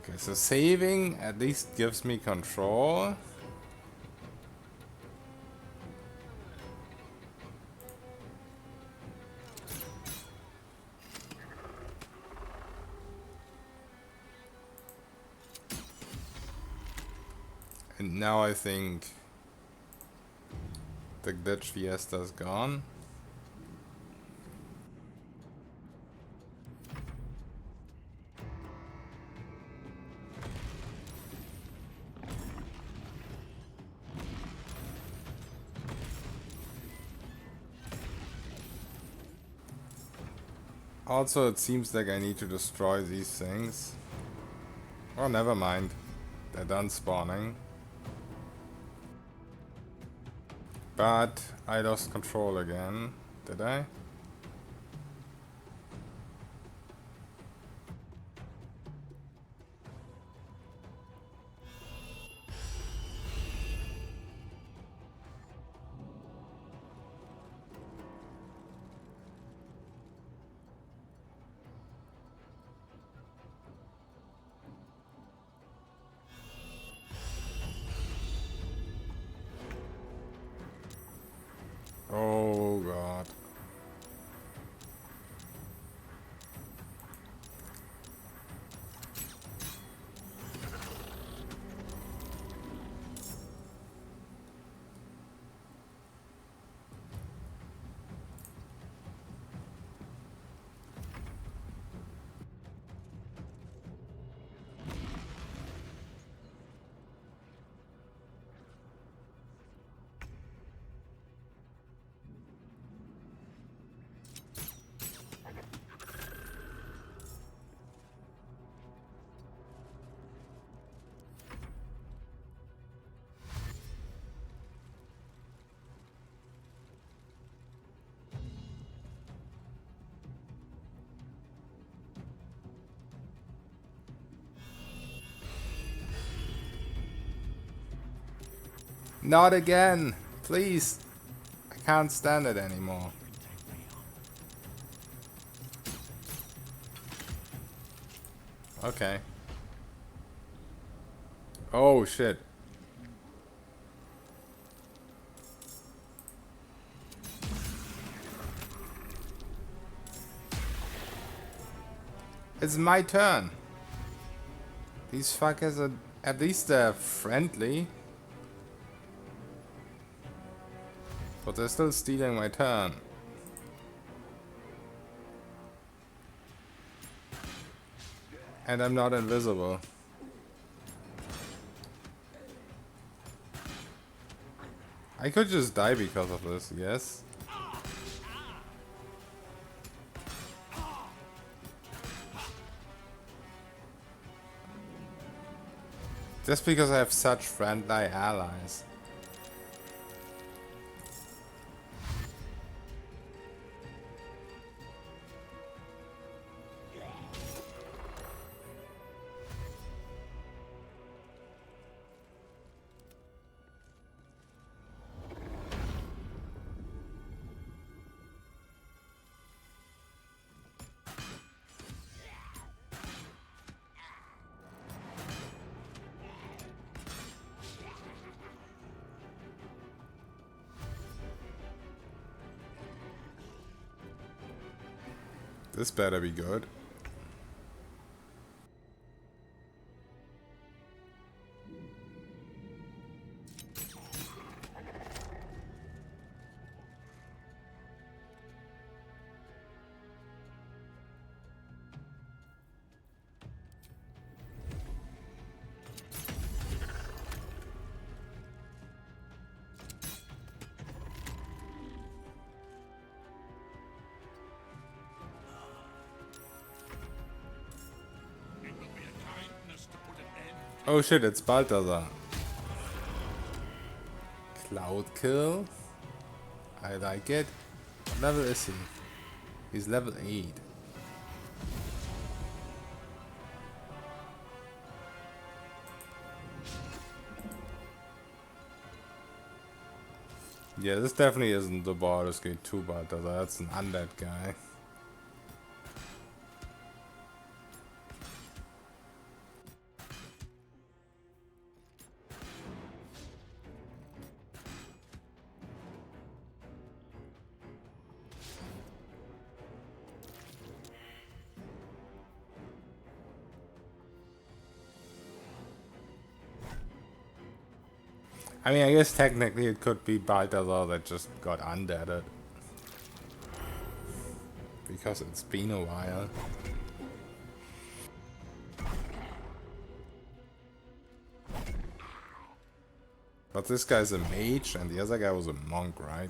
Okay, so saving at least gives me control. And now I think the glitch Fiesta's gone. Also, it seems like I need to destroy these things. Oh, never mind. They're done spawning. But I lost control again. Did I? Oh god. Not again! Please! I can't stand it anymore. Okay. Oh shit. It's my turn. These fuckers are at least they're friendly. But they're still stealing my turn. And I'm not invisible. I could just die because of this, yes. Just because I have such friendly allies. This better be good. Oh shit, it's Balthazar. Cloud kill. I like it. What level is he? He's level 8. Yeah, this definitely isn't the Baldur's Gate 2 Balthazar. That's an undead guy. I mean, I guess technically it could be Balthazar that just got undeaded. Because it's been a while. But this guy's a mage and the other guy was a monk, right?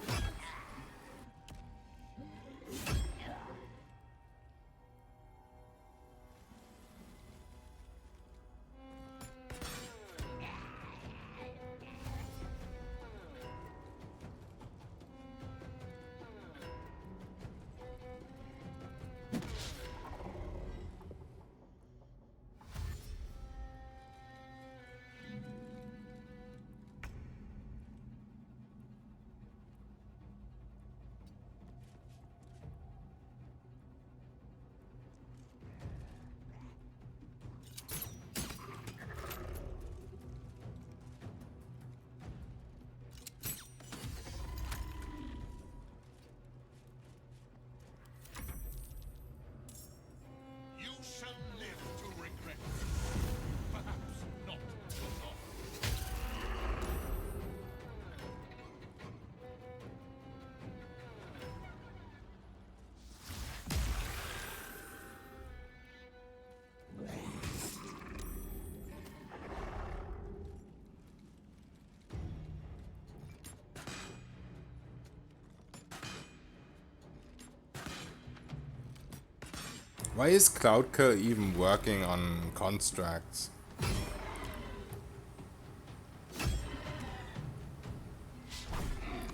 Why is Cloudkill even working on constructs?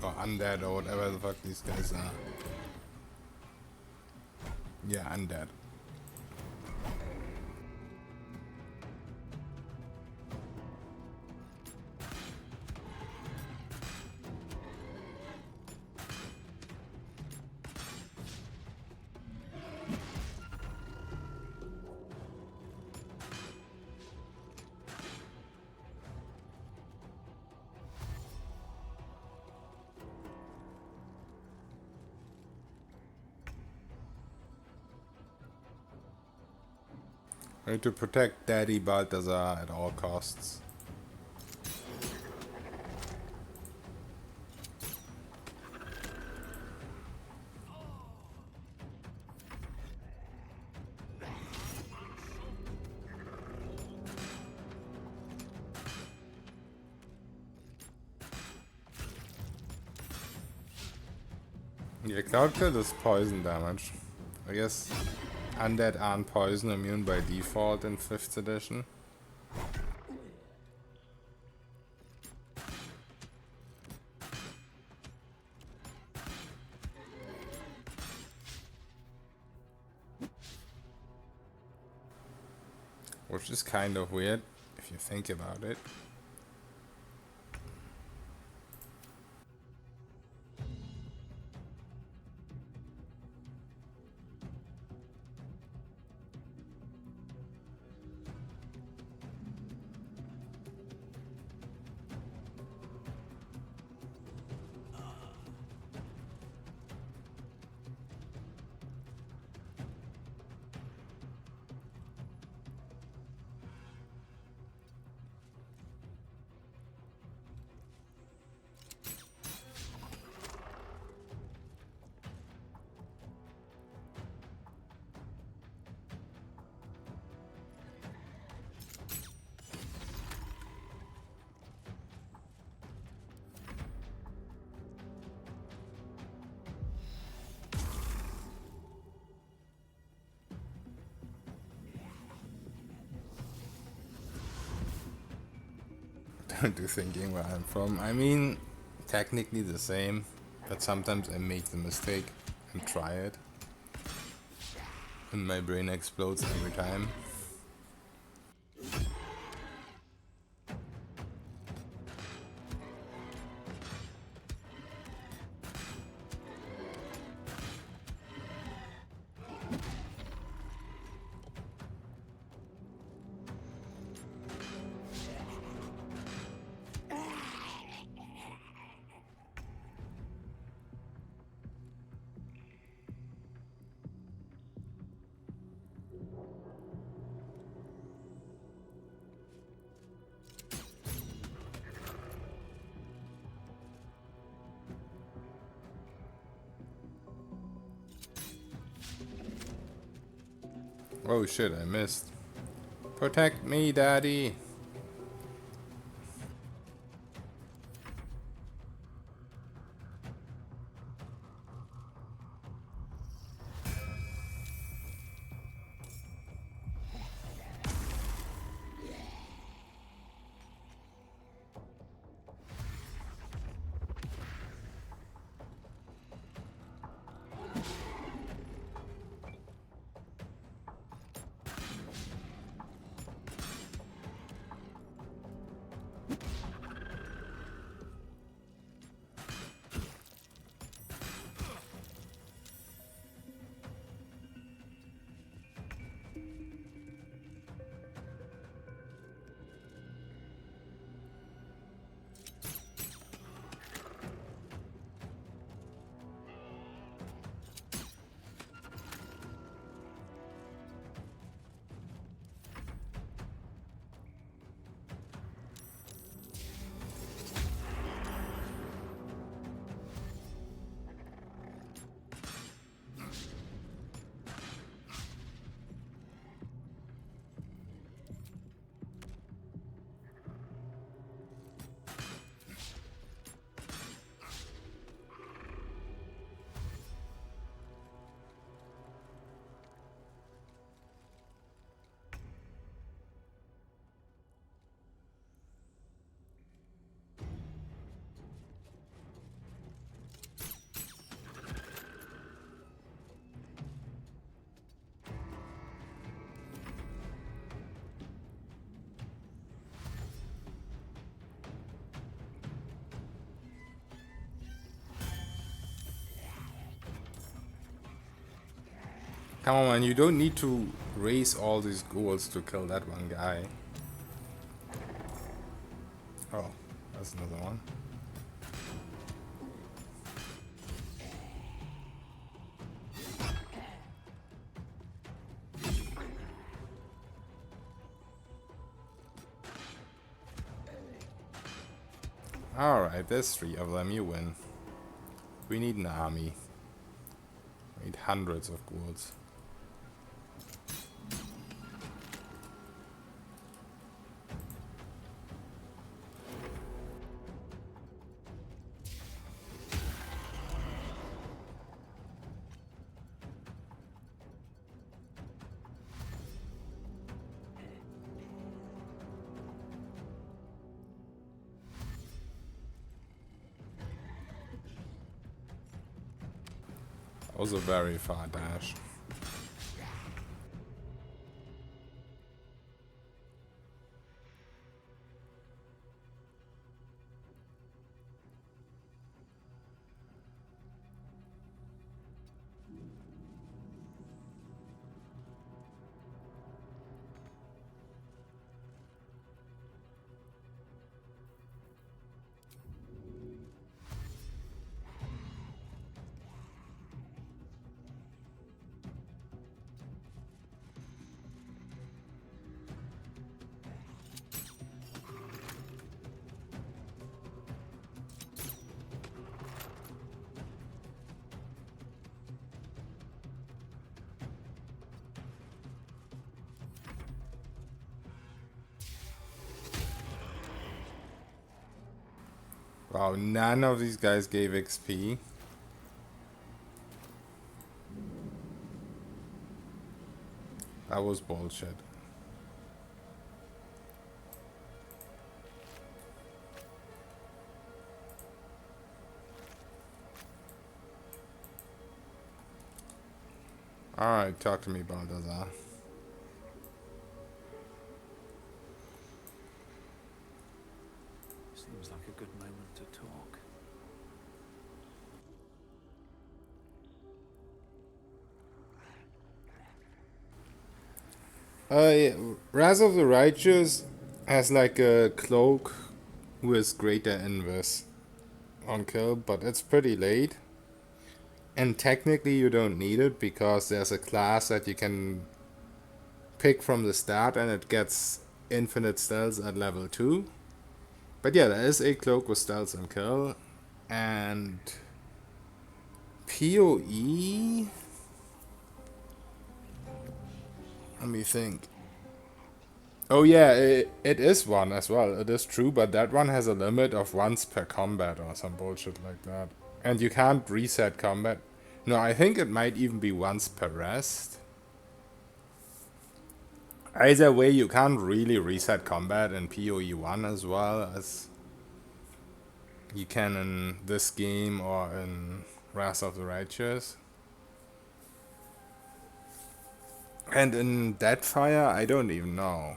Or undead or whatever the fuck these guys are. Yeah, undead. I need to protect Daddy Balthazar at all costs. Yeah, Cloudkill does poison damage. I guess undead aren't poison immune by default in 5th edition. Which is kind of weird, if you think about it. Don't do thinking where I'm from. I mean, technically the same, but sometimes I make the mistake and try it. And my brain explodes every time. Oh shit, I missed. Protect me, daddy. Come on, man, you don't need to raise all these ghouls to kill that one guy. Oh, that's another one. Alright, there's 3 of them, you win. We need an army. We need hundreds of ghouls. That was a very far dash. Wow, none of these guys gave XP. That was bullshit. Alright, talk to me, Baldur. Seems like a good moment to talk. Yeah, Wrath of the Righteous has like a cloak with greater invis on kill, but it's pretty late. And technically you don't need it because there's a class that you can pick from the start and it gets infinite stealth at level 2. But yeah, there is a cloak with stealth and kill. And PoE, Let me think. Oh yeah, it is one as well. It is true, but that one has a limit of once per combat or some bullshit like that. And you can't reset combat. No, I think it might even be once per rest. Either way, you can't really reset combat in PoE 1 as well as you can in this game or in Wrath of the Righteous. And in Deadfire, I don't even know.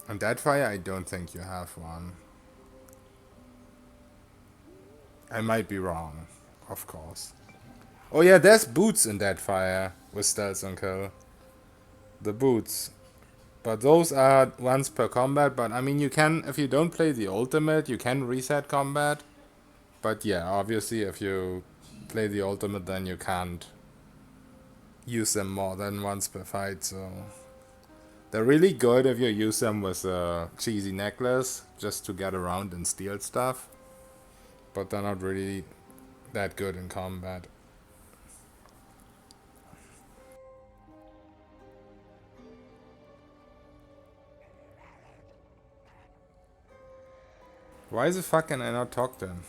In Deadfire, I don't think you have one. I might be wrong, of course. Oh yeah, there's boots in Deadfire with stealth and kill. The boots. But those are once per combat, but I mean you can, if you don't play the ultimate, you can reset combat. But yeah, obviously if you play the ultimate then you can't use them more than once per fight, so... They're really good if you use them with a cheesy necklace, just to get around and steal stuff. But they're not really that good in combat. Why the fuck can I not talk to him?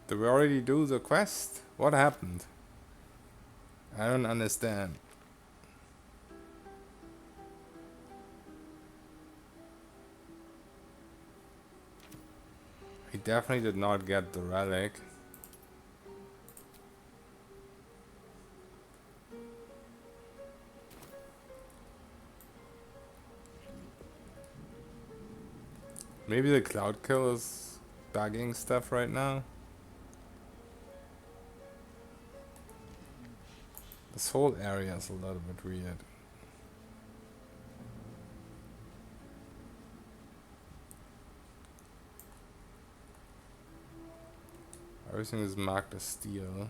Did we already do the quest? What happened? I don't understand. We definitely did not get the relic. Maybe the cloud kill is bugging stuff right now. This whole area is a little bit weird. Everything is marked as steel.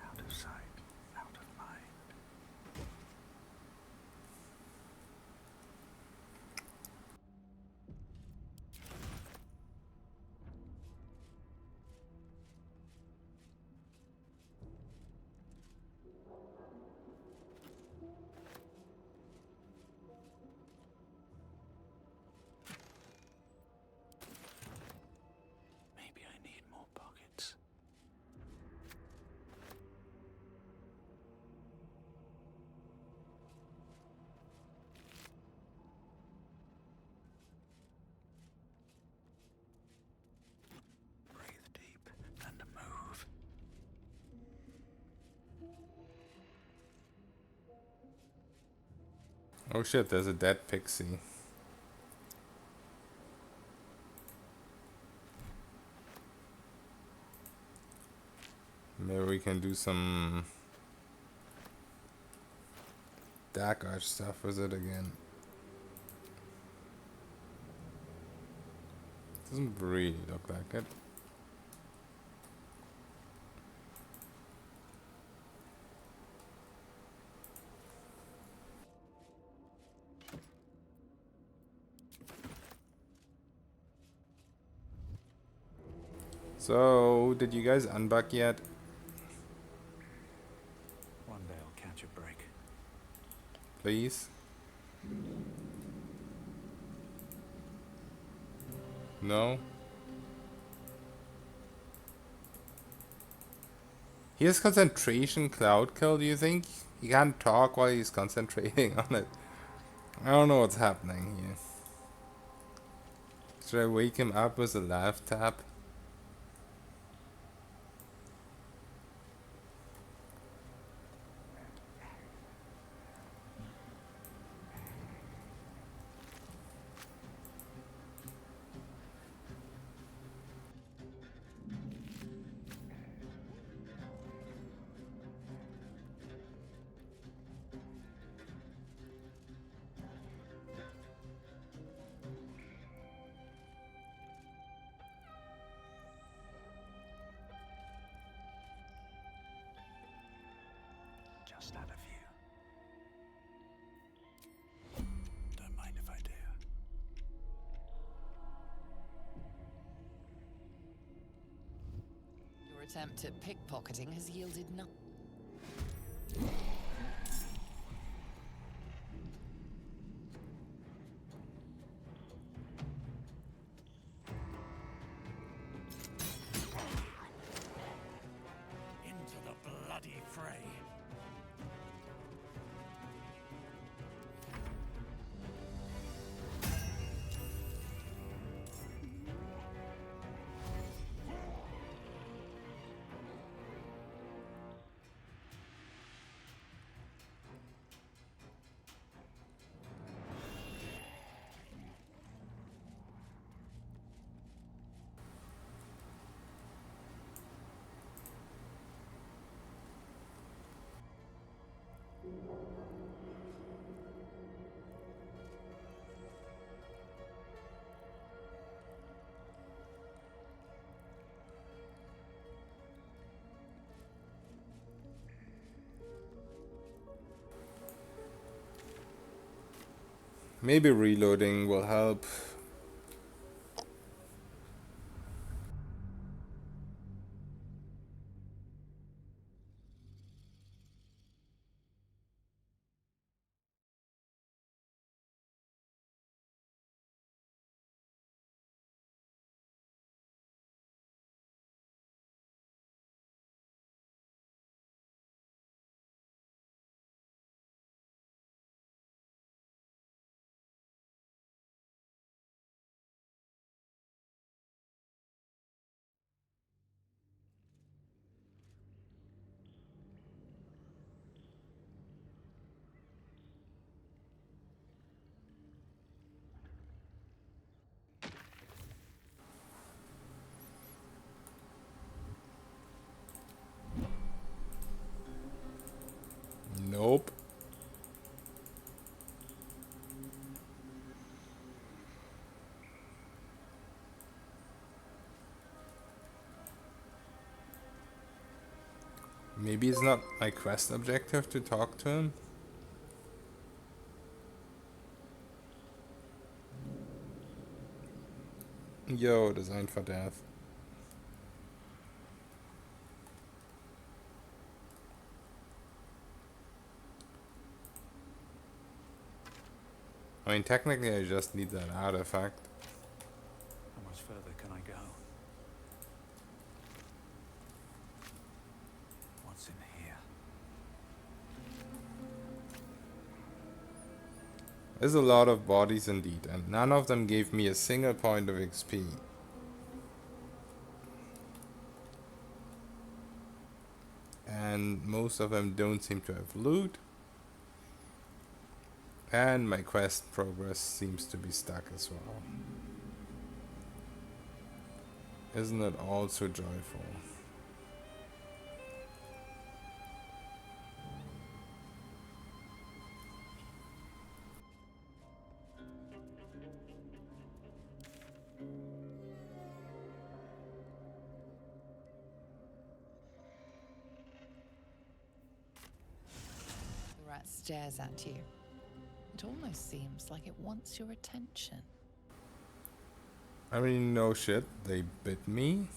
Out of sight, out of mind. Maybe I need more pockets. Breathe deep and move. Oh shit, there's a dead pixie. Maybe we can do some Dark Arch stuff with it again. Doesn't really look like it. So, did you guys unbuck yet? One day I'll catch a break. Please? No? He has concentration cloud kill, do you think? He can't talk while he's concentrating on it. I don't know what's happening here. Should I wake him up with a laugh tap? most out of you. Don't mind if I do. Your attempt at pickpocketing has yielded nothing. Into the bloody fray. Maybe reloading will help. Nope. Maybe it's not my quest objective to talk to him. Yo, designed for death. I mean, technically I just need that artifact. How much further can I go? What's in here? There's a lot of bodies indeed, and none of them gave me a single point of XP. And most of them don't seem to have loot. And my quest progress seems to be stuck as well. Isn't it all so joyful? The rat stares at you. It almost seems like it wants your attention. I mean, no shit, they bit me.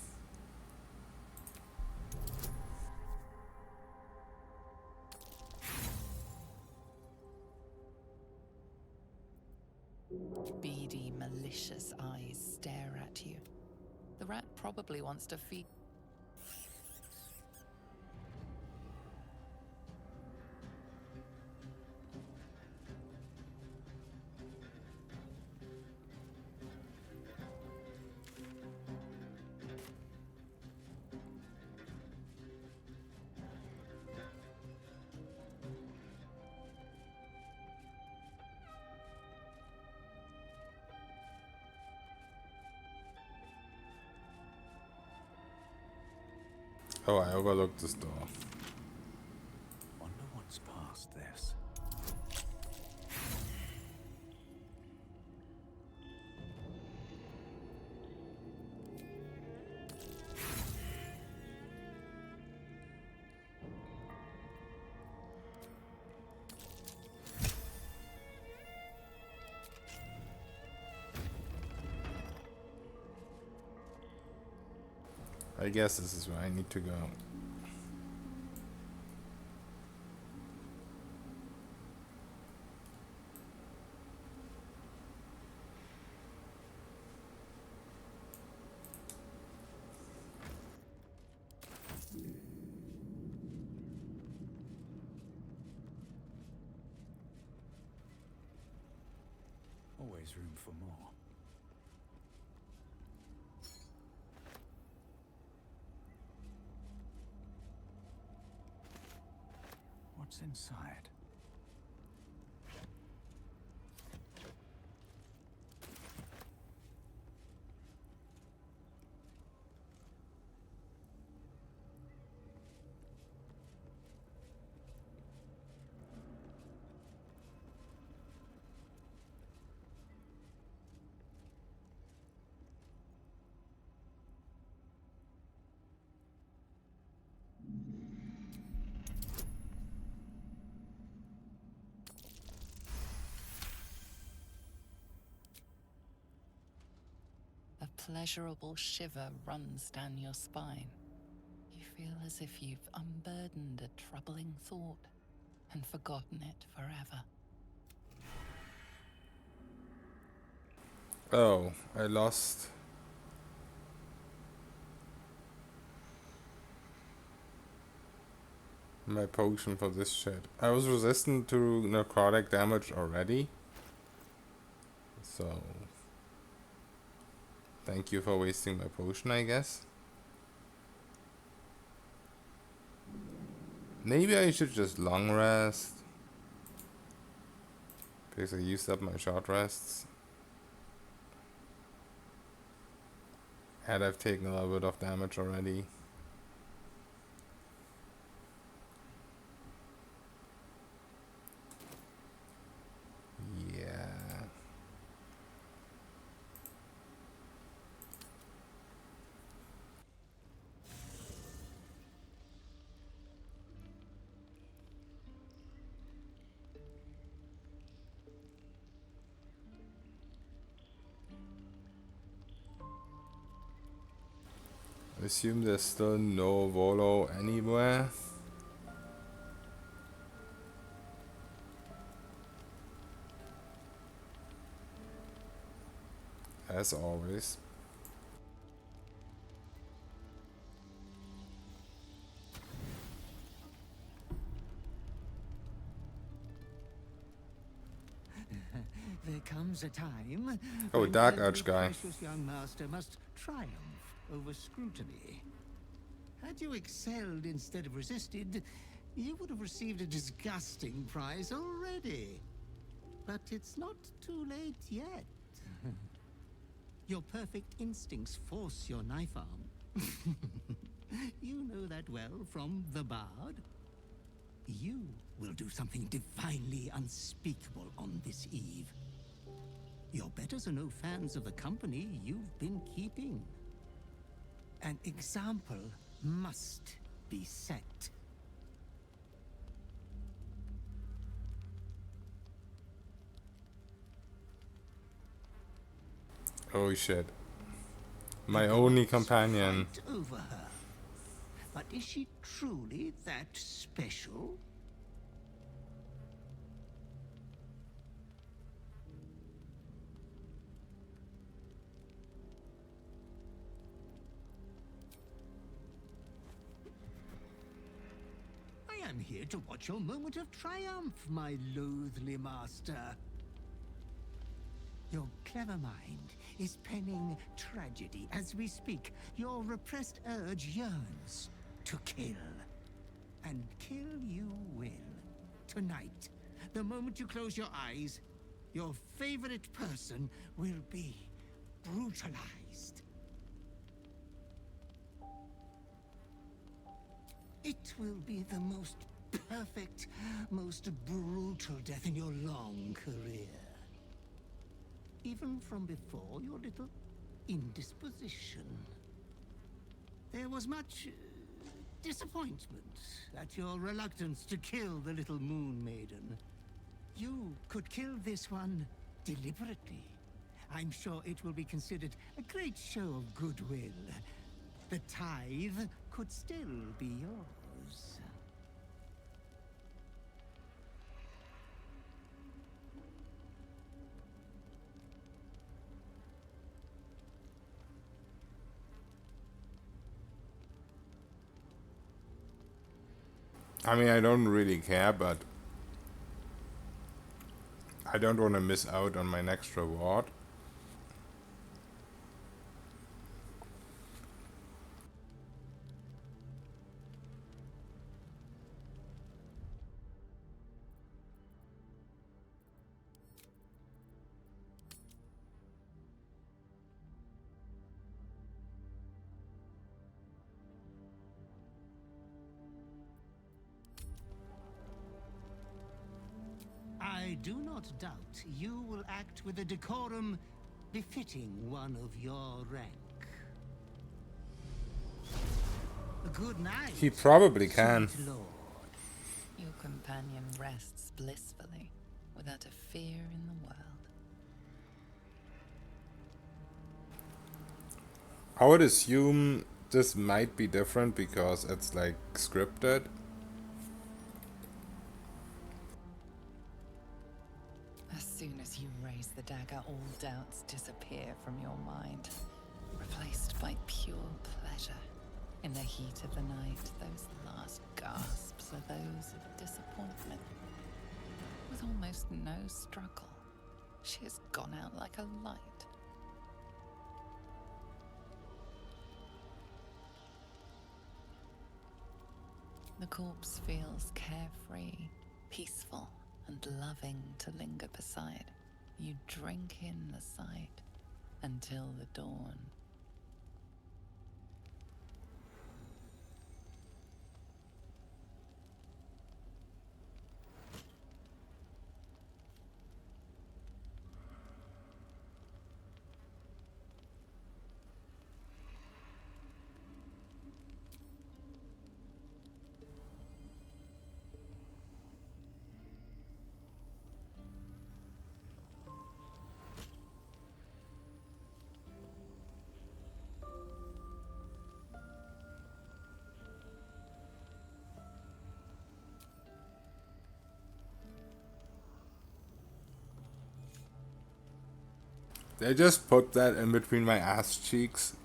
Beady, malicious eyes stare at you. The rat probably wants to feed. Oh, I overlooked this door. Wonder what's past this. I guess this is where I need to go. Always room for more. What's inside? A pleasurable shiver runs down your spine. You feel as if you've unburdened a troubling thought and forgotten it forever. Oh, I lost. My potion for this shit. I was resistant to necrotic damage already. So thank you for wasting my potion, I guess. Maybe I should just long rest, because I used up my short rests. And I've taken a little bit of damage already. Yeah. I assume there's still no Volo anywhere. As always. There comes a time. Oh, when Dark every Arch guy. precious young master must triumph over scrutiny. Had you excelled instead of resisted, you would have received a disgusting prize already. But it's not too late yet. Your perfect instincts force your knife arm. You know that well from the Bard. You will do something divinely unspeakable on this eve. Your betters are no fans of the company you've been keeping. An example must be set. Oh shit. My only companion. Fight over her. But is she truly that special? I am here to watch your moment of triumph, my loathly master. Your clever mind is penning tragedy as we speak. Your repressed urge yearns to kill. And kill you will. Tonight, the moment you close your eyes, your favorite person will be brutalized. It will be the most perfect, most brutal death in your long career. Even from before your little indisposition. There was much disappointment at your reluctance to kill the little moon maiden. You could kill this one deliberately. I'm sure it will be considered a great show of goodwill. the tithe could still be yours. I mean, I don't really care, but I don't want to miss out on my next reward. I do not doubt you will act with a decorum befitting one of your rank. Good night. He probably can. sweet lord. Your companion rests blissfully, without a fear in the world. I would assume this might be different because it's like scripted. As soon as you raise the dagger, all doubts disappear from your mind, replaced by pure pleasure. In the heat of the night, those last gasps are those of disappointment. With almost no struggle, she has gone out like a light. The corpse feels carefree, peaceful, and loving to linger beside. You drink in the sight until the dawn. They just put that in between my ass cheeks.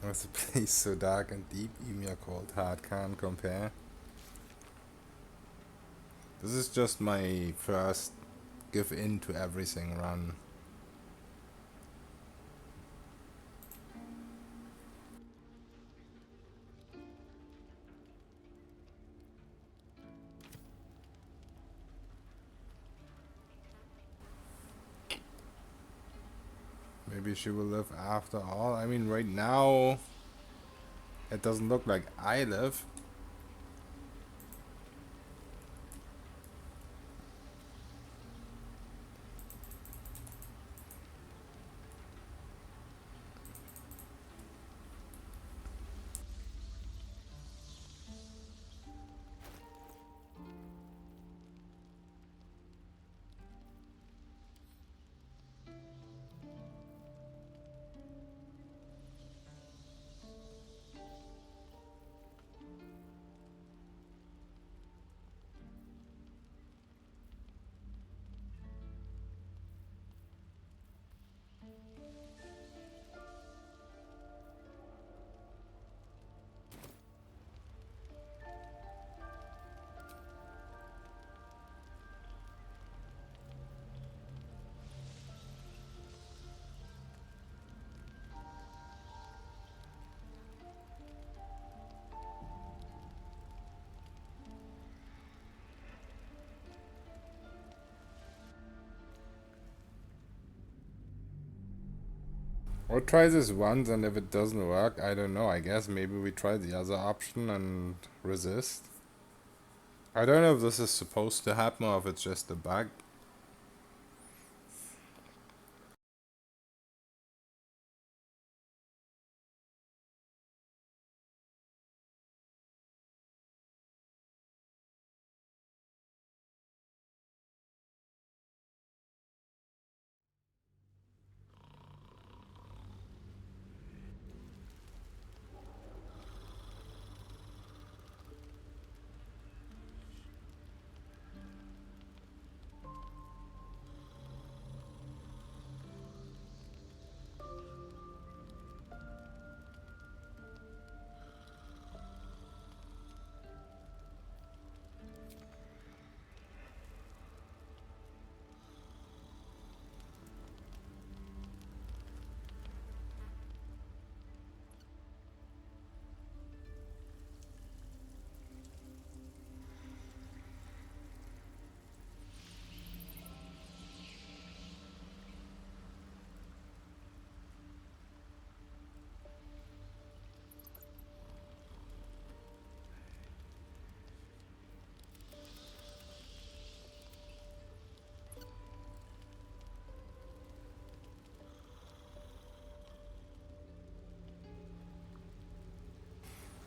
There's a place so dark and deep, even your cold heart can't compare. This is just my first give in to everything run. Maybe she will live after all. I mean, right now, it doesn't look like I live. Or try this once, and if it doesn't work, I don't know. I guess maybe we try the other option and resist. I don't know if this is supposed to happen or if it's just a bug.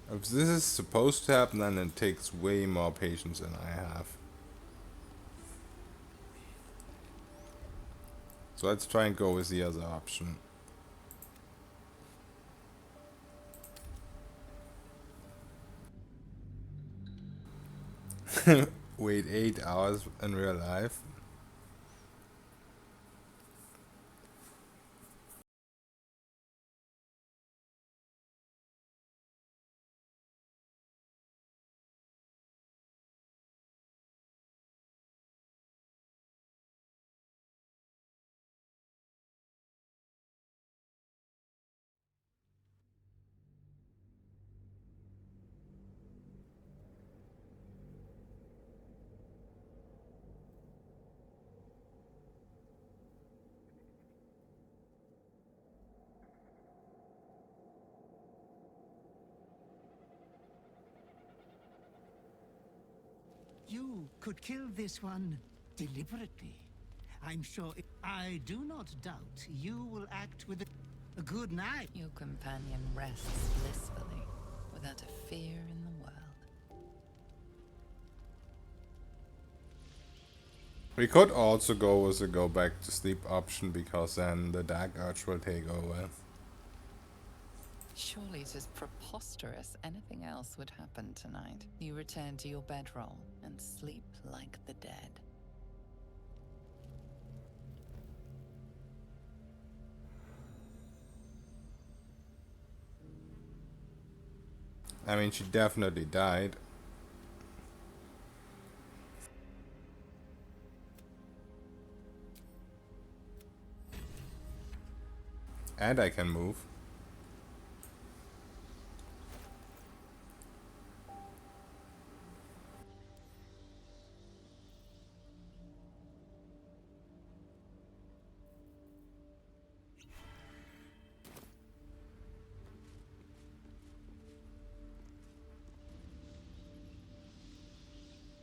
If this is supposed to happen, then it takes way more patience than I have. So let's try and go with the other option. Wait 8 hours in real life. You could kill this one deliberately. I'm sure I do not doubt you will act with a good night. Your companion rests blissfully, without a fear in the world. We could also go with the go back to sleep option, because then the dark urge will take over. Surely it is preposterous anything else would happen tonight. You return to your bedroll and sleep like the dead. I mean, she definitely died. And I can move.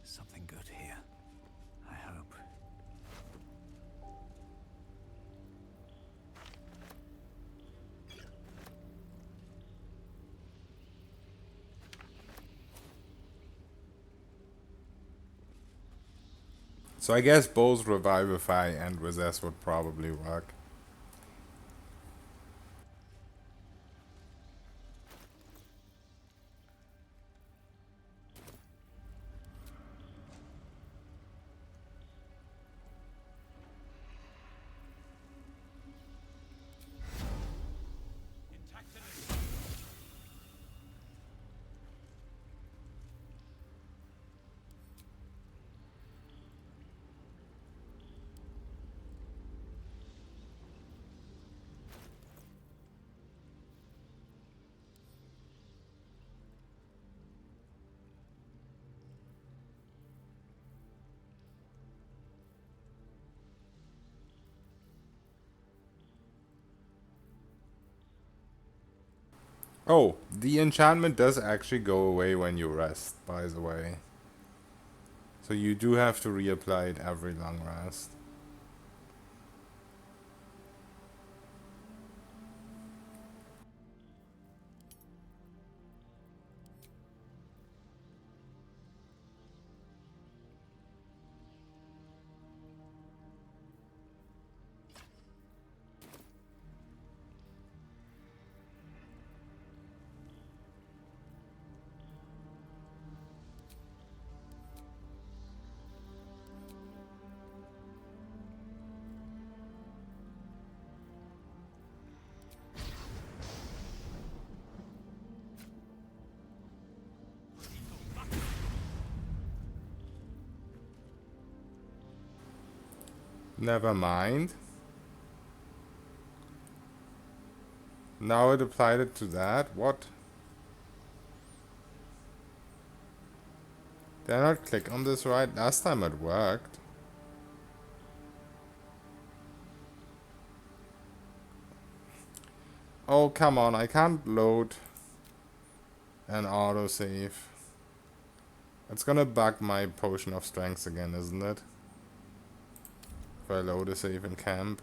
Something good here. I hope. So I guess both Revivify and Resist would probably work. Oh, the enchantment does actually go away when you rest, by the way. So you do have to reapply it every long rest. Never mind. Now it applied it to that? What? Did I not click on this right? Last time it worked. Oh, come on. I can't load an autosave. It's gonna bug my potion of strength again, isn't it? If I load a save in camp.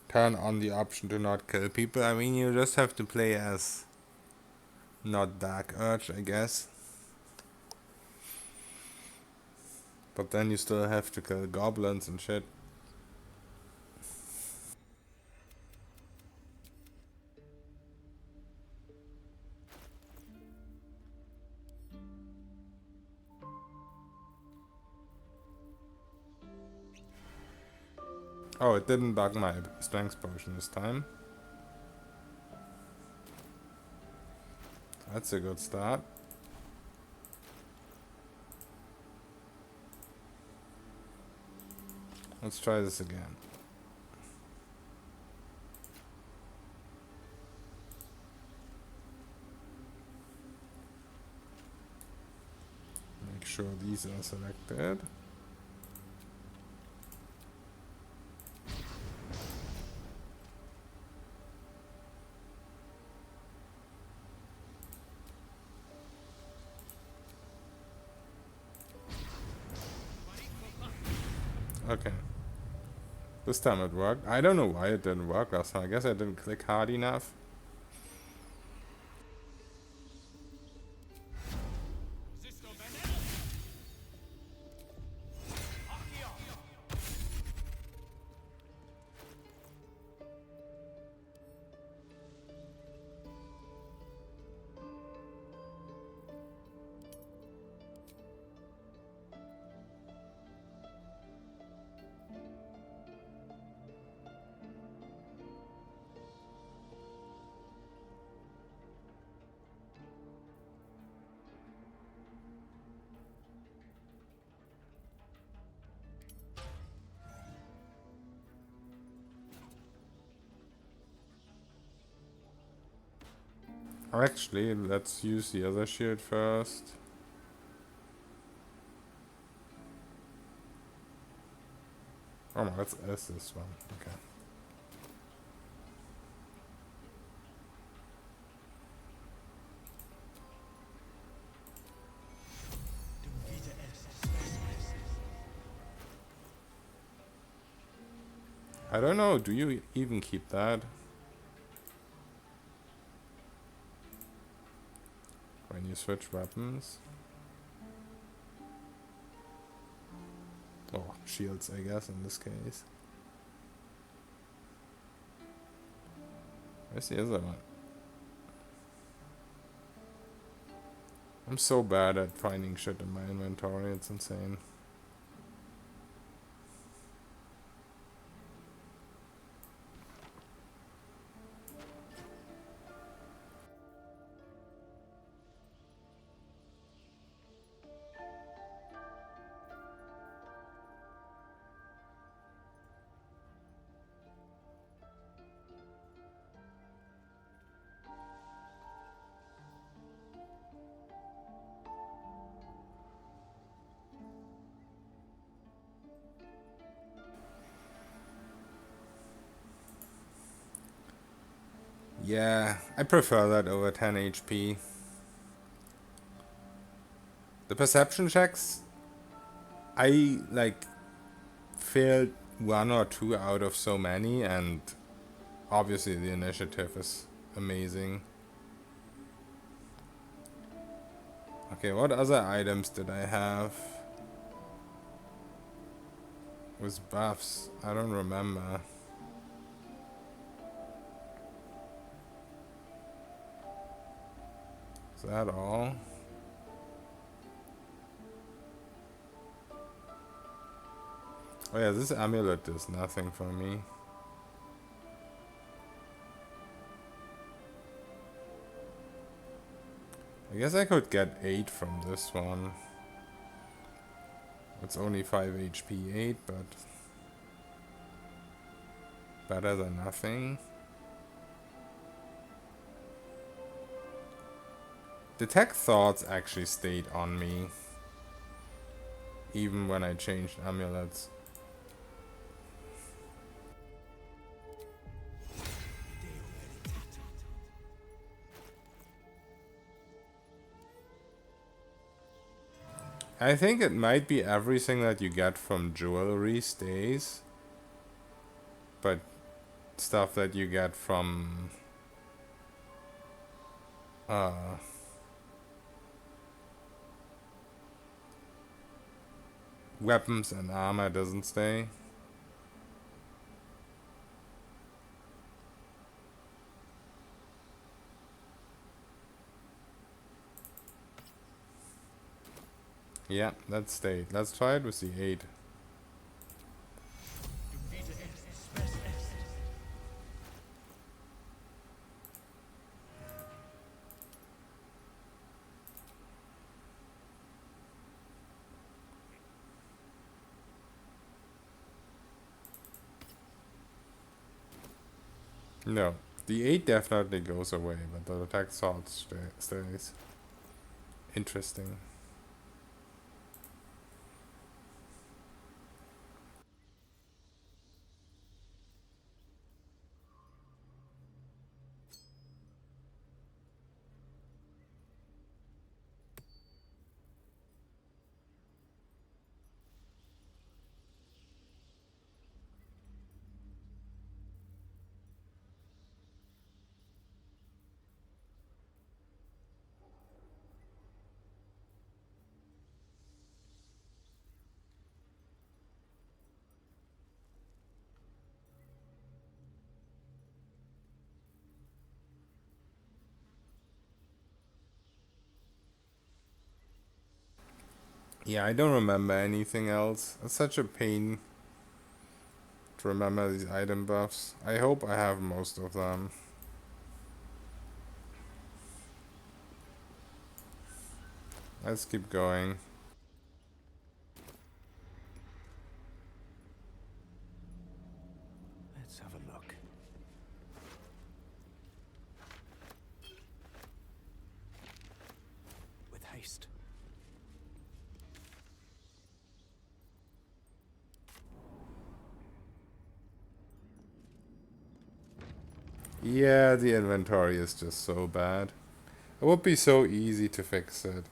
Turn on the option to not kill people. I mean, you just have to play as not Dark Urge, I guess. But then you still have to kill goblins and shit. Oh, it didn't bug my strength potion this time. That's a good start. Let's try this again. Make sure these are selected. Okay. This time it worked. I don't know why it didn't work last time. I guess I didn't click hard enough. Actually, let's use the other shield first. Oh no, that's this one. Okay. I don't know, do you even keep that? When you switch weapons? Oh, shields, I guess, in this case. Where's the other one? I'm so bad at finding shit in my inventory, it's insane. Yeah, I prefer that over 10 HP. The perception checks, I like failed 1 or 2 out of so many, and obviously the initiative is amazing. Okay, what other items did I have with buffs? I don't remember. Is that all? Oh yeah, this amulet does nothing for me. I guess I could get 8 from this one. It's only 5 HP, 8, but better than nothing. Detect thoughts actually stayed on me, even when I changed amulets. I think it might be everything that you get from jewelry stays, but stuff that you get from weapons and armor doesn't stay. Yeah, that stayed. Let's try it with the 8. No, the 8 definitely goes away, but the attack salt stays. Interesting. Yeah, I don't remember anything else. It's such a pain to remember these item buffs. I hope I have most of them. Let's keep going. Let's have a look. With haste. Yeah, the inventory is just so bad. It would be so easy to fix it.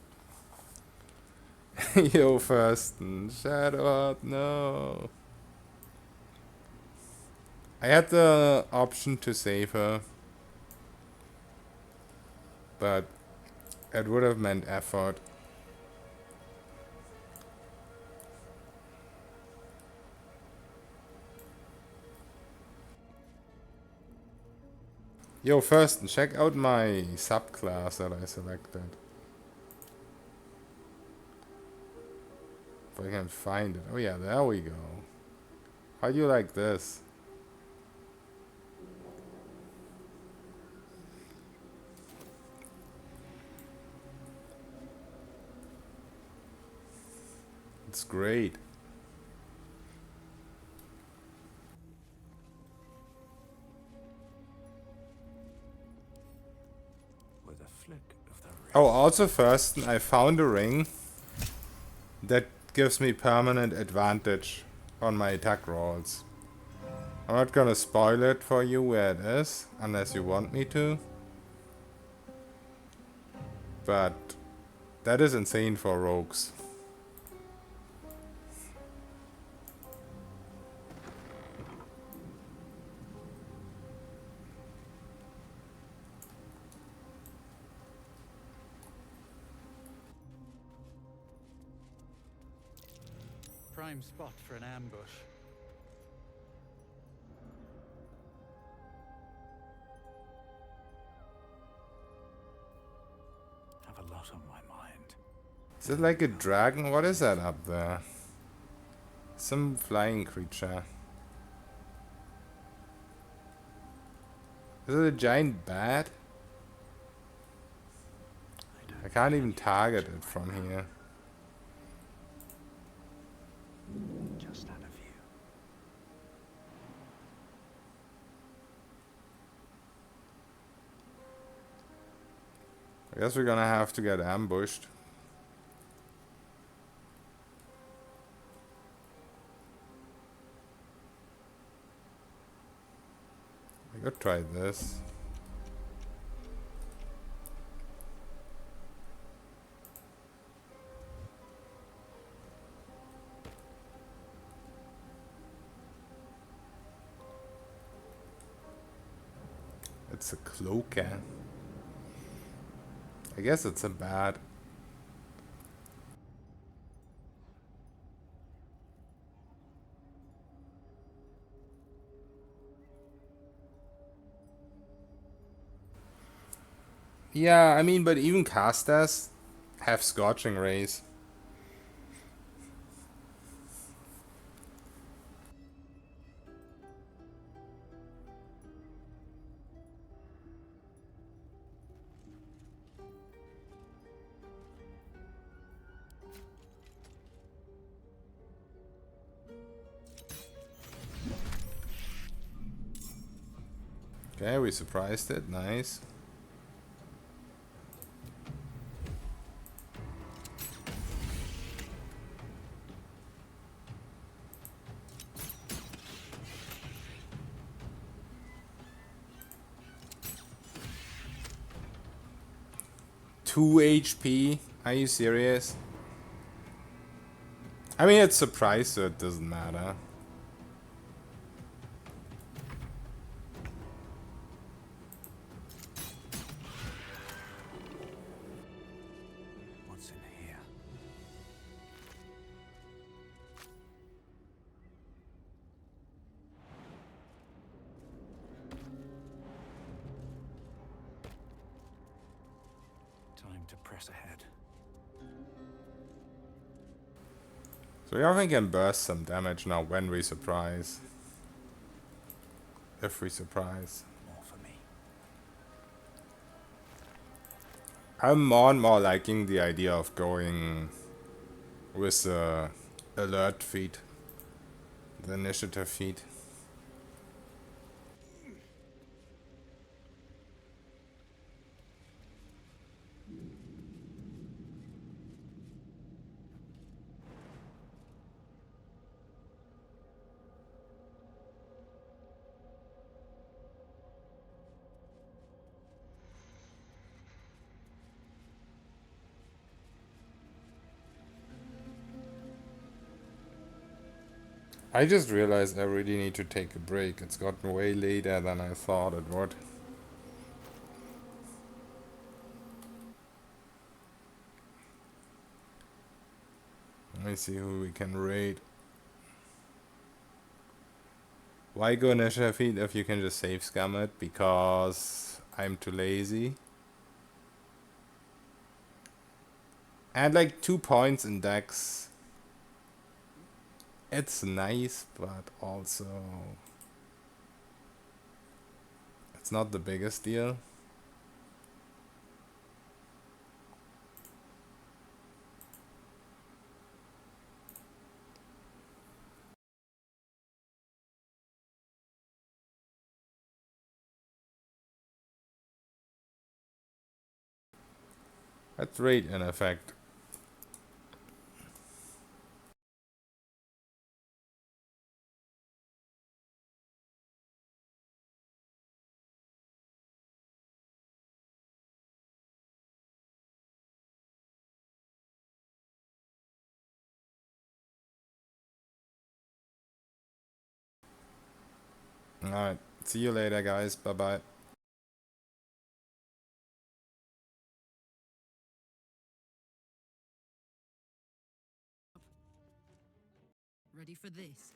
Yo, first, Shadow out, no. I had the option to save her, but it would have meant effort. Yo, first, check out my subclass that I selected. If I can find it. Oh yeah, there we go. How do you like this? It's great. With a flick of the wrist. Oh, also first, I found a ring that gives me permanent advantage on my attack rolls. I'm not gonna spoil it for you where it is, unless you want me to. But that is insane for rogues. Prime spot for an ambush. Have a lot on my mind. Is it like a dragon? What is that up there? Some flying creature. Is it a giant bat? I can't even target it from here. Just out of view. I guess we're gonna have to get ambushed. I could try this. It's a cloaker. I guess it's a bat. Yeah, I mean, but even casters have scorching rays. Okay, we surprised it. Nice. Two HP? Are you serious? I mean, it's surprise, so it doesn't matter. What's in here? Time to press ahead. So we often can burst some damage now when we surprise. If we surprise. More for me. I'm more and more liking the idea of going with the alert feat. The initiative feat. I just realized I really need to take a break. It's gotten way later than I thought it would. Let me see who we can raid. Why go initiative feat if you can just save scum it? Because I'm too lazy. And like 2 points in dex. It's nice, but also it's not the biggest deal. Let's raid in effect. Alright. See you later, guys. Bye-bye. Ready for this?